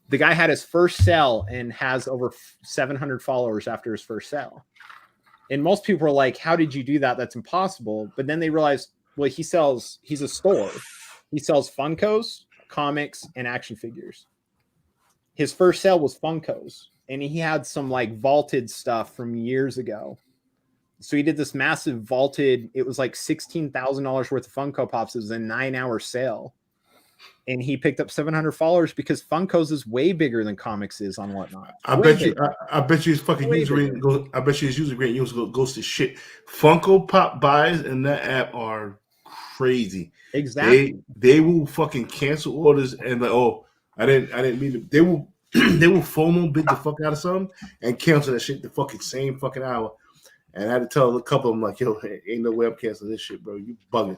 The guy had his first sell and has over 700 followers after his first sell. And most people are like, how did you do that? That's impossible. But then they realized, well, he's a store. He sells Funkos, comics, and action figures. His first sale was Funkos, and he had some like vaulted stuff from years ago. So he did this massive vaulted, it was like $16,000 worth of Funko Pops. It was a 9-hour sale. And he picked up 700 followers because Funkos is way bigger than comics is on Whatnot. I bet you his fucking user rate goes. I bet you his user rate goes to shit. Funko Pop buys in that app are crazy. Exactly. They will fucking cancel orders and like, oh, I didn't mean to. They will FOMO bid the fuck out of something and cancel that shit the fucking same fucking hour. And I had to tell a couple of them like, yo, ain't no way I'm canceling this shit, bro. You bugging.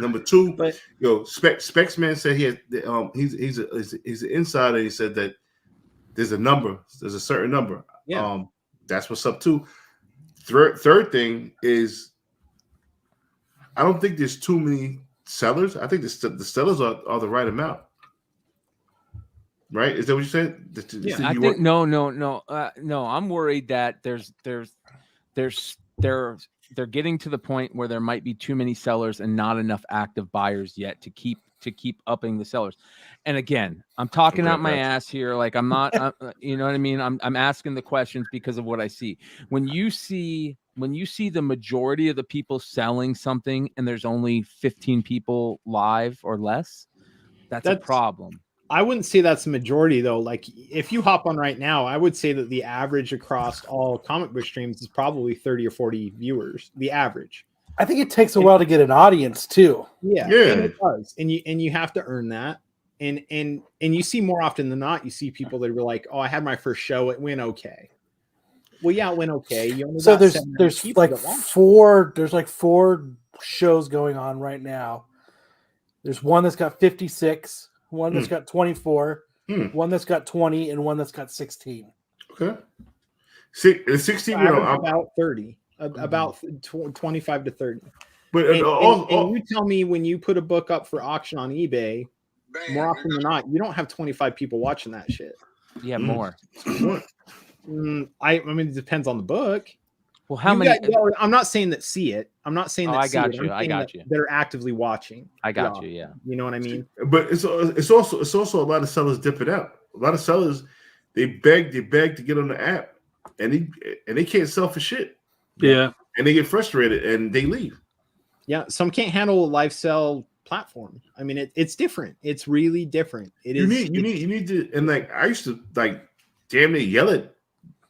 Number 2, Specs Man said he had he's an insider. He said that there's a certain number. Yeah. That's what's up too. Third thing is, I don't think there's too many sellers. I think the sellers are the right amount. Right? Is that what you said? I think no. I'm worried that they're getting to the point where there might be too many sellers and not enough active buyers yet to keep upping the sellers. And again, I'm talking out my ass here. Like, I'm not, you know what I mean? I'm asking the questions because of what I see. When you see the majority of the people selling something and there's only 15 people live or less, that's a problem. I wouldn't say that's the majority though. Like if you hop on right now, I would say that the average across all comic book streams is probably 30 or 40 viewers. The average. I think it takes a while to get an audience too. Yeah, and it does. And you have to earn that. And you see more often than not, you see people that were like, "Oh, I had my first show, it went okay." Well, yeah, it went okay. You only So got there's 700 people like that watch. four shows going on right now. There's one that's got 56, one that's got 24, one that's got 20, and one that's got 16. Okay. 16 about 30, about 25 to 30. But and you tell me when you put a book up for auction on eBay, more often than not, you don't have 25 people watching that shit. Yeah, more. I mean, it depends on the book. Well, how many? I'm not saying that see it. I'm not saying that. I got you. I got you. That are actively watching. I got you. Yeah. You know what I mean? But it's also a lot of sellers dip it out. A lot of sellers they beg to get on the app, and they can't sell for shit. Yeah. And they get frustrated and they leave. Yeah. Some can't handle a live sell platform. I mean, it's different. It's really different. You need to, and like I used to like damn near yell at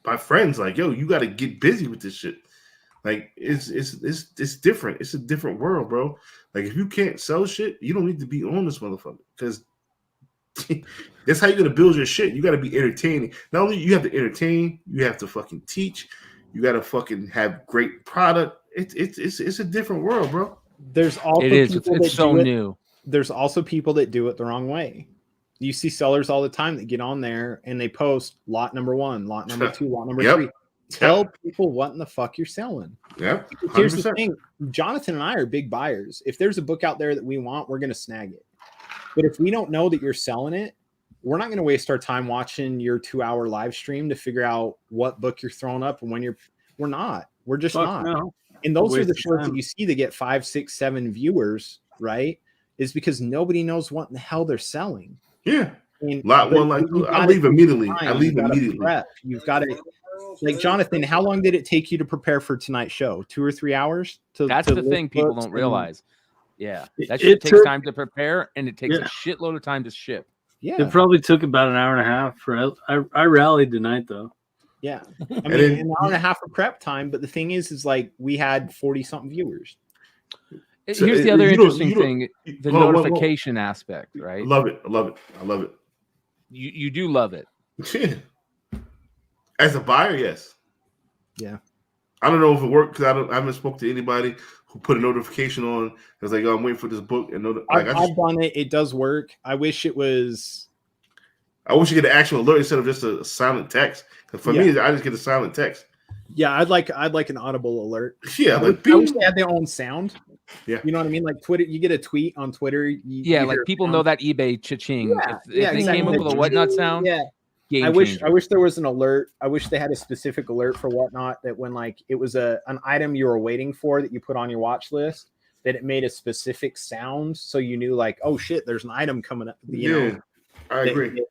my friends like, yo, you got to get busy with this shit. Like it's different. It's a different world, bro. Like if you can't sell shit, you don't need to be on this motherfucker because that's how you're gonna build your shit. You got to be entertaining. Not only you have to entertain, you have to fucking teach. You got to fucking have great product. It's a different world, bro. There's also it's so new. There's also people that do it the wrong way. You see sellers all the time that get on there and they post lot number 1, lot number 2, lot number 3. Tell people what in the fuck you're selling. Yeah. Here's the thing. Jonathan and I are big buyers. If there's a book out there that we want, we're going to snag it. But if we don't know that you're selling it, we're not going to waste our time watching your 2-hour live stream to figure out what book you're throwing up and when we're not. We're just not. No. And those are the shows that you see that get 5, 6, 7 viewers, right? Is because nobody knows what in the hell they're selling. Yeah. Lot 1, lot 2. I leave immediately. You've got to, like Jonathan, how long did it take you to prepare for tonight's show? 2 or 3 hours? That's the thing people don't realize. Yeah. That shit takes time to prepare and it takes a shitload of time to ship. Yeah. It probably took about an hour and a half for I rallied tonight though. Yeah. I mean, an hour and a half for prep time, but the thing is like we had 40-something viewers. So here's the other interesting thing, the notification aspect, right? I love it. You do love it. As a buyer, yes. Yeah. I don't know if it worked because I haven't spoken to anybody who put a notification on. I was like, oh, I'm waiting for this book. And I've done it. It does work. I wish it was. I wish you get an actual alert instead of just a silent text. For me, I just get a silent text. Yeah, I'd like an audible alert. Yeah, I wish they had their own sound. Yeah, you know what I mean. Like Twitter, you get a tweet on Twitter. Like people know that eBay cha-ching. Yeah, if they came up with a whatnot sound. Yeah, I wish there was an alert. I wish they had a specific alert for whatnot that when like it was an item you were waiting for that you put on your watch list, that it made a specific sound so you knew like, oh shit, there's an item coming up. You know, I agree.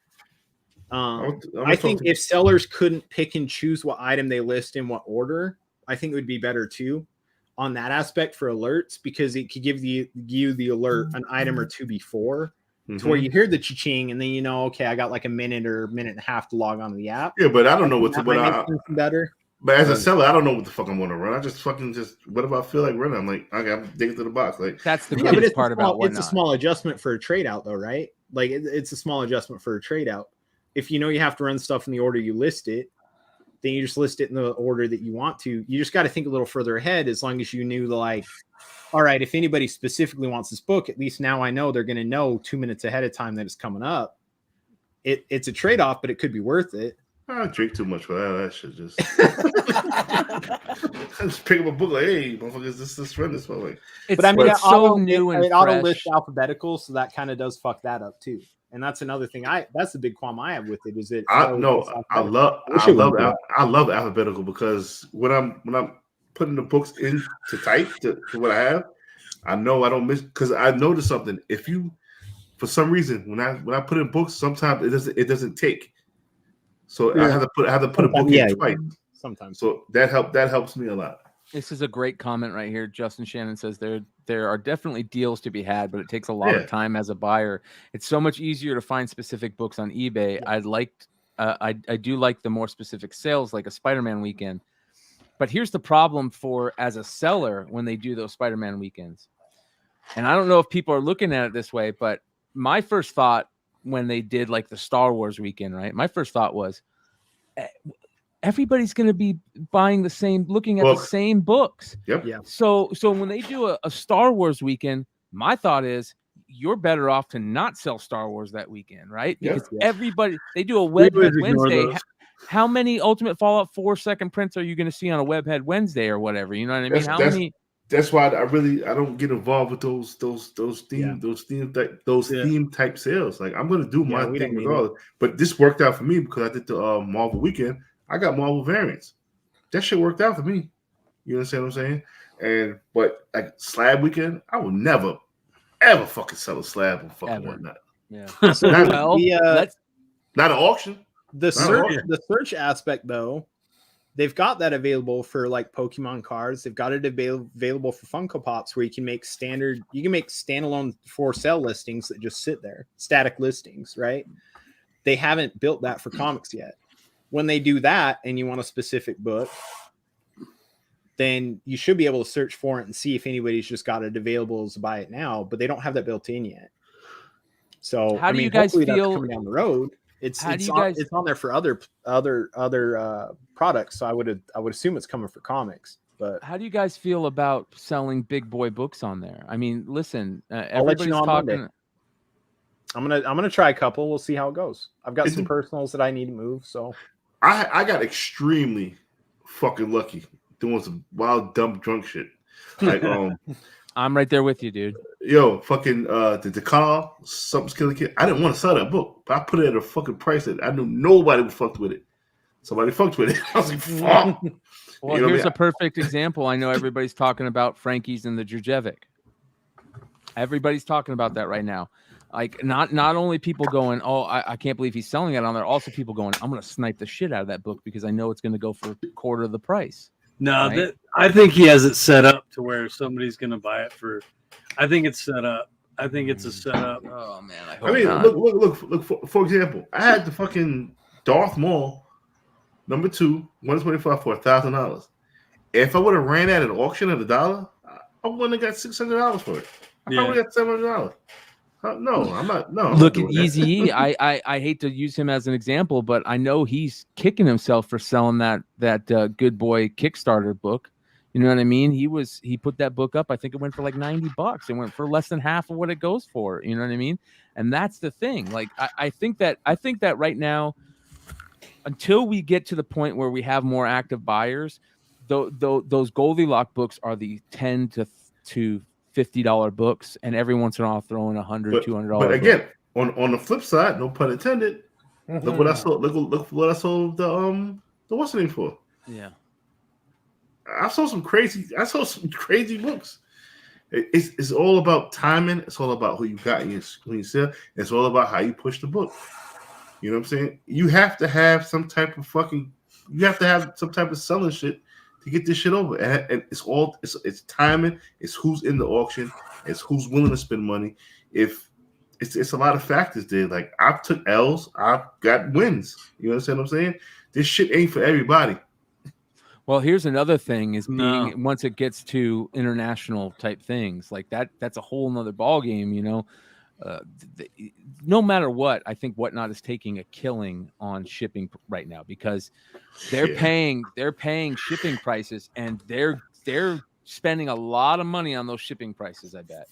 I think if sellers couldn't pick and choose what item they list in what order, I think it would be better too on that aspect for alerts because it could give you the alert an item or two before to where you hear the cha-ching and then you know, okay, I got like a minute or minute and a half to log onto the app. Yeah, but I don't know better. But as a seller, I don't know what the fuck I'm going to run. I just whatever I feel like running. I'm like, okay, I'm digging to the box. Like that's the biggest part about whatnot. It's a small adjustment for a trade out though, right? Like it's a small adjustment for a trade out. If you know you have to run stuff in the order you list it, then you just list it in the order that you want to. You just got to think a little further ahead as long as you knew all right, if anybody specifically wants this book, at least now I know they're going to know 2 minutes ahead of time that it's coming up. It's a trade-off, but it could be worth it. I drink too much for that. That shit just I just pick up a book like, hey, motherfuckers, let's run this one. But I mean, it's so new and fresh. Auto list alphabetical, so that kind of does fuck that up too. And that's another thing. That's the big qualm I have with it. Is it? I love alphabetical because when I'm putting the books into type to what I have, I know I don't miss because I noticed something. If you, for some reason, when I put in books, sometimes it doesn't take. So I have to put a book in twice. Sometimes. So that helps me a lot. This is a great comment right here. Justin Shannon says they're there are definitely deals to be had, but it takes a lot of time as a buyer. It's so much easier to find specific books on eBay. I do like the more specific sales, like a Spider-Man weekend. But here's the problem for as a seller when they do those Spider-Man weekends. And I don't know if people are looking at it this way, but my first thought when they did like the Star Wars weekend, right? My first thought was everybody's going to be buying the same, looking at the same books. Yep. Yeah. So when they do a Star Wars weekend, my thought is you're better off to not sell Star Wars that weekend, right? Because everybody, they do a Webhead Wednesday. How many Ultimate Fallout 4 second prints are you going to see on a Webhead Wednesday or whatever? You know what I mean? How many? That's why I don't get involved with those theme type sales. Like I'm going to do my thing regardless. But this worked out for me because I did the Marvel weekend. I got Marvel variants. That shit worked out for me. You understand what I'm saying? But like slab weekend, I will never ever fucking sell a slab or fucking whatnot. Yeah. So not an auction. The search aspect though, they've got that available for like Pokemon cards. They've got it available for Funko Pops where you can make standalone for sale listings that just sit there, static listings, right? They haven't built that for comics yet. When they do that and you want a specific book, then you should be able to search for it and see if anybody's just got it available to buy it now, but they don't have that built in yet. So how do you guys feel that's coming down the road? It's on there for other products. So I would assume it's coming for comics. But how do you guys feel about selling big boy books on there? I mean, listen, I'll let you know on Monday. I'm gonna try a couple. We'll see how it goes. I've got some personals that I need to move. So I got extremely fucking lucky doing some wild, dumb, drunk shit. Like I'm right there with you, dude. Yo, fucking the car, Something's Killing Kid. I didn't want to sell that book, but I put it at a fucking price that I knew nobody would fuck with it. Somebody fucked with it. I was like, fuck. Well, here's a perfect example. I know everybody's talking about Frankie's and the Djurjevic. Everybody's talking about that right now. Like not only people going, oh, I can't believe he's selling it on there. Also people going, I'm going to snipe the shit out of that book because I know it's going to go for a quarter of the price. No, right? I think he has it set up to where somebody's going to buy it for. I think it's set up. I think it's a setup. Oh man, I mean, not. Look. For example, I had the fucking Darth Maul #2, 125 for $1,000. If I would have ran at an auction at $1, I wouldn't have got $600 for it. I probably got $700. No, I'm not. No. Look at Easy. I hate to use him as an example, but I know he's kicking himself for selling that Good Boy Kickstarter book. You know what I mean? He put that book up. I think it went for like $90. It went for less than half of what it goes for. You know what I mean? And that's the thing. Like I think that right now, until we get to the point where we have more active buyers, those Goldilocks books are the $10 to $50 books, and every once in a while I'll throw in $100, $200. But again, on the flip side, no pun intended. Look what I sold. Look what I sold the what's the name for? Yeah, I sold some crazy books. It's all about timing. It's all about who you got when you sell. It's all about how you push the book. You know what I'm saying? You have to have some type of selling shit to get this shit over. And it's timing. It's who's in the auction. It's who's willing to spend money. If it's a lot of factors there. Like I've took L's, I've got wins. You understand what I'm saying? This shit ain't for everybody. Well, here's another thing is once it gets to international type things like that's a whole nother ball game, you know. No matter what, I think Whatnot is taking a killing on shipping right now because they're paying shipping prices and they're spending a lot of money on those shipping prices, I bet.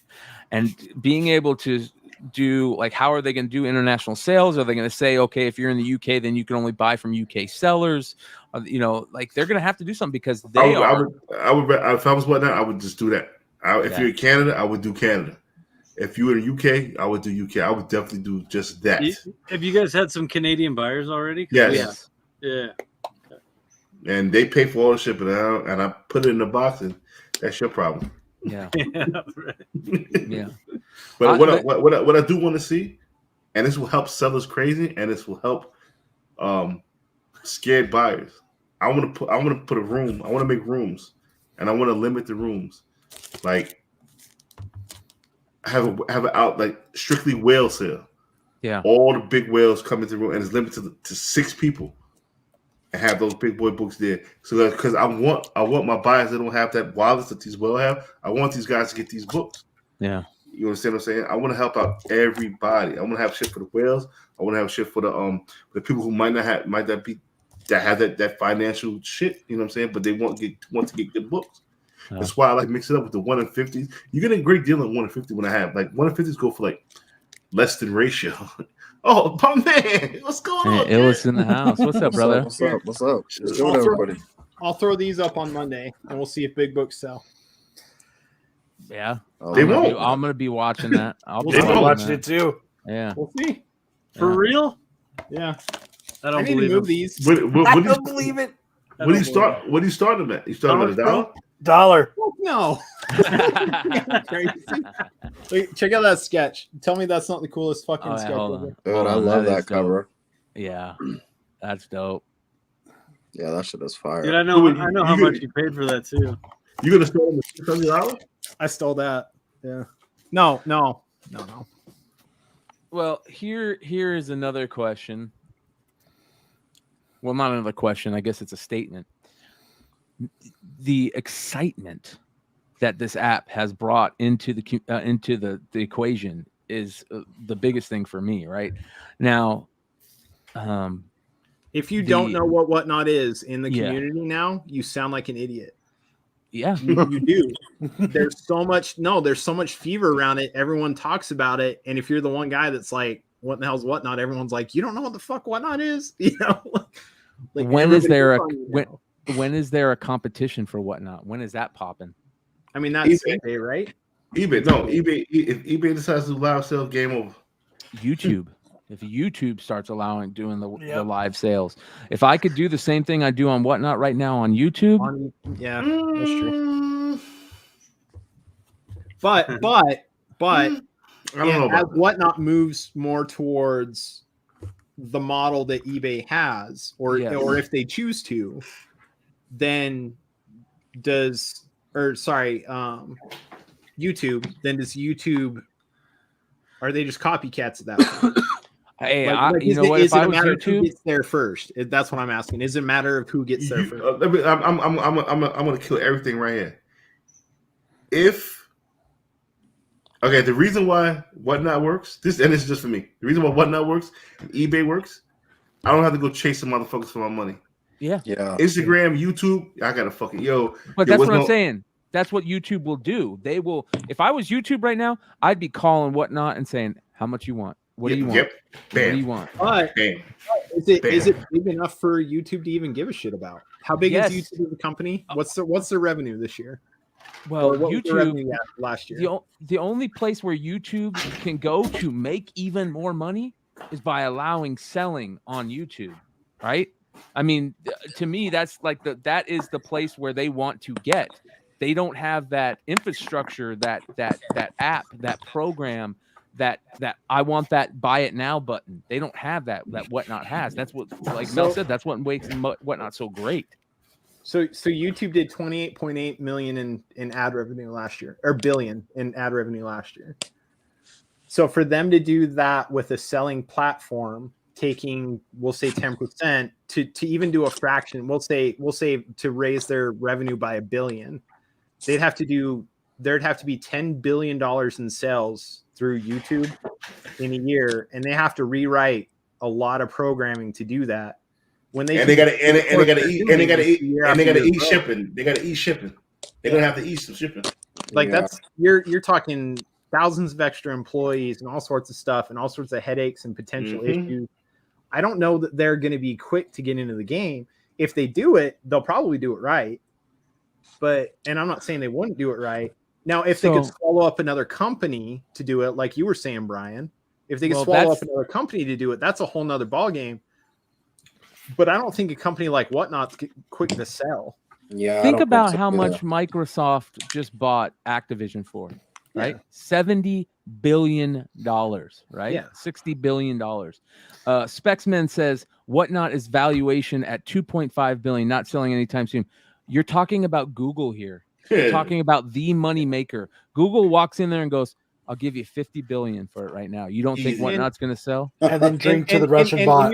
And being able to do like, how are they going to do international sales? Are they going to say, okay, if you're in the UK, then you can only buy from UK sellers? You know, like they're going to have to do something because I would if I was Whatnot, I would just do that. If you're in Canada, I would do Canada. If you were in UK, I would do UK. I would definitely do just that. Have you guys had some Canadian buyers already? Yes. Yeah. Okay. And they pay for all the shipping, and I put it in the box, and that's your problem. Yeah. Yeah. But what I do want to see, and this will help sellers crazy, and this will help scared buyers. I want to put a room. I want to make rooms, and I want to limit the rooms. Like have an out like strictly whale sale. Yeah. All the big whales come into the room, and it's limited to 6 people, and have those big boy books there. So because I want my buyers that don't have that wildness that these whales have. I want these guys to get these books. Yeah. You understand what I'm saying? I want to help out everybody. I want to have shit for the whales. I want to have shit for the people who might not have that financial shit. You know what I'm saying? But they want to get good books. Yeah. That's why I like mix it up with the 1 in 50s. You get a great deal on 1 in 50 when I have like 1 in 50s go for like less than ratio. Oh, my man, what's going on? Illis in the house. What's up, brother? What's up? What's good, everybody? I'll throw these up on Monday, and we'll see if big books sell. Yeah, They won't. I'm gonna be watching that. I'll be They won't watching watch it too. Yeah. We'll see. For Yeah. real? Yeah, I I don't need to believe move it. these. What I do you don't believe it. What do you start? What do you start them at? You start them at $1? $1. No. Crazy. Wait, check out that sketch. Tell me that's not the coolest fucking Oh, yeah, sketch hold ever. on. Dude, Hold I on, love that that is dope. cover. Yeah, that's dope. Yeah, that shit is fire. Dude, I know Wait, how you much could- you paid for that too. You gonna start them at $600? I stole that. Yeah. No. Well, here is another question. Well, not another question. I guess it's a statement. The excitement that this app has brought into the equation is the biggest thing for me right now. If you don't know what Whatnot is in the Yeah. community now, you sound like an idiot. Yeah, You do. There's so much fever around it. Everyone talks about it, and if you're the one guy that's like, "What the hell's Whatnot?" Everyone's like, "You don't know what the fuck Whatnot is?" You know. Like, when is everybody there gets a on you now. when is there a competition for Whatnot? When is that popping? I mean, that's eBay. eBay, right? eBay. If eBay decides to do live sales, game over. YouTube. If YouTube starts doing the Yep. live sales, if I could do the same thing I do on Whatnot right now on YouTube, Yeah, that's true. But I don't know as about that. Whatnot moves more towards the model that eBay has, or Yes. or if they choose to, then YouTube, then does YouTube, are they just copycats at that point? hey, Is you know what? it If I a was matter of who YouTube, gets there first? That's what I'm asking. Is it a matter of who gets there first? I'm gonna kill everything right here. The reason why Whatnot works, this is just for me. The reason why Whatnot works, and eBay works, I don't have to go chase some motherfuckers for my money. yeah. Instagram, YouTube, I gotta fucking But that's what I'm saying. That's what YouTube will do. They will. If I was YouTube right now, I'd be calling Whatnot and saying, "How much you want? What do you want? Yep. What do you Bam. want?" But Bam. is it big enough for YouTube to even give a shit about? How big Yes. is YouTube as a company? What's their revenue this year? Well, Or what was their YouTube revenue last year? the only place where YouTube can go to make even more money is by allowing selling on YouTube, right? I mean, to me, that's like that is the place where they want to get. They don't have that infrastructure, that app, that program, that I want that buy it now button. They don't have that Whatnot has. That's what, like Mel said, that's what makes Whatnot so great. So YouTube did 28.8 million in ad revenue last year, or billion in ad revenue last year. So for them to do that with a selling platform, taking, we'll say 10% to even do a fraction, we'll say to raise their revenue by $1 billion, there'd have to be $10 billion in sales through YouTube in a year, and they have to rewrite a lot of programming to do that. When they gotta eat shipping. They gotta eat shipping. They're gonna have to eat some shipping. Like that's you're talking thousands of extra employees and all sorts of stuff and all sorts of headaches and potential issues. I don't know that they're going to be quick to get into the game. If they do it, they'll probably do it right. And I'm not saying they wouldn't do it right. Now, if they could swallow up another company to do it, like you were saying, Brian, if they could swallow up another company to do it, that's a whole nother ballgame. But I don't think a company like Whatnot's quick to sell. Yeah. Think about how much Microsoft just bought Activision for, right? Yeah. $70 billion, right? Yeah. $60 billion. Specsman says Whatnot is valuation at $2.5 billion, not selling anytime soon. You're talking about Google here. You're talking about the money maker. Google walks in there and goes, I'll give you 50 billion for it right now. You don't think Easy. Whatnot's going to sell? And then drink to the Russian and bot. in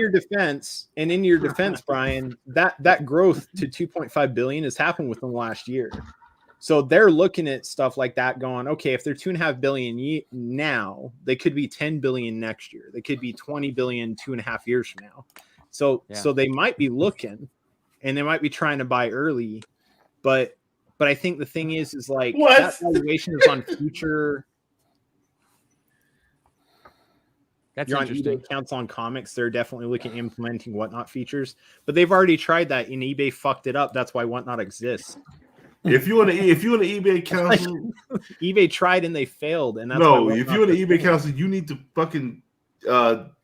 your defense, Brian, that growth to 2.5 billion has happened within the last year. So they're looking at stuff like that going, okay, if they're 2.5 billion now, they could be 10 billion next year. They could be 20 billion 2.5 years from now. So they might be looking and they might be trying to buy early, but I think the thing is like that valuation is on future. That's You're interesting. on eBay accounts on comics. They're definitely looking at implementing Whatnot features, but they've already tried that and eBay fucked it up. That's why Whatnot exists. If you want to eBay council, eBay tried and they failed. And that's no, if you're in the eBay council, you need to fucking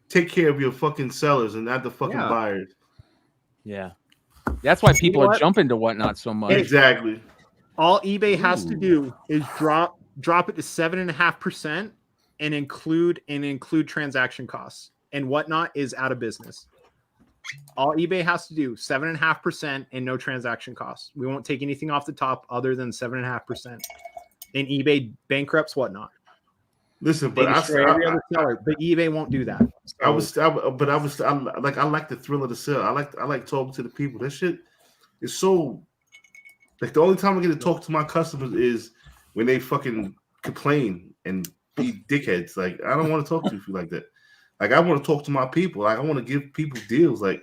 take care of your fucking sellers and not the fucking buyers. Yeah, that's why people are jumping to Whatnot so much. Exactly. All eBay has to do is drop it to 7.5% and include transaction costs, and Whatnot is out of business. All eBay has to do 7.5% and no transaction costs. We won't take anything off the top other than 7.5%. And eBay bankrupts Whatnot. Listen, but every other seller, but eBay won't do that. So, I like the thrill of the sale. I like talking to the people. That shit is so like the only time I get to talk to my customers is when they fucking complain and be dickheads. Like I don't want to talk to you like that. Like I want to talk to my people. Like I want to give people deals. Like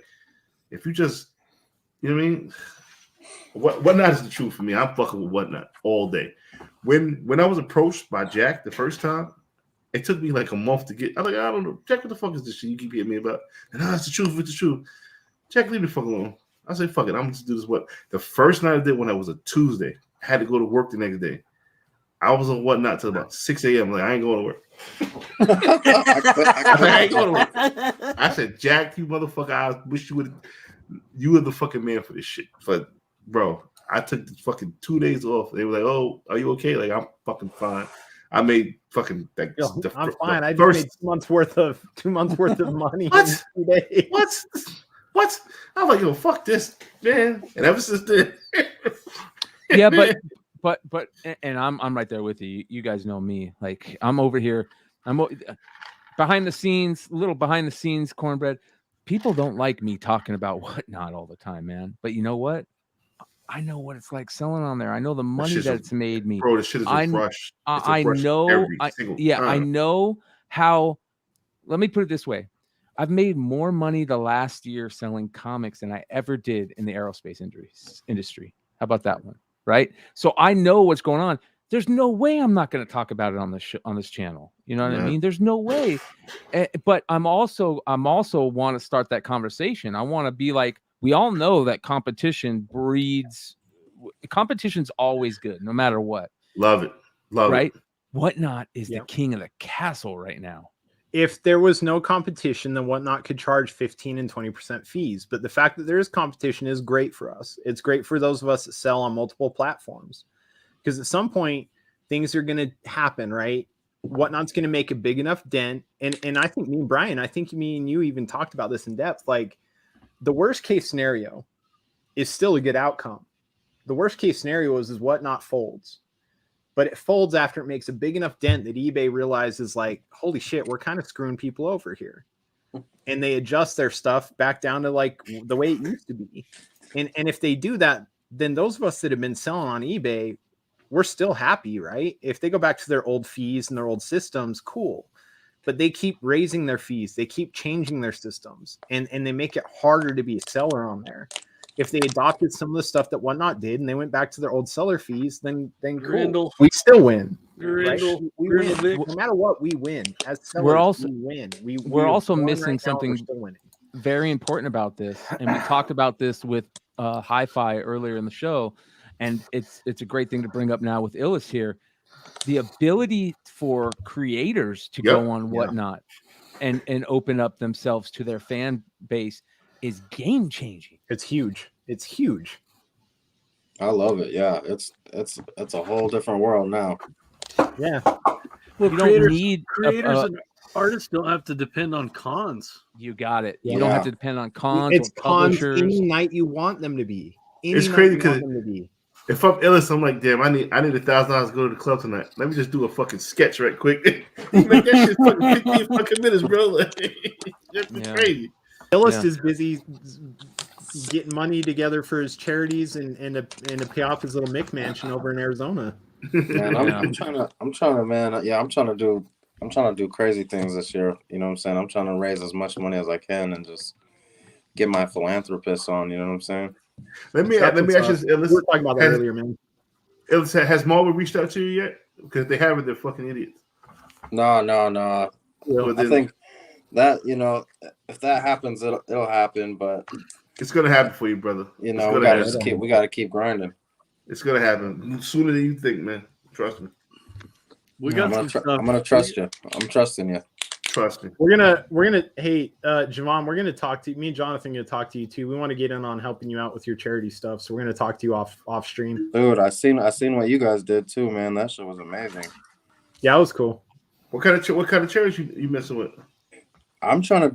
if you just, you know what I mean? Whatnot is the truth for me. I'm fucking with Whatnot all day. When I was approached by Jack the first time, it took me like a month to get. I'm like, I don't know, Jack, what the fuck is this shit you keep hitting me about? And it's the truth. It's the truth. Jack, leave me the fuck alone. I say, fuck it. I'm just do this. What the first night I did when it was a Tuesday, I had to go to work the next day. I was on Whatnot till about 6 a.m. Like I ain't going to work. I ain't going to work. I said, Jack, you motherfucker, I wish you were the fucking man for this shit. But bro, I took the fucking 2 days off. They were like, "Oh, are you okay?" Like I'm fucking fine. I made fucking like I'm fine. I just made 2 months worth of money. What? In 2 days. What? I was like, yo, fuck this, man. And ever since then, yeah, but and I'm right there with you. You guys know me. Like I'm over here. I'm behind the scenes, cornbread. People don't like me talking about Whatnot all the time, man. But you know what? I know what it's like selling on there. I know the money that it's made me. Bro, this shit is a rush. I know. I know how. Let me put it this way. I've made more money the last year selling comics than I ever did in the aerospace industry. How about that one? Right. So I know what's going on. There's no way I'm not going to talk about it on this channel. You know what I mean? There's no way. But I'm also want to start that conversation. I want to be like, we all know that competition's always good, no matter what. Love it. Right? Whatnot is the king of the castle right now. If there was no competition, then Whatnot could charge 15 and 20% fees. But the fact that there is competition is great for us. It's great for those of us that sell on multiple platforms. Because at some point, things are going to happen, right? Whatnot's going to make a big enough dent. And I think me and Brian, I think me and you even talked about this in depth. Like, the worst case scenario is still a good outcome. The worst case scenario is Whatnot folds. But it folds after it makes a big enough dent that eBay realizes, like, holy shit, we're kind of screwing people over here. And they adjust their stuff back down to, like, the way it used to be. And if they do that, then those of us that have been selling on eBay, we're still happy, right? If they go back to their old fees and their old systems, cool. But they keep raising their fees. They keep changing their systems. And they make it harder to be a seller on there. If they adopted some of the stuff that Whatnot did and they went back to their old seller fees, then cool. We still win. Right? We win. No matter what, we win. As sellers, we win. We're also missing something very important about this. And we talked about this with Hi-Fi earlier in the show. And it's a great thing to bring up now with Illis here. The ability for creators to go on Whatnot and open up themselves to their fan base is game changing. It's huge. It's huge. I love it. Yeah, it's a whole different world now. Yeah. Well, you creators and artists don't have to depend on cons. You got it. You don't have to depend on cons. It's or publishers. cons any night you want them to be. It's crazy because If I'm illest, I'm like, damn, I need $1,000 to go to the club tonight. Let me just do a fucking sketch right quick. Make that shit fucking 15 fucking minutes, bro. Like, that's crazy. Illest is busy getting money together for his charities and to pay off his little Mick mansion over in Arizona. Man, I'm trying to do crazy things this year. You know what I'm saying? I'm trying to raise as much money as I can and just get my philanthropist on. You know what I'm saying? Let me ask you this. We were talking about that earlier, man. Has Marvel reached out to you yet? Because if they haven't, they're fucking idiots. No. Well, I think that, you know, if that happens, it'll happen. But it's gonna happen for you, brother. You know, we gotta keep grinding. It's gonna happen sooner than you think, man. Trust me. I'm gonna trust you. I'm trusting you. Trust me. We're gonna hey Javan, we're gonna talk to you. Me and Jonathan are gonna talk to you too. We want to get in on helping you out with your charity stuff. So we're gonna talk to you off stream. Dude, I seen what you guys did too, man. That shit was amazing. Yeah, it was cool. What kind of charity you messing with? I'm trying to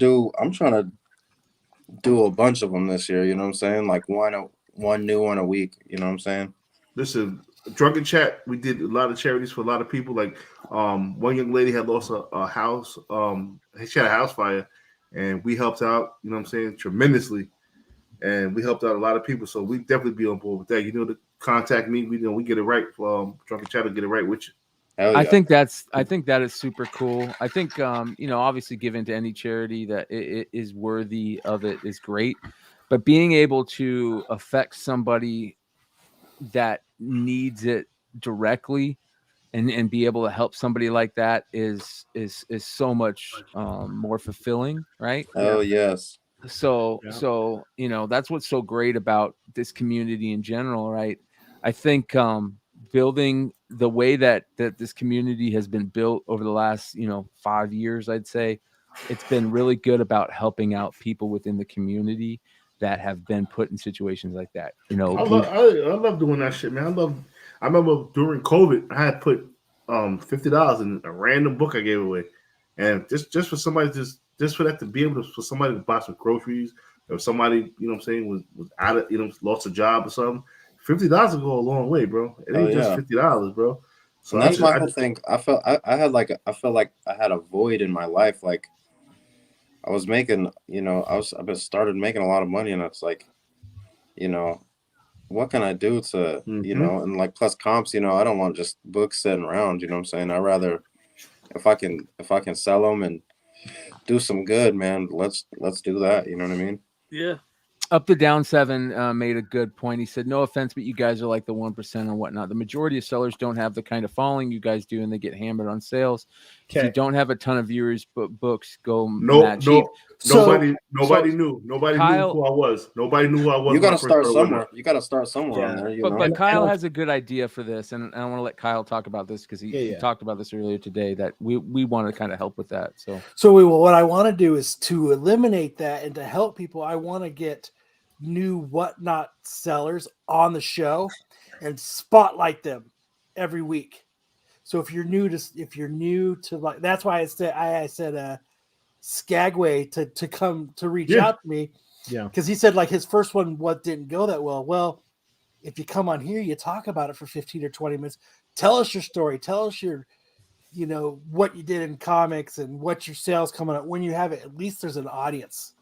do a bunch of them this year. You know what I'm saying? Like one new one a week. You know what I'm saying? Listen, Drunken Chat, we did a lot of charities for a lot of people. Like one young lady had lost a house. She had a house fire, and we helped out, you know what I'm saying, tremendously. And we helped out a lot of people. So we definitely be on board with that. You know, to contact me, we get it right. Drunken Chat will get it right with you. Yeah. I think that is super cool. I think you know, obviously giving to any charity that it is worthy of it is great, but being able to affect somebody that needs it directly and be able to help somebody like that is so much more fulfilling, right? Oh yes. So you know, that's what's so great about this community in general, right? I think building the way that this community has been built over the last 5 years, I'd say it's been really good about helping out people within the community that have been put in situations like that. You know, I love doing that shit, man. I remember during COVID, I had put $50 in a random book I gave away, and just for somebody just for that to be able to for somebody to buy some groceries, or somebody was out of lost a job or something. $50 will go a long way, bro. It ain't just $50, bro. So and that's my whole thing. I felt like I had a void in my life. Like I was making, I've started making a lot of money, and it's like, what can I do to, and like plus comps, I don't want just books sitting around. You know what I'm saying? I rather if I can sell them and do some good, man. Let's do that. You know what I mean? Yeah. Up the Down 7 made a good point. He said, no offense, but you guys are like the 1% and whatnot. The majority of sellers don't have the kind of following you guys do, and they get hammered on sales. Okay. If you don't have a ton of viewers, but books go mad cheap. Nobody knew. Nobody knew who I was. Nobody knew who I was. You got to start somewhere. You got to start somewhere on there. But Kyle has a good idea for this, and I want to let Kyle talk about this because he talked about this earlier today. That we want to kind of help with that. So what I want to do is to eliminate that and to help people. I want to get new whatnot sellers on the show and spotlight them every week. So if you're new to like, that's why I said Skagway to come to reach out to me. Yeah. Because he said like his first one didn't go that well. Well, if you come on here, you talk about it for 15 or 20 minutes. Tell us your story. Tell us your what you did in comics and what your sales coming up. When you have it, at least there's an audience.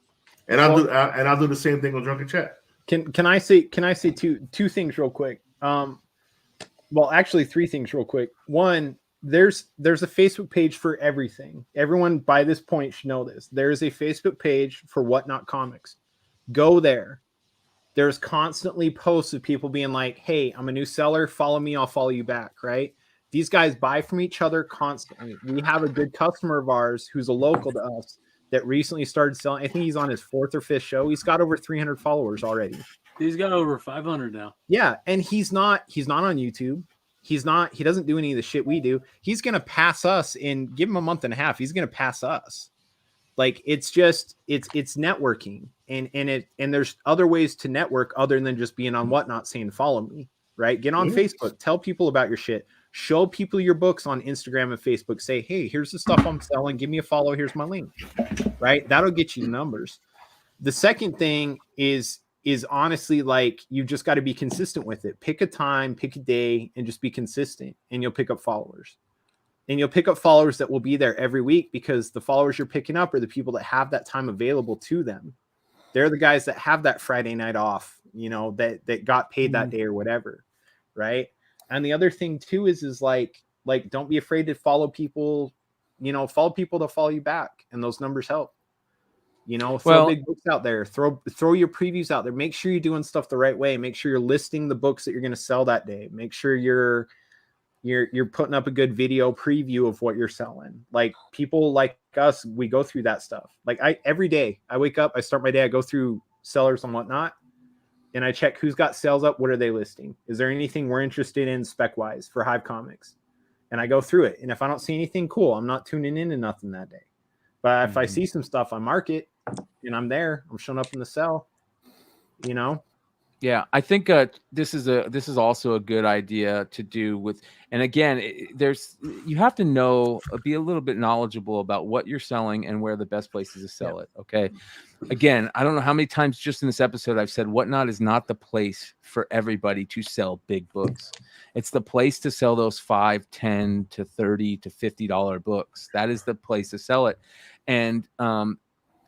And I'll do the same thing on Drunken Chat. Can I say two things real quick? Well, actually, three things real quick. One, there's a Facebook page for everything. Everyone by this point should know this. There is a Facebook page for Whatnot Comics. Go there. There's constantly posts of people being like, "Hey, I'm a new seller. Follow me. I'll follow you back." Right? These guys buy from each other constantly. We have a good customer of ours who's a local to us that recently started selling. I think he's on his 4th or 5th show. He's got over 300 followers already. He's got over 500 now. Yeah, and he's not on YouTube. He doesn't do any of the shit we do. He's going to pass us in, give him a month and a half. He's going to pass us. Like it's networking and there's other ways to network other than just being on Whatnot saying follow me, right? Get on Facebook, tell people about your shit. Show people your books on Instagram and Facebook. Say, hey, here's the stuff I'm selling. Give me a follow. Here's my link. Right? That'll get you the numbers. The second thing is is honestly like you just got to be consistent with it. Pick a time, pick a day, and just be consistent, and you'll pick up followers. And you'll pick up followers that will be there every week, because the followers you're picking up are the people that have that time available to them. They're the guys that have that Friday night off, you know, that got paid that day or whatever, right? And the other thing too is like don't be afraid to follow people, you know, follow people to follow you back, and those numbers help. You know, throw big books out there, throw your previews out there. Make sure you're doing stuff the right way. Make sure you're listing the books that you're going to sell that day. Make sure you're putting up a good video preview of what you're selling. Like people like us, we go through that stuff. Like every day I wake up, I start my day, I go through sellers and whatnot, and I check who's got sales up. What are they listing? Is there anything we're interested in spec wise for Hive Comics? And I go through it. And if I don't see anything cool, I'm not tuning into nothing that day. But if I see some stuff, I mark it, and I'm there. I'm showing up in the cell, you know? Yeah, I think this is also a good idea to do with, and again, you have to know, be a little bit knowledgeable about what you're selling and where the best places to sell it. Okay, again, I don't know how many times just in this episode I've said Whatnot is not the place for everybody to sell big books. It's the place to sell those $5, $10 to $30 to $50 books. That is the place to sell it, and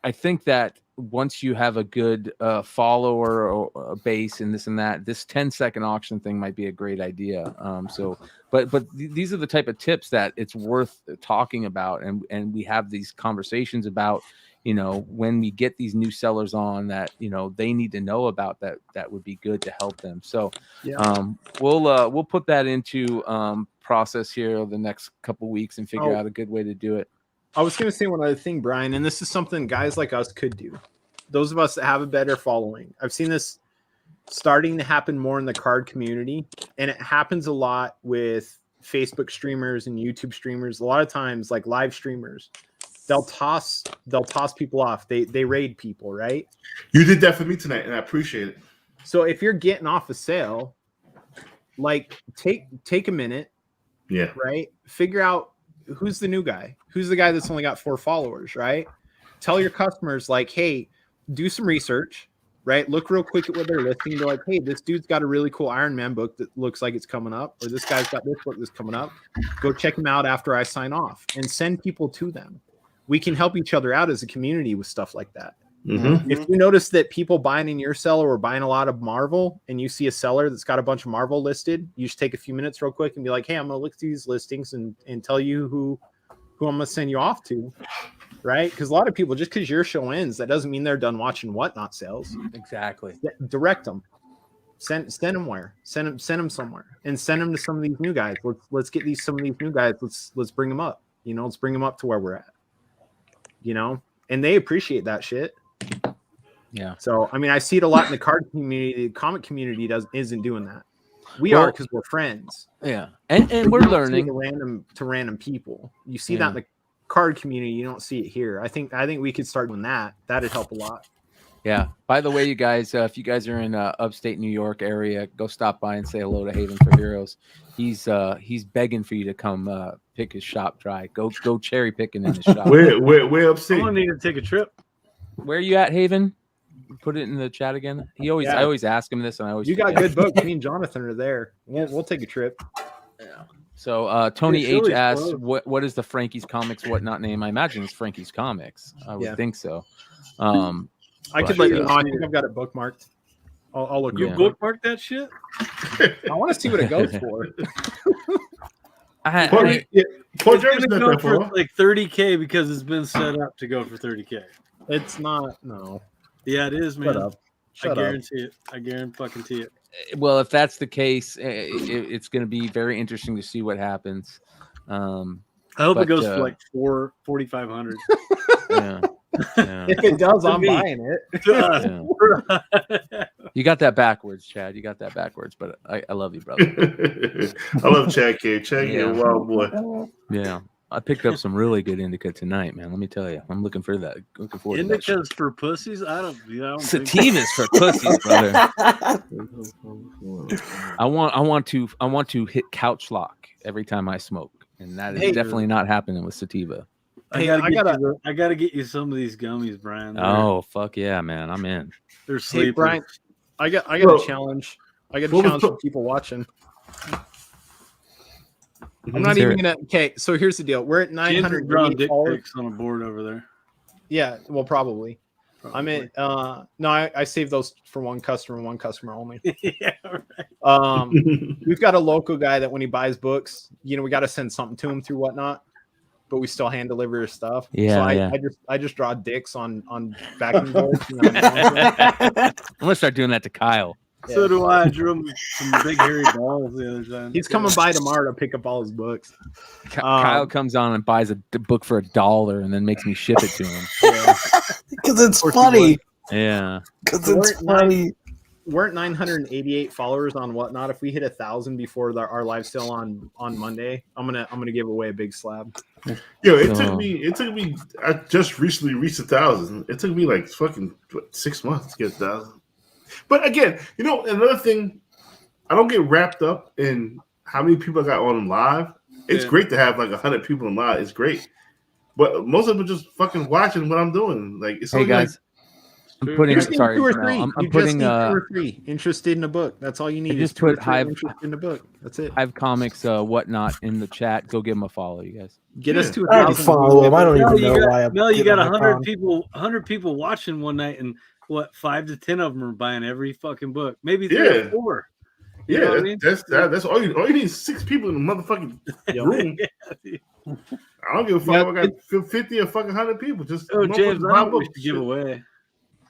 I think that once you have a good follower or a base and this and that, this 10-second auction thing might be a great idea. But these are the type of tips that it's worth talking about, and we have these conversations about, you know, when we get these new sellers on that, you know, they need to know about that would be good to help them. So we'll put that into process here over the next couple weeks and figure out a good way to do it. I was going to say one other thing, Brian, and this is something guys like us could do. Those of us that have a better following. I've seen this starting to happen more in the card community, and it happens a lot with Facebook streamers and YouTube streamers. A lot of times, like live streamers, they'll toss people off. They raid people, right? You did that for me tonight, and I appreciate it. So if you're getting off a sale, like take a minute, right? Figure out who's the new guy. Who's the guy that's only got 4 followers, right? Tell your customers, like, hey, do some research, right? Look real quick at what they're listing. They're like, hey, this dude's got a really cool Iron Man book that looks like it's coming up, or this guy's got this book that's coming up. Go check him out after I sign off, and send people to them. We can help each other out as a community with stuff like that. Mm-hmm. If you notice that people buying in your seller or buying a lot of Marvel, and you see a seller that's got a bunch of Marvel listed, you just take a few minutes real quick and be like, hey, I'm going to look through these listings and tell you who I'm going to send you off to, right? Because a lot of people, just because your show ends, that doesn't mean they're done watching Whatnot sales. Exactly. Direct them. Send them where? Send them somewhere, and send them to some of these new guys. Let's get some of these new guys. Let's bring them up. You know, let's bring them up to where we're at. You know, and they appreciate that shit. Yeah. So I mean, I see it a lot in the card community. The comic community isn't doing that. We are, because we're friends. Yeah, and we're learning to random people. You see that in the card community. You don't see it here. I think we could start doing that. That'd help a lot. Yeah. By the way, you guys, if you guys are in upstate New York area, go stop by and say hello to Haven for Heroes. He's begging for you to come pick his shop dry. Go cherry picking in his shop. Where upstate? Someone need to take a trip. Where are you at, Haven? Put it in the chat again. I always ask him this, and I always got good books. Me and Jonathan are there. We'll take a trip. Yeah. So Tony H asks, what is the Frankie's Comics Whatnot name? I imagine it's Frankie's Comics. I would think so. I could let you know. I think I've got it bookmarked. I'll look. You bookmark that shit? I want to see what it goes for. It's gonna go for like $30K because it's been set up to go for $30K. It's not. No. Yeah, it is, man. Shut up. I guarantee it. I guarantee it. Well, if that's the case, it's going to be very interesting to see what happens. I hope it goes for like $4,500. Yeah. If it does, I'm buying it. You got that backwards, Chad. You got that backwards, but I love you, brother. I love Chad K. Chad K, a wild boy. Yeah. I picked up some really good indica tonight, man. Let me tell you, I'm looking for that. Looking forward to that. Indicas for pussies? I don't sativas for pussies, brother. I want to hit couch lock every time I smoke, and that is definitely not happening with sativa. I gotta get you some of these gummies, Brian. Oh fuck yeah, man! I'm in. They're Hey, sleepers. Brian, I got Bro, a challenge. I got a what was challenge the- for people watching. I'm Mhm. not Hear even it. gonna. Okay, so here's the deal. We're at James is 900 drawing dick followers. pics on a board over there. Yeah, well, probably. I'm at. No, I saved those for one customer only. Yeah, right. We've got a local guy that when he buys books, you know, we got to send something to him through Whatnot, but we still hand deliver his stuff. Yeah, so yeah. I just draw dicks on backing boards. I'm gonna start doing that to Kyle. So do I. I drew him some big hairy balls the other time. He's coming by tomorrow to pick up all his books. Kyle comes on and buys a book for $1 and then makes me ship it to him. Because it's funny. Yeah. Because it's funny. We're at 988 followers on Whatnot. If we hit 1,000 before our live sale on Monday, I'm gonna give away a big slab. Yo, it took me. I just recently reached 1,000. It took me like fucking 6 months to get 1,000. But again, you know, another thing, I don't get wrapped up in how many people I got on live. It's great to have like 100 people in live. It's great, but most of them are just fucking watching what I'm doing. Like, it's Hey guys, I'm putting. Just need Sorry, 2 or Mel, 3. I'm You putting. just need 2 or 3 interested in a book. That's all you need. just is 2 or put 3 Hive- interested in a book. That's it. Hive-Comics Whatnot in the chat. Go give them a follow, you guys. Get us to I already 1,000. follow him. I don't Mel, even know why I'm. Mel, you getting got on my 100 con. people, 100 people watching one night, and what 5 to 10 of them are buying every fucking book. Maybe 3 or 4. You know what I mean? That's all you need is 6 people in the motherfucking room. I don't give a fuck if I got 50 or fucking 100 people. Just Oh, James, motherfuckers I buy know what we books. should give away.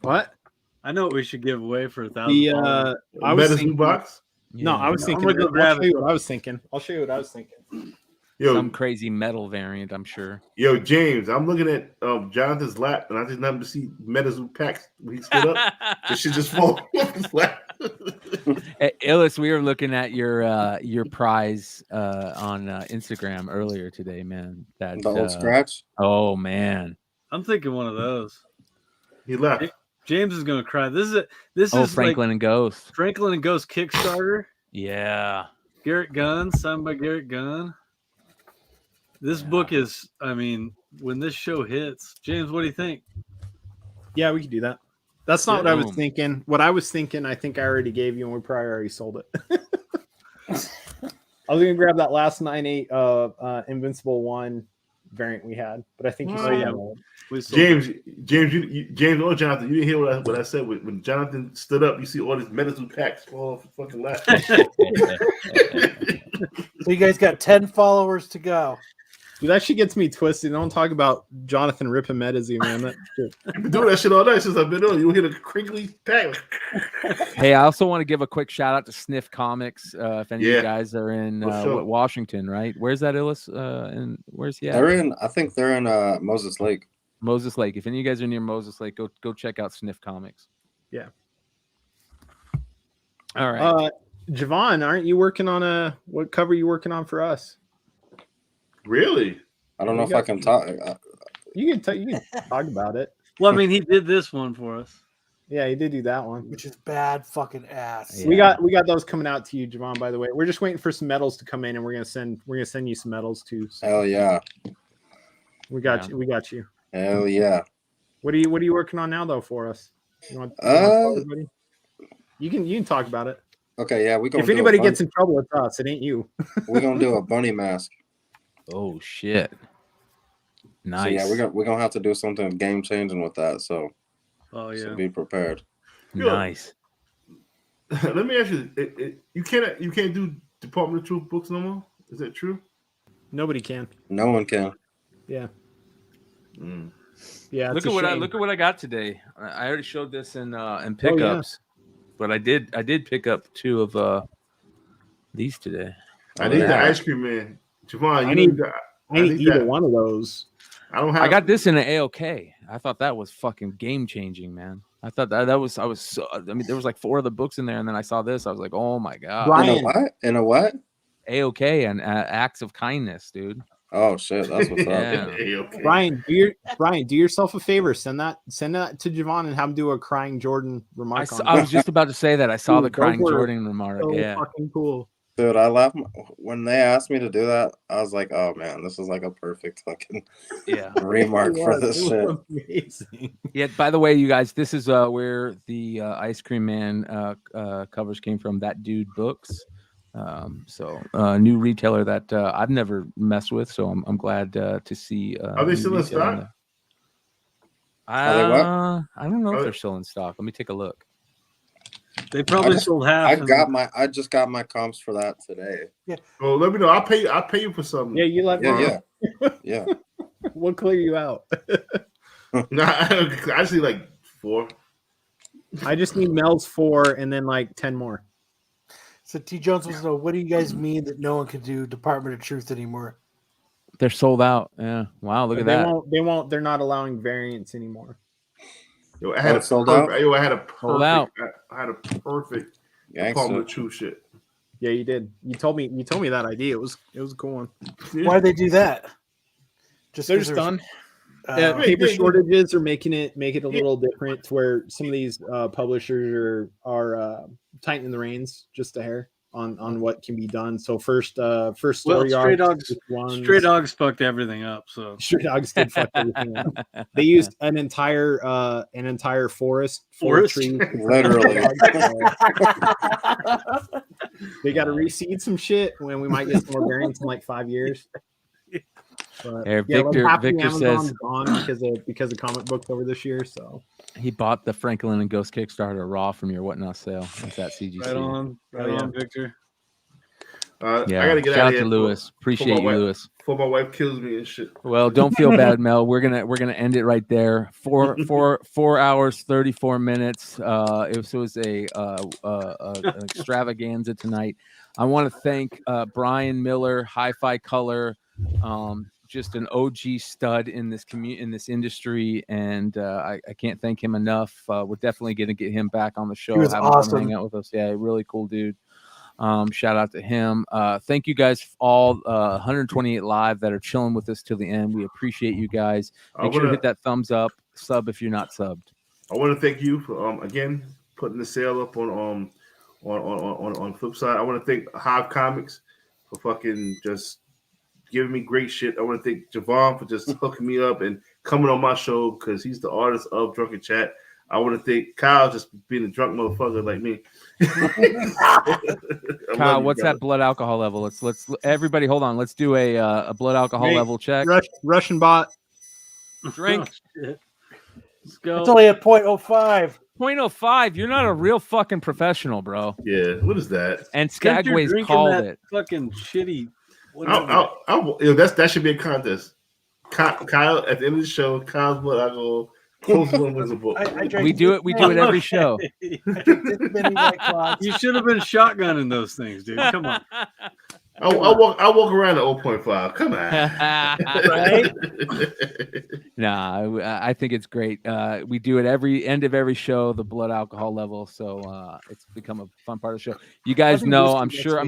What? I know what we should give away for 1,000. The I was Meta's thinking, new box. No, I was I'm thinking. gonna go grab I'll show you what I was thinking. I'll show you what I was thinking. Yo, Some crazy metal variant, I'm sure. Yo, James, I'm looking at Jonathan's lap, and I just happened to see Meta's new packs when he stood up. This shit just fall off his lap. Illis, we were looking at your prize on Instagram earlier today, man. That The old scratch. Oh man, I'm thinking one of those. He left. James is gonna cry. This is Franklin and Ghost. Franklin and Ghost Kickstarter. Yeah. Garrett Gunn, signed by Garrett Gunn. This book is, I mean, when this show hits, James, what do you think? Yeah, we could do that. That's not what I was Boom. thinking. What I was thinking, I think I already gave you, and we probably already sold it. I was gonna grab that last 9/8 Invincible 1 variant we had, but I think you sold it. We sold it. James, or Jonathan, you didn't hear what I said when Jonathan stood up. You see all these medicine packs fall off his fucking lap. So you guys got 10 followers to go. Dude, that shit gets me twisted. Don't talk about Jonathan ripping Medizy, man. That shit. I've been doing that shit all night since I've been on. You hear the crinkly pack. Hey, I also want to give a quick shout out to Sniff Comics. If any of Yeah. you guys are in For sure. Washington, right? Where's that, Illis? And where's he at? I think they're in Moses Lake. Moses Lake. If any of you guys are near Moses Lake, go check out Sniff Comics. Yeah. All right. Javan, aren't you working on what cover are you working on for us? Really? I don't know if I can talk. You can talk about it. Well, I mean, he did this one for us. Yeah, he did do that one. Which is bad fucking ass. Yeah. We got those coming out to you, Javan. By the way, we're just waiting for some medals to come in, and we're gonna send you some medals too. So Hell yeah. we got you. We got you. Hell yeah. What are you working on now though for us? You want to tell everybody? You can talk about it. Okay, yeah. If anybody gets in trouble, it's us. It ain't you. We're gonna do a bunny mask. Oh shit. Nice. So yeah, we're gonna have to do something game changing with that. So, so be prepared. Nice. Let me ask you: you can't do Department of Truth books no more? Is that true? Nobody can. No one can. Yeah. Mm. Yeah. Look at what I got today. I already showed this in pickups, but I did pick up 2 of these today. I need the ice cream man, Javon. I need either one of those. I don't have. I got this in an AOK. I thought that was fucking game changing, man. I thought that was so. I mean, there was like 4 other books in there, and then I saw this. I was like, oh my god. Brian, In a what? AOK and Acts of Kindness, dude. Oh shit, that's what's up. Yeah. Brian, do yourself a favor. Send that to Javon and have him do a crying Jordan remark. I was just about to say that. I saw the Dude, crying those were Jordan remark. So Yeah. fucking cool. Dude, I laughed when they asked me to do that. I was like, "Oh man, this is like a perfect fucking remark for this shit." Amazing. Yeah. By the way, you guys, this is where the Ice Cream Man covers came from. That Dude Books. So new retailer that I've never messed with. So I'm glad to see. Are they still in stock? Are they what? I don't know if they're still in stock. Let me take a look. They probably sold half. I just got my comps for that today. Yeah. Well, let me know. I'll pay you for something. Yeah, you let me know. Yeah. We'll clear you out. No, I just need like 4. I just need Mel's 4 and then like 10 more. So T Jones wants to know, what do you guys mean that no one can do Department of Truth anymore? They're sold out. Yeah. Wow. Look at that. They're not allowing variants anymore. Yo, I had sold out. Yo, I had a perfect. Sold out. I had a perfect Gangsta. Department of Truth shit. Yeah, you did. You told me that idea. It was a cool one. Why'd they do that? Just They're 'cause just there's- done. Paper shortages are making it a little different to where some of these publishers are tightening the reins just a hair on what can be done. So first story Stray arcs, Dogs fucked everything up. So Stray Dogs did fuck everything up. They used an entire forest full of trees. Literally. They got to reseed some shit when we might get some more variants in like 5 years. But, Victor says gone because of comic books over this year. So he bought the Franklin and Ghost Kickstarter raw from your Whatnot sale. It's at CGC. Right on, Victor. Yeah, I gotta get shout out out of here to Lewis. Appreciate you, Lewis. Before my wife kills me and shit. Well, don't feel bad, Mel. We're gonna end it right there. 4 hours 34 minutes. It was an extravaganza tonight. I want to thank Bryan Miller, Hi-Fi Color, just an OG stud in this industry, and I can't thank him enough. We're definitely gonna get him back on the show. He was have him awesome. hang out with us. Yeah, really cool dude. Shout out to him. Thank you guys all 128 live that are chilling with us till the end. We appreciate you guys. Make sure to hit that thumbs up, sub if you're not subbed. I want to thank you for again putting the sale up on Flipside. I want to thank Hive-Comics for fucking just giving me great shit. I want to thank Javan for just hooking me up and coming on my show because he's the artist of Drunken Chat. I want to thank Kyle just being a drunk motherfucker like me. Kyle, what's that blood alcohol level? Let's everybody hold on. Let's do a blood alcohol level check. Russian bot. Drink. Let's go. It's only at 0.05. 0.05. You're not a real fucking professional, bro. Yeah, what is that? And Skagway's called it. Fucking shitty. That should be a contest. Kyle, at the end of the show, Kyle's blood alcohol. We do it every show. You should have been shotgunning those things, dude. Come on. I'll walk around at 0.5. Come on. Nah, I think it's great. We do it every end of every show, the blood alcohol level. So it's become a fun part of the show. You guys know, I'm sure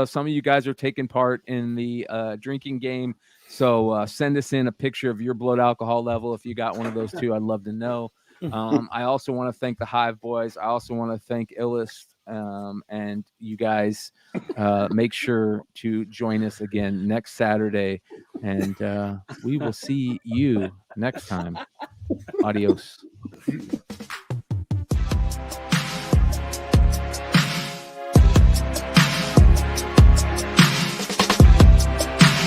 some of you guys are taking part in the drinking game. So send us in a picture of your blood alcohol level if you got one of those too. I'd love to know. I also want to thank the Hive boys. I also want to thank Illist. And you guys make sure to join us again next Saturday. And we will see you next time. Adios.